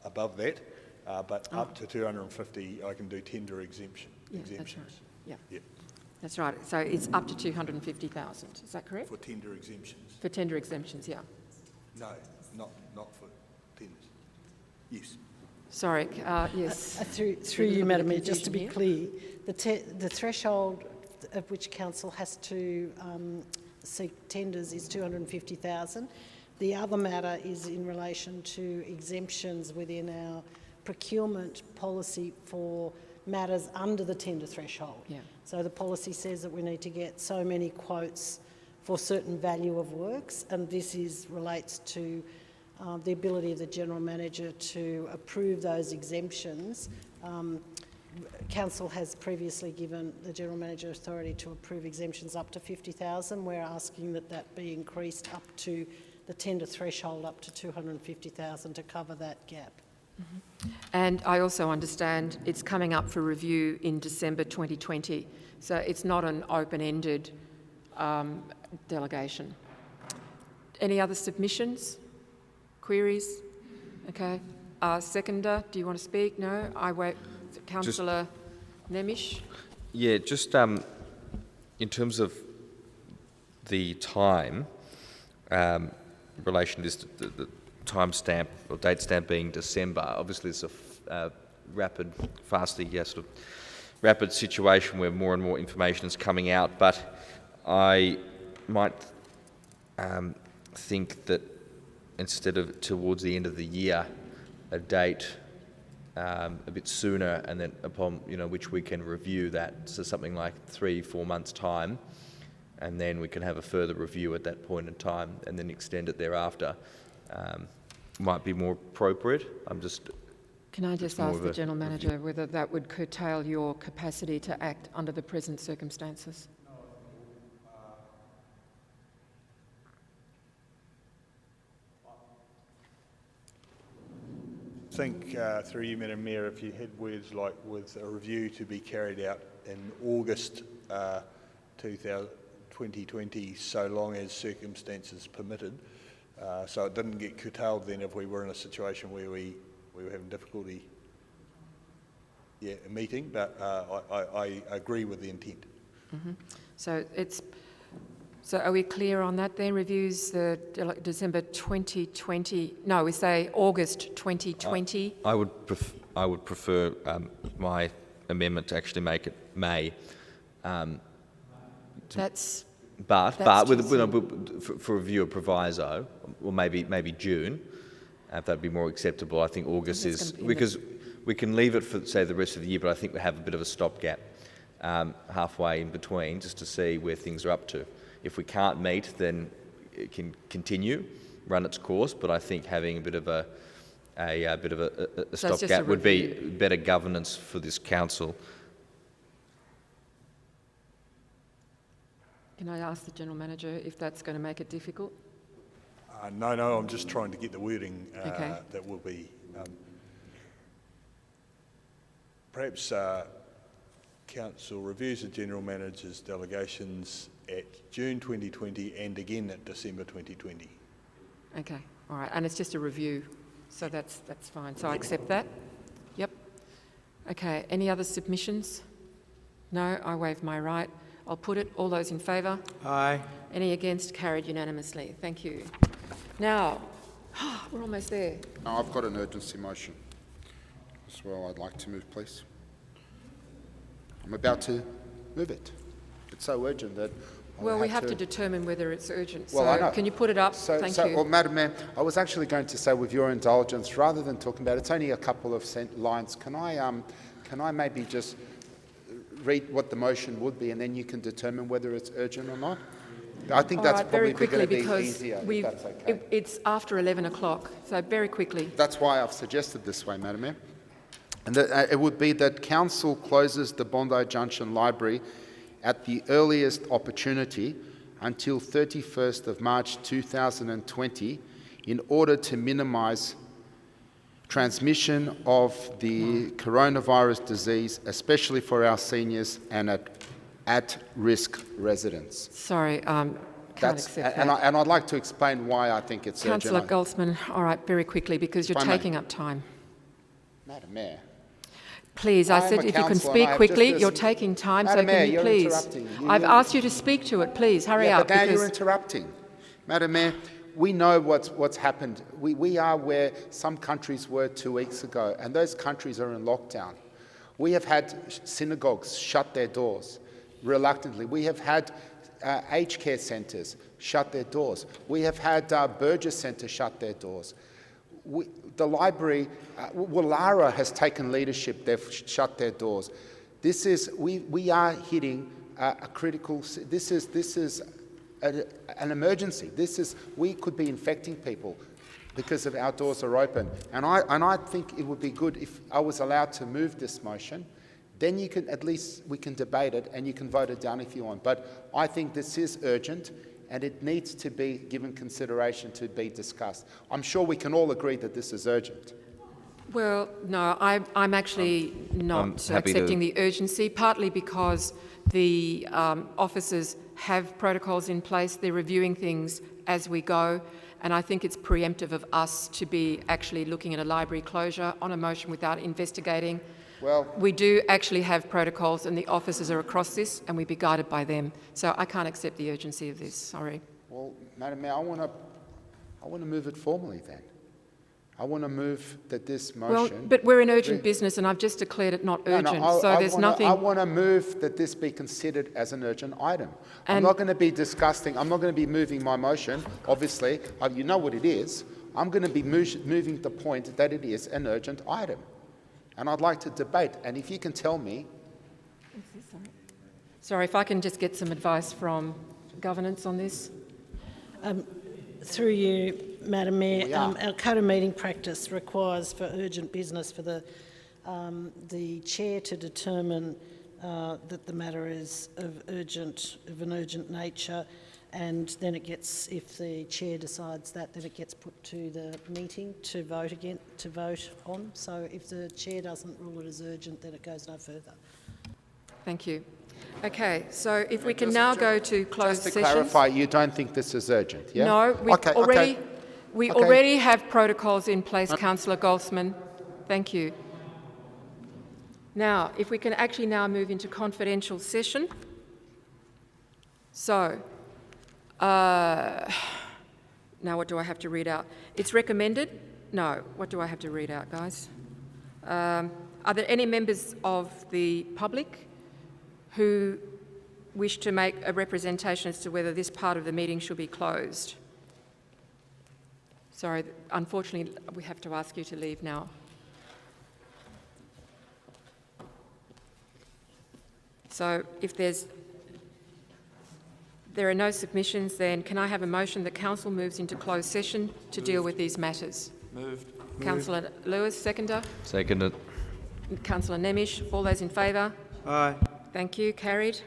S19: above that, but up to 250 I can do tender exemptions.
S3: That's right. Yeah. That's right. So it's up to 250,000. Is that correct?
S19: For tender exemptions.
S3: For tender exemptions, yeah.
S19: No, not for tenders. Yes.
S3: Sorry, yes.
S14: Through you, Madam Mayor, just to be clear, the threshold at which council has to seek tenders is 250,000. The other matter is in relation to exemptions within our procurement policy for matters under the tender threshold.
S3: Yeah.
S14: So the policy says that we need to get so many quotes for certain value of works, and this relates to the ability of the General Manager to approve those exemptions. Council has previously given the General Manager authority to approve exemptions up to 50,000. We're asking that that be increased up to the tender threshold up to 250,000 to cover that gap.
S3: Mm-hmm. And I also understand it's coming up for review in December 2020, so it's not an open-ended delegation. Any other submissions? Queries? Okay. Seconder, do you want to speak? No? I wait. Councillor Nemish?
S15: Yeah, just in terms of the time, in relation to this, the time stamp or date stamp being December, obviously it's a rapid situation where more and more information is coming out, but I might think that instead of towards the end of the year, a date a bit sooner, and then upon which we can review that, so something like 3-4 months' time, and then we can have a further review at that point in time, and then extend it thereafter, might be more appropriate.
S3: Can I just ask the General Manager whether that would curtail your capacity to act under the present circumstances?
S19: I think, through you, Madam Mayor, if you had words like with a review to be carried out in August 2020, so long as circumstances permitted, so it didn't get curtailed then if we were in a situation where we were having difficulty meeting, but I agree with the intent.
S3: Mm-hmm. So are we clear on that then? Reviews the December 2020, no, we say August 2020.
S15: I would prefer my amendment to actually make it May. For review of proviso, or maybe June, if that'd be more acceptable. I think August is, because we can leave it for, say, the rest of the year, but I think we have a bit of a stopgap halfway in between, just to see where things are up to. If we can't meet, then it can continue, run its course. But I think having a bit of a stopgap would be better governance for this council.
S3: Can I ask the General Manager if that's going to make it difficult?
S19: No, I'm just trying to get the wording
S3: Okay.
S19: that will be. Perhaps Council reviews the General Manager's delegations at June 2020 and again at December 2020.
S3: Okay, all right, and it's just a review, so that's fine. So I accept that. Yep. Okay, any other submissions? No, I waive my right. I'll put it. All those in favour?
S2: Aye.
S3: Any against? Carried unanimously. Thank you. Now, we're almost there.
S5: No, I've got an urgency motion as well I'd like to move, please. I'm about to move it. It's so urgent that
S3: Well, we have to determine whether it's urgent.
S5: Well, I
S3: so
S5: know.
S3: can you put it up? Thank you.
S5: Well, Madam Mayor, I was actually going to say, with your indulgence, rather than talking about it, it's only a couple of lines. Can I maybe just read what the motion would be, and then you can determine whether it's urgent or not? I think that's probably going to be easier, if that's okay.
S3: It's after 11 o'clock, so very quickly.
S5: That's why I've suggested this way, Madam Mayor. And it would be that Council closes the Bondi Junction Library at the earliest opportunity until 31st of March 2020 in order to minimise transmission of the coronavirus disease, especially for our seniors and at-risk residents.
S3: Sorry, can't accept that.
S5: And I'd like to explain why I think it's urgent.
S3: Councillor Goldsman, all right, very quickly, because you're taking up time.
S5: Madam Mayor.
S3: Please, I said if you can speak quickly, you're taking time, so can you please? I've asked you to speak to it, please, hurry up.
S5: But now you're interrupting. Madam Mayor, we know what's happened. We are where some countries were 2 weeks ago, and those countries are in lockdown. We have had synagogues shut their doors reluctantly. We have had aged care centres shut their doors. We have had Burgess Centre shut their doors. The library, Wallara has taken leadership. They've shut their doors. This is we are hitting a critical. This is an emergency. We could be infecting people because of our doors are open. And I think it would be good if I was allowed to move this motion. Then you can at least we can debate it and you can vote it down if you want. But I think this is urgent. And it needs to be given consideration to be discussed. I'm sure we can all agree that this is urgent.
S3: Well, no, I'm actually not accepting the urgency, partly because the officers have protocols in place. They're reviewing things as we go, and I think it's preemptive of us to be actually looking at a library closure on a motion without investigating.
S5: Well,
S3: we do actually have protocols, and the officers are across this, and we be guided by them. So I can't accept the urgency of this. Sorry.
S5: Well, Madam Mayor, I want to move it formally then. I want to move that this motion.
S3: Well, but we're in urgent business, and I've just declared it not urgent. There's nothing.
S5: I want to move that this be considered as an urgent item. I'm not going to be discussing. I'm not going to be moving my motion. Obviously, you know what it is. I'm going to be moving the point that it is an urgent item. And I'd like to debate, and if you can tell me...
S3: Sorry, if I can just get some advice from governance on this.
S14: Through you, Madam Mayor, our code of meeting practice requires for urgent business for the chair to determine that the matter is of an urgent nature, and then it gets, if the chair decides that, then it gets put to the meeting to vote on. So if the chair doesn't rule it as urgent, then it goes no further.
S3: Thank you. Okay, so if we can now go to closed sessions.
S5: Just to clarify, you don't think this is urgent, yeah?
S3: No, we already have protocols in place, Councillor Goldsman. Thank you. Now, if we can actually now move into confidential session. So, now what do I have to read out? It's recommended? No. What do I have to read out, guys? Are there any members of the public who wish to make a representation as to whether this part of the meeting should be closed? Sorry, unfortunately, we have to ask you to leave now. So if there are no submissions, then can I have a motion that council moves into closed session to deal with these matters?
S13: Moved.
S3: Councillor Lewis, seconder.
S15: Seconded.
S3: Councillor Nemish, all those in favour?
S6: Aye.
S3: Thank you. Carried.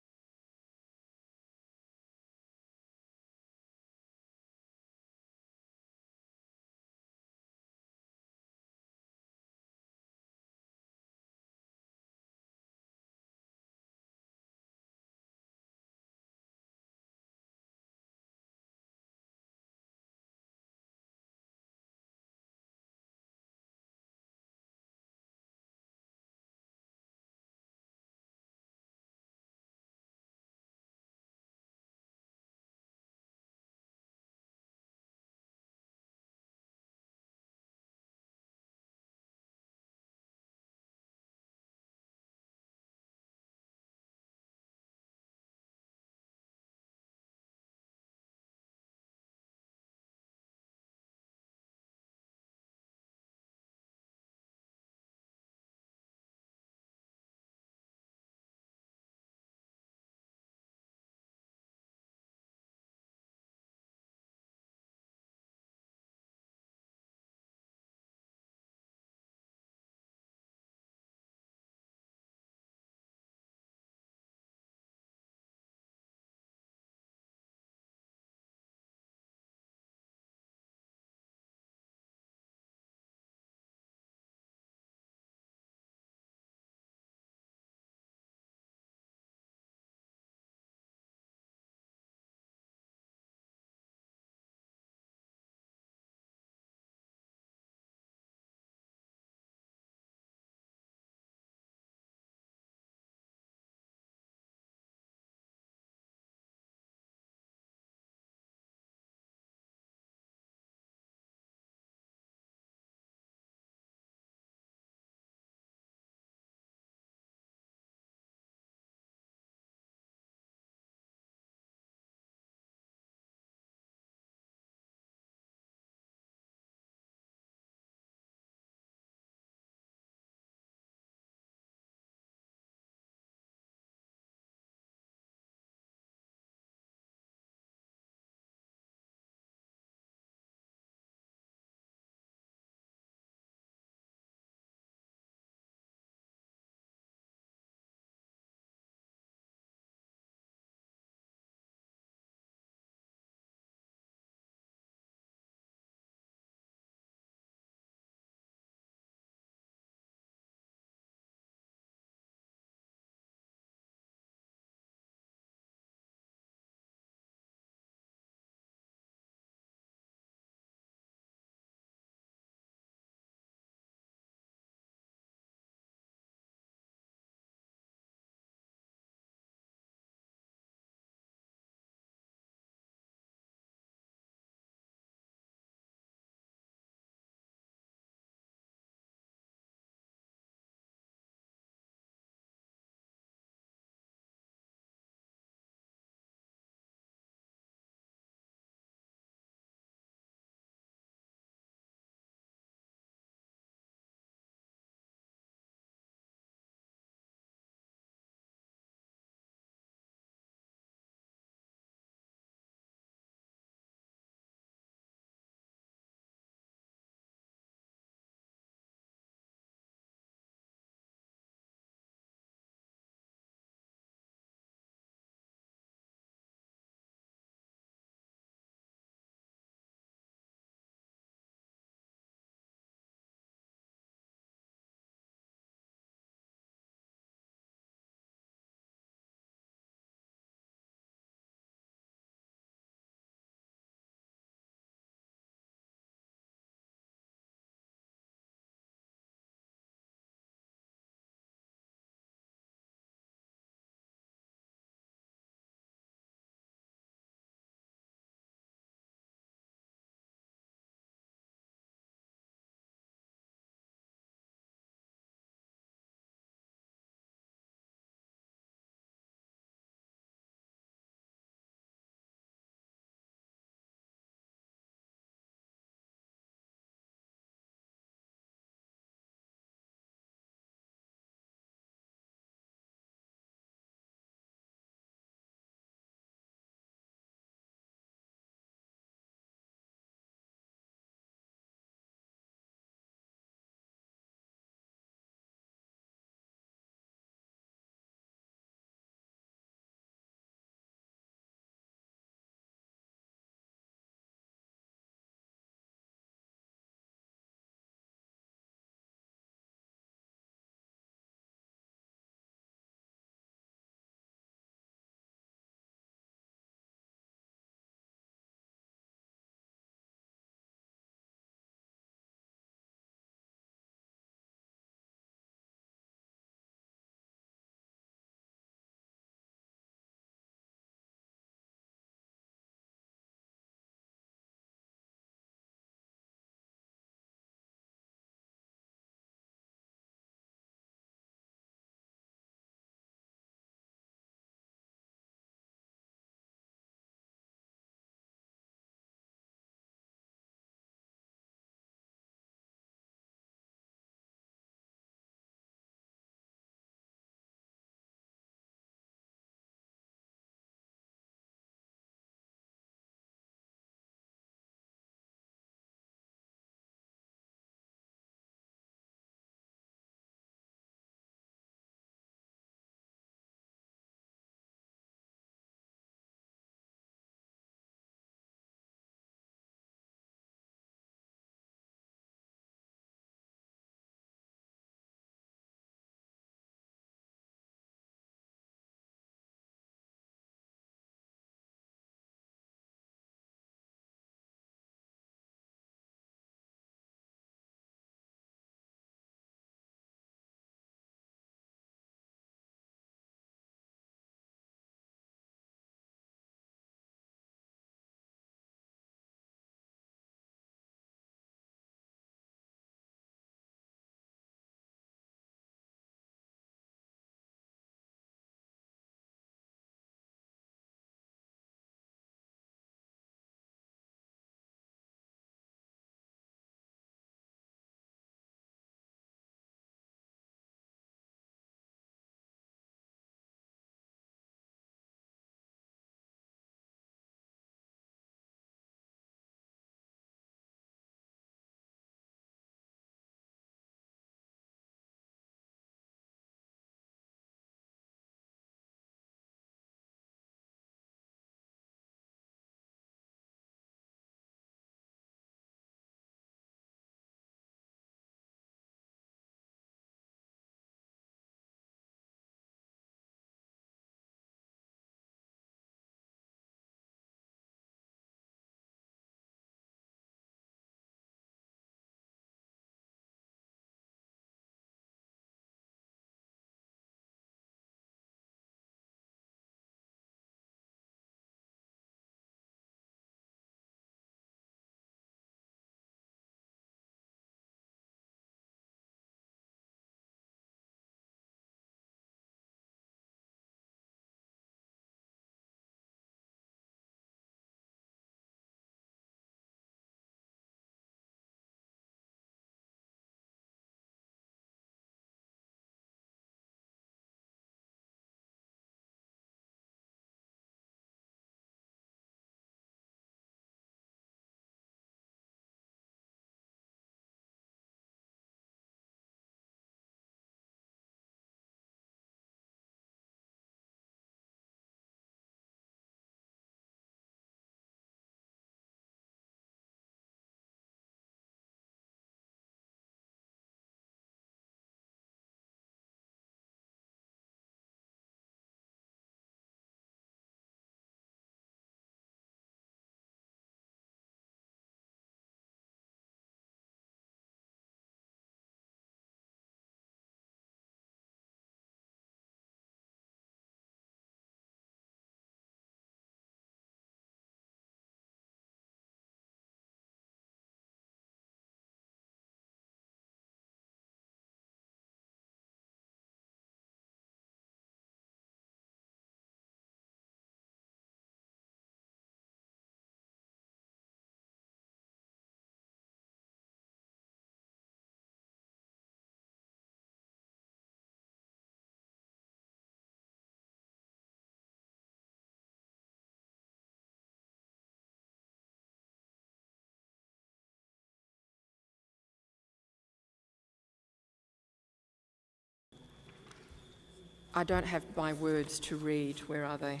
S3: I don't have my words to read. Where are they?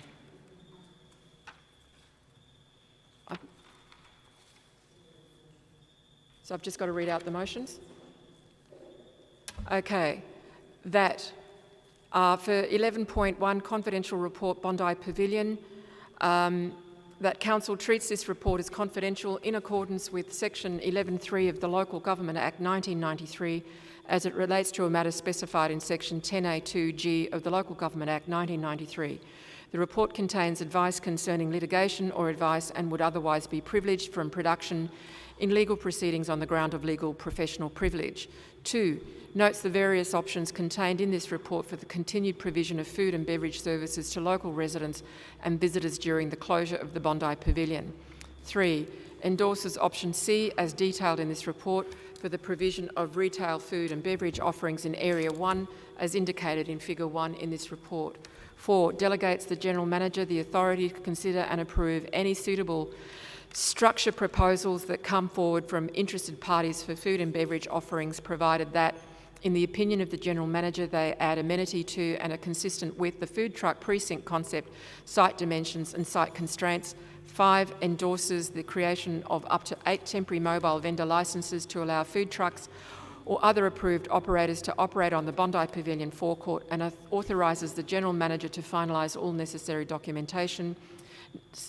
S3: So I've just got to read out the motions? Okay. That for 11.1, confidential report, Bondi Pavilion, that Council treats this report as confidential in accordance with Section 11.3 of the Local Government Act 1993 as it relates to a matter specified in Section 10A2G of the Local Government Act 1993. The report contains advice concerning litigation or advice and would otherwise be privileged from production in legal proceedings on the ground of legal professional privilege. 2. Notes the various options contained in this report for the continued provision of food and beverage services to local residents and visitors during the closure of the Bondi Pavilion. 3. Endorses option C as detailed in this report for the provision of retail food and beverage offerings in Area 1 as indicated in Figure 1 in this report. 4. Delegates the General Manager the authority to consider and approve any suitable structure proposals that come forward from interested parties for food and beverage offerings, provided that, in the opinion of the General Manager, they add amenity to and are consistent with the food truck precinct concept, site dimensions and site constraints. 5. Endorses the creation of up to 8 temporary mobile vendor licences to allow food trucks or other approved operators to operate on the Bondi Pavilion forecourt and authorises the General Manager to finalise all necessary documentation.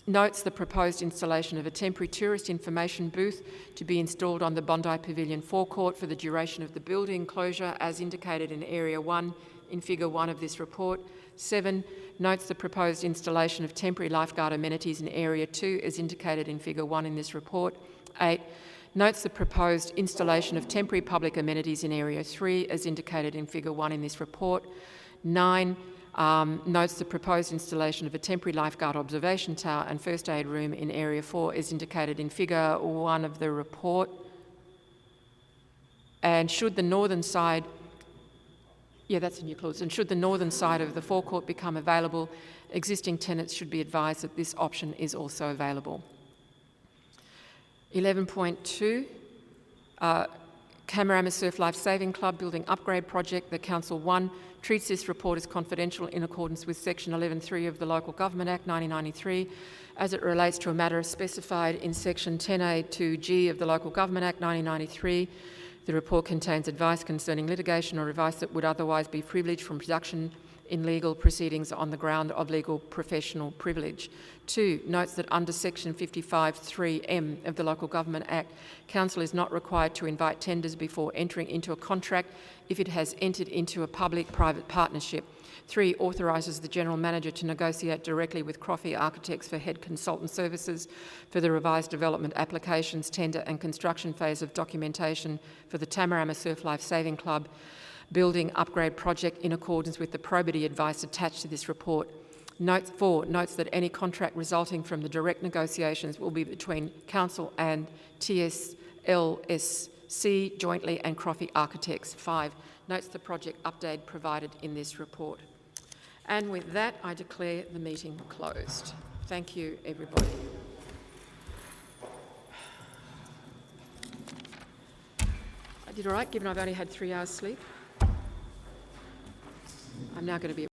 S3: Notes the proposed installation of a temporary tourist information booth to be installed on the Bondi Pavilion forecourt for the duration of the building closure as indicated in Area 1 in Figure 1 of this report. 7. Notes the proposed installation of temporary lifeguard amenities in Area 2 as indicated in Figure 1 in this report. 8. Notes the proposed installation of temporary public amenities in Area 3 as indicated in Figure 1 in this report. 9. Notes the proposed installation of a temporary lifeguard observation tower and first aid room in Area 4 is indicated in Figure 1 of the report. And should the northern side, that's in your clause, and should the northern side of the forecourt become available, existing tenants should be advised that this option is also available. 11.2, Camarama Surf Life Saving Club Building Upgrade Project. The Council 1 treats this report as confidential in accordance with Section 11.3 of the Local Government Act 1993 as it relates to a matter specified in Section 10A2G of the Local Government Act 1993. The report contains advice concerning litigation or advice that would otherwise be privileged from production in legal proceedings on the ground of legal professional privilege. 2. Notes that under Section 55(3)(m) of the Local Government Act, Council is not required to invite tenders before entering into a contract if it has entered into a public-private partnership. 3. Authorises the General Manager to negotiate directly with Croffey Architects for head consultant services for the revised development applications, tender and construction phase of documentation for the Tamarama Surf Life Saving Club building upgrade project in accordance with the probity advice attached to this report. Note 4 notes that any contract resulting from the direct negotiations will be between Council and TSLSC jointly and Croffey Architects. 5 notes the project update provided in this report. And with that, I declare the meeting closed. Thank you, everybody. I did all right, given I've only had 3 hours sleep. I'm now going to be